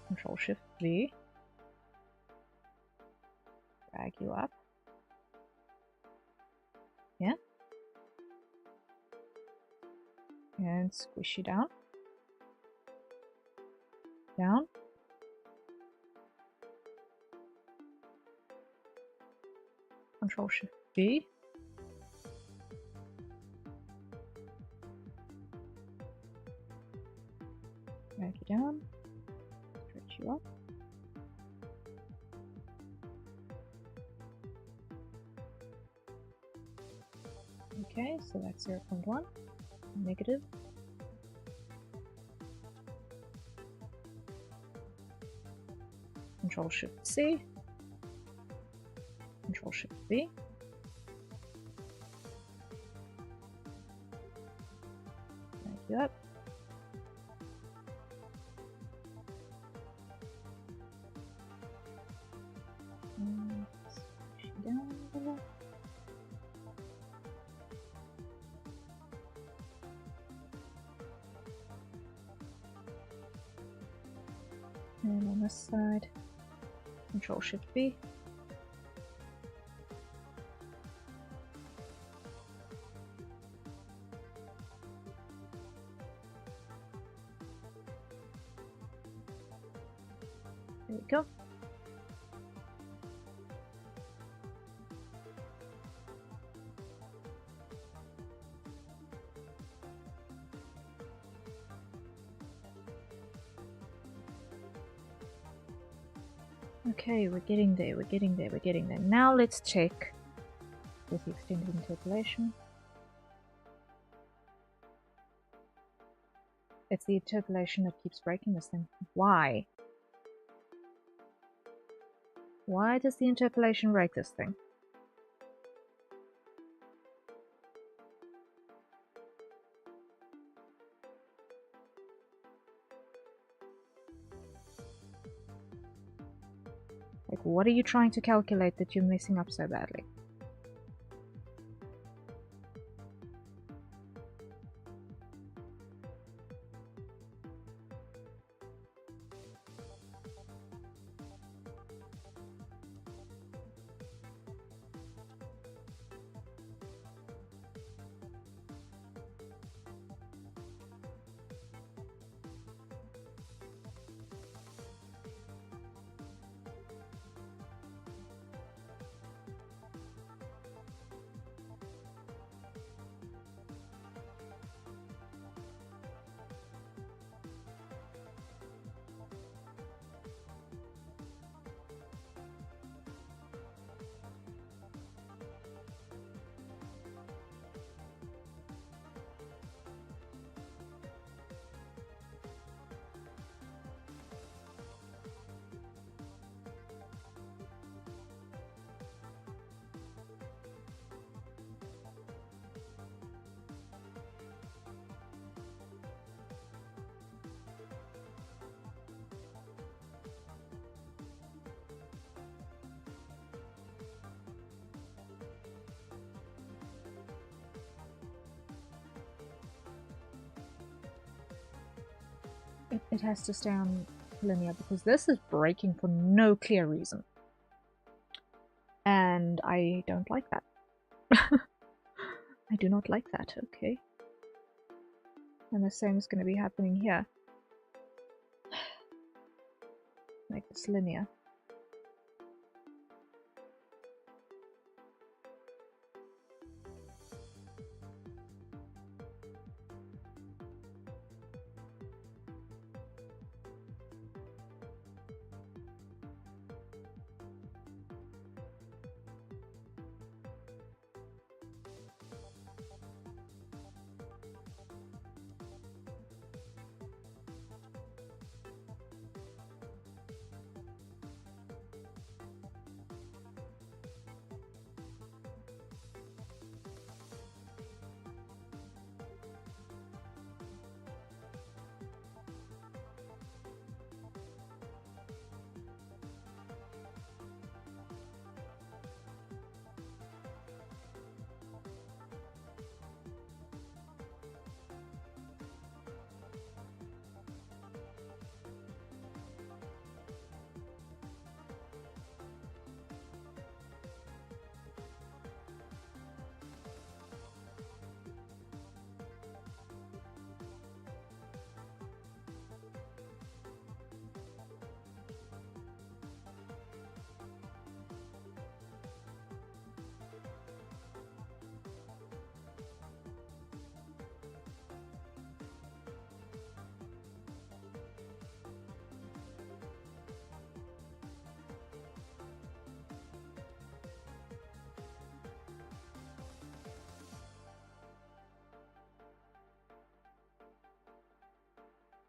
Control Shift V, drag you up, yeah, and squish you down, down, Control Shift V, drag you down, stretch you up. Okay, so that's 0.1, negative. Control Shift C, Control Shift V, drag you up. And squish you down a little. And on this side, Control Shift V. There we go. Okay, we're getting there, we're getting there, we're getting there. Now let's check with the extended interpolation. It's the interpolation that keeps breaking this thing. Why? Why does the interpolation break this thing? Like, what are you trying to calculate that you're messing up so badly? It has to stay on linear because this is breaking for no clear reason. And I don't like that. I do not like that, okay. And the same is going to be happening here. Make this linear.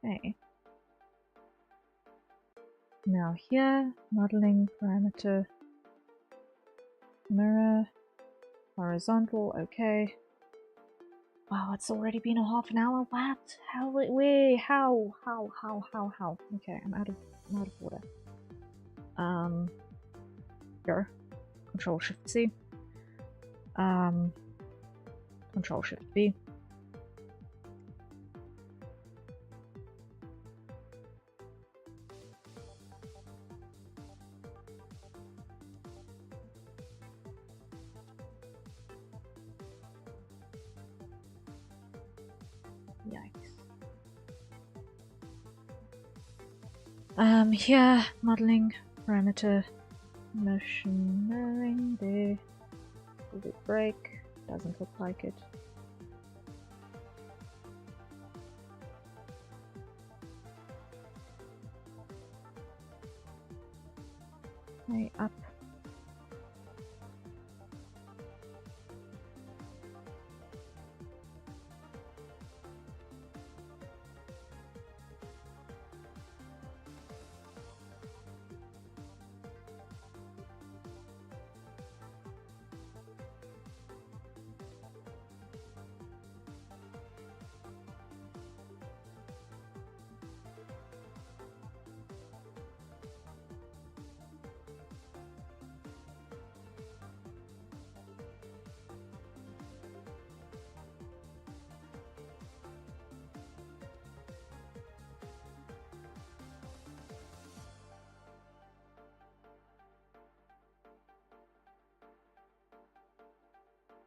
Okay. Now here, modeling parameter, mirror, horizontal, okay. Wow, it's already been a half an hour. What? How? Wait, how? Okay, I'm out of order. Here. Control Shift C. Control Shift B. Yikes. Here, modeling parameter, motion mirroring there. Did it break? Doesn't look like it. Okay, up.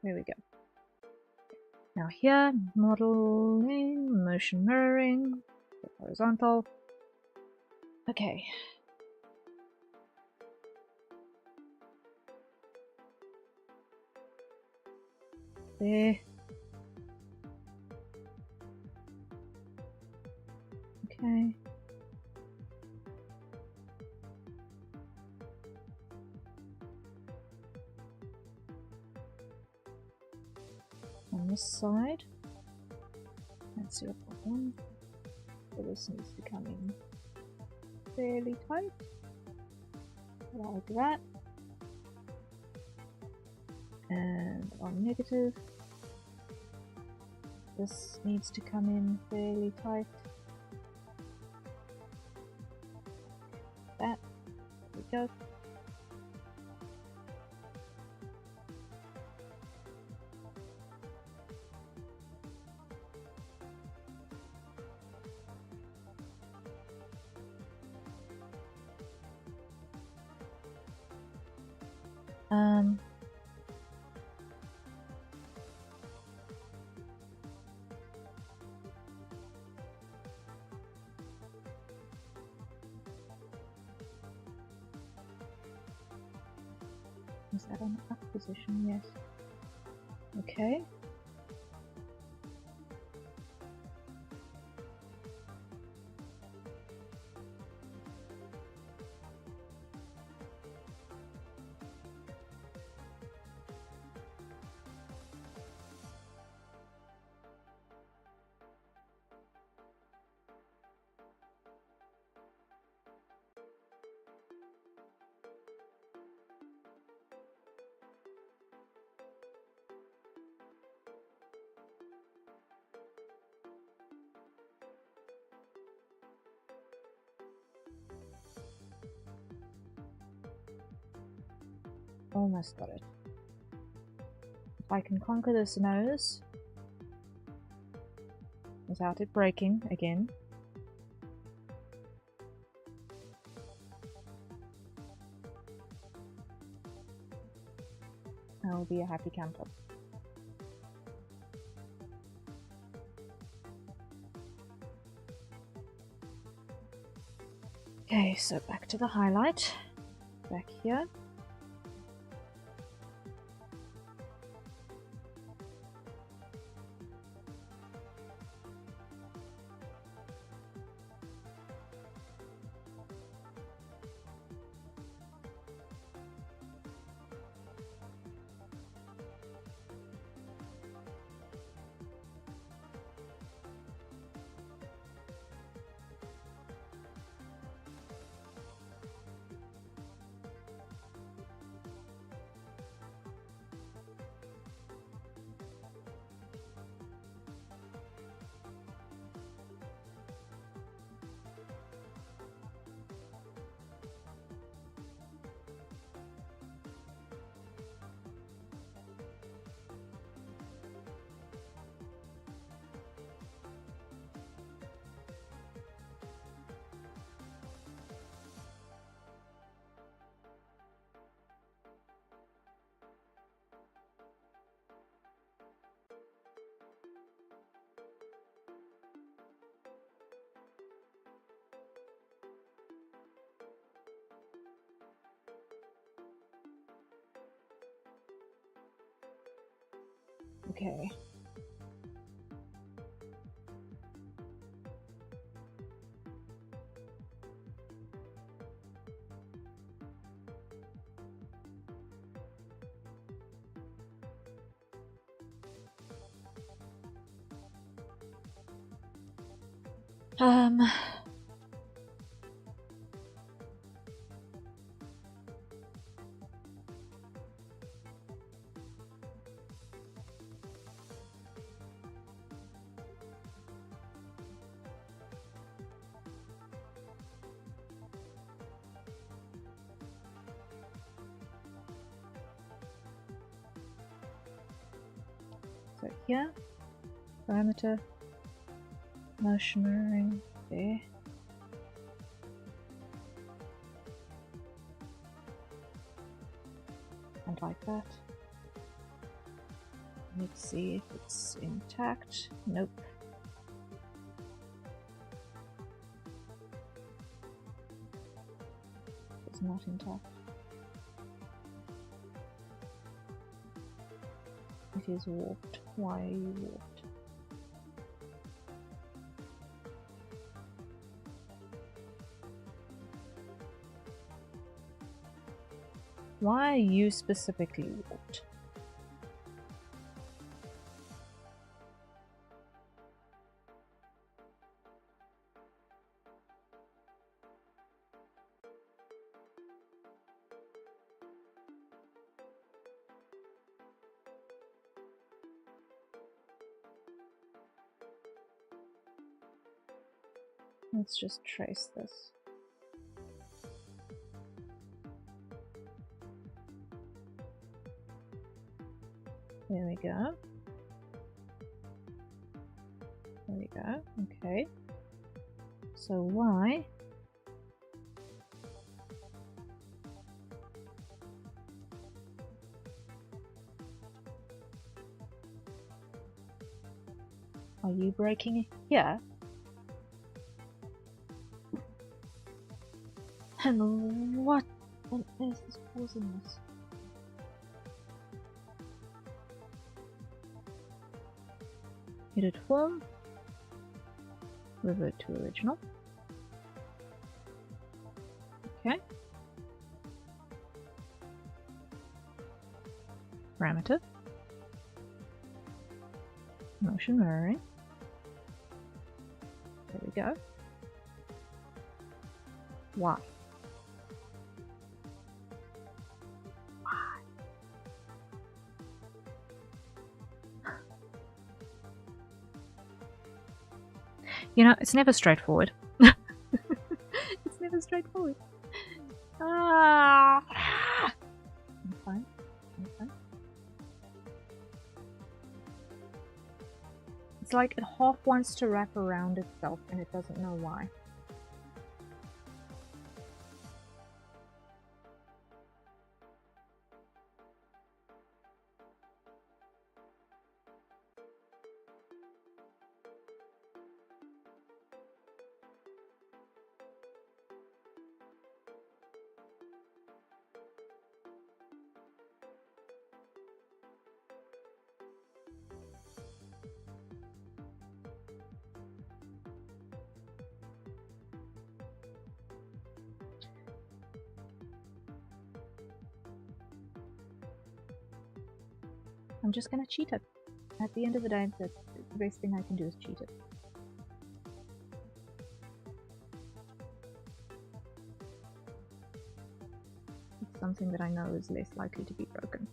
There we go. Now here, modeling, motion mirroring, horizontal. Okay. There. Okay. On this side, that's 0.1. So this needs to come in fairly tight, like that. And on negative, this needs to come in fairly tight. That. There we go. Is that on the up position? Yes. Okay. Almost got it. If I can conquer this nose without it breaking again. I'll be a happy camper. Okay, so back to the highlight. Back here. Okay. So here, parameter, motion mirroring, there. And like that. Let's see if it's intact. Nope. It's not intact. It is warped. Why are you warped? Why are you specifically warped? Let's just trace this. There we go. There we go. Okay. So why? Are you breaking here? And what on earth is causing this? Edit form. Revert to original. Okay. Parameter. Motion mirroring. There we go. Why? You know, it's never straightforward. It's never straightforward. I'm fine. I'm fine. It's like it half wants to wrap around itself and it doesn't know why. I'm just gonna cheat it. At the end of the day, the best thing I can do is cheat it. It's something that I know is less likely to be broken.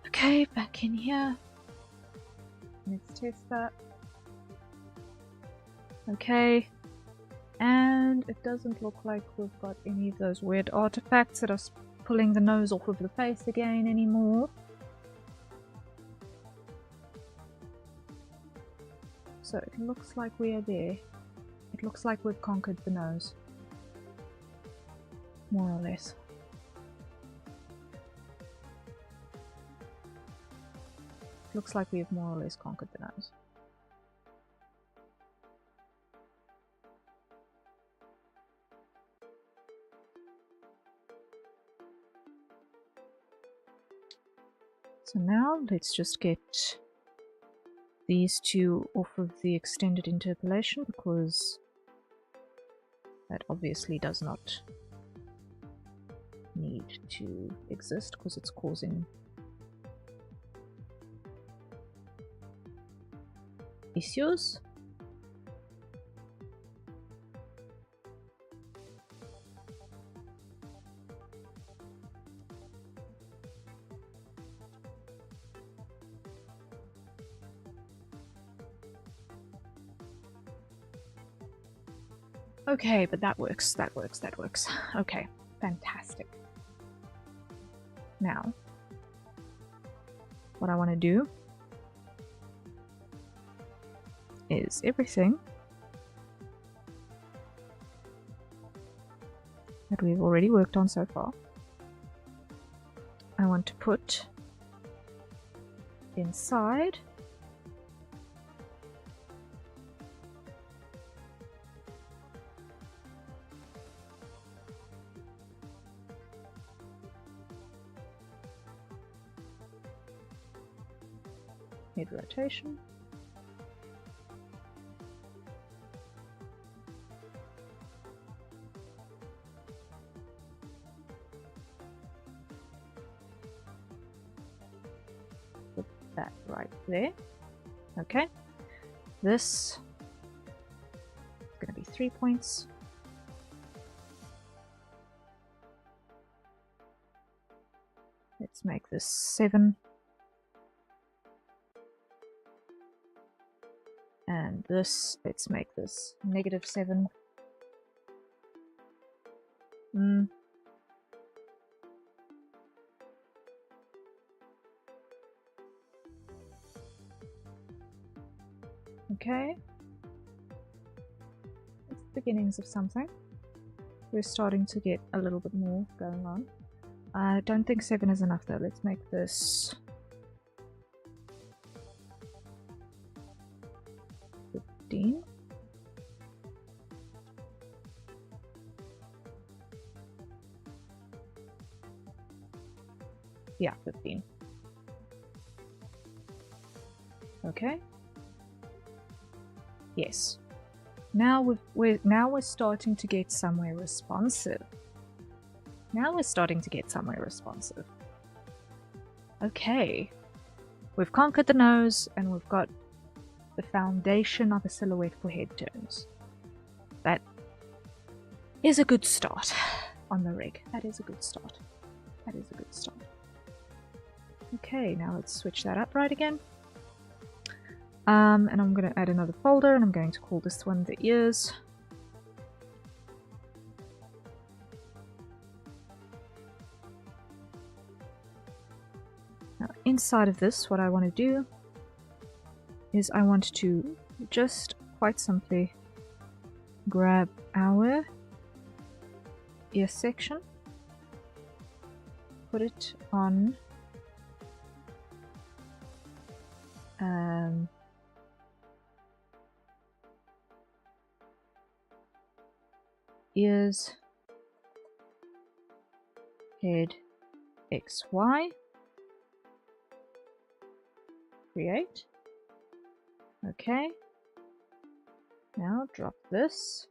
Okay, back in here. Let's test that. Okay. And it doesn't look like we've got any of those weird artifacts that are pulling the nose off of the face again anymore. So it looks like we are there. It looks like we've conquered the nose. More or less. Looks like we have more or less conquered the nose. So now let's just get these two off of the extended interpolation, because that obviously does not need to exist because it's causing issues. Okay, but that works, that works, that works. Okay, fantastic. Now, what I want to do is everything that we've already worked on so far, I want to put inside head rotation. Put that right there. Okay. This is going to be 3 points. Let's make this 7. And this, let's make this -7. Okay. It's the beginnings of something. We're starting to get a little bit more going on. I don't think 7 is enough though. Let's make this 15. Yeah, 15. Okay. Yes. Now we're starting to get somewhere responsive. Now we're starting to get somewhere responsive. Okay. We've conquered the nose and we've got the foundation of a silhouette for head turns. That is a good start on the rig. That is a good start. That is a good start. Okay, now let's switch that up right again. And I'm going to add another folder, and I'm going to call this one the ears. Now, inside of this, what I want to do is I want to just quite simply grab our ear section, put it on ears, head, XY, create. Okay, now drop this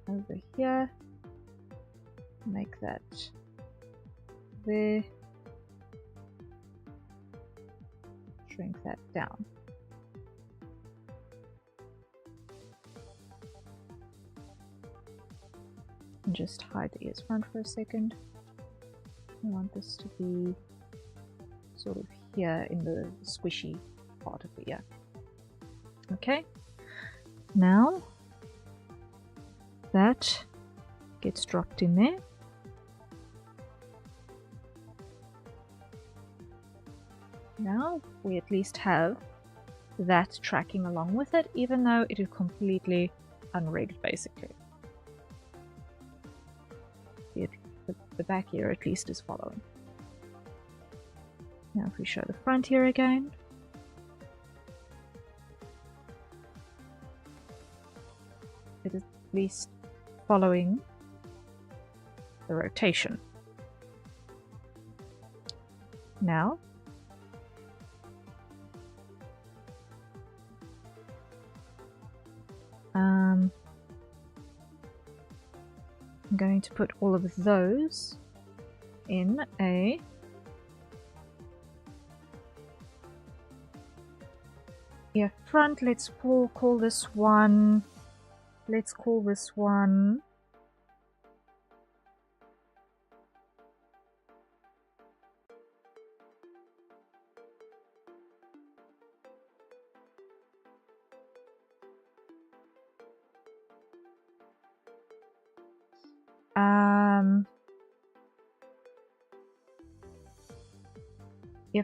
over here, make that there, shrink that down. And just hide the ears front for a second. I want this to be sort of here in the squishy part of the ear. Okay, now that gets dropped in there. Now we at least have that tracking along with it, even though it is completely unrigged, basically. The back here at least is following. Now if we show the front here again, it is at least following the rotation. Now I'm going to put all of those in a front. Let's call this one, let's call this one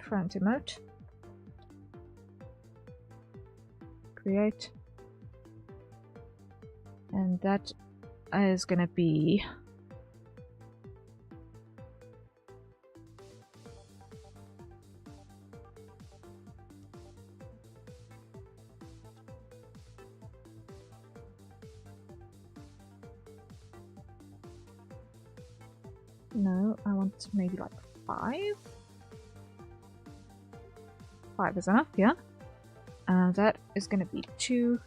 front emote. Create. And that is going to be no, I want maybe like 5. 5 is enough, yeah. That is going to be 2.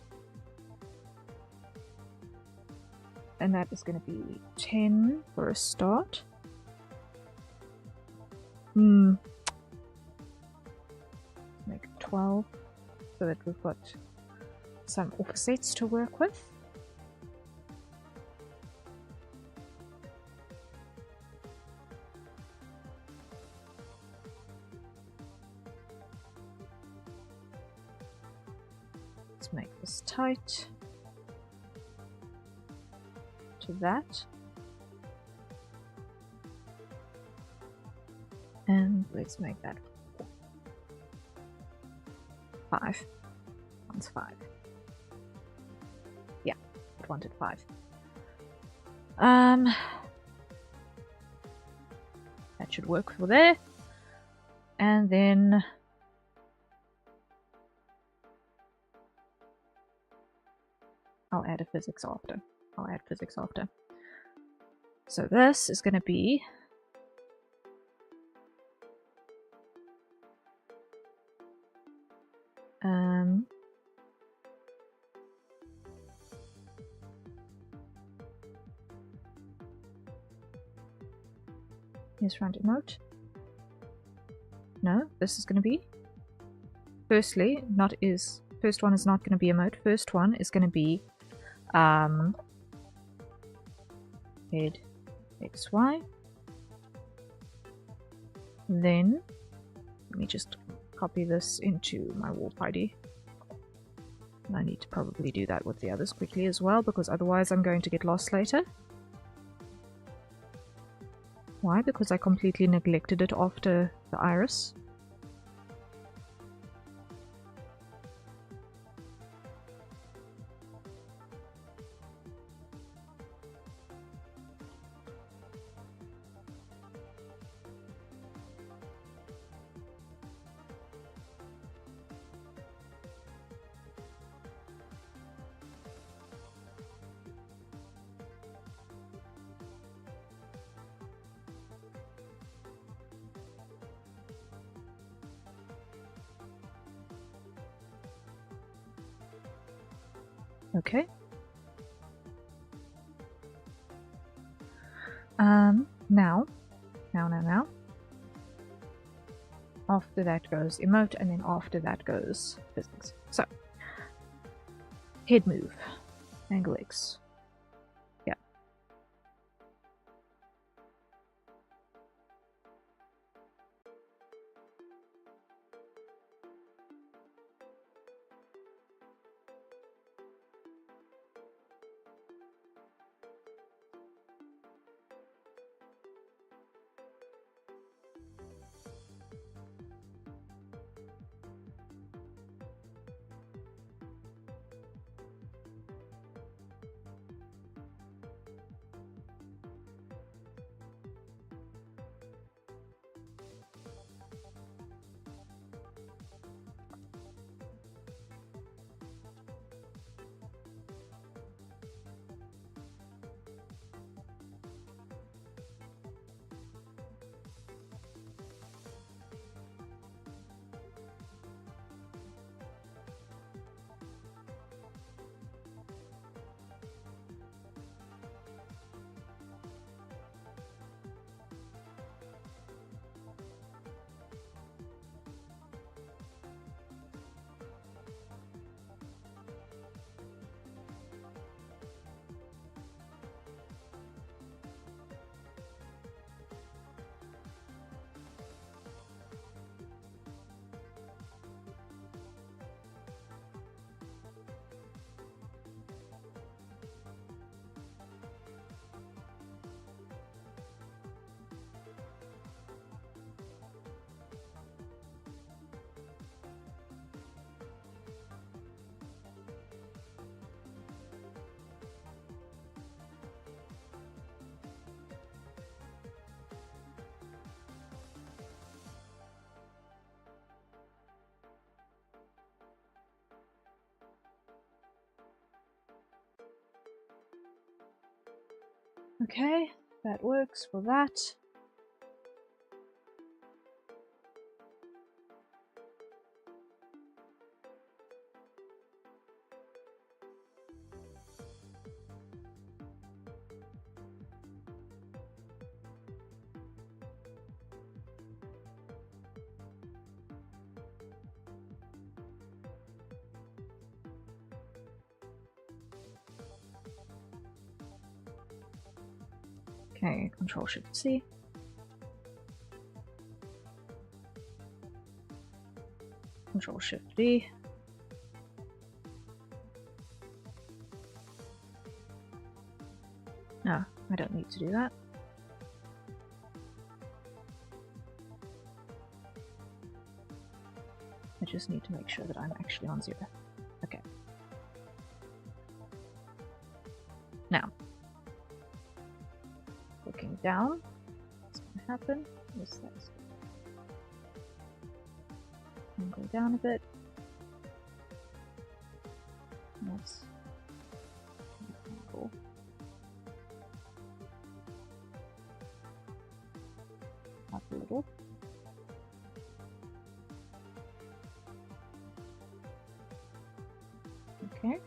And that is going to be 10 for a start. Make it 12 so that we've got some offsets to work with. Let's make this tight to that. And let's make that 5. One's 5. Yeah, it wanted 5. That should work for there. And then I'll add a physics after. I'll add physics after. So this is going to be here's front emote. No, this is going to be first one is not going to be emote. First one is going to be head XY. Then let me just copy this into my warp ID. And I need to probably do that with the others quickly as well, because otherwise I'm going to get lost later. Why? Because I completely neglected it after the iris. Okay. Now. After that goes emote, and then after that goes physics. So, head move, angle X. Yeah. Okay, that works for that. Okay, Control Shift C. Control Shift V. No, I don't need to do that. I just need to make sure that I'm actually on 0. Okay. Now, looking down, what's going to happen is this. And go down a bit. That's cool. Up a little. Okay.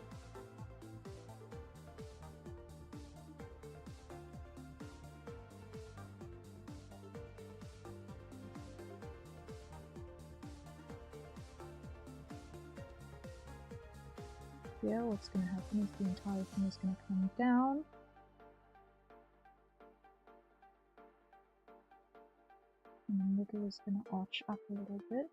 Yeah, what's going to happen is the entire thing is going to come down. And the middle is going to arch up a little bit.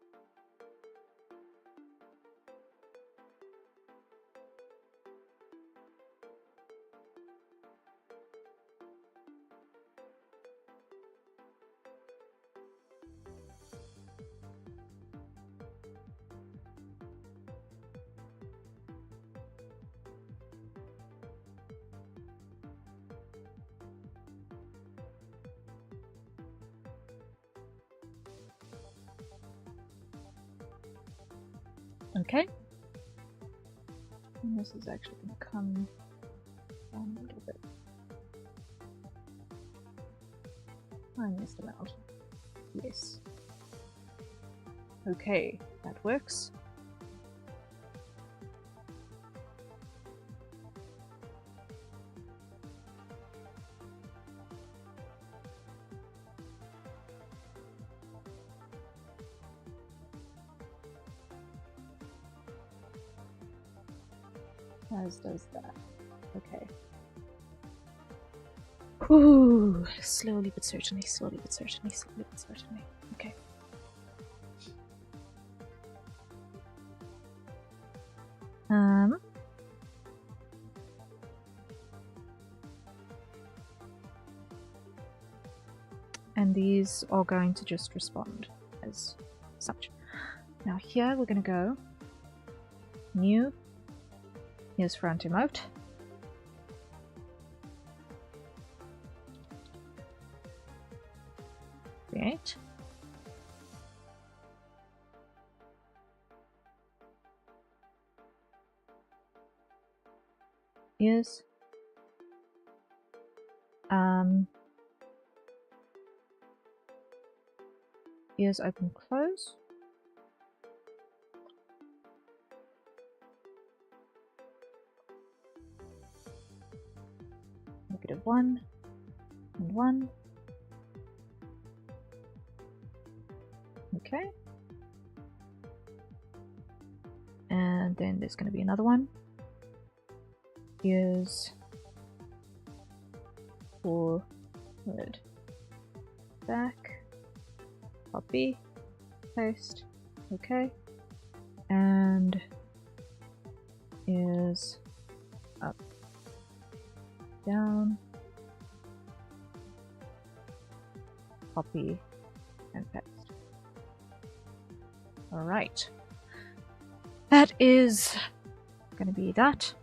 Okay. And this is actually going to come down a little bit. I missed them out. Yes. Okay, that works. As does that. Okay. Ooh, slowly but certainly, slowly but certainly, slowly but certainly. Okay. And these are going to just respond as such. Now here we're going to go new. Here's front emote. Create. Here's here's open close. -1 and 1. Okay. And then there's going to be another one. Here's forward, back, copy, paste. Okay. And is up, down, copy, and paste. Alright. That is going to be that.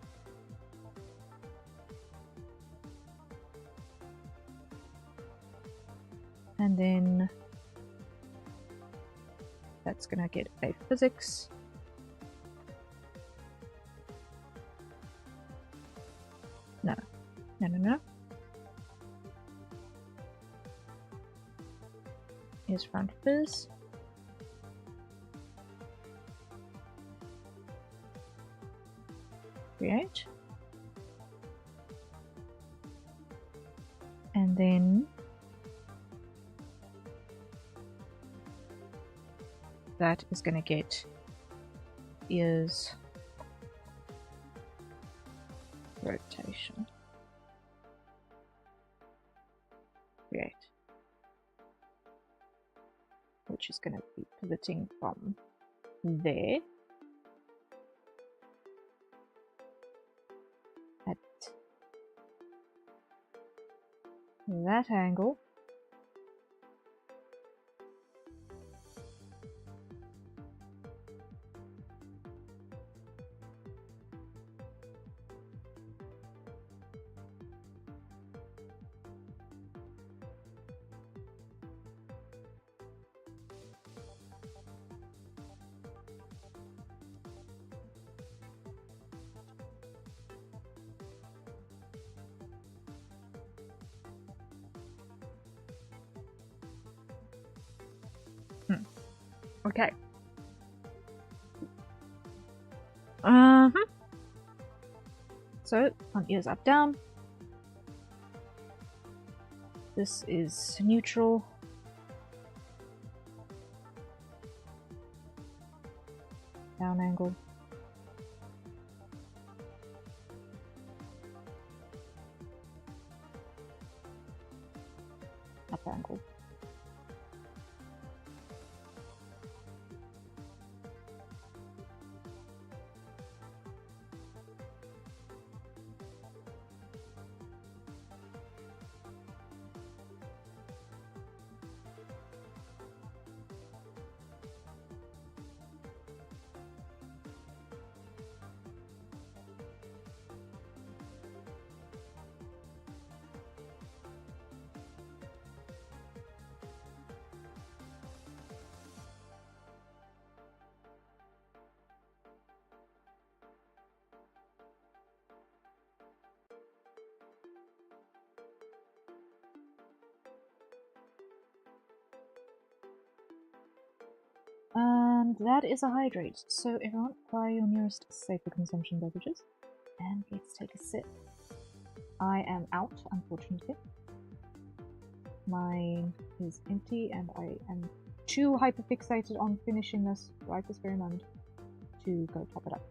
And then that's going to get a physics. No. is front fizz. Create. And then that is going to get ears rotation. Create. Which is going to be pivoting from there at that angle. Okay. So, front ears up, down. This is neutral. Down angle. Up angle. And that is a hydrate. So everyone, buy your nearest safer consumption beverages. And let's take a sip. I am out, unfortunately. Mine is empty and I am too hyperfixated on finishing this right this very moment to go top it up.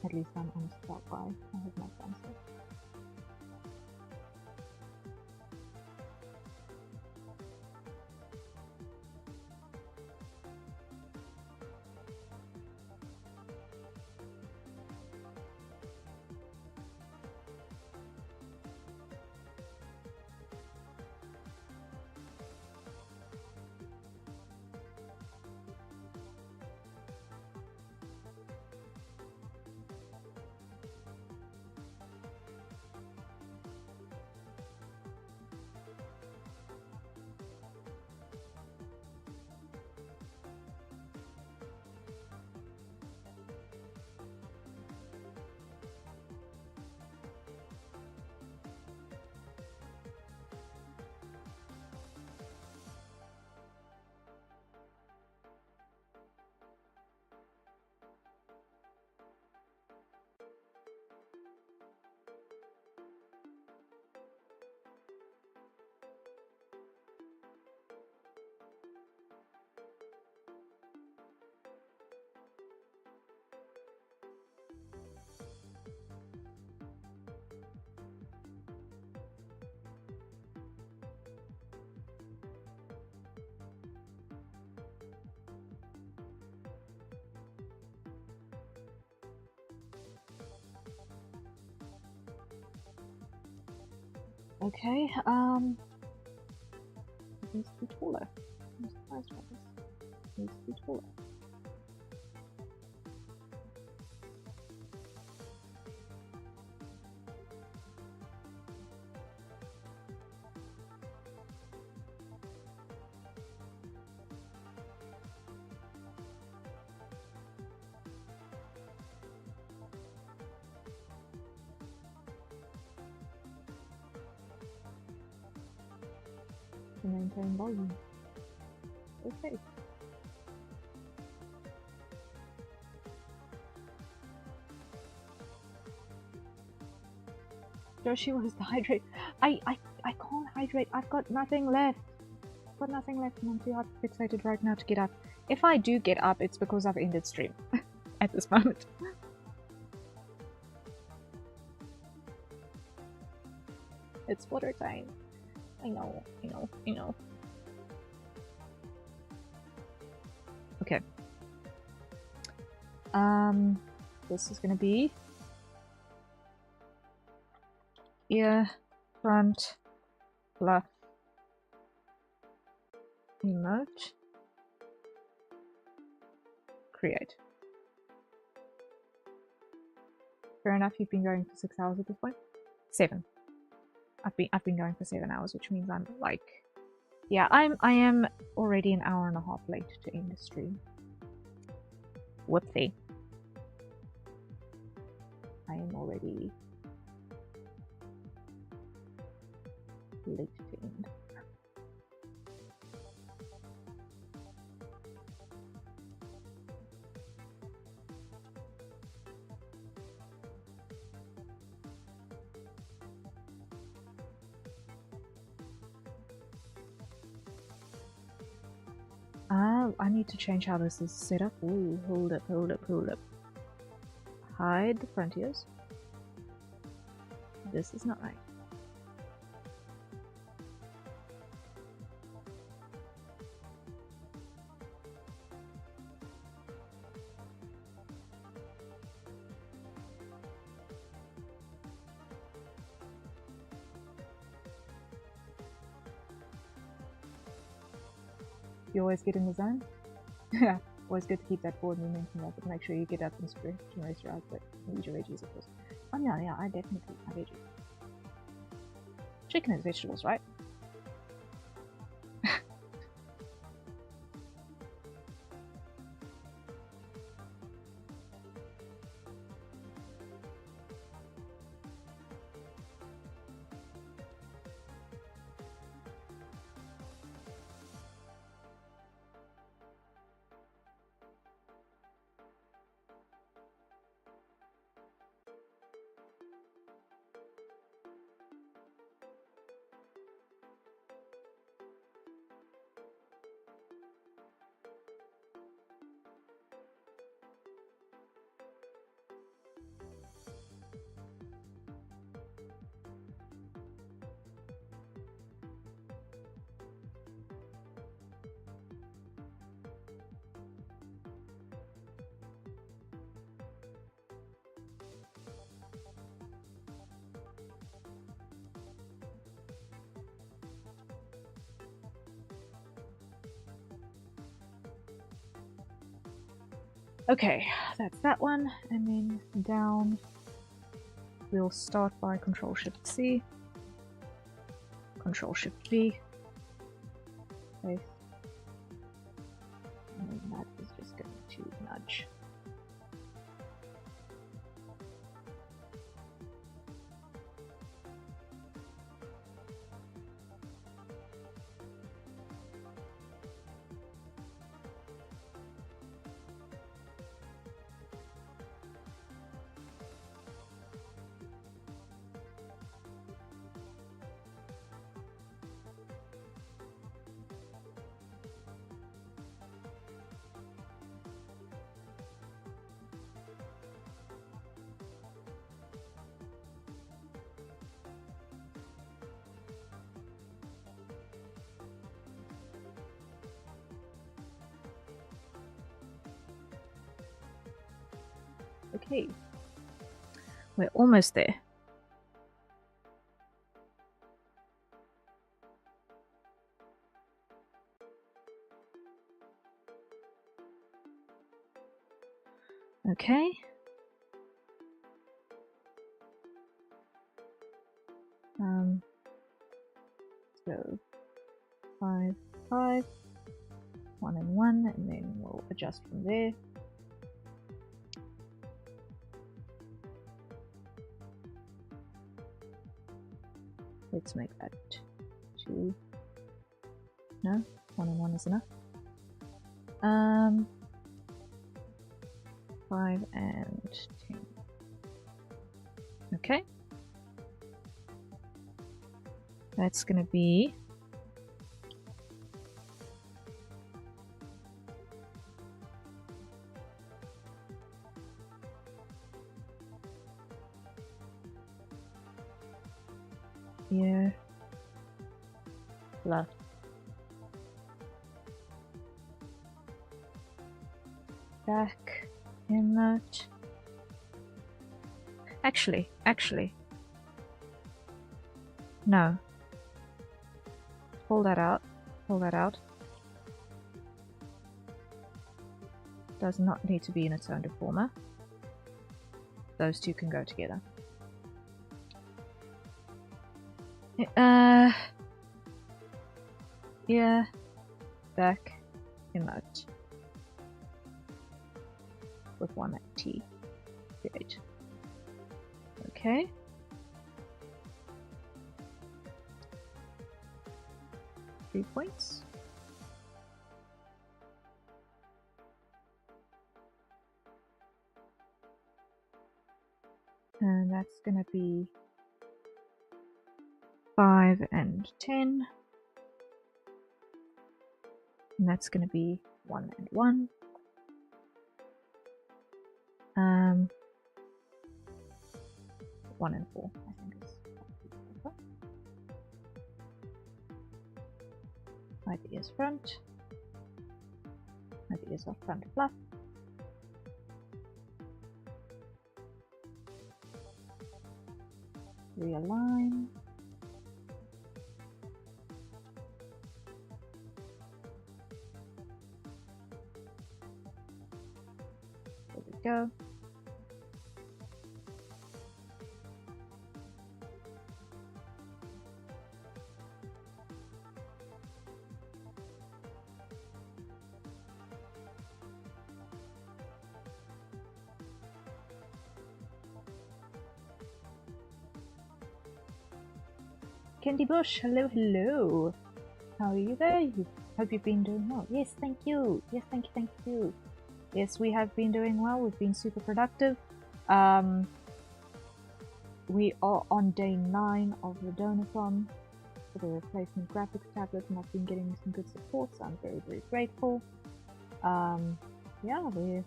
At least I'm honest about why I have not done so. Okay, it needs to be taller. I'm surprised by this. It needs to be taller. to maintain volume. Okay. Joshi wants to hydrate. I can't hydrate. I've got nothing left. I've got nothing left and I'm too hard fixated right now to get up. If I do get up, it's because I've ended stream at this moment. It's water time. I know. Okay. This is gonna be ear, front, fluff, emote, create. Fair enough, you've been going for 6 hours at this point? 7. I've been going for 7 hours, which means I'm like, yeah, I am already an hour and a half late to end the stream. Whoopsie. I am already late to end. I need to change how this is set up. Ooh, hold up. Hide the frontiers. This is not right. You always get in the zone? Yeah, always good to keep that forward momentum up, but make sure you get up and stretch and raise your eyes, but eat your veggies, of course. Oh yeah, I definitely eat my veggies. Chicken is vegetables, right? Okay, that's that one, and then down we'll start by Control-Shift-C, Control-Shift-V, okay, and then that is just going to nudge. Okay, we're almost there. Okay. So 5, 5, 1 and 1, and then we'll adjust from there. Let's make that 2, No, 1 and 1 is enough. 5 and 10. Okay. That's gonna be here, left, back, inlet. Actually, no. Pull that out. Pull that out. Does not need to be in its own deformer. Those two can go together. Yeah, back, emote. With 1 at T. Create. Okay. Three points. And that's gonna be 5 and 10. And that's gonna be 1 and 1. 1 and 4, I think is right ears front. Right ears off front fluff. Realign. There we go. Candy Bush, hello, hello. How are you there? Hope you've been doing well. Yes, thank you. Yes, thank you. Yes, we have been doing well. We've been super productive. We are on day 9 of the Donothon for the replacement graphics tablet, and I've been getting some good support, so I'm very, very grateful. Yeah, we're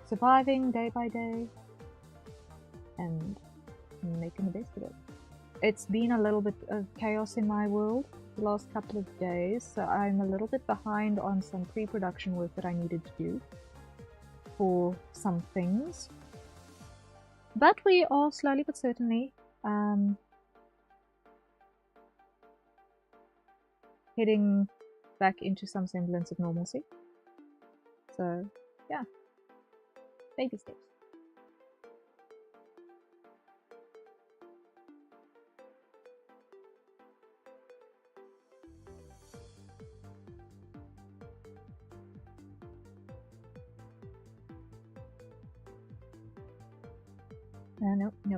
surviving day by day and making the best of it. It's been a little bit of chaos in my world the last couple of days, so I'm a little bit behind on some pre-production work that I needed to do for some things. But we are slowly but certainly heading back into some semblance of normalcy. So, yeah, baby steps.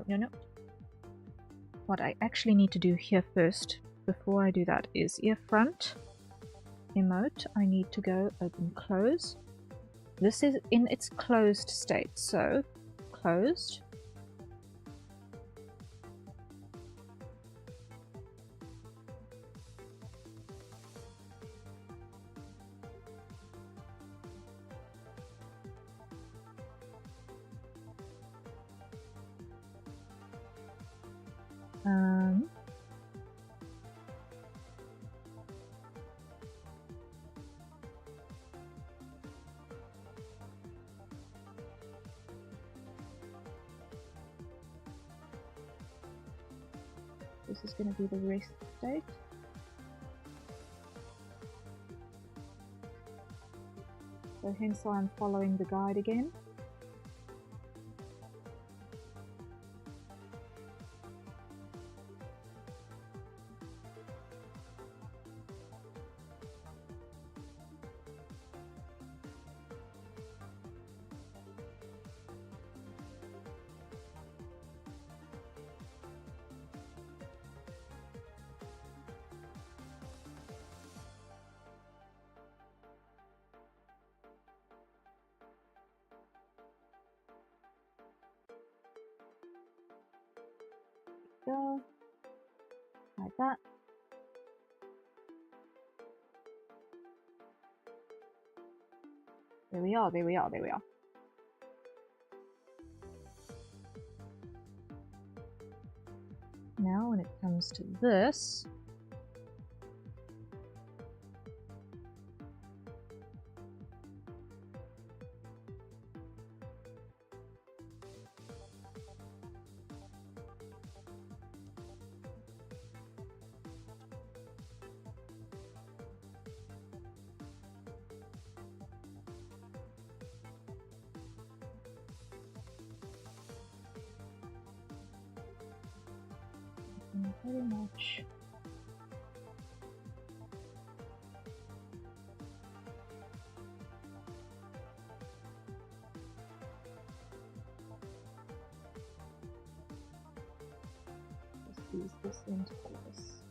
No. What I actually need to do here first, before I do that, is ear front, emote. I need to go open, close. This is in its closed state, so closed. This is going to be the rest state. So hence why I'm following the guide again. go. Like that. There we are, there we are, there we are. Now when it comes to this, pretty much just use this into this.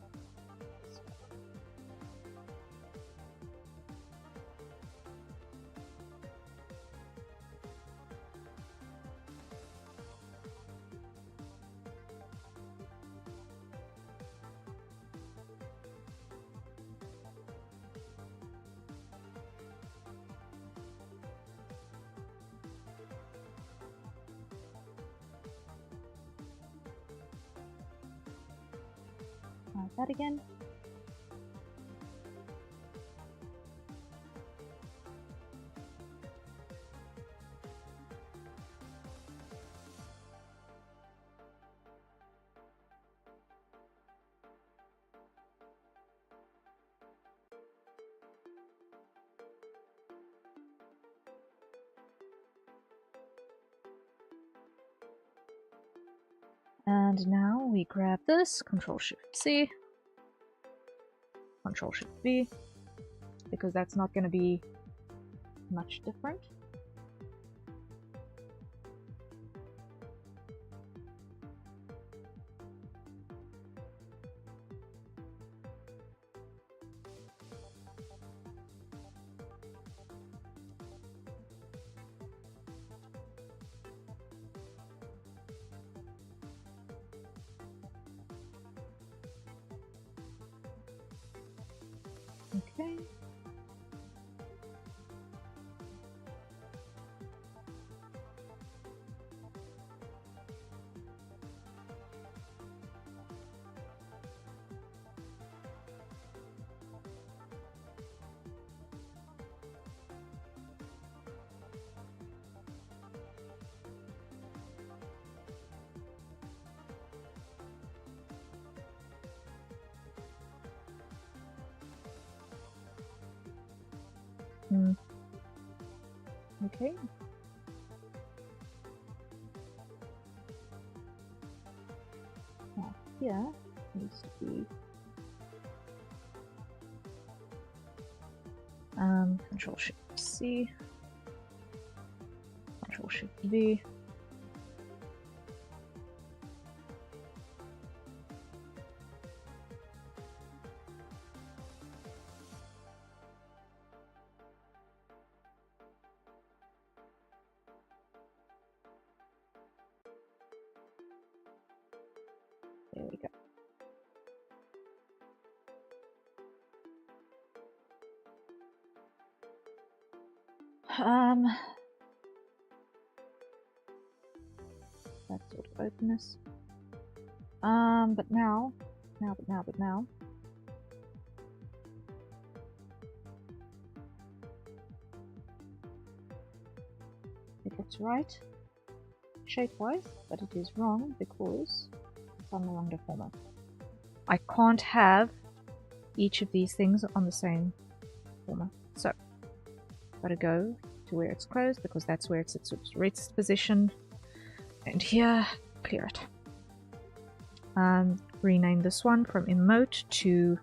Like that again. And now we grab this, Control-Shift-C, Control-Shift-V, because that's not going to be much different. Okay. Okay. Now here needs to be Control-Shift-C, Control-Shift-V. There we go. That sort of openness. But now, if it's right shape-wise, but it is wrong because it's on the wrong deformer. I can't have each of these things on the same deformer. So, gotta go to where it's closed because that's where it's at its position. And here, clear it. Rename this one from emote to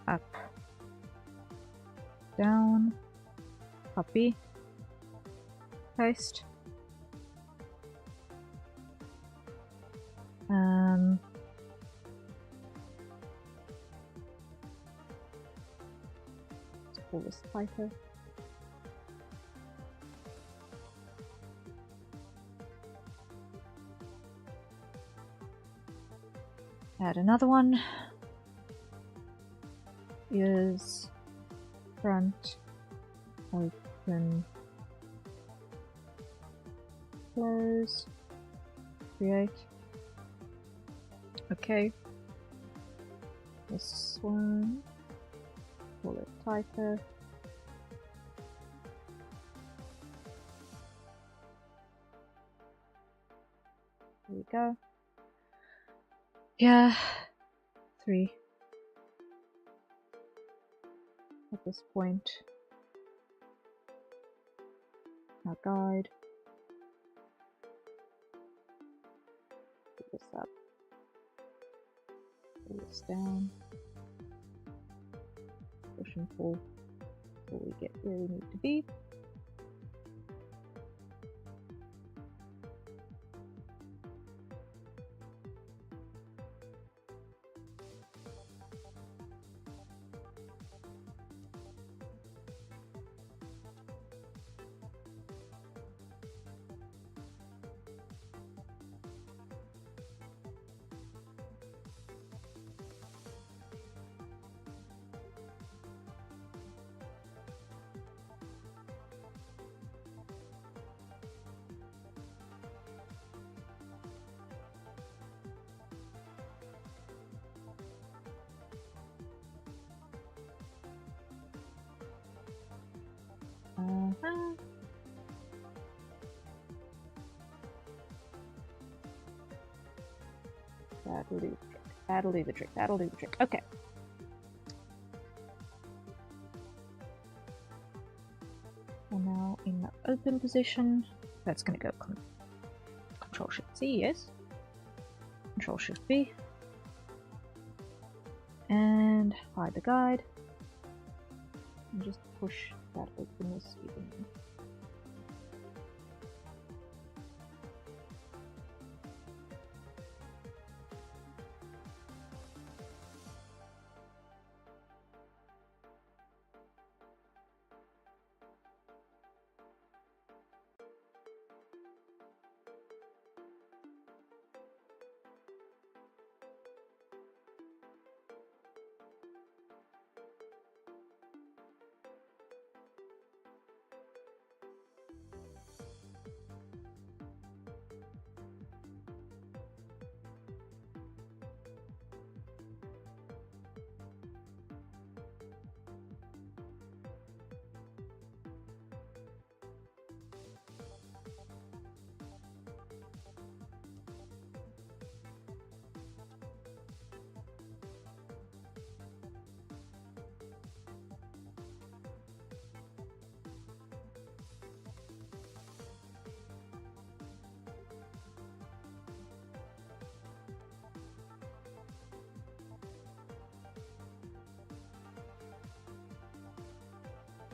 up, down, copy, paste. Let's call this typo. Add another one. Ears, front, open, close, create. Okay. This one, call it typo. There we go. Yeah, 3. At this point, our guide. Put this up. Pull this down. Push and pull until we get where we need to be. That'll do the trick. That'll do the trick. That'll do the trick. Okay. We're now in the open position. That's going to go Control Shift C, yes. Control Shift B. And hide the guide. And just push that openness evenly.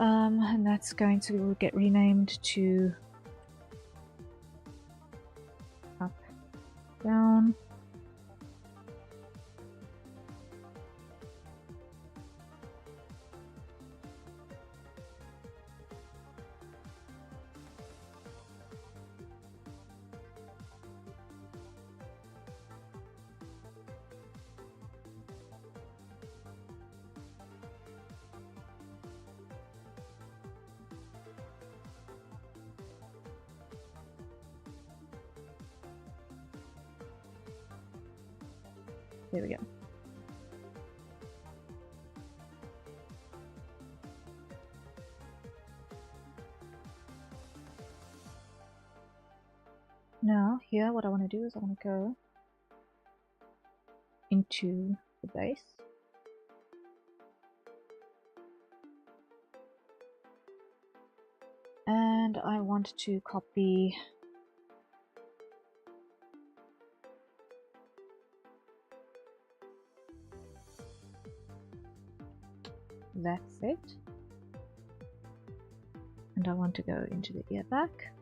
And that's going to get renamed to up, down. There we go. Now here what I want to do is I want to go into the base. And I want to copy that's it. And I want to go into the ear back.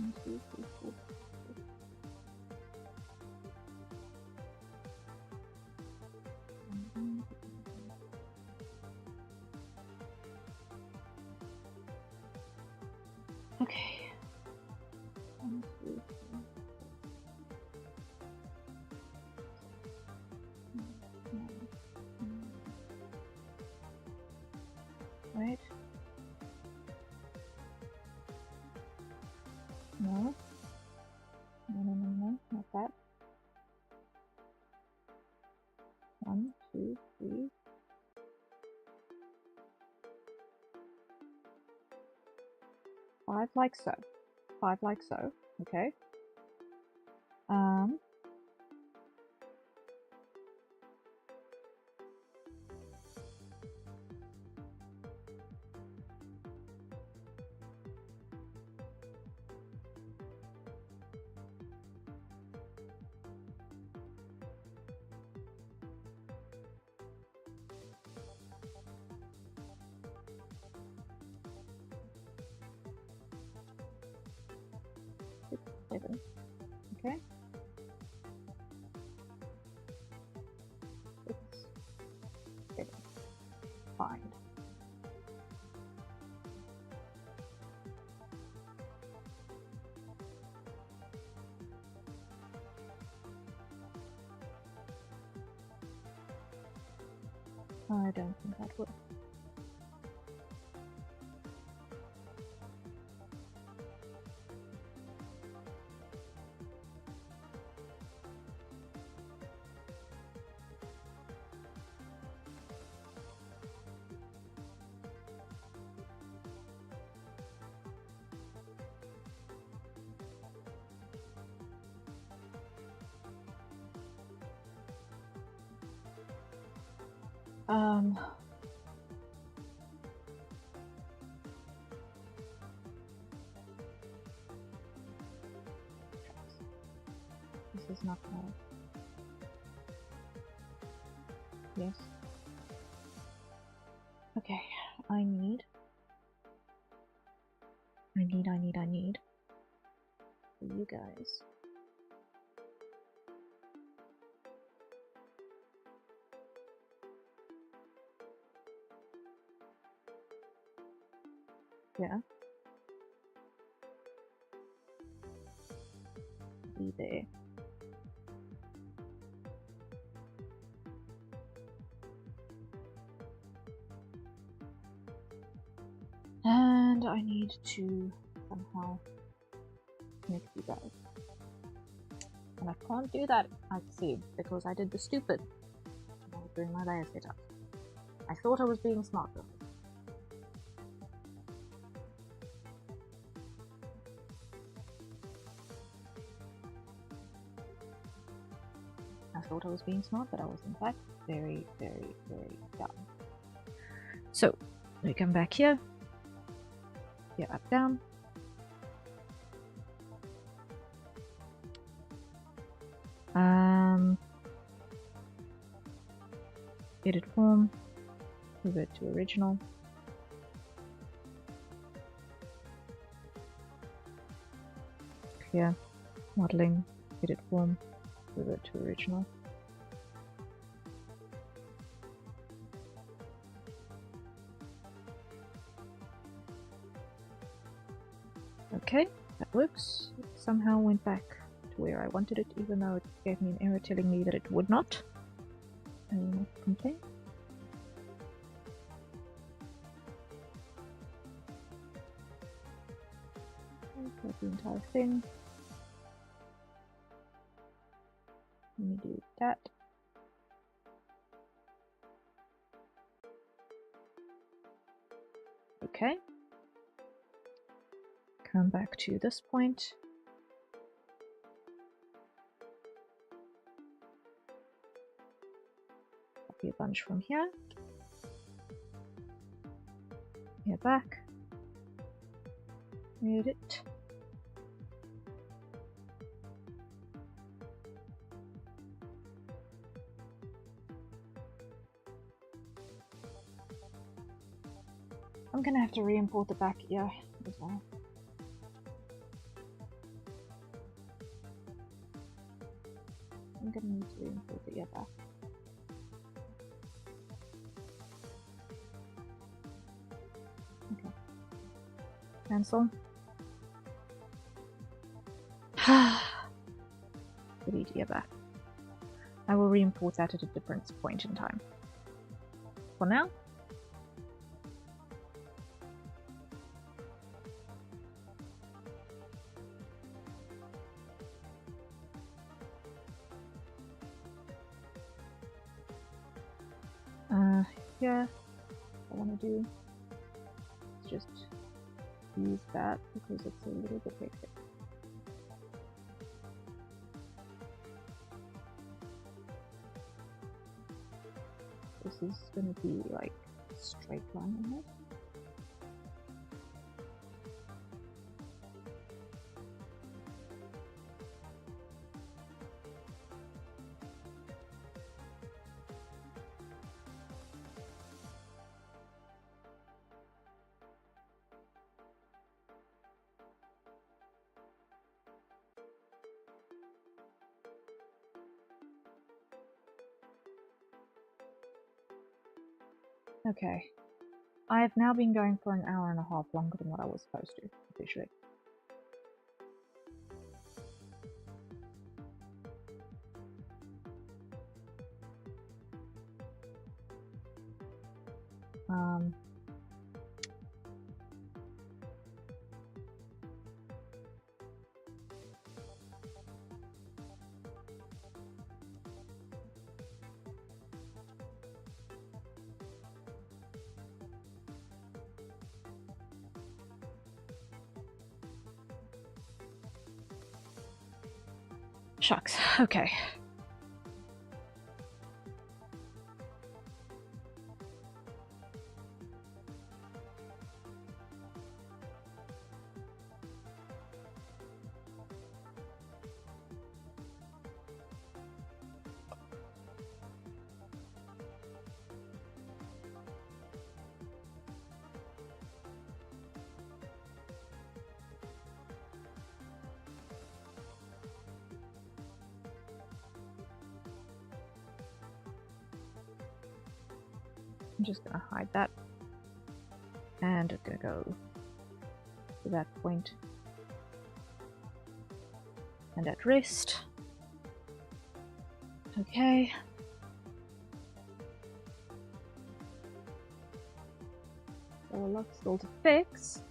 1, 2, 3, 4. Okay. 1, 2, 3. Right? No. No, not that. 1, 2, 3. 5 like so. 5 like so. Okay. Seven. Okay. 6, 7. Fine. I don't think that would. This is not gonna. Yes. Okay, I need for you guys. Yeah. Be there. And I need to somehow connect you guys. And I can't do that, I see, because I did the stupid. I was doing my layer setup. I thought I was being smart though. I thought I was being smart, but I was in fact very, very, very dumb. So, we come back here. Here, up, down. Edit form, revert to original. Here, modeling, edit form, revert to original. Okay, that works. It somehow went back to where I wanted it, even though it gave me an error telling me that it would not. I will not complain. Okay, the entire thing. Let me do that. Okay. Come back to this point. Copy a bunch from here. Here back. Edit. I'm gonna have to re-import the back here as well. Reimport the ear back. Okay. Cancel. Delete ear back. I will re-import that at a different point in time. For now, here, what I want to do is just use that because it's a little bit hectic. This is going to be like a straight line on it. Okay, I have now been going for an hour and a half longer than what I was supposed to, officially. Shucks, okay. I'm just gonna hide that, and I'm gonna go to that point and at rest. Okay. So a lot still to fix,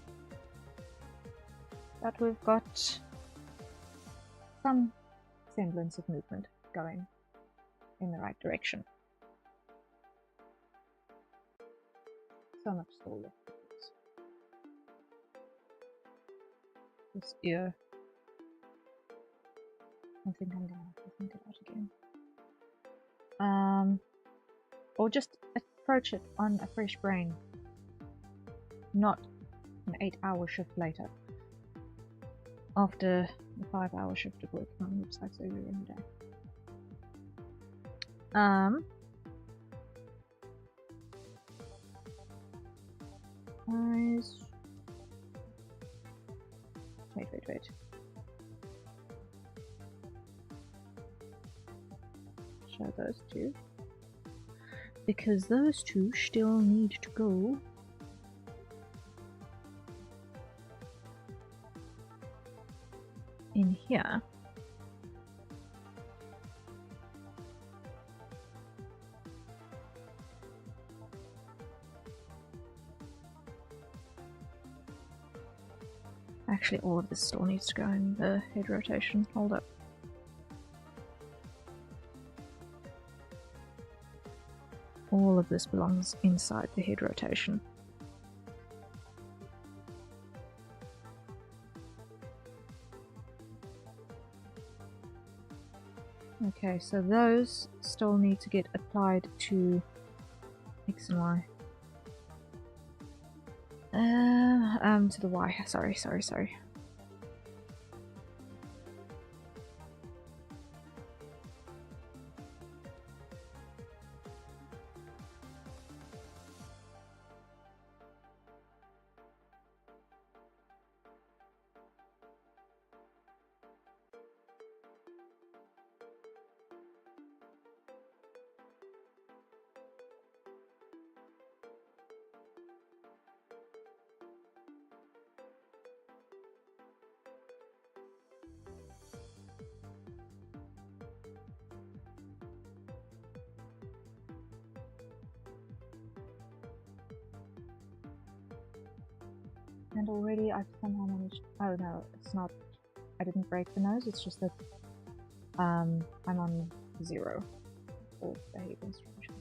but we've got some semblance of movement going in the right direction. So much still left. This ear. I think I'm gonna have to think it out again. Or just approach it on a fresh brain, not an 8-hour shift later. After the 5-hour shift of working on websites earlier in the day. Eyes. Wait. Show those two. Because those two still need to go in here. Actually, all of this still needs to go in the head rotation. Hold up. All of this belongs inside the head rotation. Okay, so those still need to get applied to X and Y. To the Y. Sorry. And already I've somehow managed. Oh no, it's not. I didn't break the nose, it's just that I'm on 0 for behavior instruction.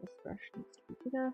This brush needs to be bigger.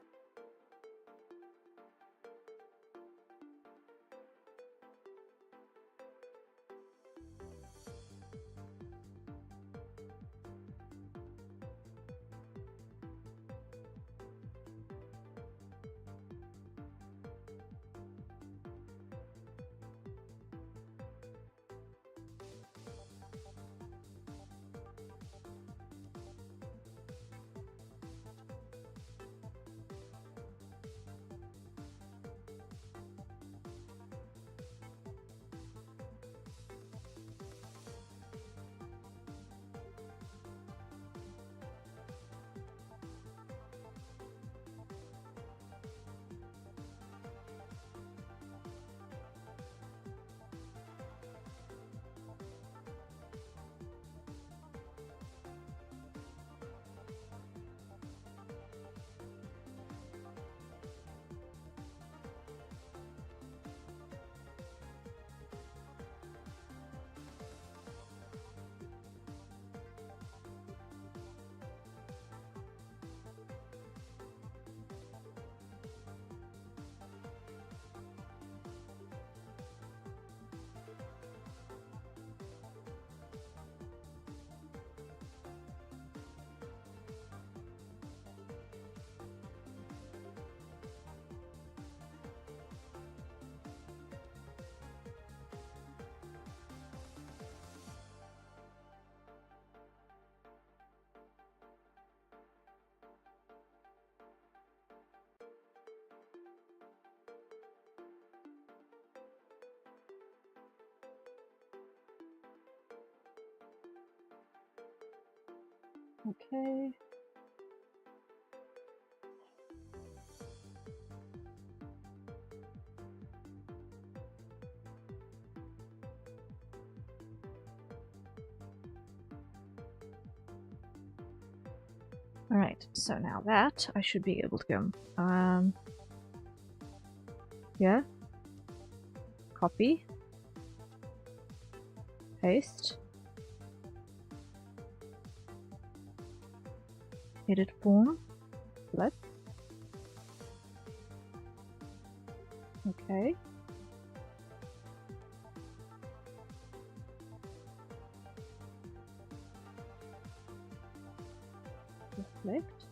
Okay. Alright, so now that I should be able to go. Yeah. Copy. Paste. Edit form. Flip. Okay. Reflect.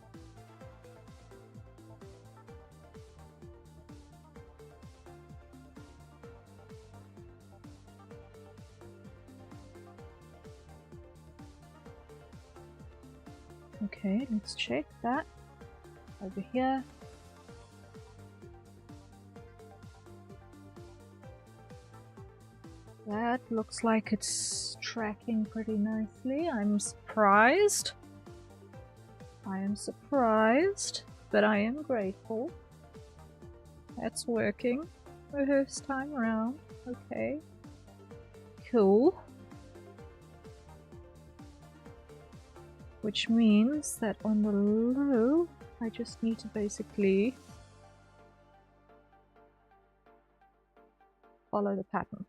Okay, let's check that. Over here. That looks like it's tracking pretty nicely. I'm surprised. I am surprised, but I am grateful. That's working the first time around. Okay. Cool. Which means that on the low, I just need to basically follow the pattern.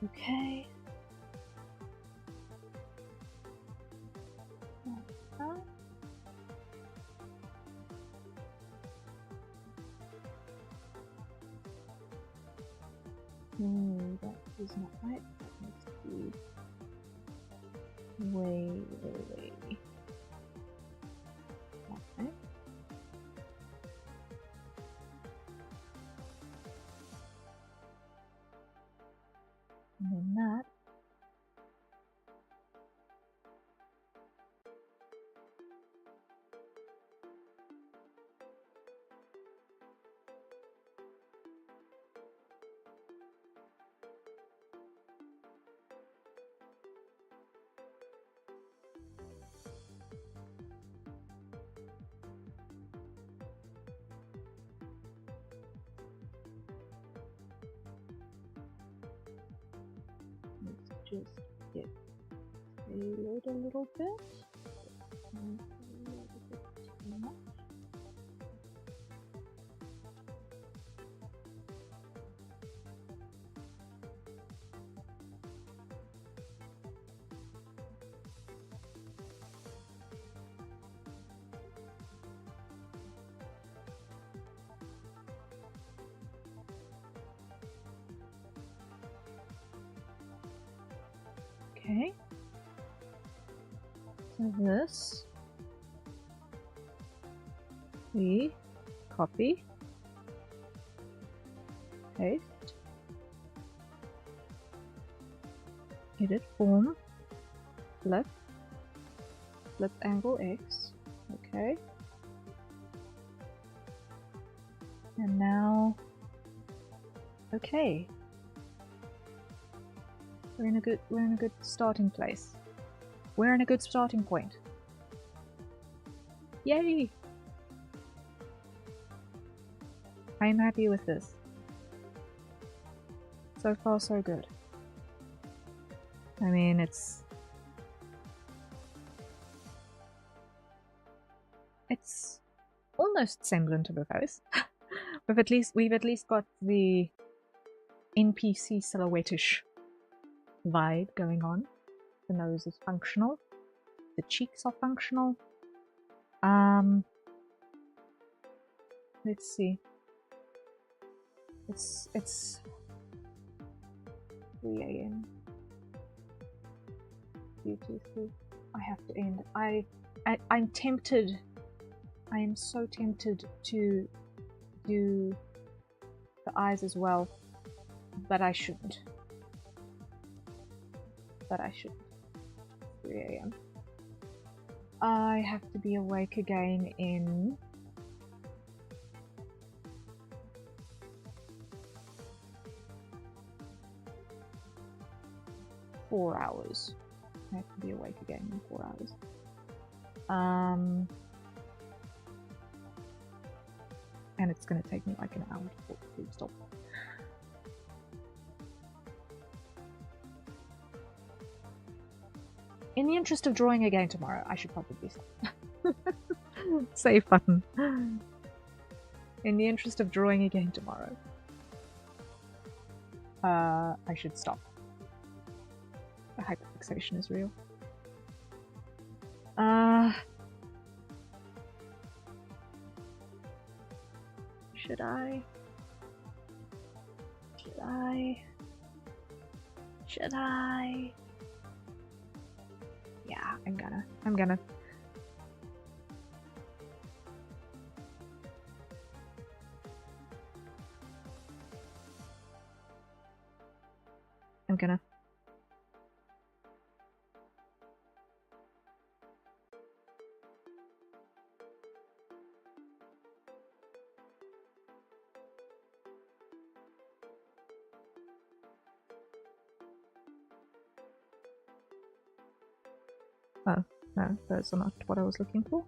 Okay. No, that is not right. That needs to be way. Okay. And then that. Let's just get tailored a little bit. And a little bit too much. Okay. So this we copy, paste, edit form, flip angle X, okay. And now, okay. We're in a good starting place. We're in a good starting point. Yay! I'm happy with this. So far, so good. I mean, it's almost semblant of a face. we've at least got the NPC silhouette-ish vibe going on. The nose is functional. The cheeks are functional. Let's see. It's 3 AM. UTC. I have to end. I'm tempted. I am so tempted to do the eyes as well, but I shouldn't. 3 AM. I have to be awake again in 4 hours. I have to be awake again in 4 hours. And it's going to take me like an hour to stop. In the interest of drawing again tomorrow, I should probably save button. In the interest of drawing again tomorrow, I should stop. The hyperfixation is real. Should I? Should I? Should I? Yeah, I'm gonna. I'm gonna. Oh, no, those are not what I was looking for.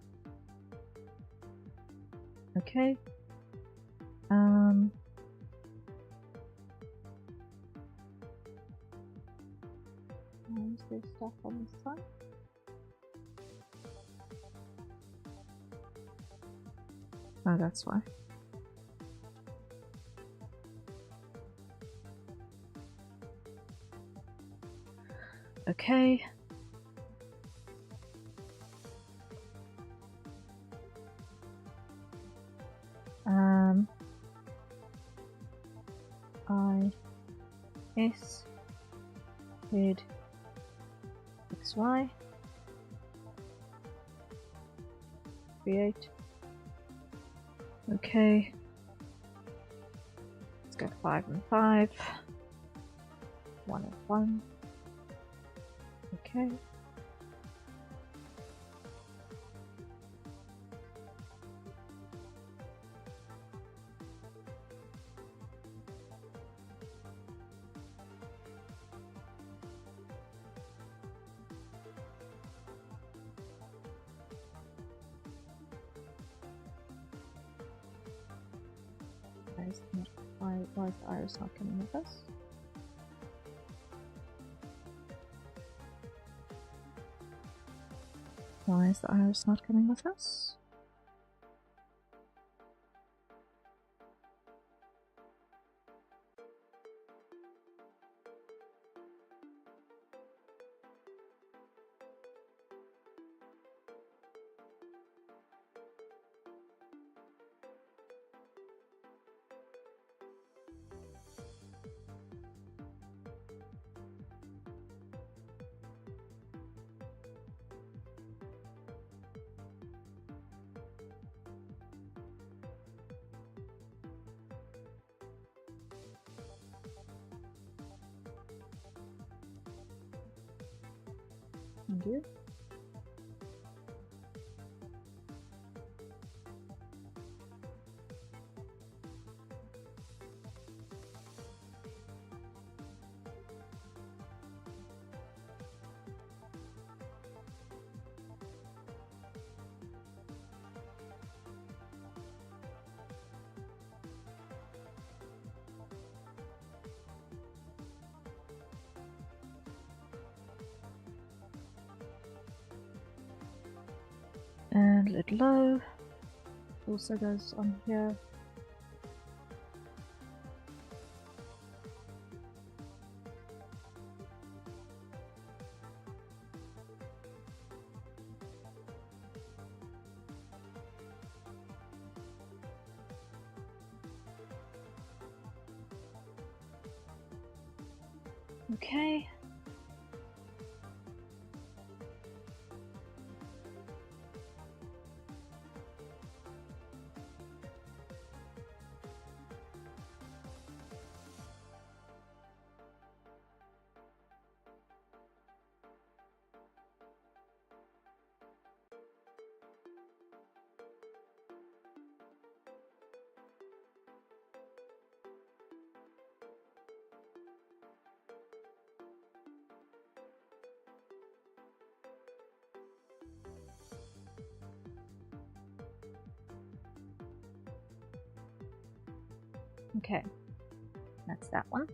Okay. Is there stuff on this side? Oh, that's why. Okay. S head XY create. Okay. Let's go 5 and 5. 1 and 1. Okay. Why is the iris not coming with us? Why is the iris not coming with us? Undo. And lid low also goes on here. Okay. Okay, that's that one.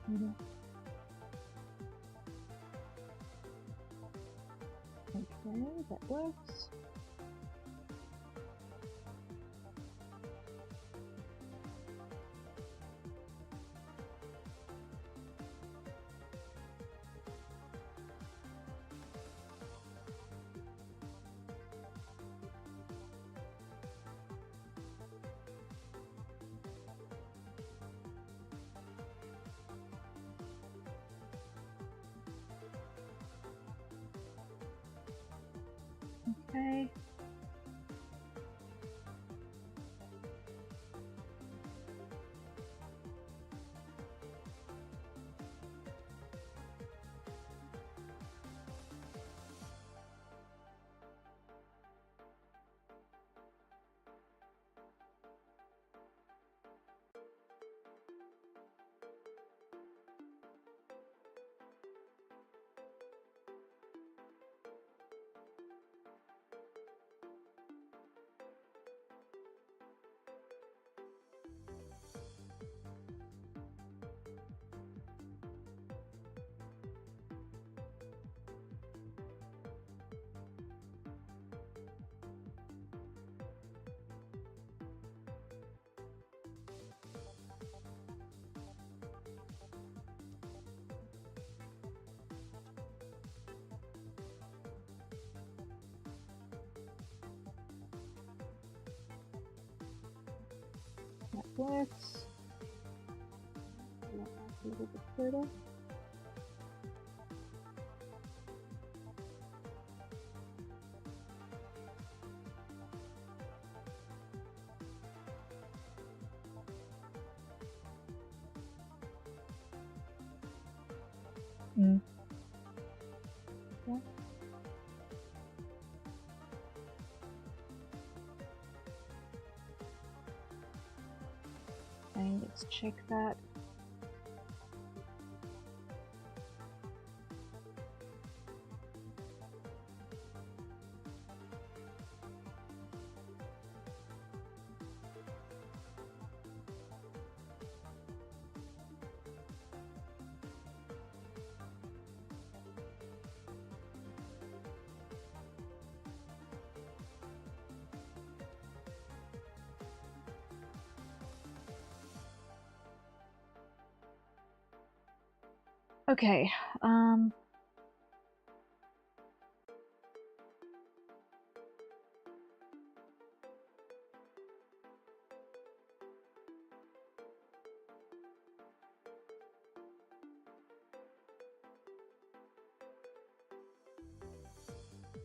Okay, that works. Okay. That works. A little bit further. Yeah. And let's check that. Okay,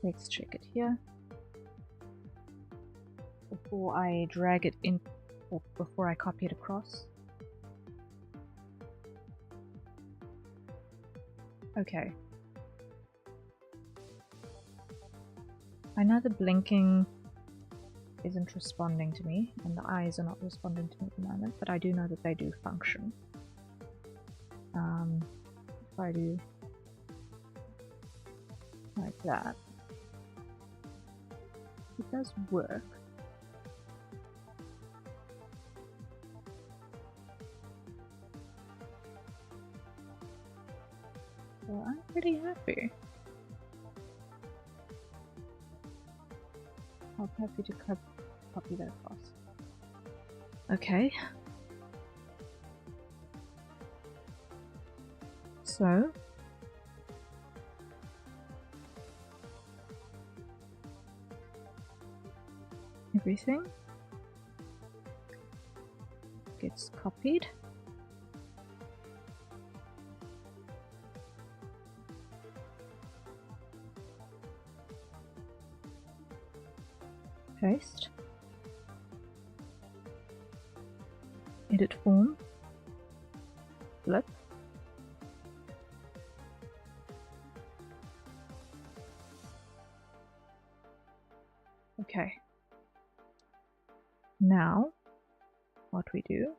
let's check it here before I drag it in, or before I copy it across. Okay. I know the blinking isn't responding to me, and the eyes are not responding to me at the moment, but I do know that they do function. If I do like that, it does work. So I'm pretty happy. I'm happy to copy that across. Okay. So everything gets copied. Paste. Edit form. Flip. Okay. Now, what we do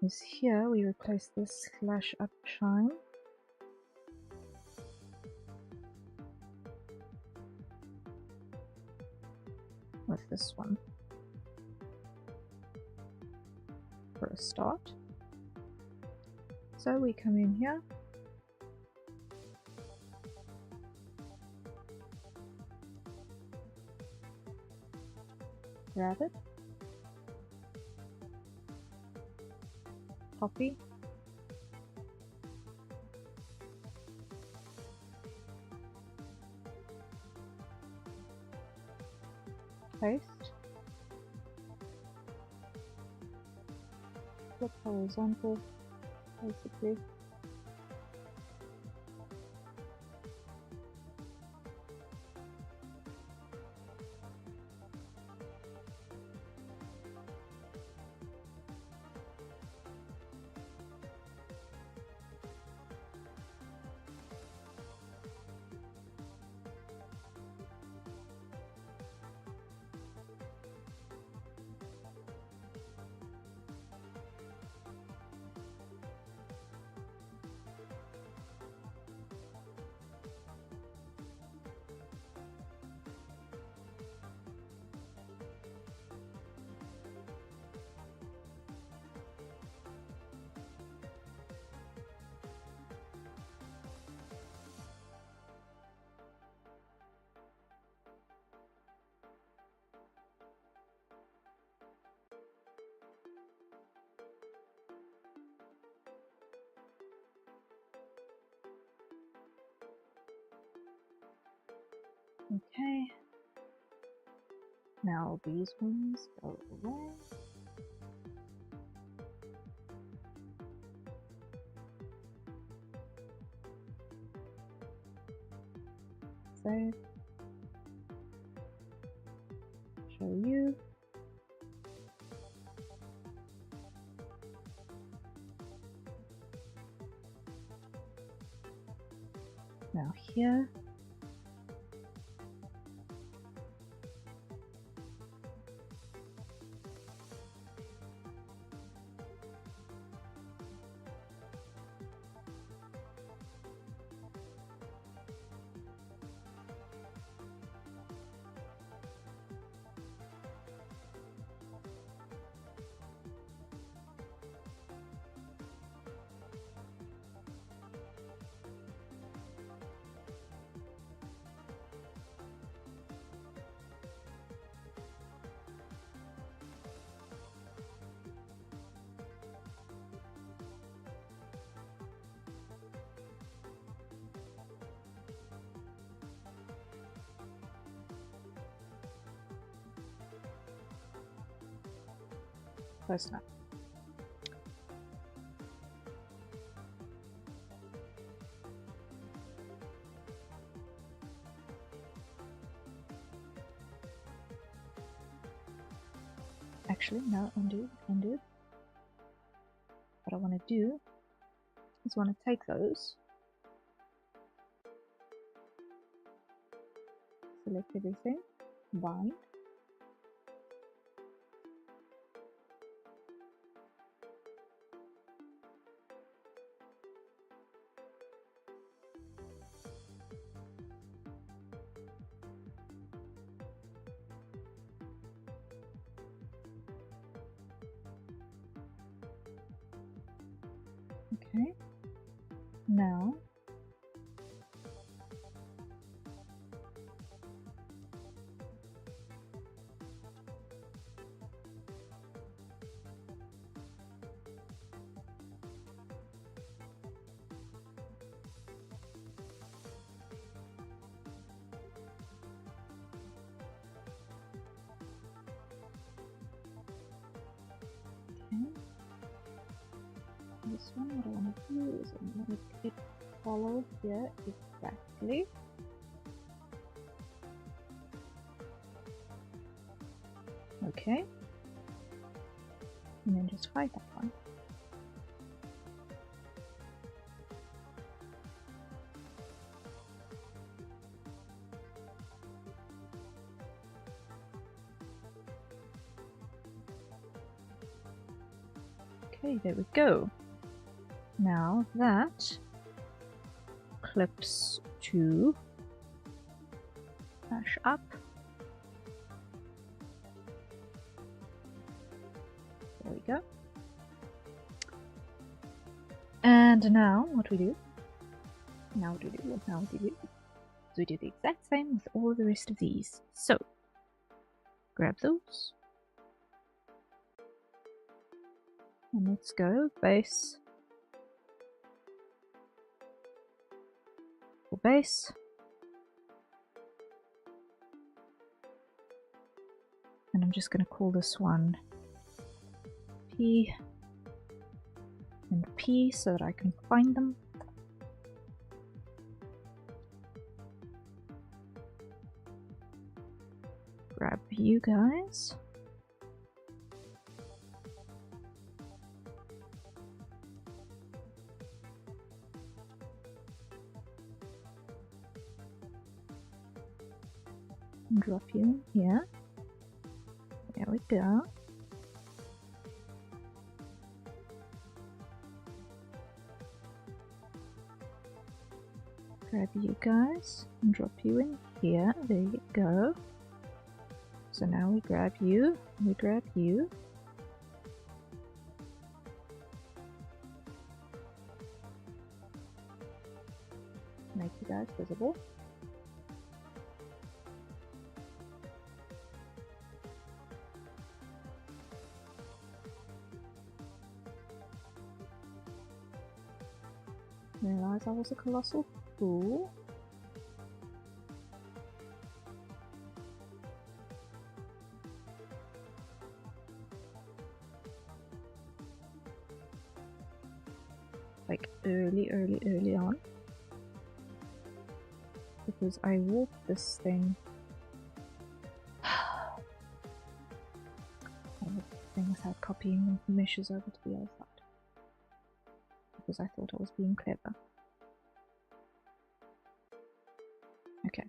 is here we replace this slash upshine with this one for a start. So we come in here, grab it, copy, paste, flip horizontal, basically. Okay, now these ones go away. Save. Show you. Now here. Close enough. Actually, no, undo. What I want to do is want to take those, select everything, bind, okay, now this one, what I want to do is I want to make it follow here exactly. Okay, and then just hide that one. Okay, there we go. Now that clips to mash up. There we go. And now, what we do? Now what we do? So we do the exact same with all the rest of these. So, grab those. And let's go base. For base. And I'm just going to call this one P and P so that I can find them. Grab you guys. And drop you in here. There we go. Grab you guys and drop you in here. There you go. So now we grab you, we grab you. Make you guys visible. Realize I was a colossal fool. Like early on. Because I warped this thing. And the thing without copying the meshes over to the other side. Because I thought I was being clever. Okay.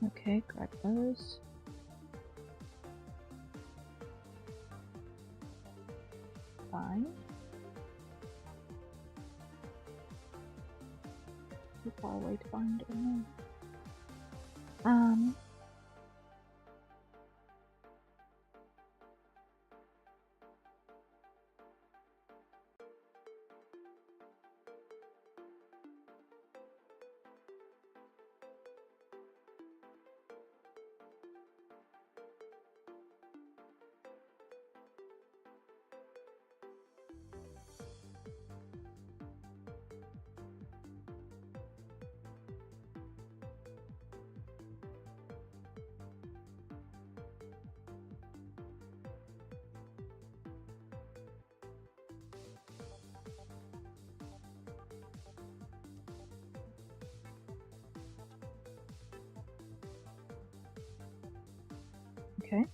Okay, grab those. Fine. Too far away to find it. Okay.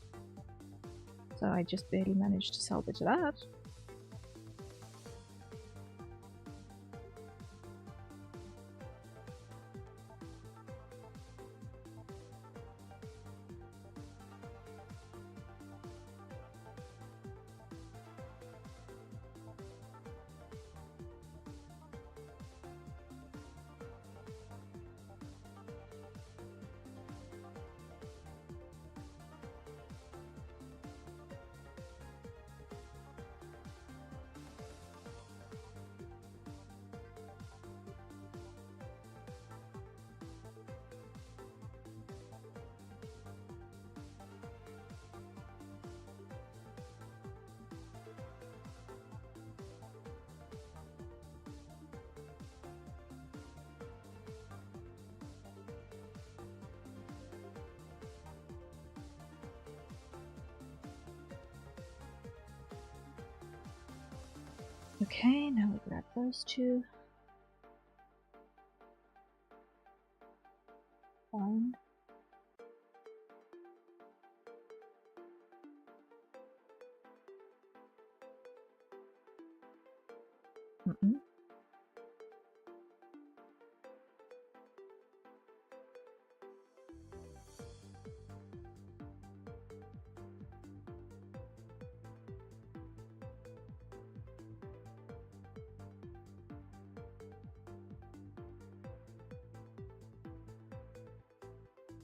So I just barely managed to salvage that. Okay, now we grab those two. Fine. Mm-mm.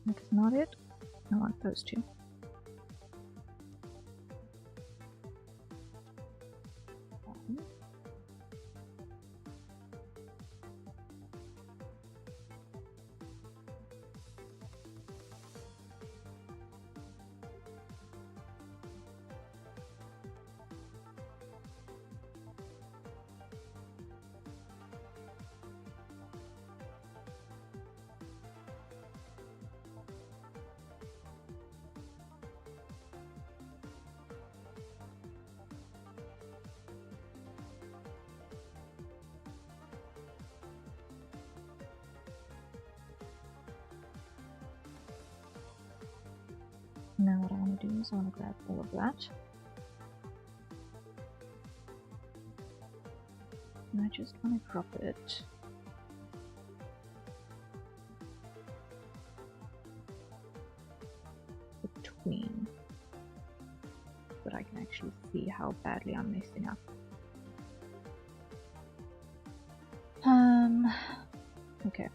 That's not it. I want those two. Now what I want to do is I want to grab all of that. And I just want to drop it between, so that I can actually see how badly I'm messing up. Okay.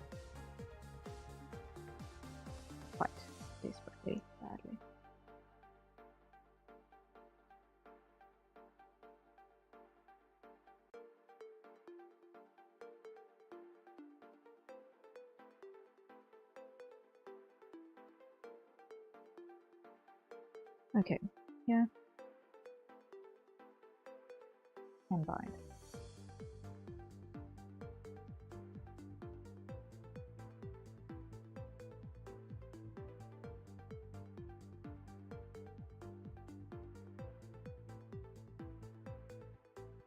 Quite desperately badly. Okay, yeah. And bind.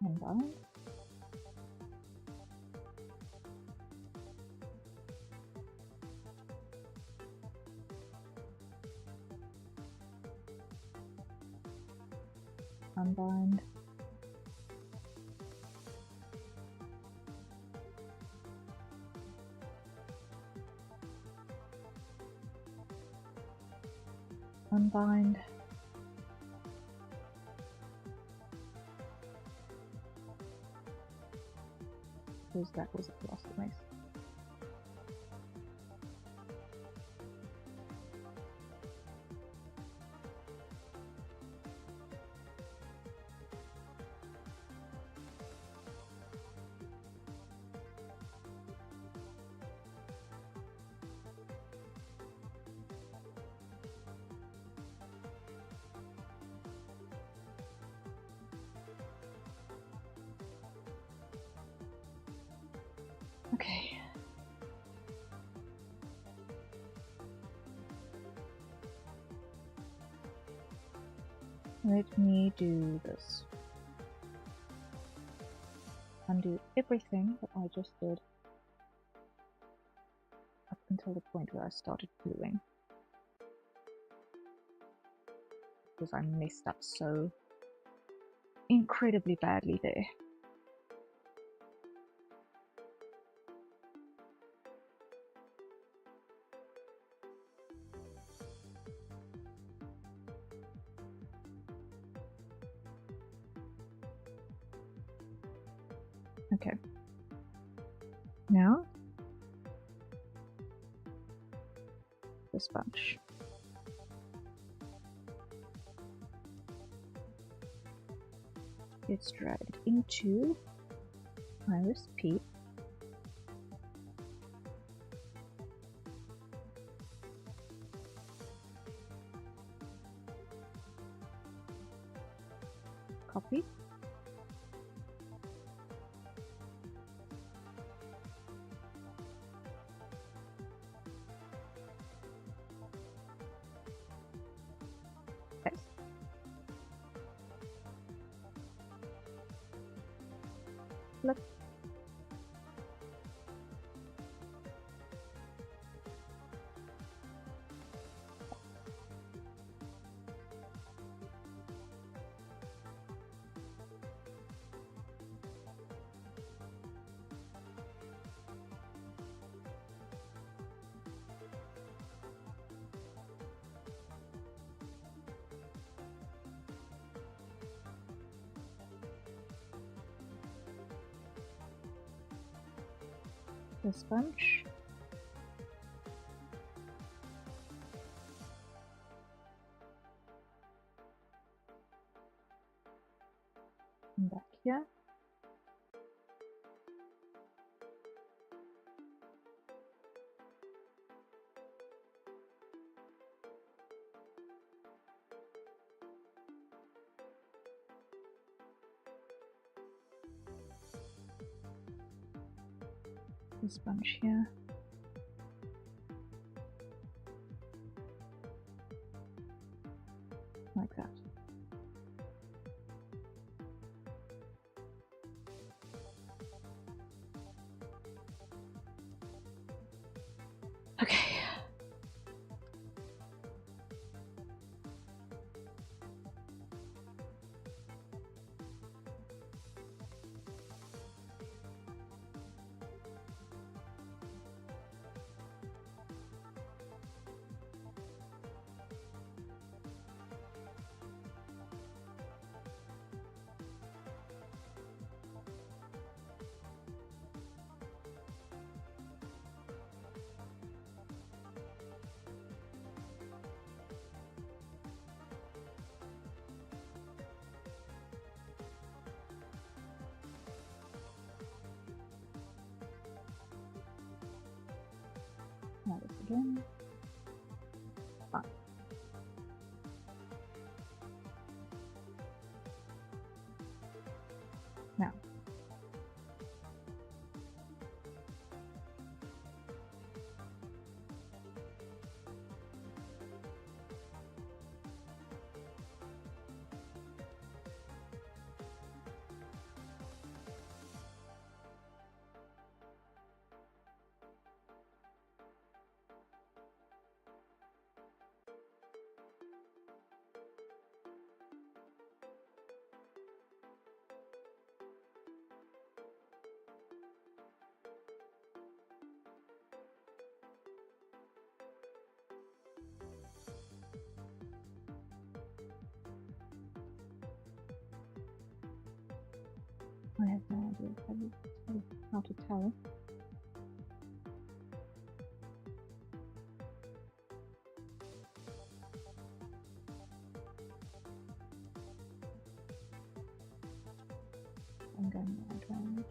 And bind. Unbind. Unbind. Because that was a colossal mess. Okay. Let me do this. Undo everything that I just did up until the point where I started gluing. Because I messed up so incredibly badly there. Okay. Now, this bunch. Gets dragged into Iris P. Copy. Paste. Look. This bunch. And back here. This bunch here. Like that. Okay. Now this again. Fine. Now. I have no idea how to tell. I'm going round.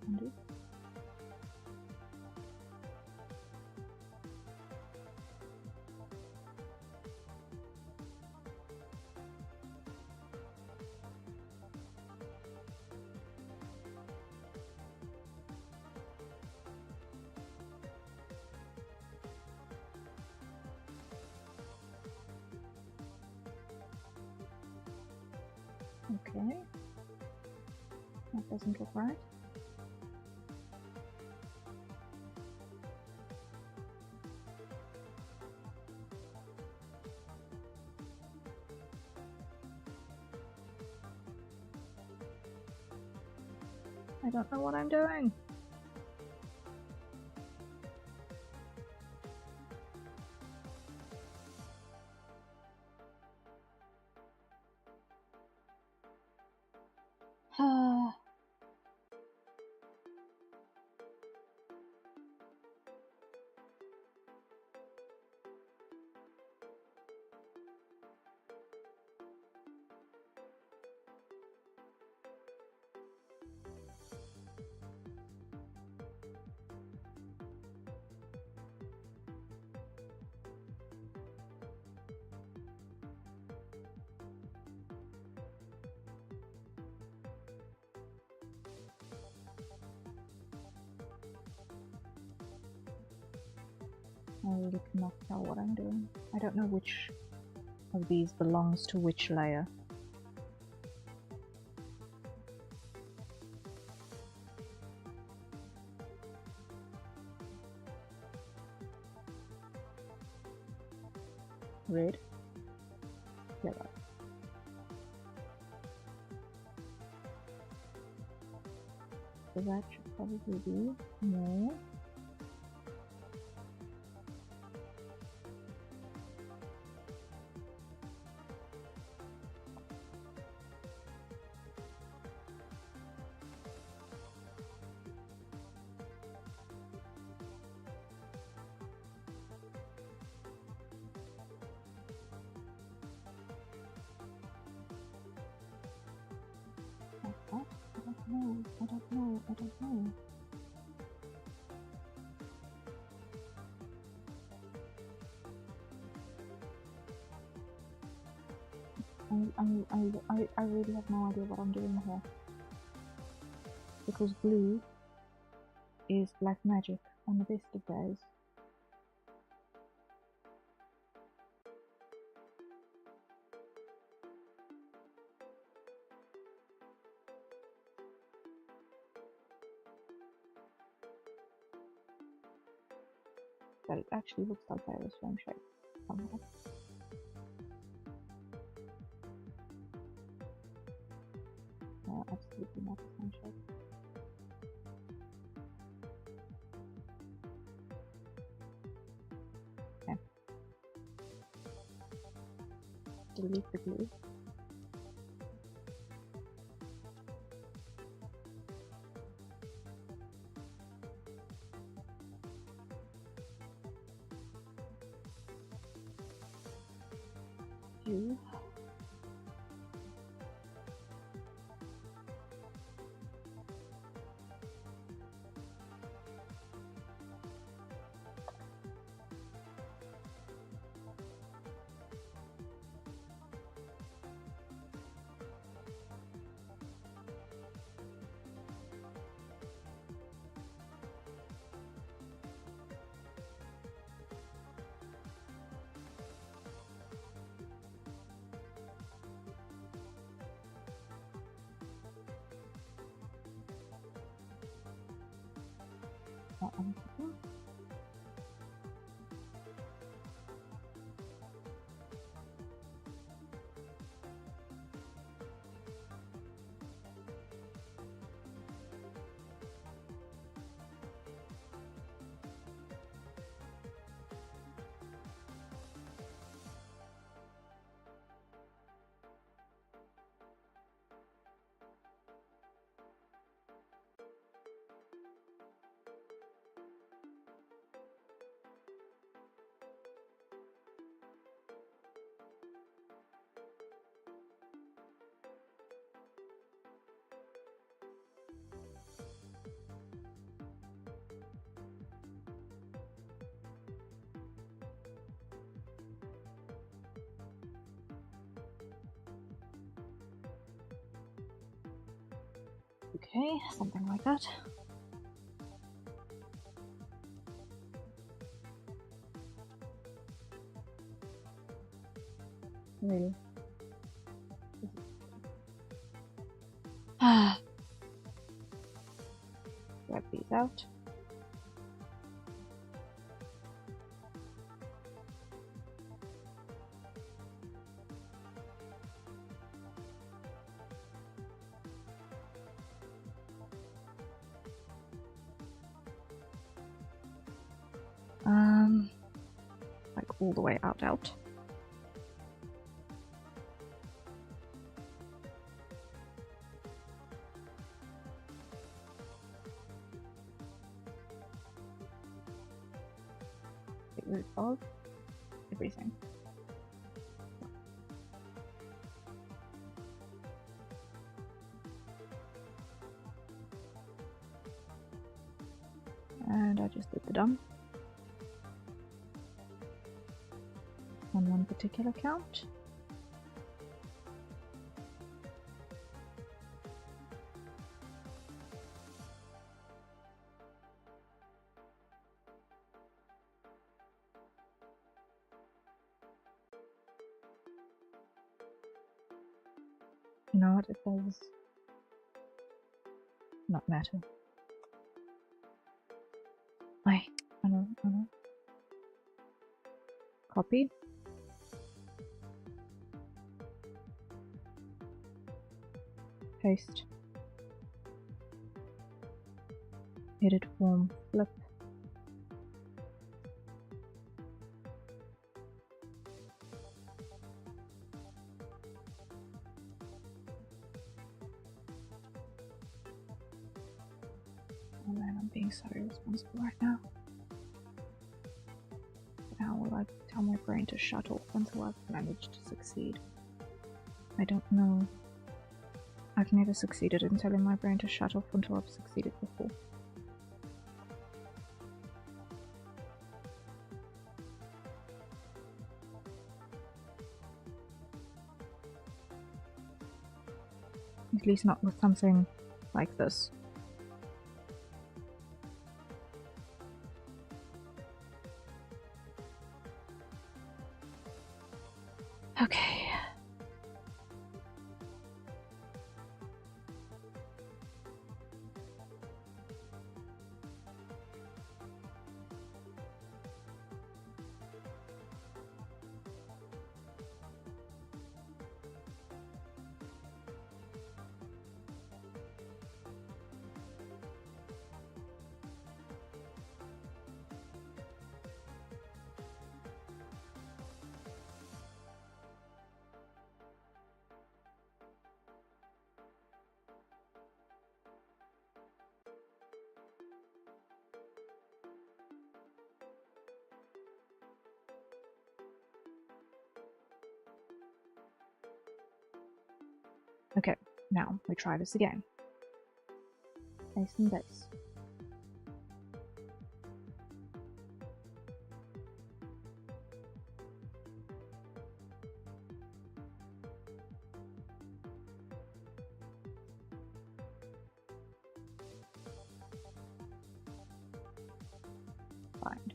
Undo. Okay. That doesn't look right. I don't know what I'm doing. I really cannot tell what I'm doing. I don't know which of these belongs to which layer. Red. Yellow. So that should probably be more. I don't know. I really have no idea what I'm doing here. Because blue is black magic on the best of days. But it actually looks like they're the same shape somehow. No, absolutely not the same shape. Okay. Delete the glue. You. Okay, something like that. Really? Grab these out. Like all the way out. Get rid of everything. And I just did the dump on one particular count. You know what? It does not matter. I know. Copy. Paste. Edit form. Flip. Oh man, I'm being so irresponsible right now. How will I tell my brain to shut off until I've managed to succeed? I don't know. I've never succeeded in telling my brain to shut off until I've succeeded before. At least not with something like this. Okay. Okay, now we try this again. Base and base. Find.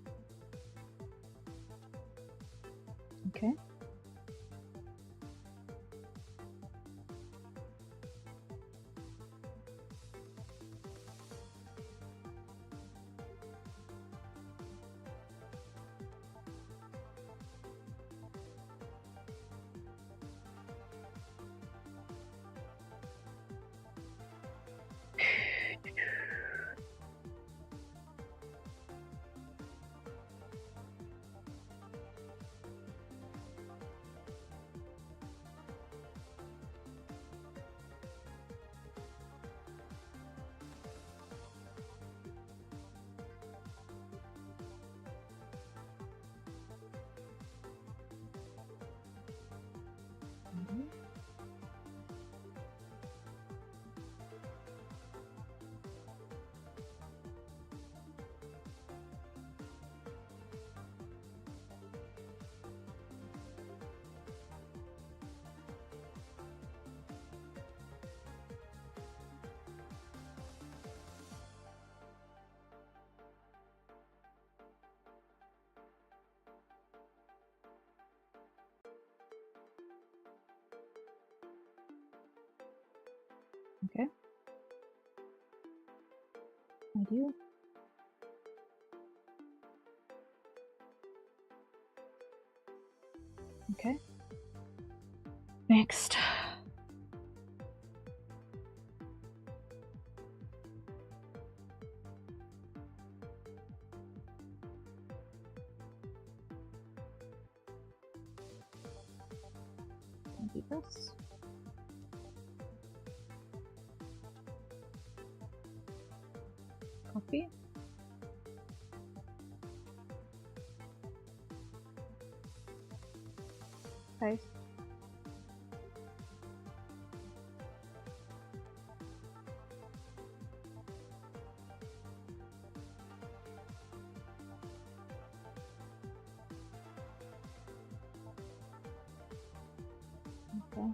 Okay. Okay. I do. Okay. Next. Do this. Copy. Paste. Okay.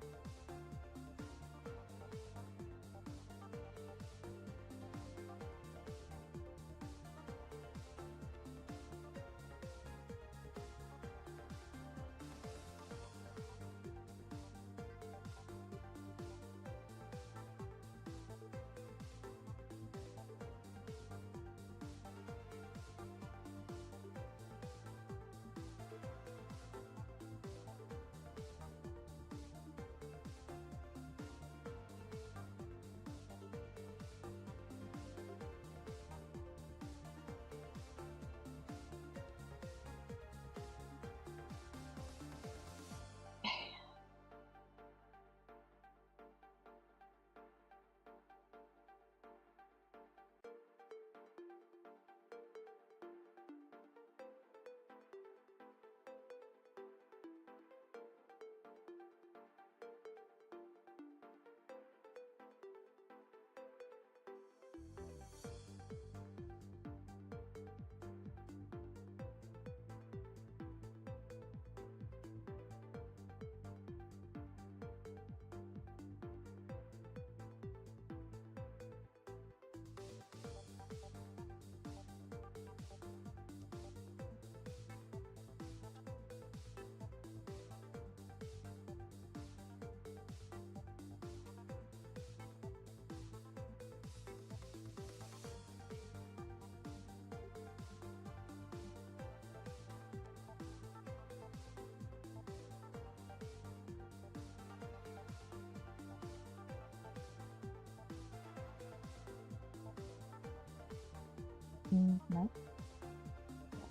No. Like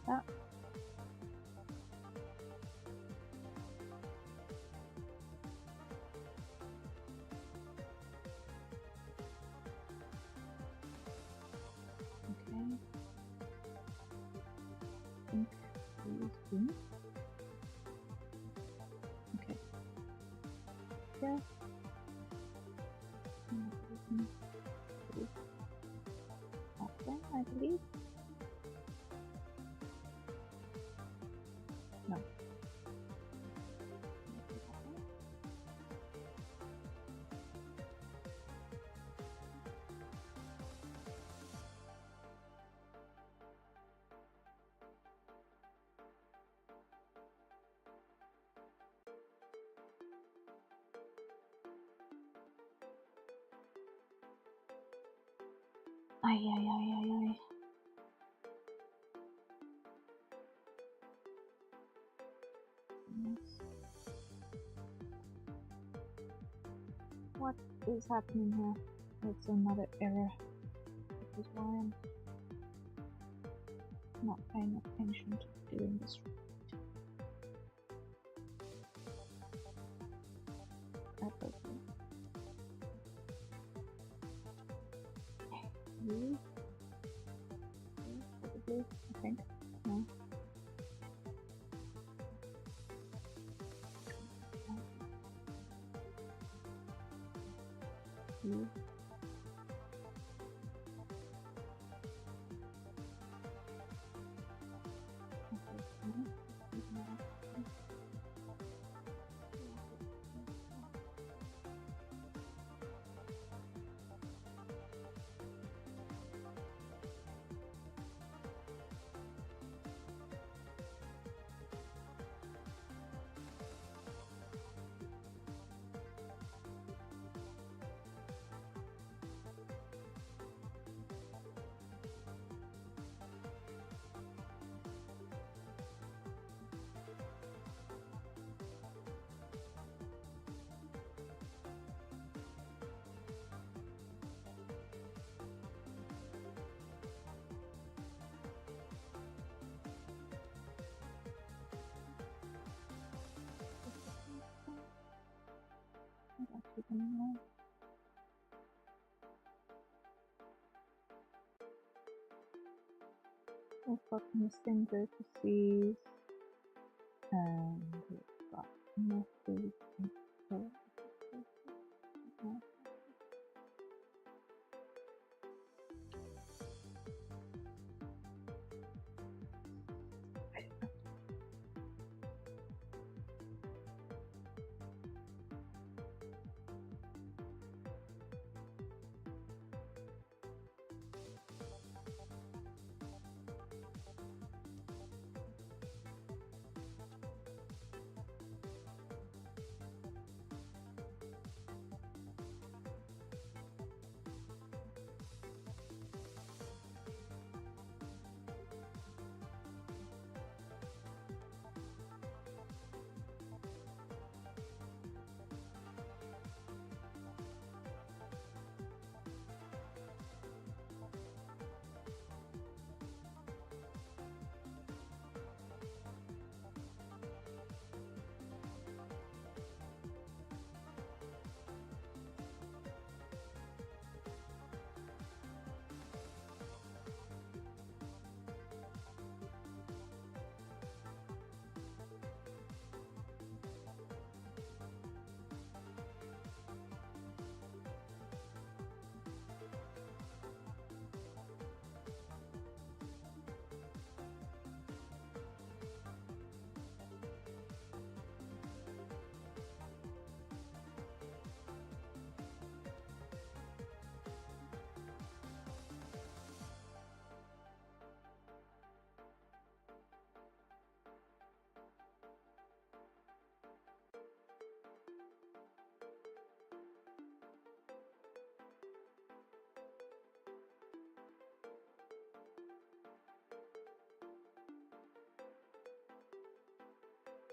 that. Okay. I think these do. Okay. Yeah. Okay, I believe. No. Ay, ay, ay, ay, ay. What is happening here? It's another error. This is why I'm not paying attention to doing this right. You? Probably, I think. No. You? We've got missing vertices and we've got methods.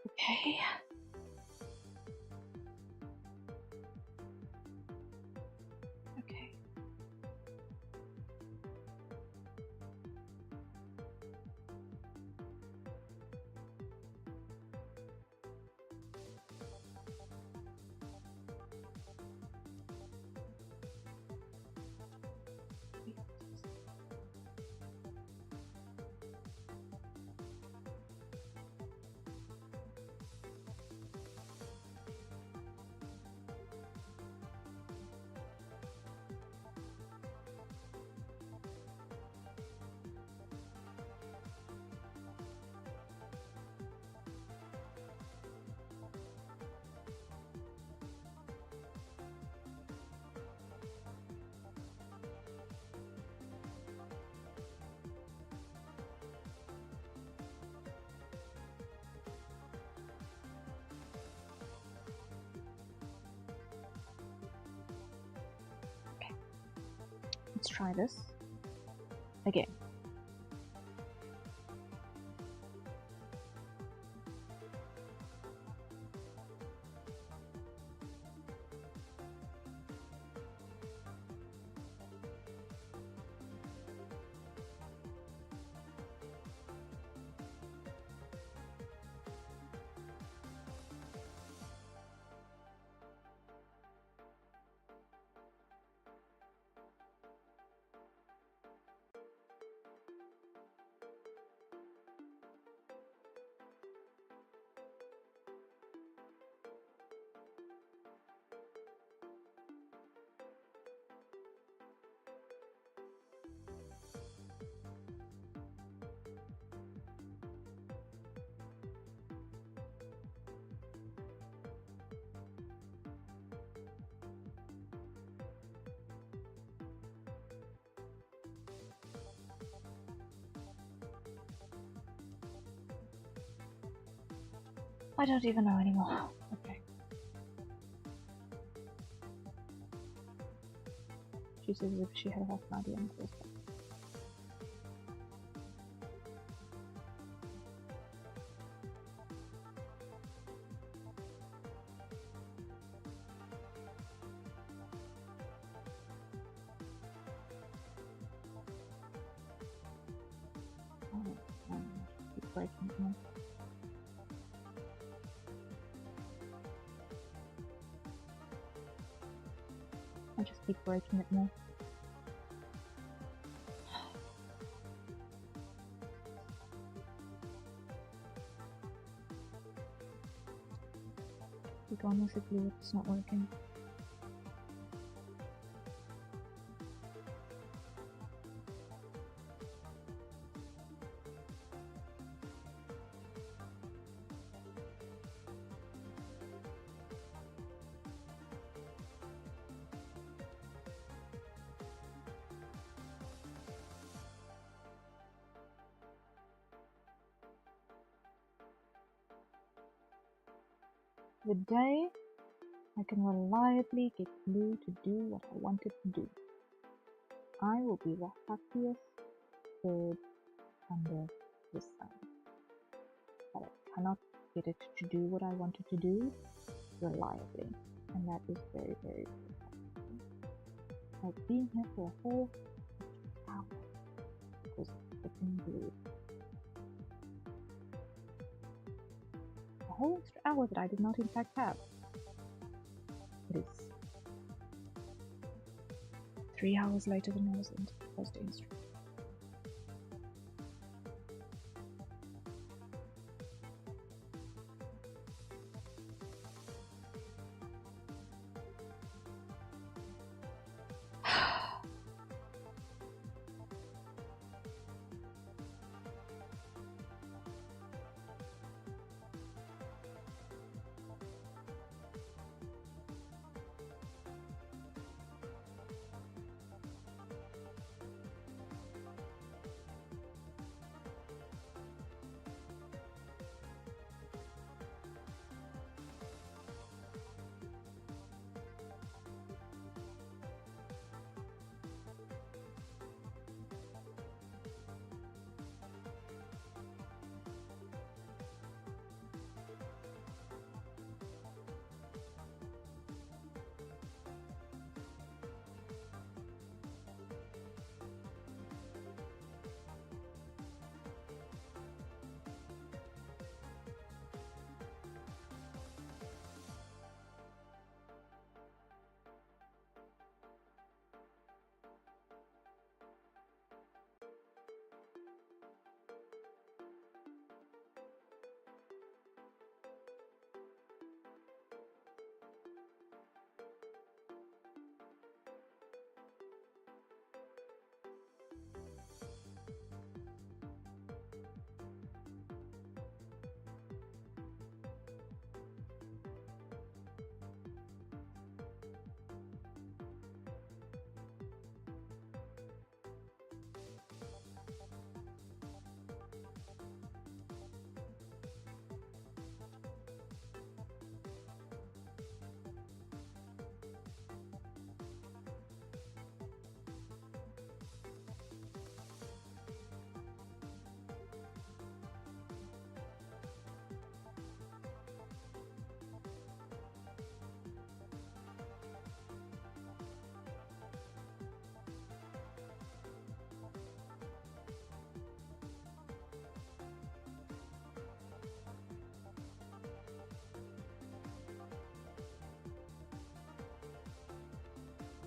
Okay. Okay. let's try this again. I don't even know anymore. Okay. She says as if she had half an idea on the first. Keep breaking it more. I just keep breaking it more. Begone with blue, it's not working. The day I can reliably get blue to do what I want it to do, I will be the happiest bird under the sun. But I cannot get it to do what I want it to do reliably, and that is very, very frustrating. I've been here for a whole hour because of freaking blue. A whole extra hour that I did not in fact have. It is 3 hours later than I was in Thursday Street.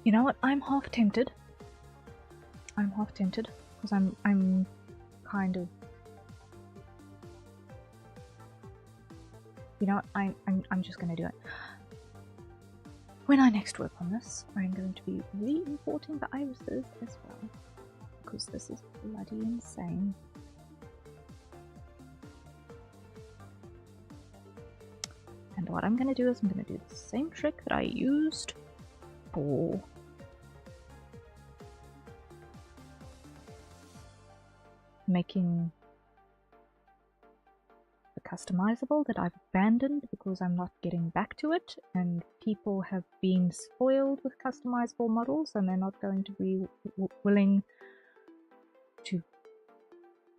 You know what? I'm half tempted. Because I'm kind of, you know what? I'm just gonna do it. When I next work on this, I'm going to be re-importing the irises as well, because this is bloody insane. And what I'm going to do is I'm going to do the same trick that I used for making the customizable that I've abandoned because I'm not getting back to it, and people have been spoiled with customizable models and they're not going to be willing to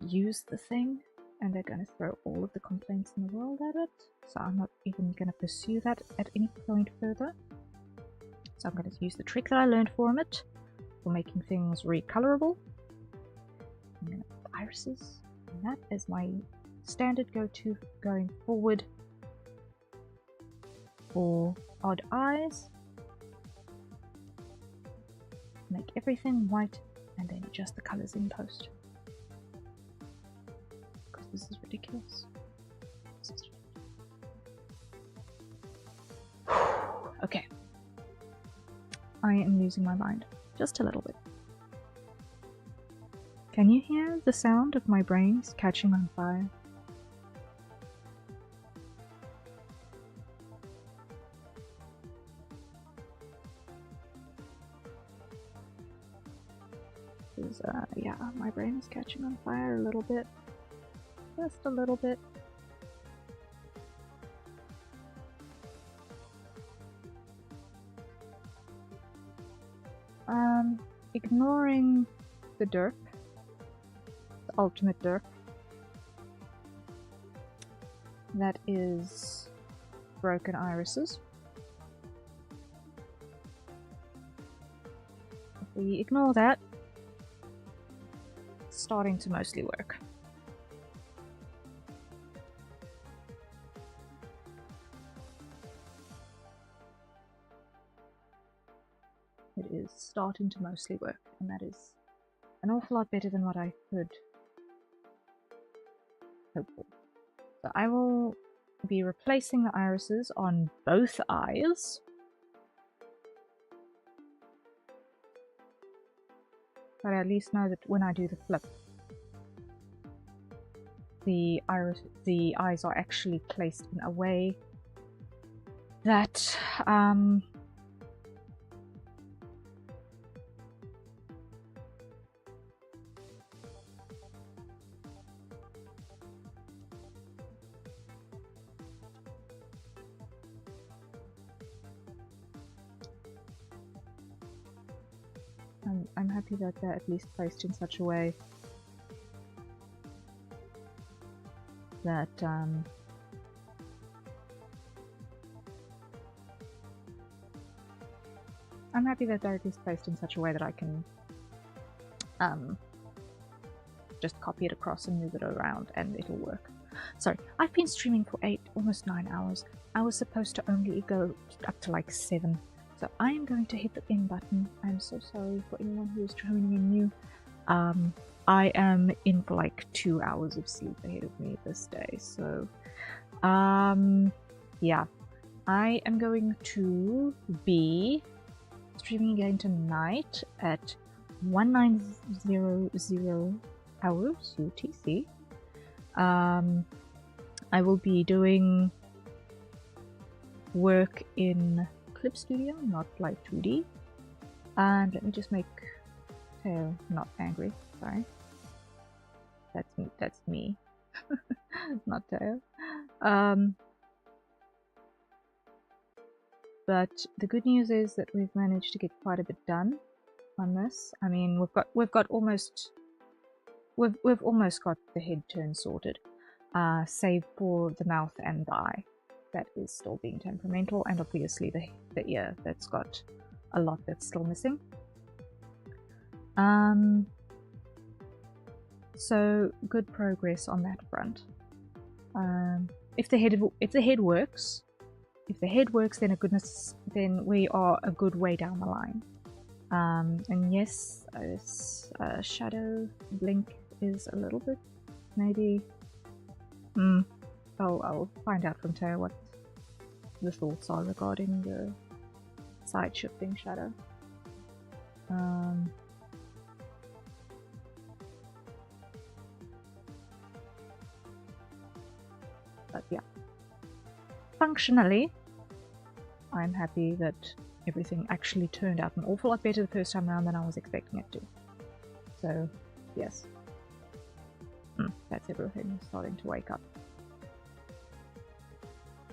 use the thing, and they're going to throw all of the complaints in the world at it. So I'm not even going to pursue that at any point further. So I'm going to use the trick that I learned from it for making things recolorable. I'm going to put irises, and that is my standard go-to going forward for odd eyes. Make everything white and then adjust the colors in post. Because this is ridiculous. Okay. I am losing my mind. Just a little bit. Can you hear the sound of my brains catching on fire? Yeah, my brain is catching on fire a little bit. Just a little bit. Ignoring the derp, the ultimate derp, that is broken irises. If we ignore that, it's starting to mostly work. It is starting to mostly work, and that is an awful lot better than what I could hope for. So I will be replacing the irises on both eyes. But I at least know that when I do the flip, the eyes are actually placed in a way that I'm happy that they're at least placed in such a way that I'm happy that they're at least placed in such a way that I can just copy it across and move it around and it'll work. Sorry, I've been streaming for almost 9 hours. I was supposed to only go up to like 7. So I am going to hit the end button. I'm so sorry for anyone who is joining in new. I am in for like 2 hours of sleep ahead of me this day. So, yeah. I am going to be streaming again tonight at 1900 hours UTC. I will be doing work in Clip Studio, not Light 2D. And let me just make Tail not angry. Sorry, that's me. Not Tail. But the good news is that we've managed to get quite a bit done on this. I mean, we've almost got the head turn sorted, save for the mouth and the eye. That is still being temperamental, and obviously the ear, that's got a lot that's still missing. So good progress on that front. If the head works, then then we are a good way down the line. And yes, this shadow blink is a little bit, maybe. I'll find out from Teo what the thoughts are regarding the side shifting shadow. But yeah, functionally, I'm happy that everything actually turned out an awful lot better the first time around than I was expecting it to. So, yes. That's everything starting to wake up.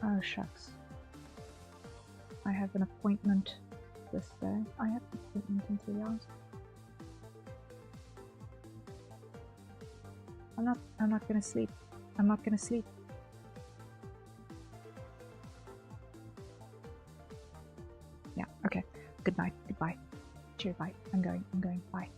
Oh, shucks. I have an appointment this day. I have an appointment in 3 hours. I'm not gonna sleep. I'm not gonna sleep. Yeah, okay. Good night. Goodbye. Cheers, bye. I'm going. Bye.